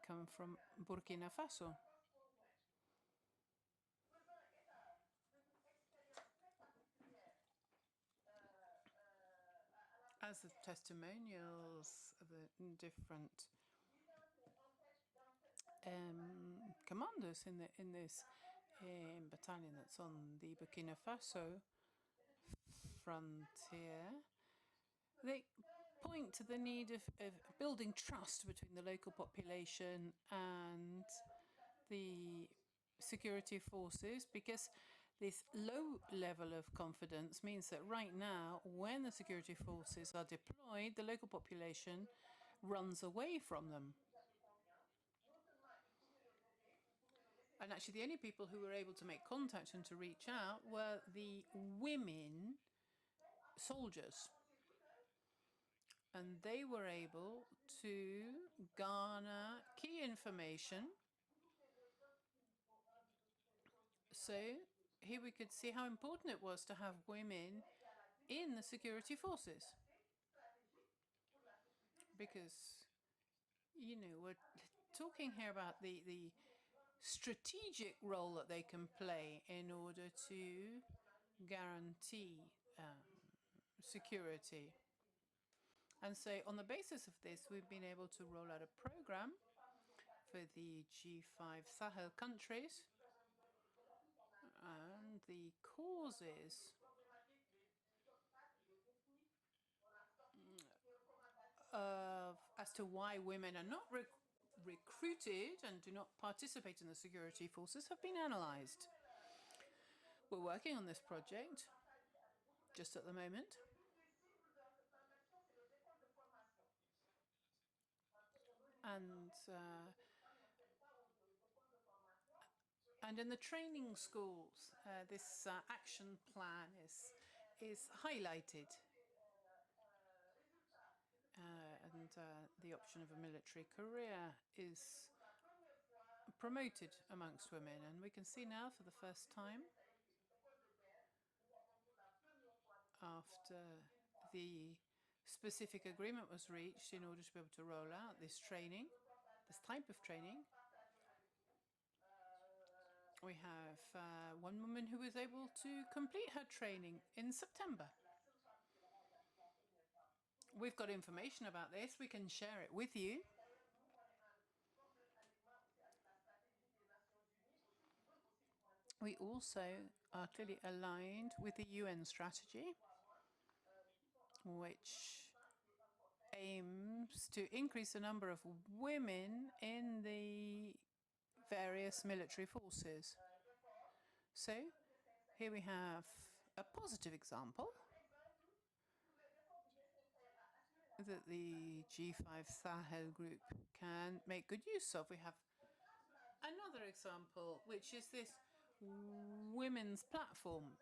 come from Burkina Faso. As the testimonials of the different commanders in this battalion that's on the Burkina Faso frontier, they point to the need of building trust between the local population and the security forces, because this low level of confidence means that right now, when the security forces are deployed, the local population runs away from them. And actually, the only people who were able to make contact and to reach out were the women soldiers. And they were able to garner key information. So here we could see how important it was to have women in the security forces. Because, you know, we're talking here about the strategic role that they can play in order to guarantee security. And so on the basis of this, we've been able to roll out a program for the G5 Sahel countries, and the causes as to why women are not recruited and do not participate in the security forces have been analysed. We're working on this project just at the moment. And in the training schools, this action plan is highlighted. And the option of a military career is promoted amongst women. And we can see now for the first time, after the specific agreement was reached in order to be able to roll out this training, this type of training, we have one woman who was able to complete her training in September. We've got information about this. We can share it with you. We also are clearly aligned with the UN strategy, which aims to increase the number of women in the various military forces. So here we have a positive example that the G5 Sahel group can make good use of. We have another example, which is this women's platform,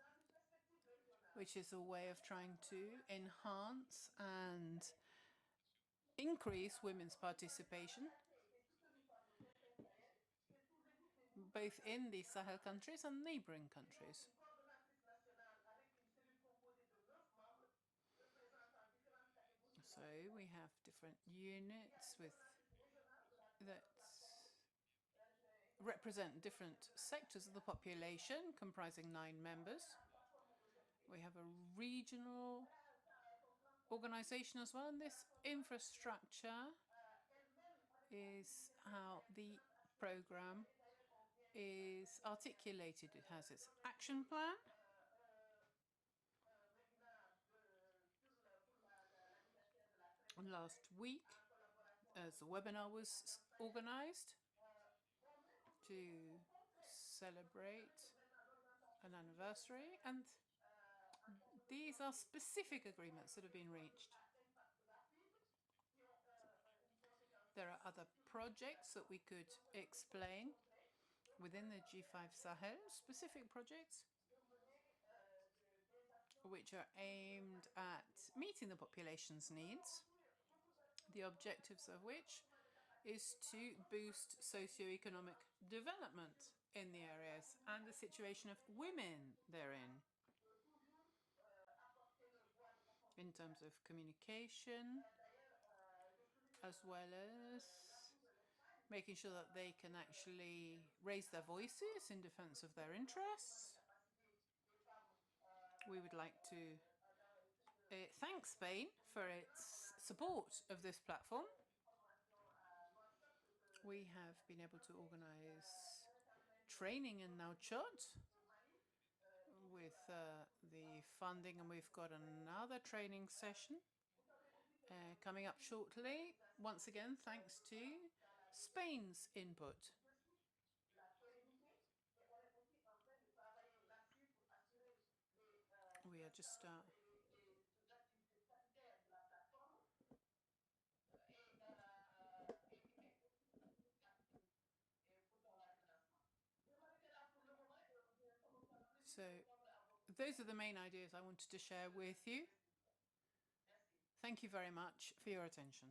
which is a way of trying to enhance and increase women's participation, both in the Sahel countries and neighboring countries. So we have different units that represent different sectors of the population, comprising 9 members. We have a regional organization as well, and this infrastructure is how the program is articulated. It has its action plan, and last week as a webinar was organized to celebrate an anniversary, and these are specific agreements that have been reached. There are other projects that we could explain within the G5 Sahel, specific projects which are aimed at meeting the population's needs, the objectives of which is to boost socio-economic development in the areas and the situation of women therein, in terms of communication, as well as making sure that they can actually raise their voices in defense of their interests. We would like to thank Spain for its support of this platform. We have been able to organize training in Nauchot with the funding, and we've got another training session coming up shortly, once again thanks to Spain's input. We are just So those are the main ideas I wanted to share with you. Thank you very much for your attention.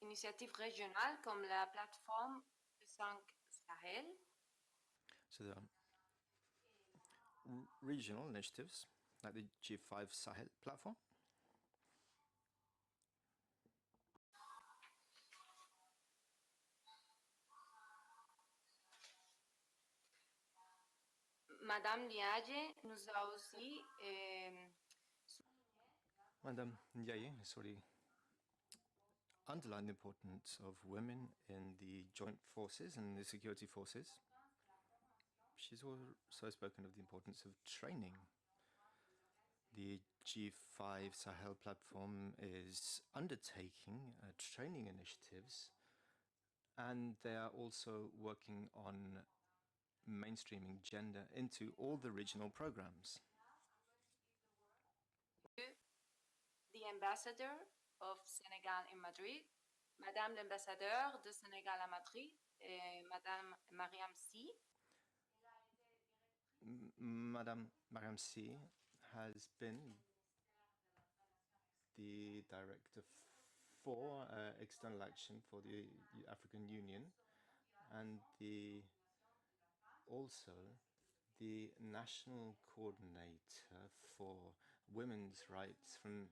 Initiatives régionales comme la plateforme 5 Sahel. So there are regional initiatives like the G5 Sahel platform. Madame Liage nous a aussi Madame Ndiaye has already underlined the importance of women in the joint forces and the security forces. She's also spoken of the importance of training. The G5 Sahel platform is undertaking training initiatives, and they are also working on mainstreaming gender into all the regional programs. the ambassador of Senegal in Madrid, Madame l'ambassadeur de Sénégal à Madrid, Madame Mariam Sy. Madame Mariam Sy has been the director for external action for the African Union and also the national coordinator for women's rights from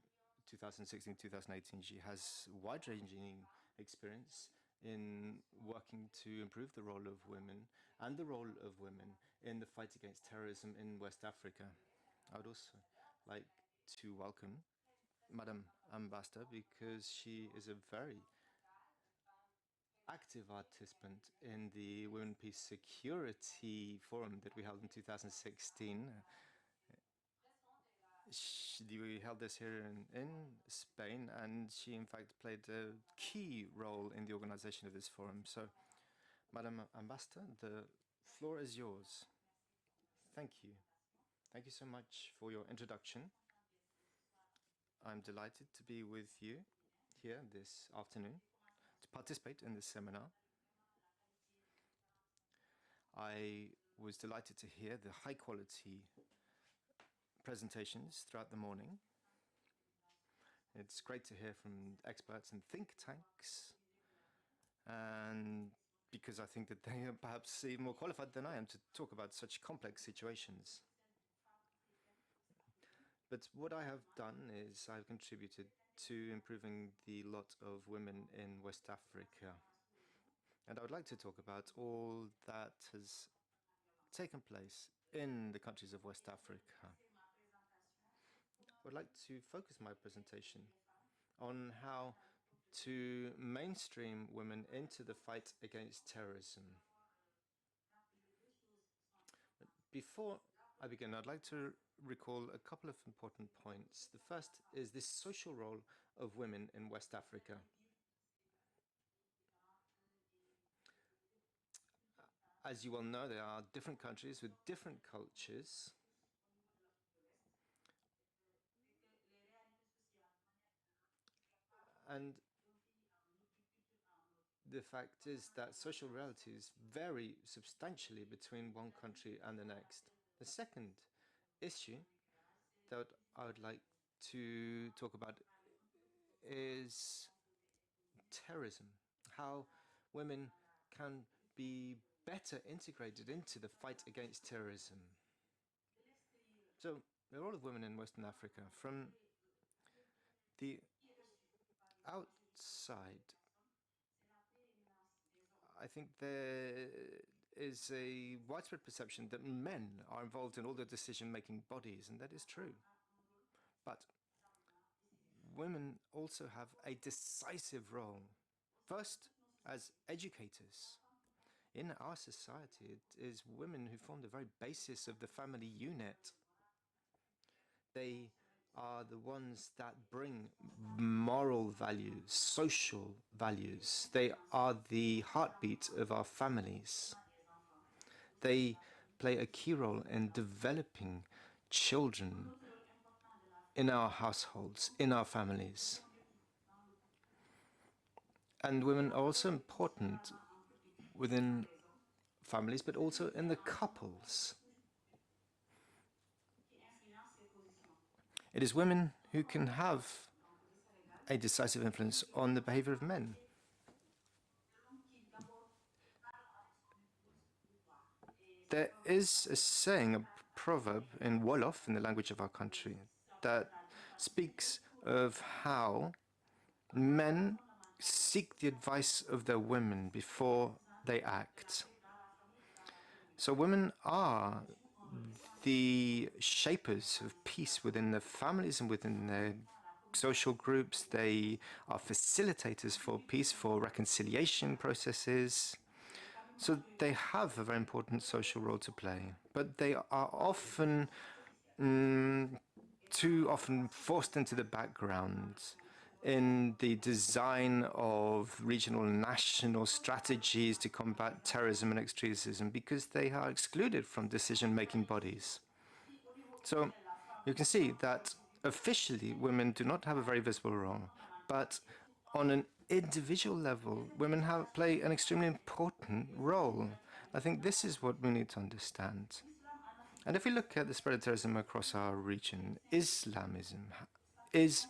2016-2018. She has wide-ranging experience in working to improve the role of women and the role of women in the fight against terrorism in West Africa. I would also like to welcome Madam Ambassador because she is a very active participant in the Women, Peace, Security Forum that we held in 2016. We held this here in Spain, and she, in fact, played a key role in the organization of this forum. So, Madam Ambassador, the floor is yours. Thank you. Thank you so much for your introduction. I'm delighted to be with you here this afternoon to participate in this seminar. I was delighted to hear the high quality presentations throughout the morning. It's great to hear from experts and think tanks, and because I think that they are perhaps even more qualified than I am to talk about such complex situations. But what I have done is I've contributed to improving the lot of women in West Africa. And I would like to talk about all that has taken place in the countries of West Africa. I would like to focus my presentation on how to mainstream women into the fight against terrorism. Before I begin, I'd like to recall a couple of important points. The first is this social role of women in West Africa. As you well know, there are different countries with different cultures. And the fact is that social realities vary substantially between one country and the next. The second issue that I would like to talk about is terrorism, how women can be better integrated into the fight against terrorism. So, the role of women in Western Africa, from the outside, I think there is a widespread perception that men are involved in all the decision-making bodies, and that is true. But women also have a decisive role. First, as educators. In our society, it is women who form the very basis of the family unit. They are the ones that bring moral values, social values. They are the heartbeat of our families. They play a key role in developing children in our households, in our families. And women are also important within families, but also in the couples. It is women who can have a decisive influence on the behavior of men. There is a saying, a proverb in Wolof, in the language of our country, that speaks of how men seek the advice of their women before they act. So women are the shapers of peace within their families and within their social groups. They are facilitators for peace, for reconciliation processes. So they have a very important social role to play, but they are often too often forced into the background in the design of regional and national strategies to combat terrorism and extremism because they are excluded from decision-making bodies. So you can see that officially women do not have a very visible role, but on an individual level, women play an extremely important role. I think this is what we need to understand. And if we look at the spread of terrorism across our region, Islamism is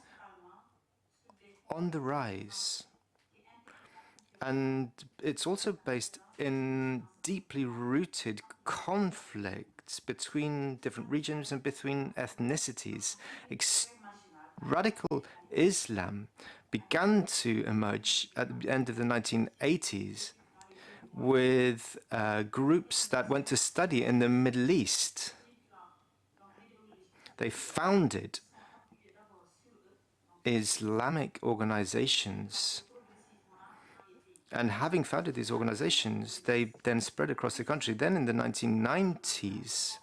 on the rise. And it's also based in deeply rooted conflicts between different regions and between ethnicities. Radical Islam began to emerge at the end of the 1980s with groups that went to study in the Middle East. They founded Islamic organizations. And having founded these organizations, they then spread across the country. Then in the 1990s,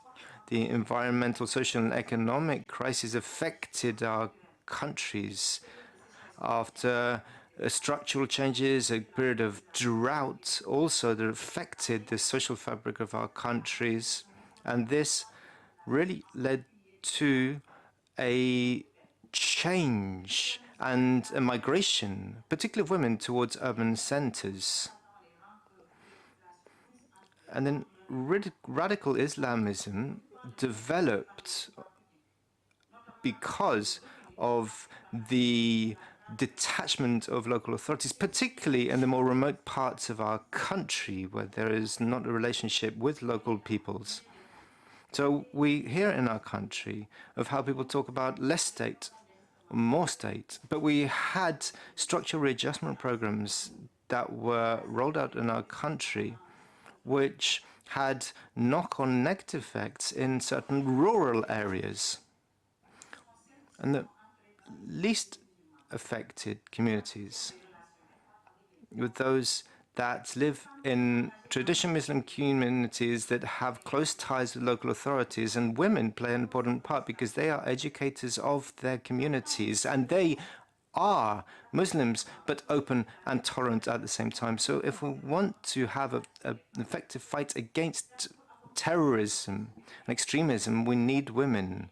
the environmental, social, and economic crisis affected our countries. After structural changes, a period of drought also that affected the social fabric of our countries. And this really led to a change and a migration, particularly of women, towards urban centers. And then radical Islamism developed because of the detachment of local authorities, particularly in the more remote parts of our country where there is not a relationship with local peoples. So we hear in our country of how people talk about less state, more state, but we had structural readjustment programs that were rolled out in our country which had knock-on negative effects in certain rural areas. And the least affected communities with those that live in traditional Muslim communities that have close ties with local authorities, and women play an important part because they are educators of their communities and they are Muslims but open and tolerant at the same time. So if we want to have an effective fight against terrorism and extremism, we need women.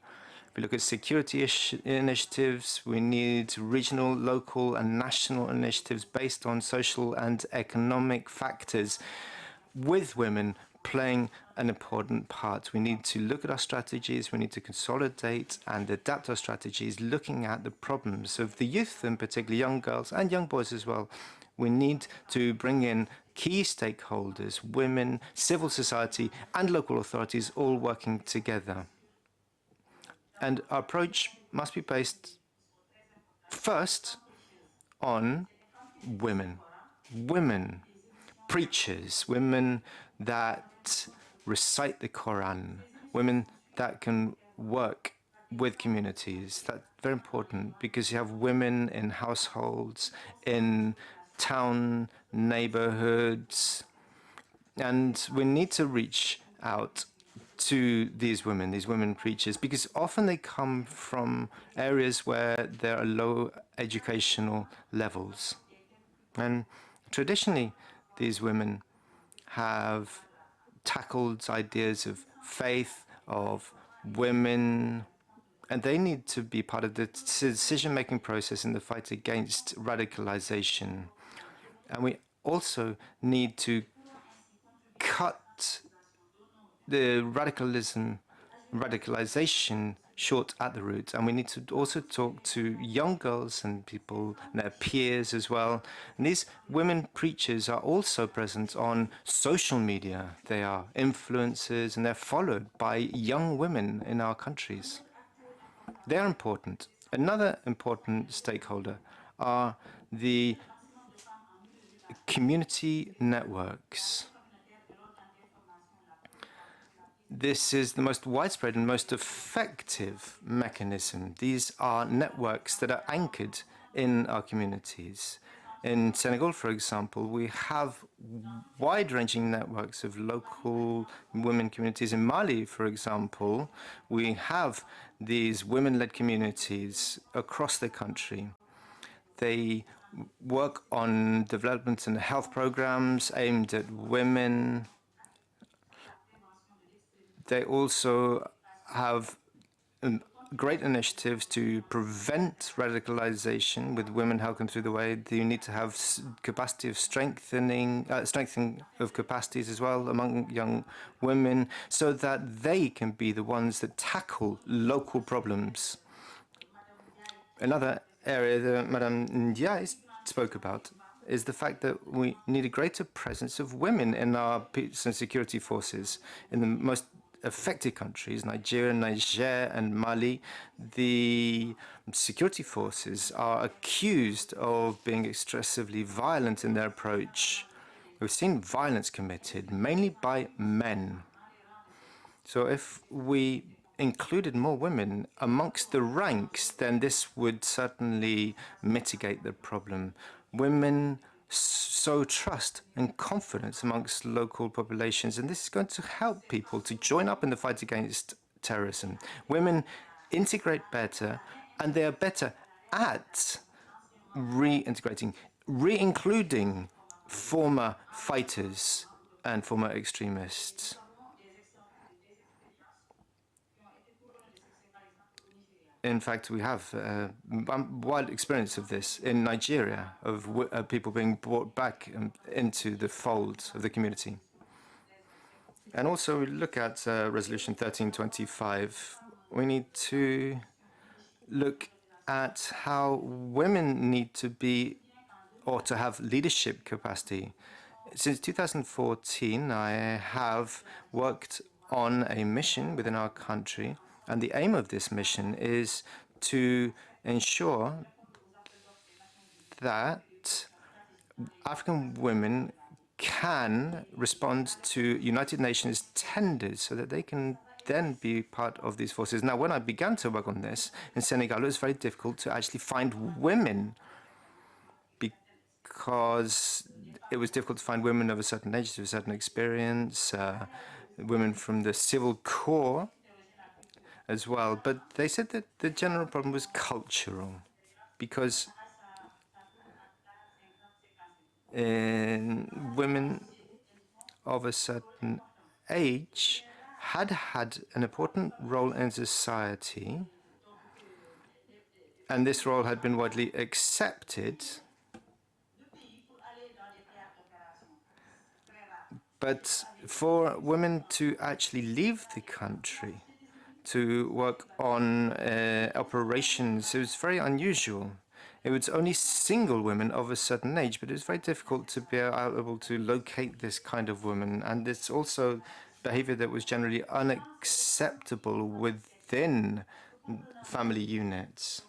We look at security initiatives. We need regional, local, and national initiatives based on social and economic factors, with women playing an important part. We need to look at our strategies. We need to consolidate and adapt our strategies, looking at the problems of the youth, and particularly young girls and young boys as well. We need to bring in key stakeholders, women, civil society, and local authorities all working together. And our approach must be based first on women. Women, preachers, women that recite the Quran, women that can work with communities. That's very important because you have women in households, in town neighborhoods, and we need to reach out to these women preachers, because often they come from areas where there are low educational levels. And traditionally, these women have tackled ideas of faith, of women And they need to be part of the decision-making process in the fight against radicalization. And we also need to cut the radicalization short at the root. And we need to also talk to young girls and people, and their peers as well. And these women preachers are also present on social media. They are influencers and they're followed by young women in our countries. They're important. Another important stakeholder are the community networks. This is the most widespread and most effective mechanism. These are networks that are anchored in our communities. In Senegal, for example, we have wide-ranging networks of local women communities. In Mali, for example, we have these women-led communities across the country. They work on development and health programs aimed at women. They also have great initiatives to prevent radicalization with women helping through the way. You need to have capacity of strengthening of capacities as well among young women so that they can be the ones that tackle local problems. Another area that Madame Ndiaye spoke about is the fact that we need a greater presence of women in our peace and security forces. In the most affected countries, Nigeria, Niger, and Mali, the security forces are accused of being excessively violent in their approach. We've seen violence committed mainly by men. So if we included more women amongst the ranks, then this would certainly mitigate the problem. Women sow trust and confidence amongst local populations, and this is going to help people to join up in the fight against terrorism. Women integrate better, and they are better at reintegrating, re-including former fighters and former extremists. In fact, we have wide experience of this in Nigeria, of people being brought back into the fold of the community. And also, we look at Resolution 1325. We need to look at how women need to be or to have leadership capacity. Since 2014, I have worked on a mission within our country, and the aim of this mission is to ensure that African women can respond to United Nations tenders so that they can then be part of these forces. Now, when I began to work on this in Senegal, it was very difficult to actually find women because it was difficult to find women of a certain age, of a certain experience, women from the civil corps as well. But they said that the general problem was cultural, because women of a certain age had an important role in society, and this role had been widely accepted. But for women to actually leave the country to work on operations, it was very unusual. It was only single women of a certain age, but it was very difficult to be able to locate this kind of woman. And it's also behavior that was generally unacceptable within family units.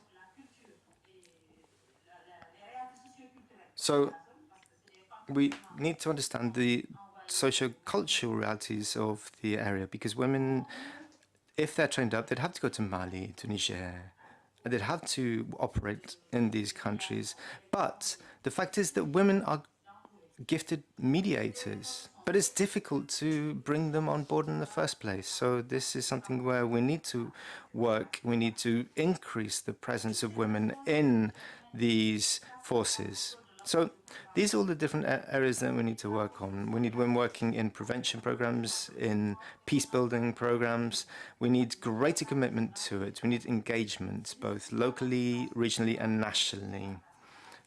So we need to understand the socio-cultural realities of the area, because women, if they're trained up, they'd have to go to Mali, to Niger, and they'd have to operate in these countries. But the fact is that women are gifted mediators, but it's difficult to bring them on board in the first place. So this is something where we need to work. We need to increase the presence of women in these forces. So these are all the different areas that we need to work on. We need women working in prevention programs, in peace building programs. We need greater commitment to it. We need engagement, both locally, regionally, and nationally.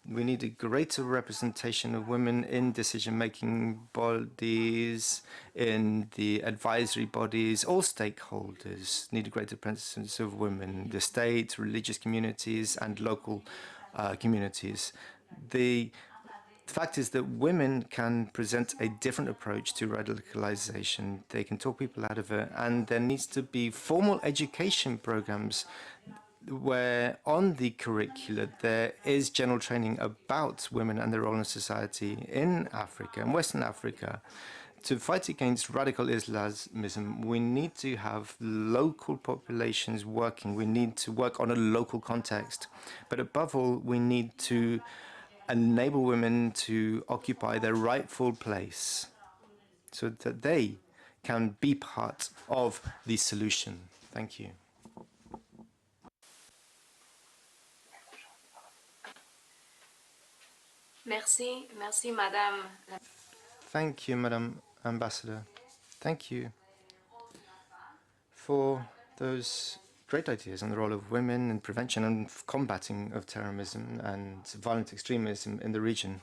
We need a greater representation of women in decision-making bodies, in the advisory bodies. All stakeholders need a greater presence of women, the state, religious communities, and local communities. The fact is that women can present a different approach to radicalization. They can talk people out of it, and there needs to be formal education programs where on the curricula there is general training about women and their role in society in Africa, in Western Africa. To fight against radical Islamism, we need to have local populations working. We need to work on a local context. But above all, we need to enable women to occupy their rightful place so that they can be part of the solution. Thank you. Merci, merci, Madame. Thank you, Madam Ambassador. Thank you for those great ideas on the role of women in prevention and combating of terrorism and violent extremism in the region.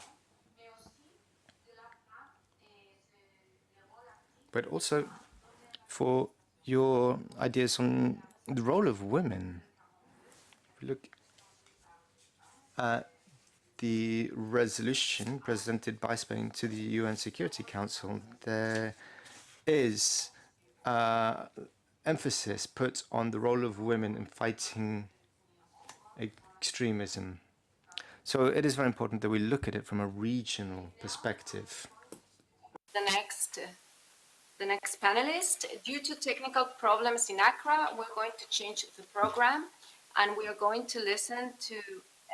But also for your ideas on the role of women. If we look at the resolution presented by Spain to the UN Security Council, there is emphasis put on the role of women in fighting extremism. So it is very important that we look at it from a regional perspective. The next panelist. Due to technical problems in Accra, we're going to change the program, and we are going to listen to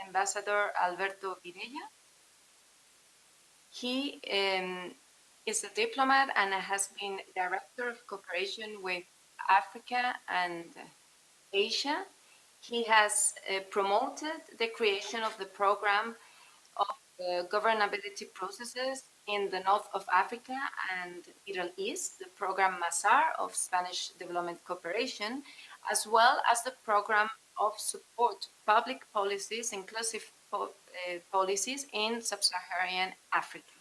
Ambassador Alberto Virella. He is a diplomat and has been Director of Cooperation with Africa and Asia. He has promoted the creation of the program of governability processes in the north of Africa and Middle East, the program MASAR of Spanish Development Cooperation, as well as the program of support public policies, inclusive policies in sub-Saharan Africa.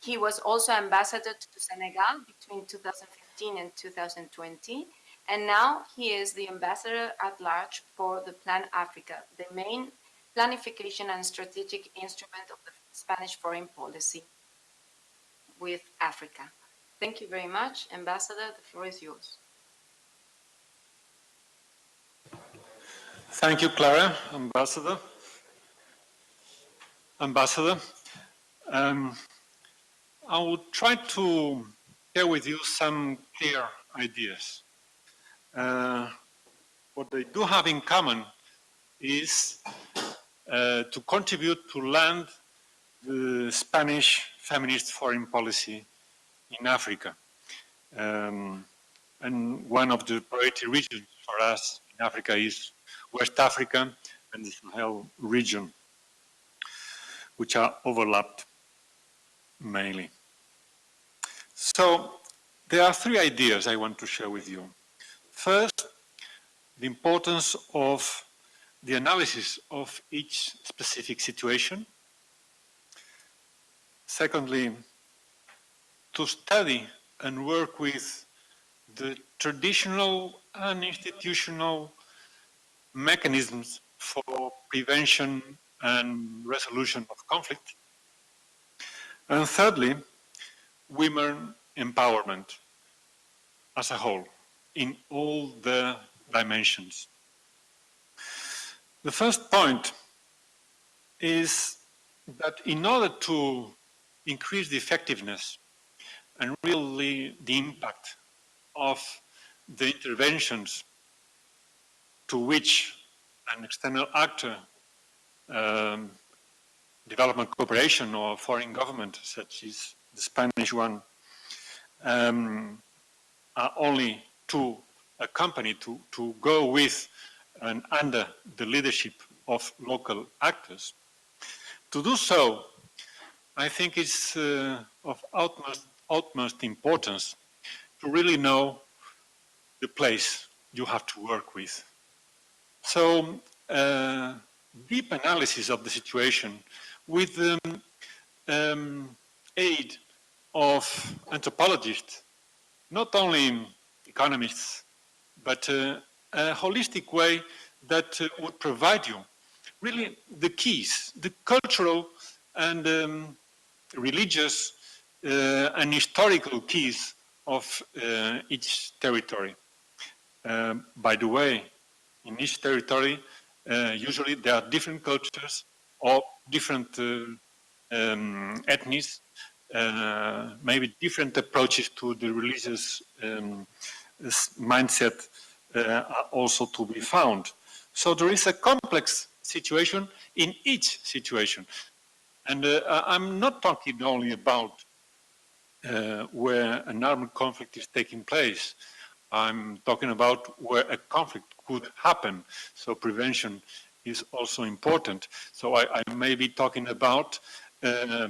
He was also ambassador to Senegal between 2015 and 2020, and now he is the ambassador at large for the Plan Africa, the main planification and strategic instrument of the Spanish foreign policy with Africa. Thank you very much, Ambassador. The floor is yours. Thank you, Clara, Ambassador. I will try to share with you some clear ideas. What they do have in common is to contribute to land the Spanish feminist foreign policy in Africa. And one of the priority regions for us in Africa is West Africa and the Sahel region, which are overlapped mainly. So there are three ideas I want to share with you. First, the importance of the analysis of each specific situation. Secondly, to study and work with the traditional and institutional mechanisms for prevention and resolution of conflict. And thirdly, women empowerment as a whole in all the dimensions. The first point is that in order to increase the effectiveness and really the impact of the interventions to which an external actor, development cooperation or foreign government, such as the Spanish one, are only to accompany, to go with and under the leadership of local actors. To do so, I think it's of utmost importance to really know the place you have to work with. So, deep analysis of the situation with the aid of anthropologists, not only economists, but a holistic way that would provide you really the keys, the cultural and religious and historical keys of each territory. By the way, in each territory, usually there are different cultures or different ethnies, maybe different approaches to the religious mindset are also to be found. So there is a complex situation in each situation. And I'm not talking only about where an armed conflict is taking place. I'm talking about where a conflict could happen. So prevention is also important. So I may be talking about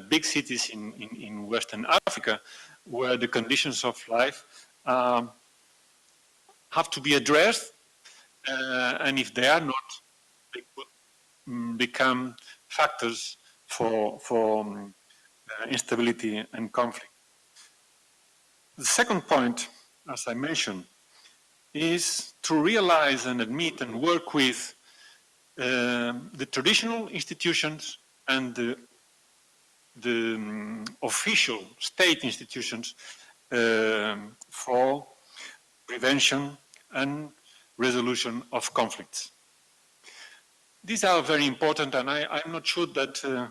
big cities in Western Africa where the conditions of life have to be addressed, and if they are not, they could become factors for instability and conflict. The second point, as I mentioned, is to realize and admit and work with the traditional institutions and the official state institutions for prevention and resolution of conflicts. These are very important, and I'm not sure that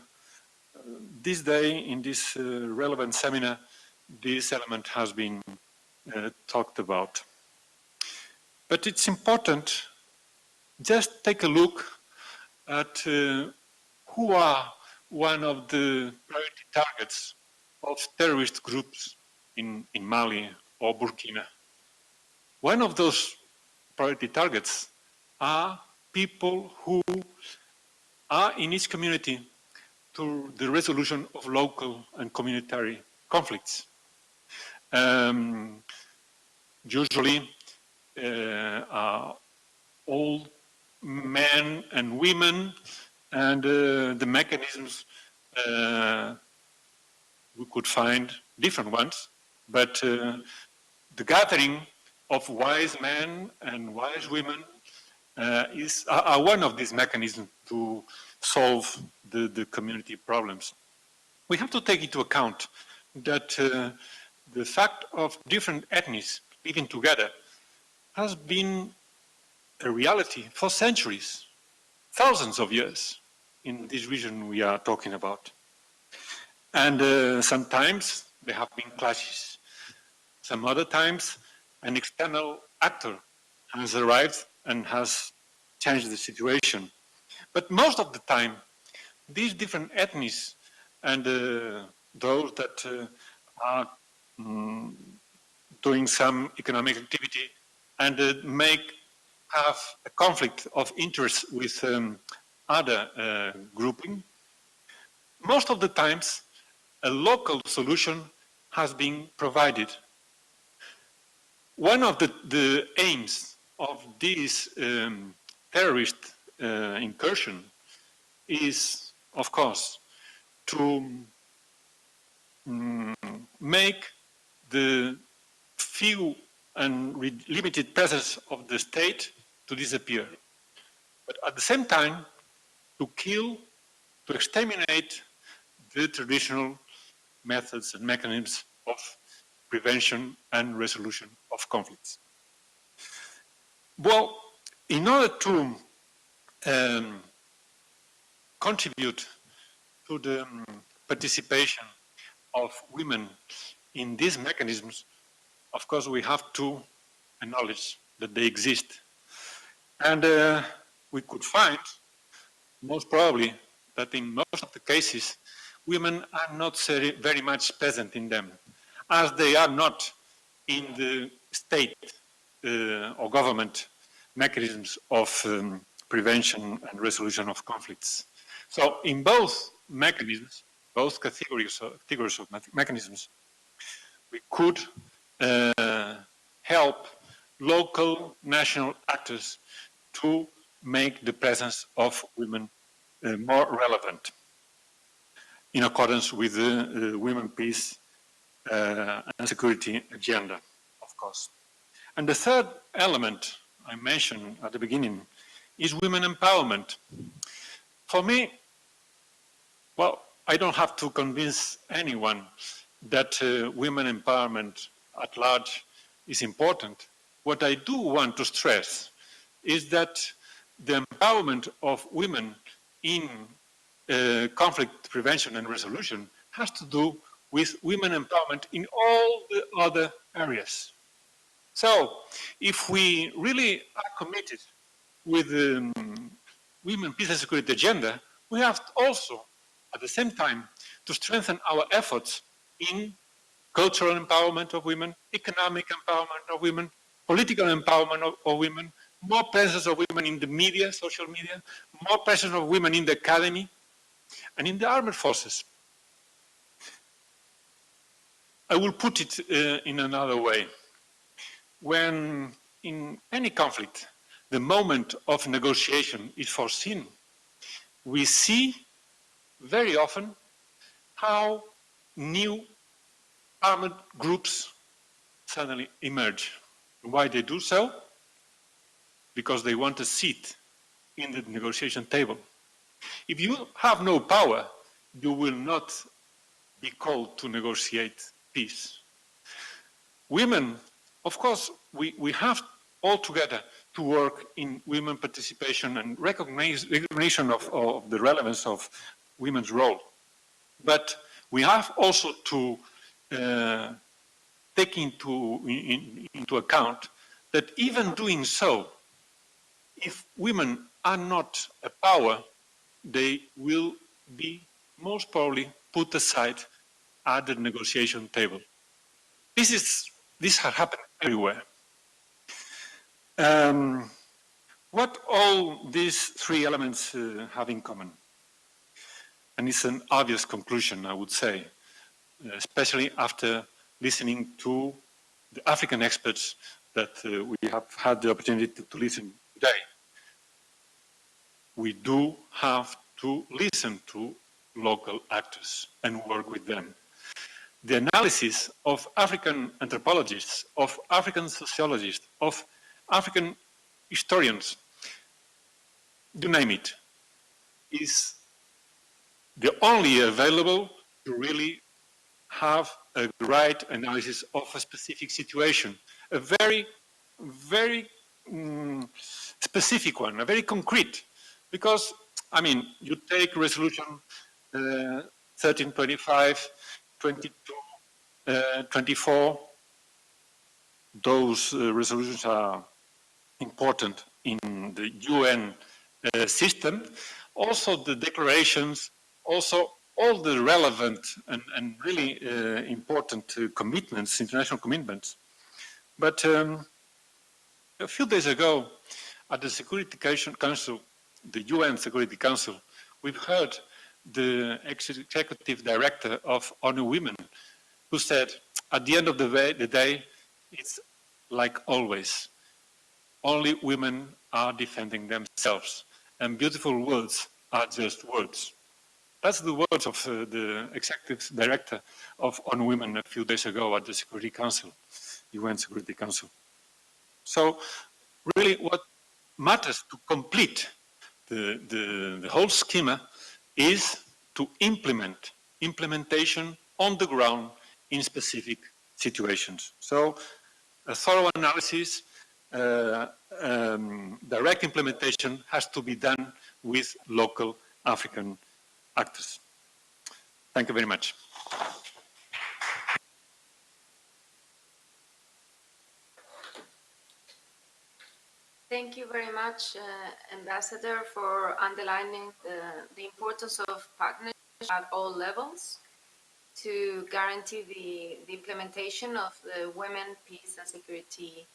this day in this relevant seminar this element has been talked about. But it's important, just take a look at who are one of the priority targets of terrorist groups in Mali or Burkina. One of those priority targets are people who are in each community to the resolution of local and communitary conflicts. Usually old men and women, and the mechanisms we could find different ones, but the gathering of wise men and wise women are one of these mechanisms to solve the community problems. We have to take into account that the fact of different ethnies living together has been a reality for centuries, thousands of years in this region we are talking about. And sometimes there have been clashes. Some other times an external actor has arrived and has changed the situation. But most of the time, these different ethnies and those that are doing some economic activity and have a conflict of interest with other grouping, most of the times a local solution has been provided. One of the aims of this terrorist incursion is, of course, to make the few and limited presence of the state to disappear. But at the same time, to kill, to exterminate the traditional methods and mechanisms of prevention and resolution of conflicts. Well, in order to contribute to the participation of women in these mechanisms, of course, we have to acknowledge that they exist. And we could find, most probably, that in most of the cases, women are not very much present in them, as they are not in the state or government mechanisms of prevention and resolution of conflicts. So in both mechanisms, both categories of mechanisms, we could help local national actors to make the presence of women more relevant in accordance with the Women, Peace and Security agenda, of course. And the third element I mentioned at the beginning is women empowerment. For me, well, I don't have to convince anyone that women empowerment at large is important. What I do want to stress is that the empowerment of women in conflict prevention and resolution has to do with women empowerment in all the other areas. So if we really are committed with the Women, Peace and Security agenda, we have also, at the same time, to strengthen our efforts in cultural empowerment of women, economic empowerment of women, political empowerment of women, more presence of women in the media, social media, more presence of women in the academy and in the armed forces. I will put it in another way. When in any conflict, the moment of negotiation is foreseen, we see very often how new armed groups suddenly emerge. Why they do so? Because they want a seat in the negotiation table. If you have no power, you will not be called to negotiate peace. Women, of course, we have all together to work in women participation and recognition of the relevance of women's role. But we have also to take into account that even doing so, if women are not a power, they will be most probably put aside at the negotiation table. This has happened everywhere. What all these three elements have in common? And it's an obvious conclusion, I would say, especially after listening to the African experts that we have had the opportunity to listen today. We do have to listen to local actors and work with them. The analysis of African anthropologists, of African sociologists, of African historians, you name it, is the only available to really have a right analysis of a specific situation, a very, very specific one, a very concrete, because, I mean, you take resolution 1325, 22, 24, those resolutions are important in the UN system. Also the declarations, also all the relevant and really important commitments, international commitments. But a few days ago at the Security Council, the UN Security Council, we've heard the executive director of ONU Women who said, at the end of the day, it's like always. Only women are defending themselves, and beautiful words are just words. That's the words of the executive director of ONU Women a few days ago at the Security Council, UN Security Council. So really what matters to complete the whole schema is to implementation on the ground in specific situations. So a thorough analysis, direct implementation has to be done with local African actors. Thank you very much. Thank you very much, Ambassador, for underlining the importance of partnership at all levels to guarantee the implementation of the Women, Peace and Security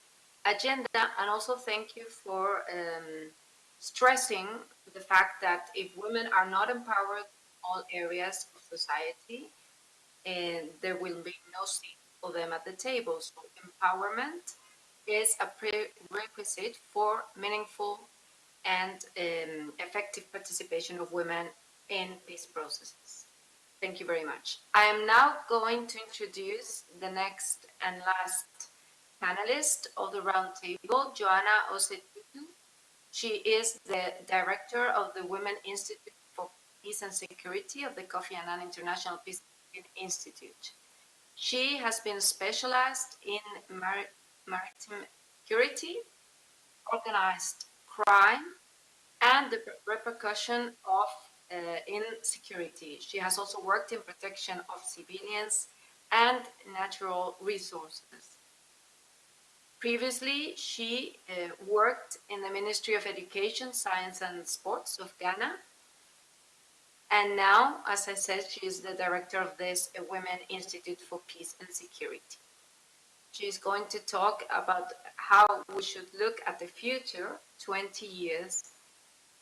agenda. And also thank you for stressing the fact that if women are not empowered, all areas of society, and there will be no seat for them at the table. So empowerment is a prerequisite for meaningful and effective participation of women in peace processes. Thank you very much. I am now going to introduce the next and last panelist of the roundtable, Joanna Osetutu. She is the director of the Women Institute for Peace and Security of the Kofi Annan International Peace Institute. She has been specialized in maritime security, organized crime, and the repercussion of insecurity. She has also worked in protection of civilians and natural resources. Previously, she worked in the Ministry of Education, Science and Sports of Ghana. And now, as I said, she is the director of this Women Institute for Peace and Security. She is going to talk about how we should look at the future 20 years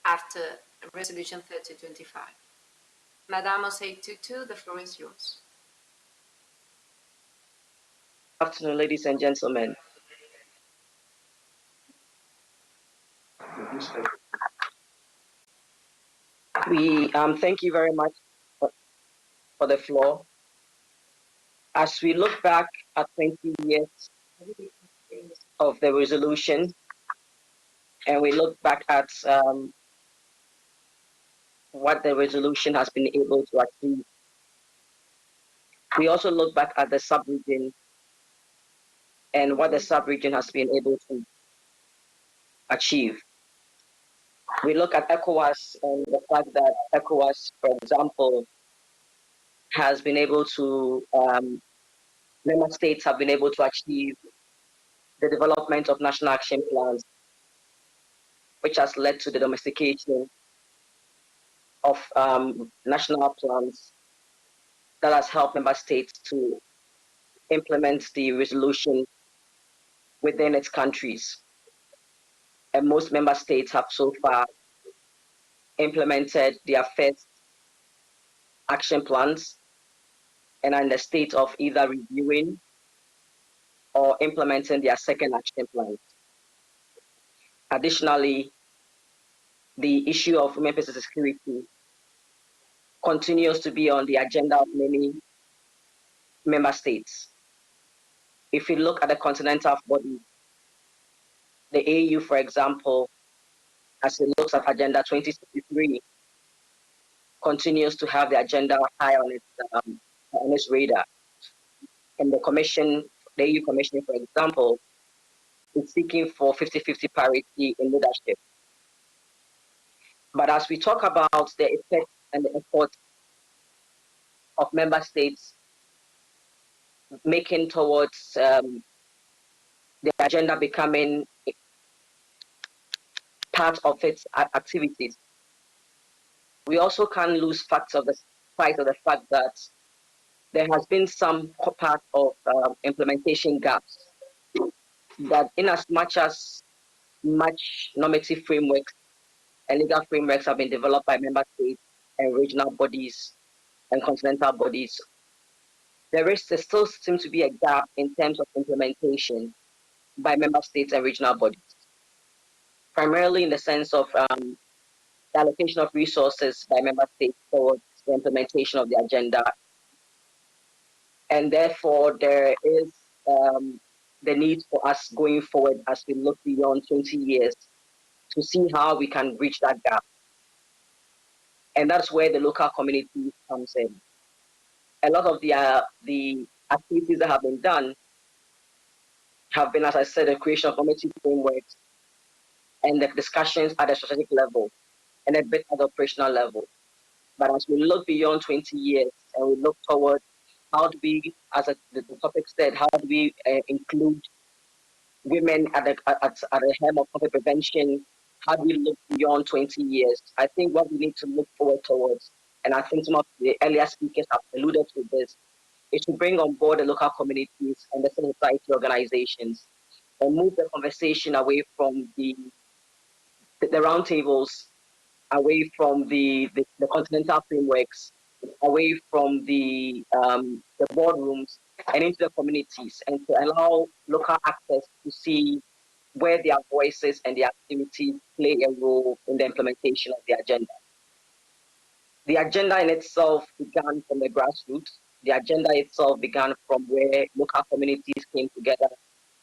after Resolution 3025. Madame Osei Tutu, the floor is yours. Good afternoon, ladies and gentlemen. We thank you very much for the floor. As we look back at 20 years of the resolution, and we look back at what the resolution has been able to achieve, we also look back at the sub-region and what the sub-region has been able to achieve. We look at ECOWAS and the fact that ECOWAS, for example, has been able to, member states have been able to achieve the development of national action plans, which has led to the domestication of national plans that has helped member states to implement the resolution within its countries. And most member states have so far implemented their first action plans and are in the state of either reviewing or implementing their second action plan. Additionally, the issue of women, peace and security continues to be on the agenda of many member states. If we look at the continental body, the AU, for example, as it looks at Agenda 2063, continues to have the agenda high on its radar. And the Commission, the EU Commission, for example, is seeking for 50-50 parity in leadership. But as we talk about the effects and the efforts of member states making towards the agenda becoming part of its activities, we also can't lose sight of the fact that there has been some part of implementation gaps, that in as much as much normative frameworks and legal frameworks have been developed by member states and regional bodies and continental bodies, there still seems to be a gap in terms of implementation by member states and regional bodies, primarily in the sense of the allocation of resources by member states towards the implementation of the agenda. And therefore, there is the need for us going forward as we look beyond 20 years to see how we can bridge that gap. And that's where the local community comes in. A lot of the activities that have been done have been, as I said, the creation of normative frameworks and the discussions at the strategic level and a bit at the operational level. But as we look beyond 20 years and we look forward, how do we, as the topic said, how do we include women at the helm of conflict prevention? How do we look beyond 20 years? I think what we need to look forward towards, and I think some of the earlier speakers have alluded to this, is to bring on board the local communities and the civil society organizations and move the conversation away from the roundtables away from the continental frameworks, away from the boardrooms, and into the communities, and to allow local actors to see where their voices and their activities play a role in the implementation of the agenda. The agenda in itself began from the grassroots. The agenda itself began from where local communities came together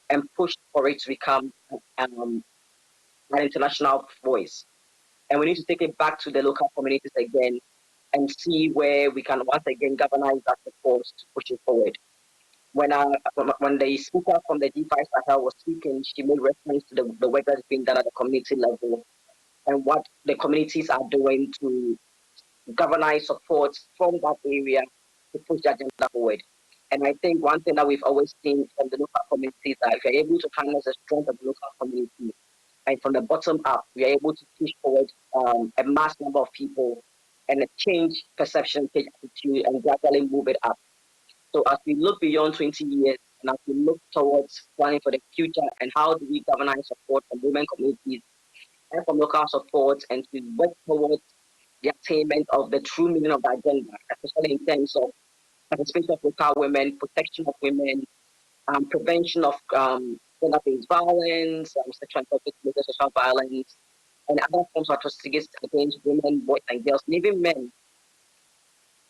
and pushed for it to become an international voice. And we need to take it back to the local communities again and see where we can once again galvanize that force to push it forward. When the speaker from the D5 Sahel was speaking, she made reference to the work that's being done at the community level and what the communities are doing to galvanize support from that area to push the agenda forward. And I think one thing that we've always seen from the local communities that if you're able to harness the strength of the local community and from the bottom up, we are able to push forward a mass number of people and change perception, change attitude, and gradually move it up. So as we look beyond 20 years and as we look towards planning for the future and how do we galvanize support from women communities and from local support and to work towards the attainment of the true meaning of the agenda, especially in terms of participation of local women, protection of women, prevention of gender-based violence, sexual and conflict-related social violence, and other forms of atrocities against women, boys, and girls, and even men.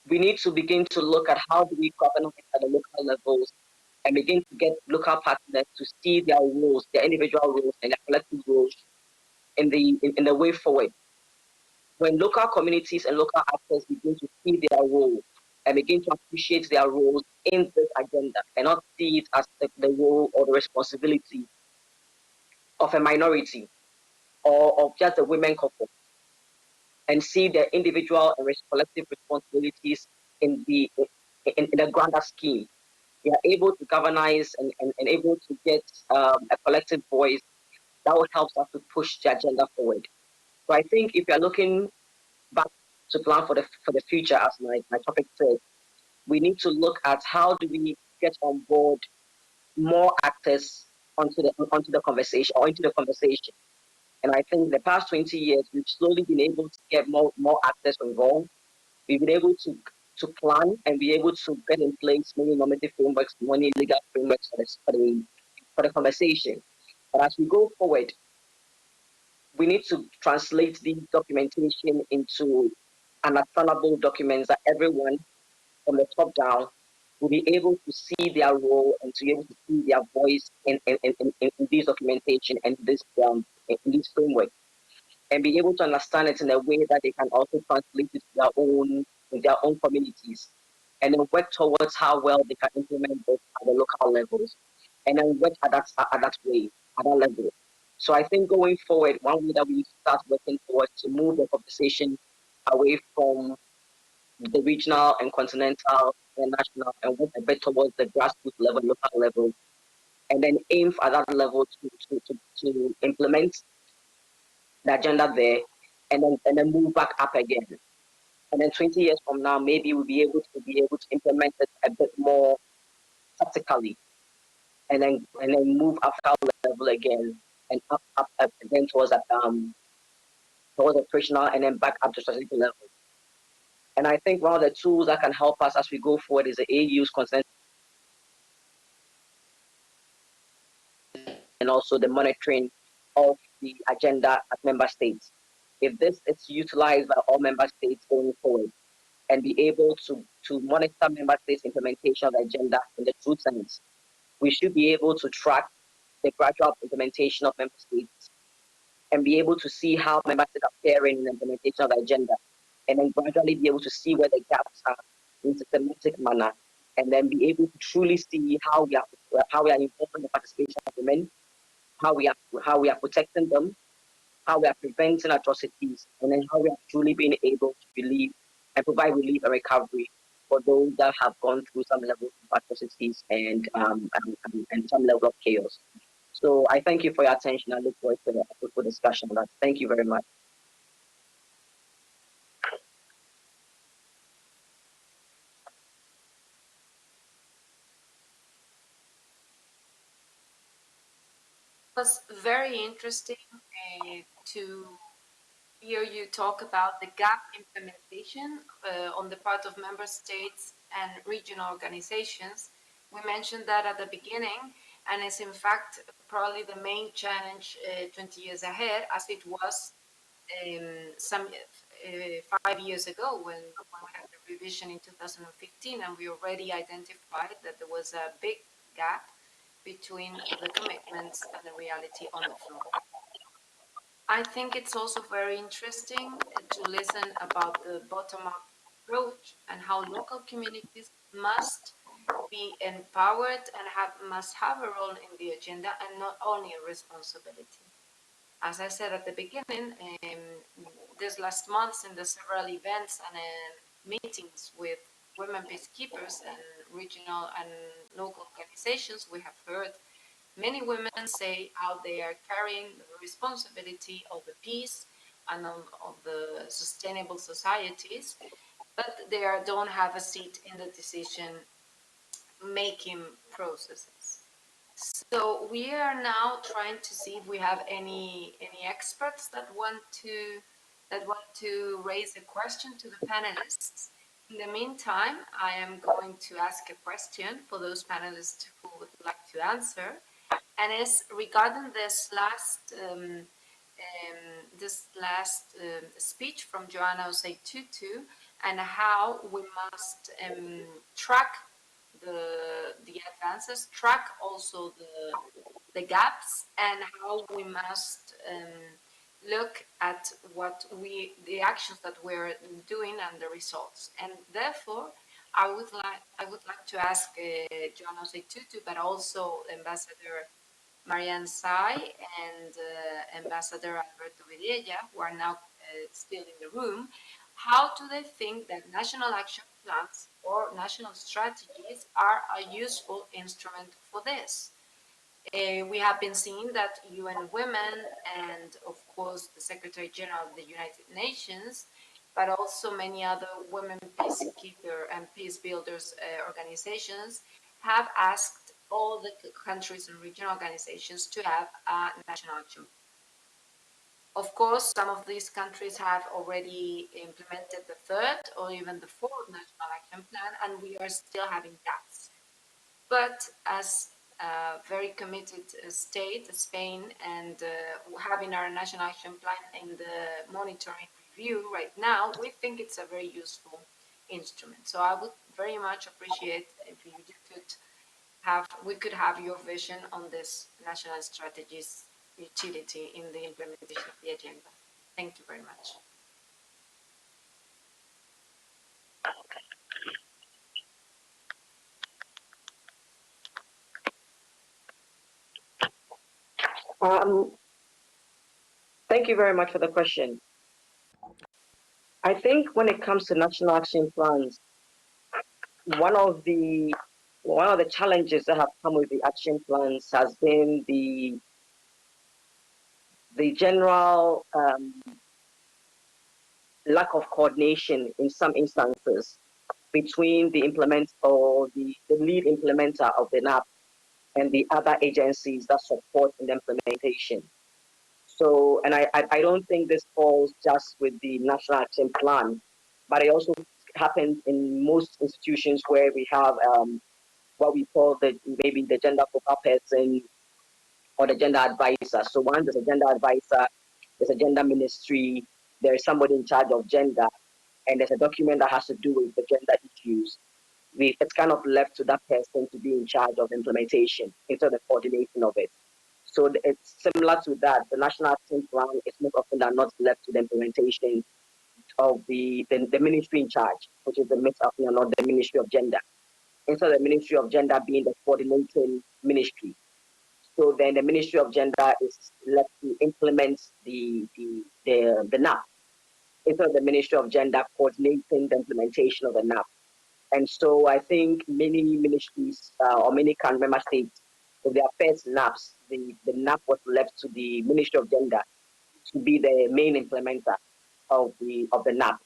We need to begin to look at how do we govern at the local levels and begin to get local partners to see their roles, their individual roles, and their collective roles in the way forward. When local communities and local actors begin to see their role and begin to appreciate their roles in this agenda and not see it as the role or the responsibility of a minority or of just a women couple, and see their individual and collective responsibilities in the grander scheme, we are able to galvanize and able to get a collective voice that will help us to push the agenda forward. So I think if you're looking back to plan for the future, as my topic says, we need to look at how do we get on board more actors onto the conversation or into the conversation. And I think the past 20 years, we've slowly been able to get more actors involved. We've been able to plan and be able to get in place many normative frameworks, many legal frameworks for the conversation. But as we go forward, we need to translate the documentation into understandable documents that everyone from the top down will be able to see their role and to be able to see their voice in this documentation and in this framework, and be able to understand it in a way that they can also translate it to their own communities, and then work towards how well they can implement this at the local levels, and then work at that way, at that level. So I think going forward, one way that we start working towards to move the conversation away from the regional and continental and national and work a bit towards the grassroots level, local level, and then aim at that level to implement the agenda there, and then move back up again. And then 20 years from now, maybe we'll be able to implement it a bit more tactically, and then move up our level again and up again towards that towards operational and then back up to strategic level. And I think one of the tools that can help us as we go forward is the AU's consent and also the monitoring of the agenda at member states. If this is utilized by all member states going forward and be able to monitor member states' implementation of the agenda in the true sense, we should be able to track the gradual implementation of member states and be able to see how member states are faring in the implementation of the agenda, and then gradually be able to see where the gaps are in a systematic manner, and then be able to truly see how we are involving the participation of women, how we are protecting them, how we are preventing atrocities, and then how we are truly being able to relieve and provide relief and recovery for those that have gone through some level of atrocities and some level of chaos. So I thank you for your attention. I look forward to the fruitful discussion on that. Thank you very much. It was very interesting to hear you talk about the gap implementation on the part of member states and regional organizations. We mentioned that at the beginning, and it's in fact probably the main challenge 20 years ahead, as it was some 5 years ago when we had the revision in 2015, and we already identified that there was a big gap between the commitments and the reality on the floor. I think it's also very interesting to listen about the bottom-up approach and how local communities must be empowered and must have a role in the agenda and not only a responsibility. As I said at the beginning, this last month in the several events and meetings with women peacekeepers and regional and local organizations, we have heard many women say how they are carrying the responsibility of the peace and of the sustainable societies, but they don't have a seat in the decision making processes. So we are now trying to see if we have any experts that want to raise a question to the panelists. In the meantime, I am going to ask a question for those panelists who would like to answer, and it's regarding this last speech from Joanna Osei Tutu and how we must track the advances, track also the gaps, and how we must look at the actions that we're doing and the results. And therefore, I would like to ask Joanna Osei Tutu, but also Ambassador Marianne Sai and Ambassador Alberto Videla, who are now still in the room, how do they think that national action plans or national strategies are a useful instrument for this? We have been seeing that UN Women and, of course, the Secretary General of the United Nations, but also many other women peacekeeper and peace builders organizations have asked all the countries and regional organizations to have a national action. Of course, some of these countries have already implemented the third or even the fourth national action plan, and we are still having gaps. But as a very committed state, Spain, and having our national action plan in the monitoring review right now, we think it's a very useful instrument. So I would very much appreciate if we could have your vision on this national strategy's utility in the implementation of the agenda. Thank you very much. Thank you very much for the question. I think when it comes to national action plans, one of the challenges that have come with the action plans has been the general lack of coordination in some instances between the lead implementer of the NAP and the other agencies that support in the implementation. So, and I don't think this falls just with the National Action Plan, but it also happens in most institutions where we have what we call maybe the gender focal person or the gender advisor. So one, there's a gender advisor, there's a gender ministry, there's somebody in charge of gender, and there's a document that has to do with the gender issues. It's kind of left to that person to be in charge of implementation instead of the coordination of it. So it's similar to that. The National Action Plan is most often than not left to the implementation of the ministry in charge, which is the not the Ministry of Gender. Instead of the Ministry of Gender being the coordinating ministry. So then the Ministry of Gender is left to implement the NAP. Instead of the Ministry of Gender coordinating the implementation of the NAP. And so I think many ministries or many member states, with their first NAPs, the NAP was left to the Ministry of Gender to be the main implementer of the NAP.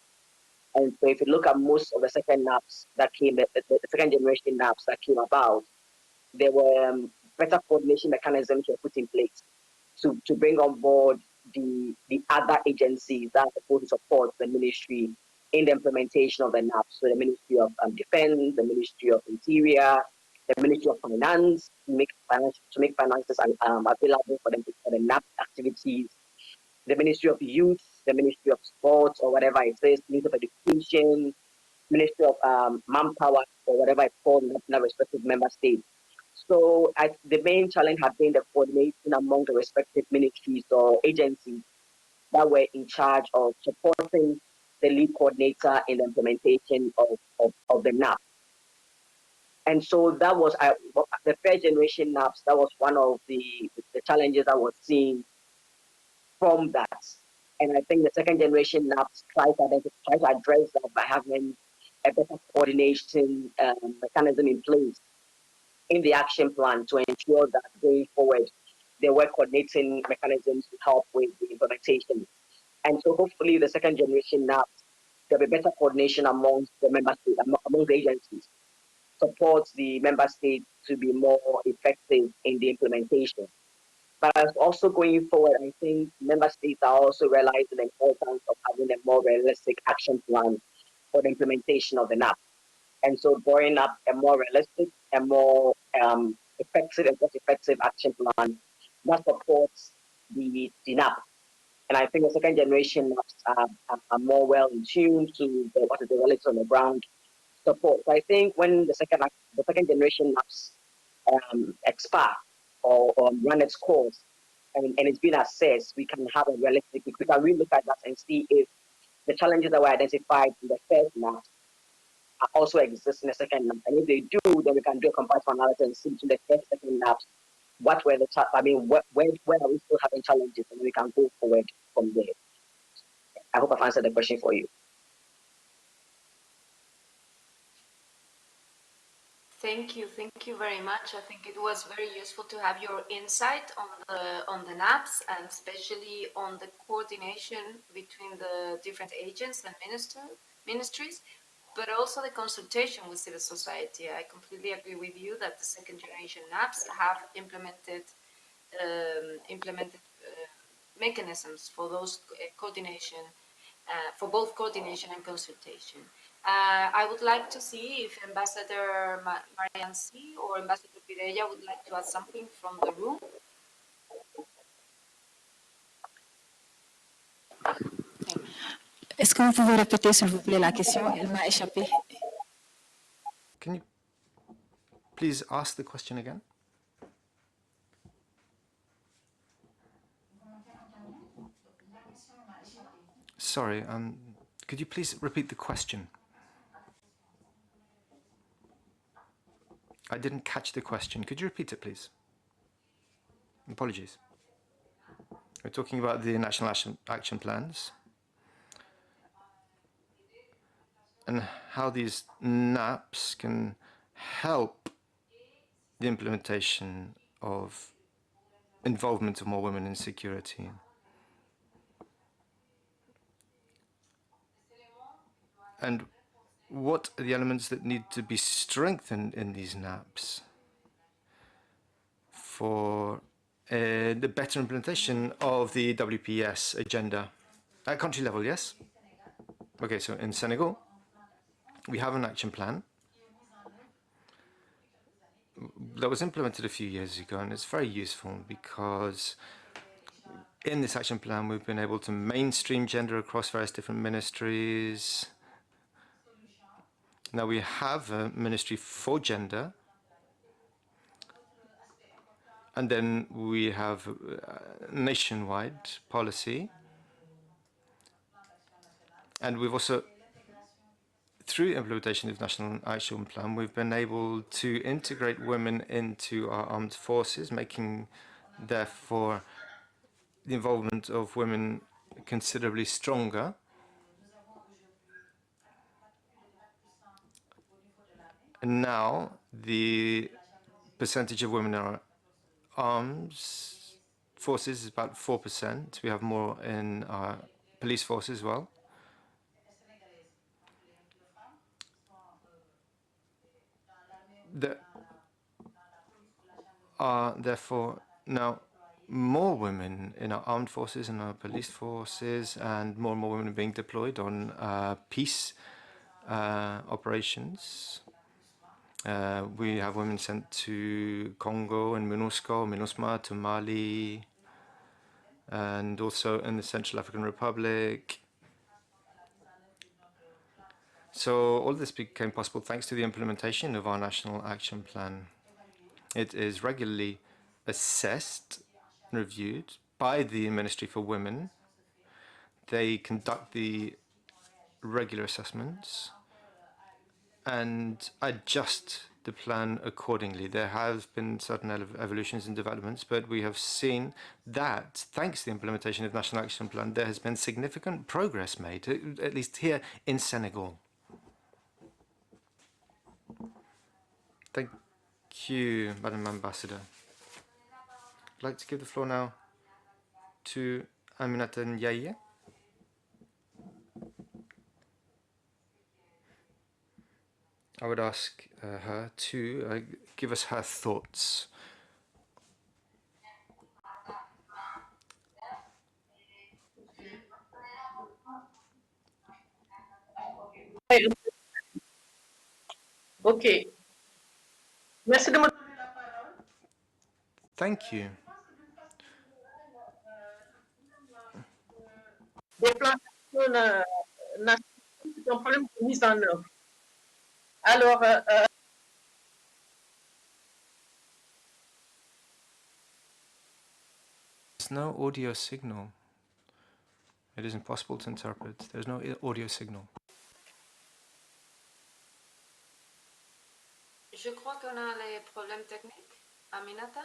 And so if you look at most of the second NAPs that came, the second generation NAPs that came about, there were better coordination mechanisms were put in place to bring on board the other agencies that are supposed to support the ministry in the implementation of the NAPS. So the Ministry of Defense, the Ministry of Interior, the Ministry of Finance, to make finances available for them for the NAPS activities, the Ministry of Youth, the Ministry of Sports, or whatever it says, Ministry of Education, Ministry of Manpower, or whatever it's called in the respective member states. So the main challenge has been the coordination among the respective ministries or agencies that were in charge of supporting the lead coordinator in the implementation of the NAP. And so that was the first generation NAPs. That was one of the challenges I was seeing from that. And I think the second generation NAPs try to address that by having a better coordination mechanism in place in the action plan to ensure that going forward there were coordinating mechanisms to help with the implementation. And so hopefully the second generation NAPs, there'll be better coordination amongst the member states, among the agencies, supports the member states to be more effective in the implementation. But also going forward, I think member states are also realizing the importance of having a more realistic action plan for the implementation of the NAP. And so drawing up a more realistic and more effective and cost-effective action plan that supports the NAP. And I think the second generation NAPs are more well in tune to what is the reality on the ground support. So I think when the second generation NAPs expire or run its course and it's been assessed, we can have a realistic, we can really look at that and see if the challenges that were identified in the first NAP also exist in the second NAP. And if they do, then we can do a comparative analysis and see between the first and second NAPs what were the where are we still having challenges, and we can go forward from there. I hope I've answered the question for you. Thank you very much. I think it was very useful to have your insight on the NAPS and especially on the coordination between the different agents and ministries, but also the consultation with civil society. I completely agree with you that the second generation NAPS have implemented mechanisms for those coordination, for both coordination and consultation. I would like to see if Ambassador Marianne C. or Ambassador Pireya would like to add something from the room. Est-ce que vous pouvez répéter, s'il vous plaît, la question? Elle m'a échappé. Can you please ask the question again? Sorry, could you please repeat the question? I didn't catch the question. Could you repeat it, please? Apologies. We're talking about the national action plans and how these NAPs can help the implementation of involvement of more women in security. And what are the elements that need to be strengthened in these NAPs for the better implementation of the WPS agenda at country level, yes? Okay, so in Senegal, we have an action plan that was implemented a few years ago, and it's very useful because in this action plan, we've been able to mainstream gender across various different ministries. Now we have a ministry for gender, and then we have a nationwide policy. And we've also, through implementation of the National Action Plan, we've been able to integrate women into our armed forces, making, therefore, the involvement of women considerably stronger. And now, the percentage of women in our arms forces is about 4%. We have more in our police force as well. There are therefore now more women in our armed forces and our police forces, and more women being deployed on peace operations. We have women sent to Congo and MINUSMA to Mali, and also in the Central African Republic. So all this became possible thanks to the implementation of our National Action Plan. It is regularly assessed, reviewed by the Ministry for Women. They conduct the regular assessments and adjust the plan accordingly. There have been certain evolutions and developments, but we have seen that, thanks to the implementation of National Action Plan, there has been significant progress made, at least here in Senegal. Thank you, Madam Ambassador. I'd like to give the floor now to Aminata Ndiaye. I would ask her to give us her thoughts. Okay. Merci de me donner la parole. Thank you. Des plans nationaux, c'est un problème de mise en œuvre. Alors, There's no audio signal. It is impossible to interpret. There's no audio signal. Je crois qu'on a les problèmes techniques. Aminata?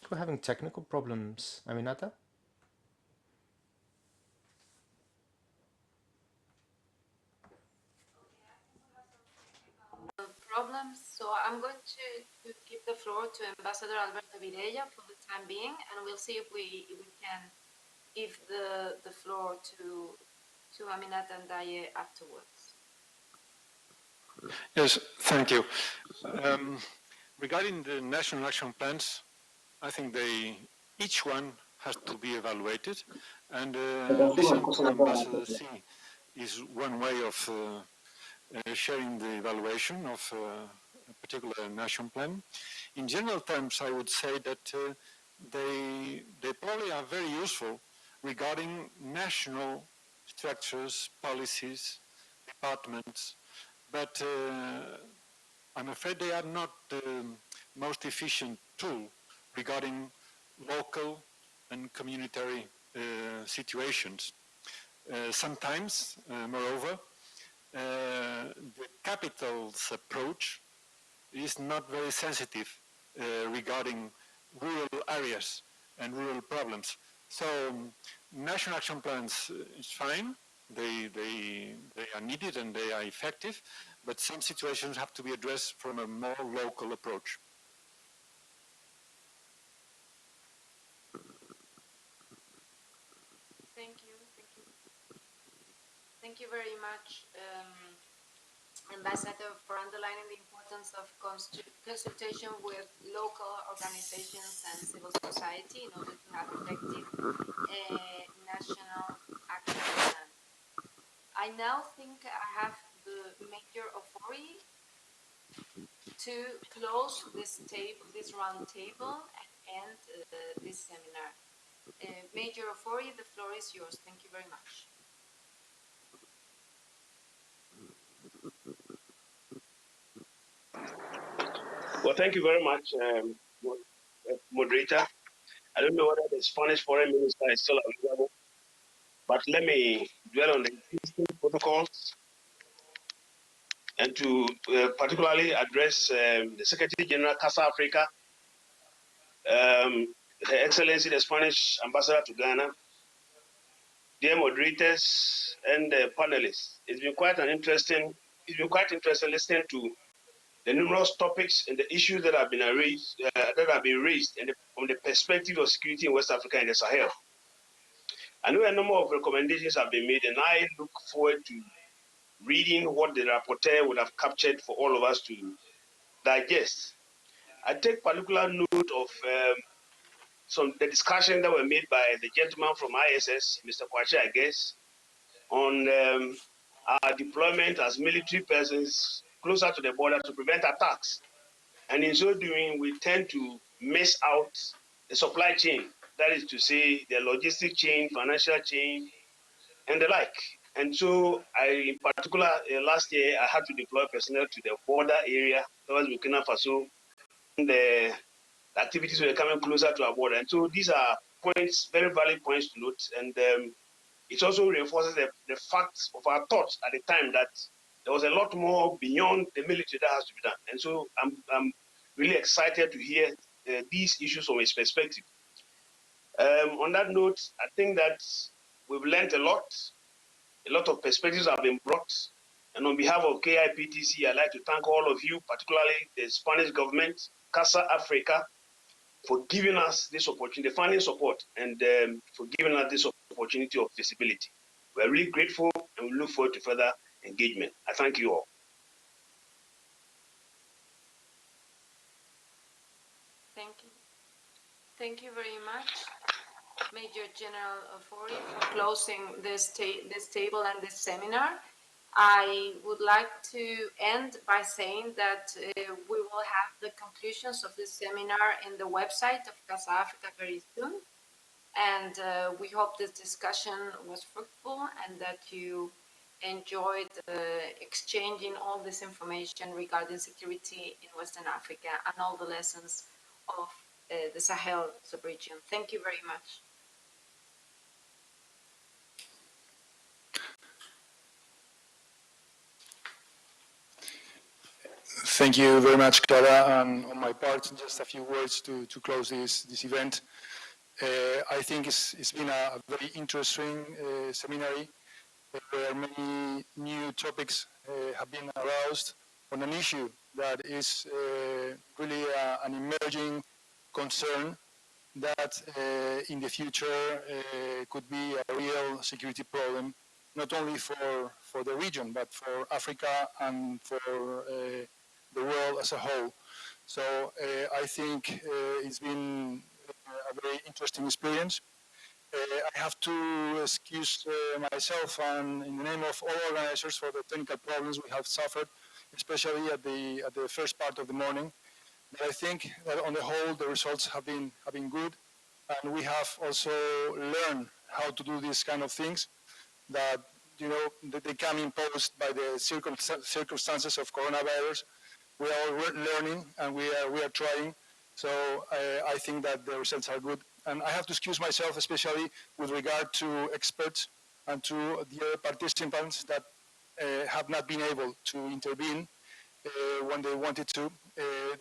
We're having technical problems, Aminata. Problems. So I'm going to give the floor to Ambassador Alberto Virella for the time being, and we'll see if we can give the floor to Aminata Ndaye afterwards. Yes, thank you. Regarding the national action plans, I think each one has to be evaluated, and listening to Ambassador C is one way of sharing the evaluation of a particular national plan. In general terms, I would say that they probably are very useful regarding national structures, policies, departments, but I'm afraid they are not the most efficient tool regarding local and communitary situations. Sometimes, moreover, the capital's approach is not very sensitive regarding rural areas and rural problems. So national action plans is fine. They are needed and they are effective, but some situations have to be addressed from a more local approach. Thank you. Thank you very much, Ambassador, for underlining the importance of consultation with local organizations and civil society in order to have effective national action plan. I now think I have the major authority to close this round table and end this seminar. Major authority, the floor is yours. Thank you very much. Well, thank you very much, moderator. I don't know whether the Spanish foreign minister is still available, but let me dwell on the existing protocols and to particularly address the Secretary General Casa Africa, Her Excellency the Spanish Ambassador to Ghana, dear moderators and panelists. It's been quite interesting listening to the numerous topics and the issues that have been raised, from the perspective of security in West Africa and the Sahel. I know a number of recommendations have been made, and I look forward to reading what the rapporteur would have captured for all of us to digest. I take particular note of the discussions that were made by the gentleman from ISS, Mr. Kwacha, I guess, on our deployment as military persons closer to the border to prevent attacks. And in so doing, we tend to miss out the supply chain. That is to say, the logistic chain, financial chain, and the like. And so, in particular, last year, I had to deploy personnel to the border area towards Burkina Faso. And the activities were coming closer to our border. And so, these are points, very valid points to note. And it also reinforces the facts of our thoughts at the time that there was a lot more beyond the military that has to be done. And so I'm really excited to hear these issues from his perspective. On that note, I think that we've learned a lot of perspectives have been brought. And on behalf of KIPTC, I'd like to thank all of you, particularly the Spanish government, CASA Africa, for giving us this opportunity, the funding support, and for giving us this opportunity of visibility. We're really grateful and we look forward to further engagement. I thank you all. Thank you. Thank you very much, Major General Ofori, for closing this table and this seminar. I would like to end by saying that we will have the conclusions of this seminar in the website of Casa Africa very soon. And we hope this discussion was fruitful and that you enjoyed exchanging all this information regarding security in Western Africa and all the lessons of the Sahel sub-region. Thank you very much. Thank you very much, Clara. And on my part, just a few words to close this event. I think it's been a very interesting seminar where many new topics have been aroused on an issue that is really an emerging concern that in the future could be a real security problem, not only for the region, but for Africa and for the world as a whole. So I think it's been a very interesting experience. I have to excuse myself and in the name of all organizers for the technical problems we have suffered, especially at the first part of the morning. But I think that on the whole, the results have been good, and we have also learned how to do these kind of things that they come imposed by the circumstances of coronavirus. We are all learning and we are trying. So I think that the results are good. And I have to excuse myself, especially with regard to experts and to the other participants that have not been able to intervene when they wanted to.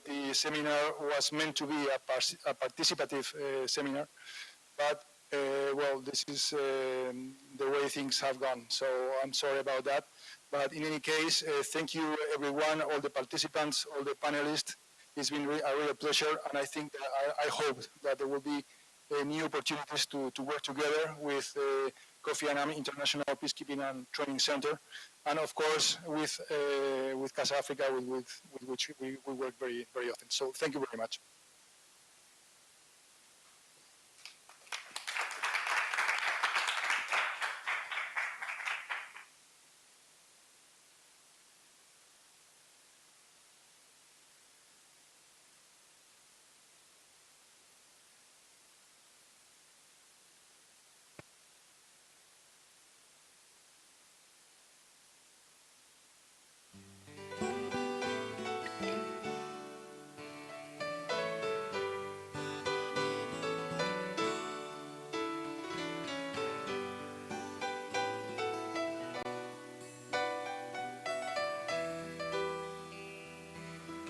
The seminar was meant to be a participative seminar, but well, this is the way things have gone. So I'm sorry about that. But in any case, thank you everyone, all the participants, all the panelists. It's been a real pleasure, and I think that I hope that there will be new opportunities to work together with Kofi Annan International Peacekeeping and Training Center, and of course with Casa Africa, with which we work very, very often. So thank you very much.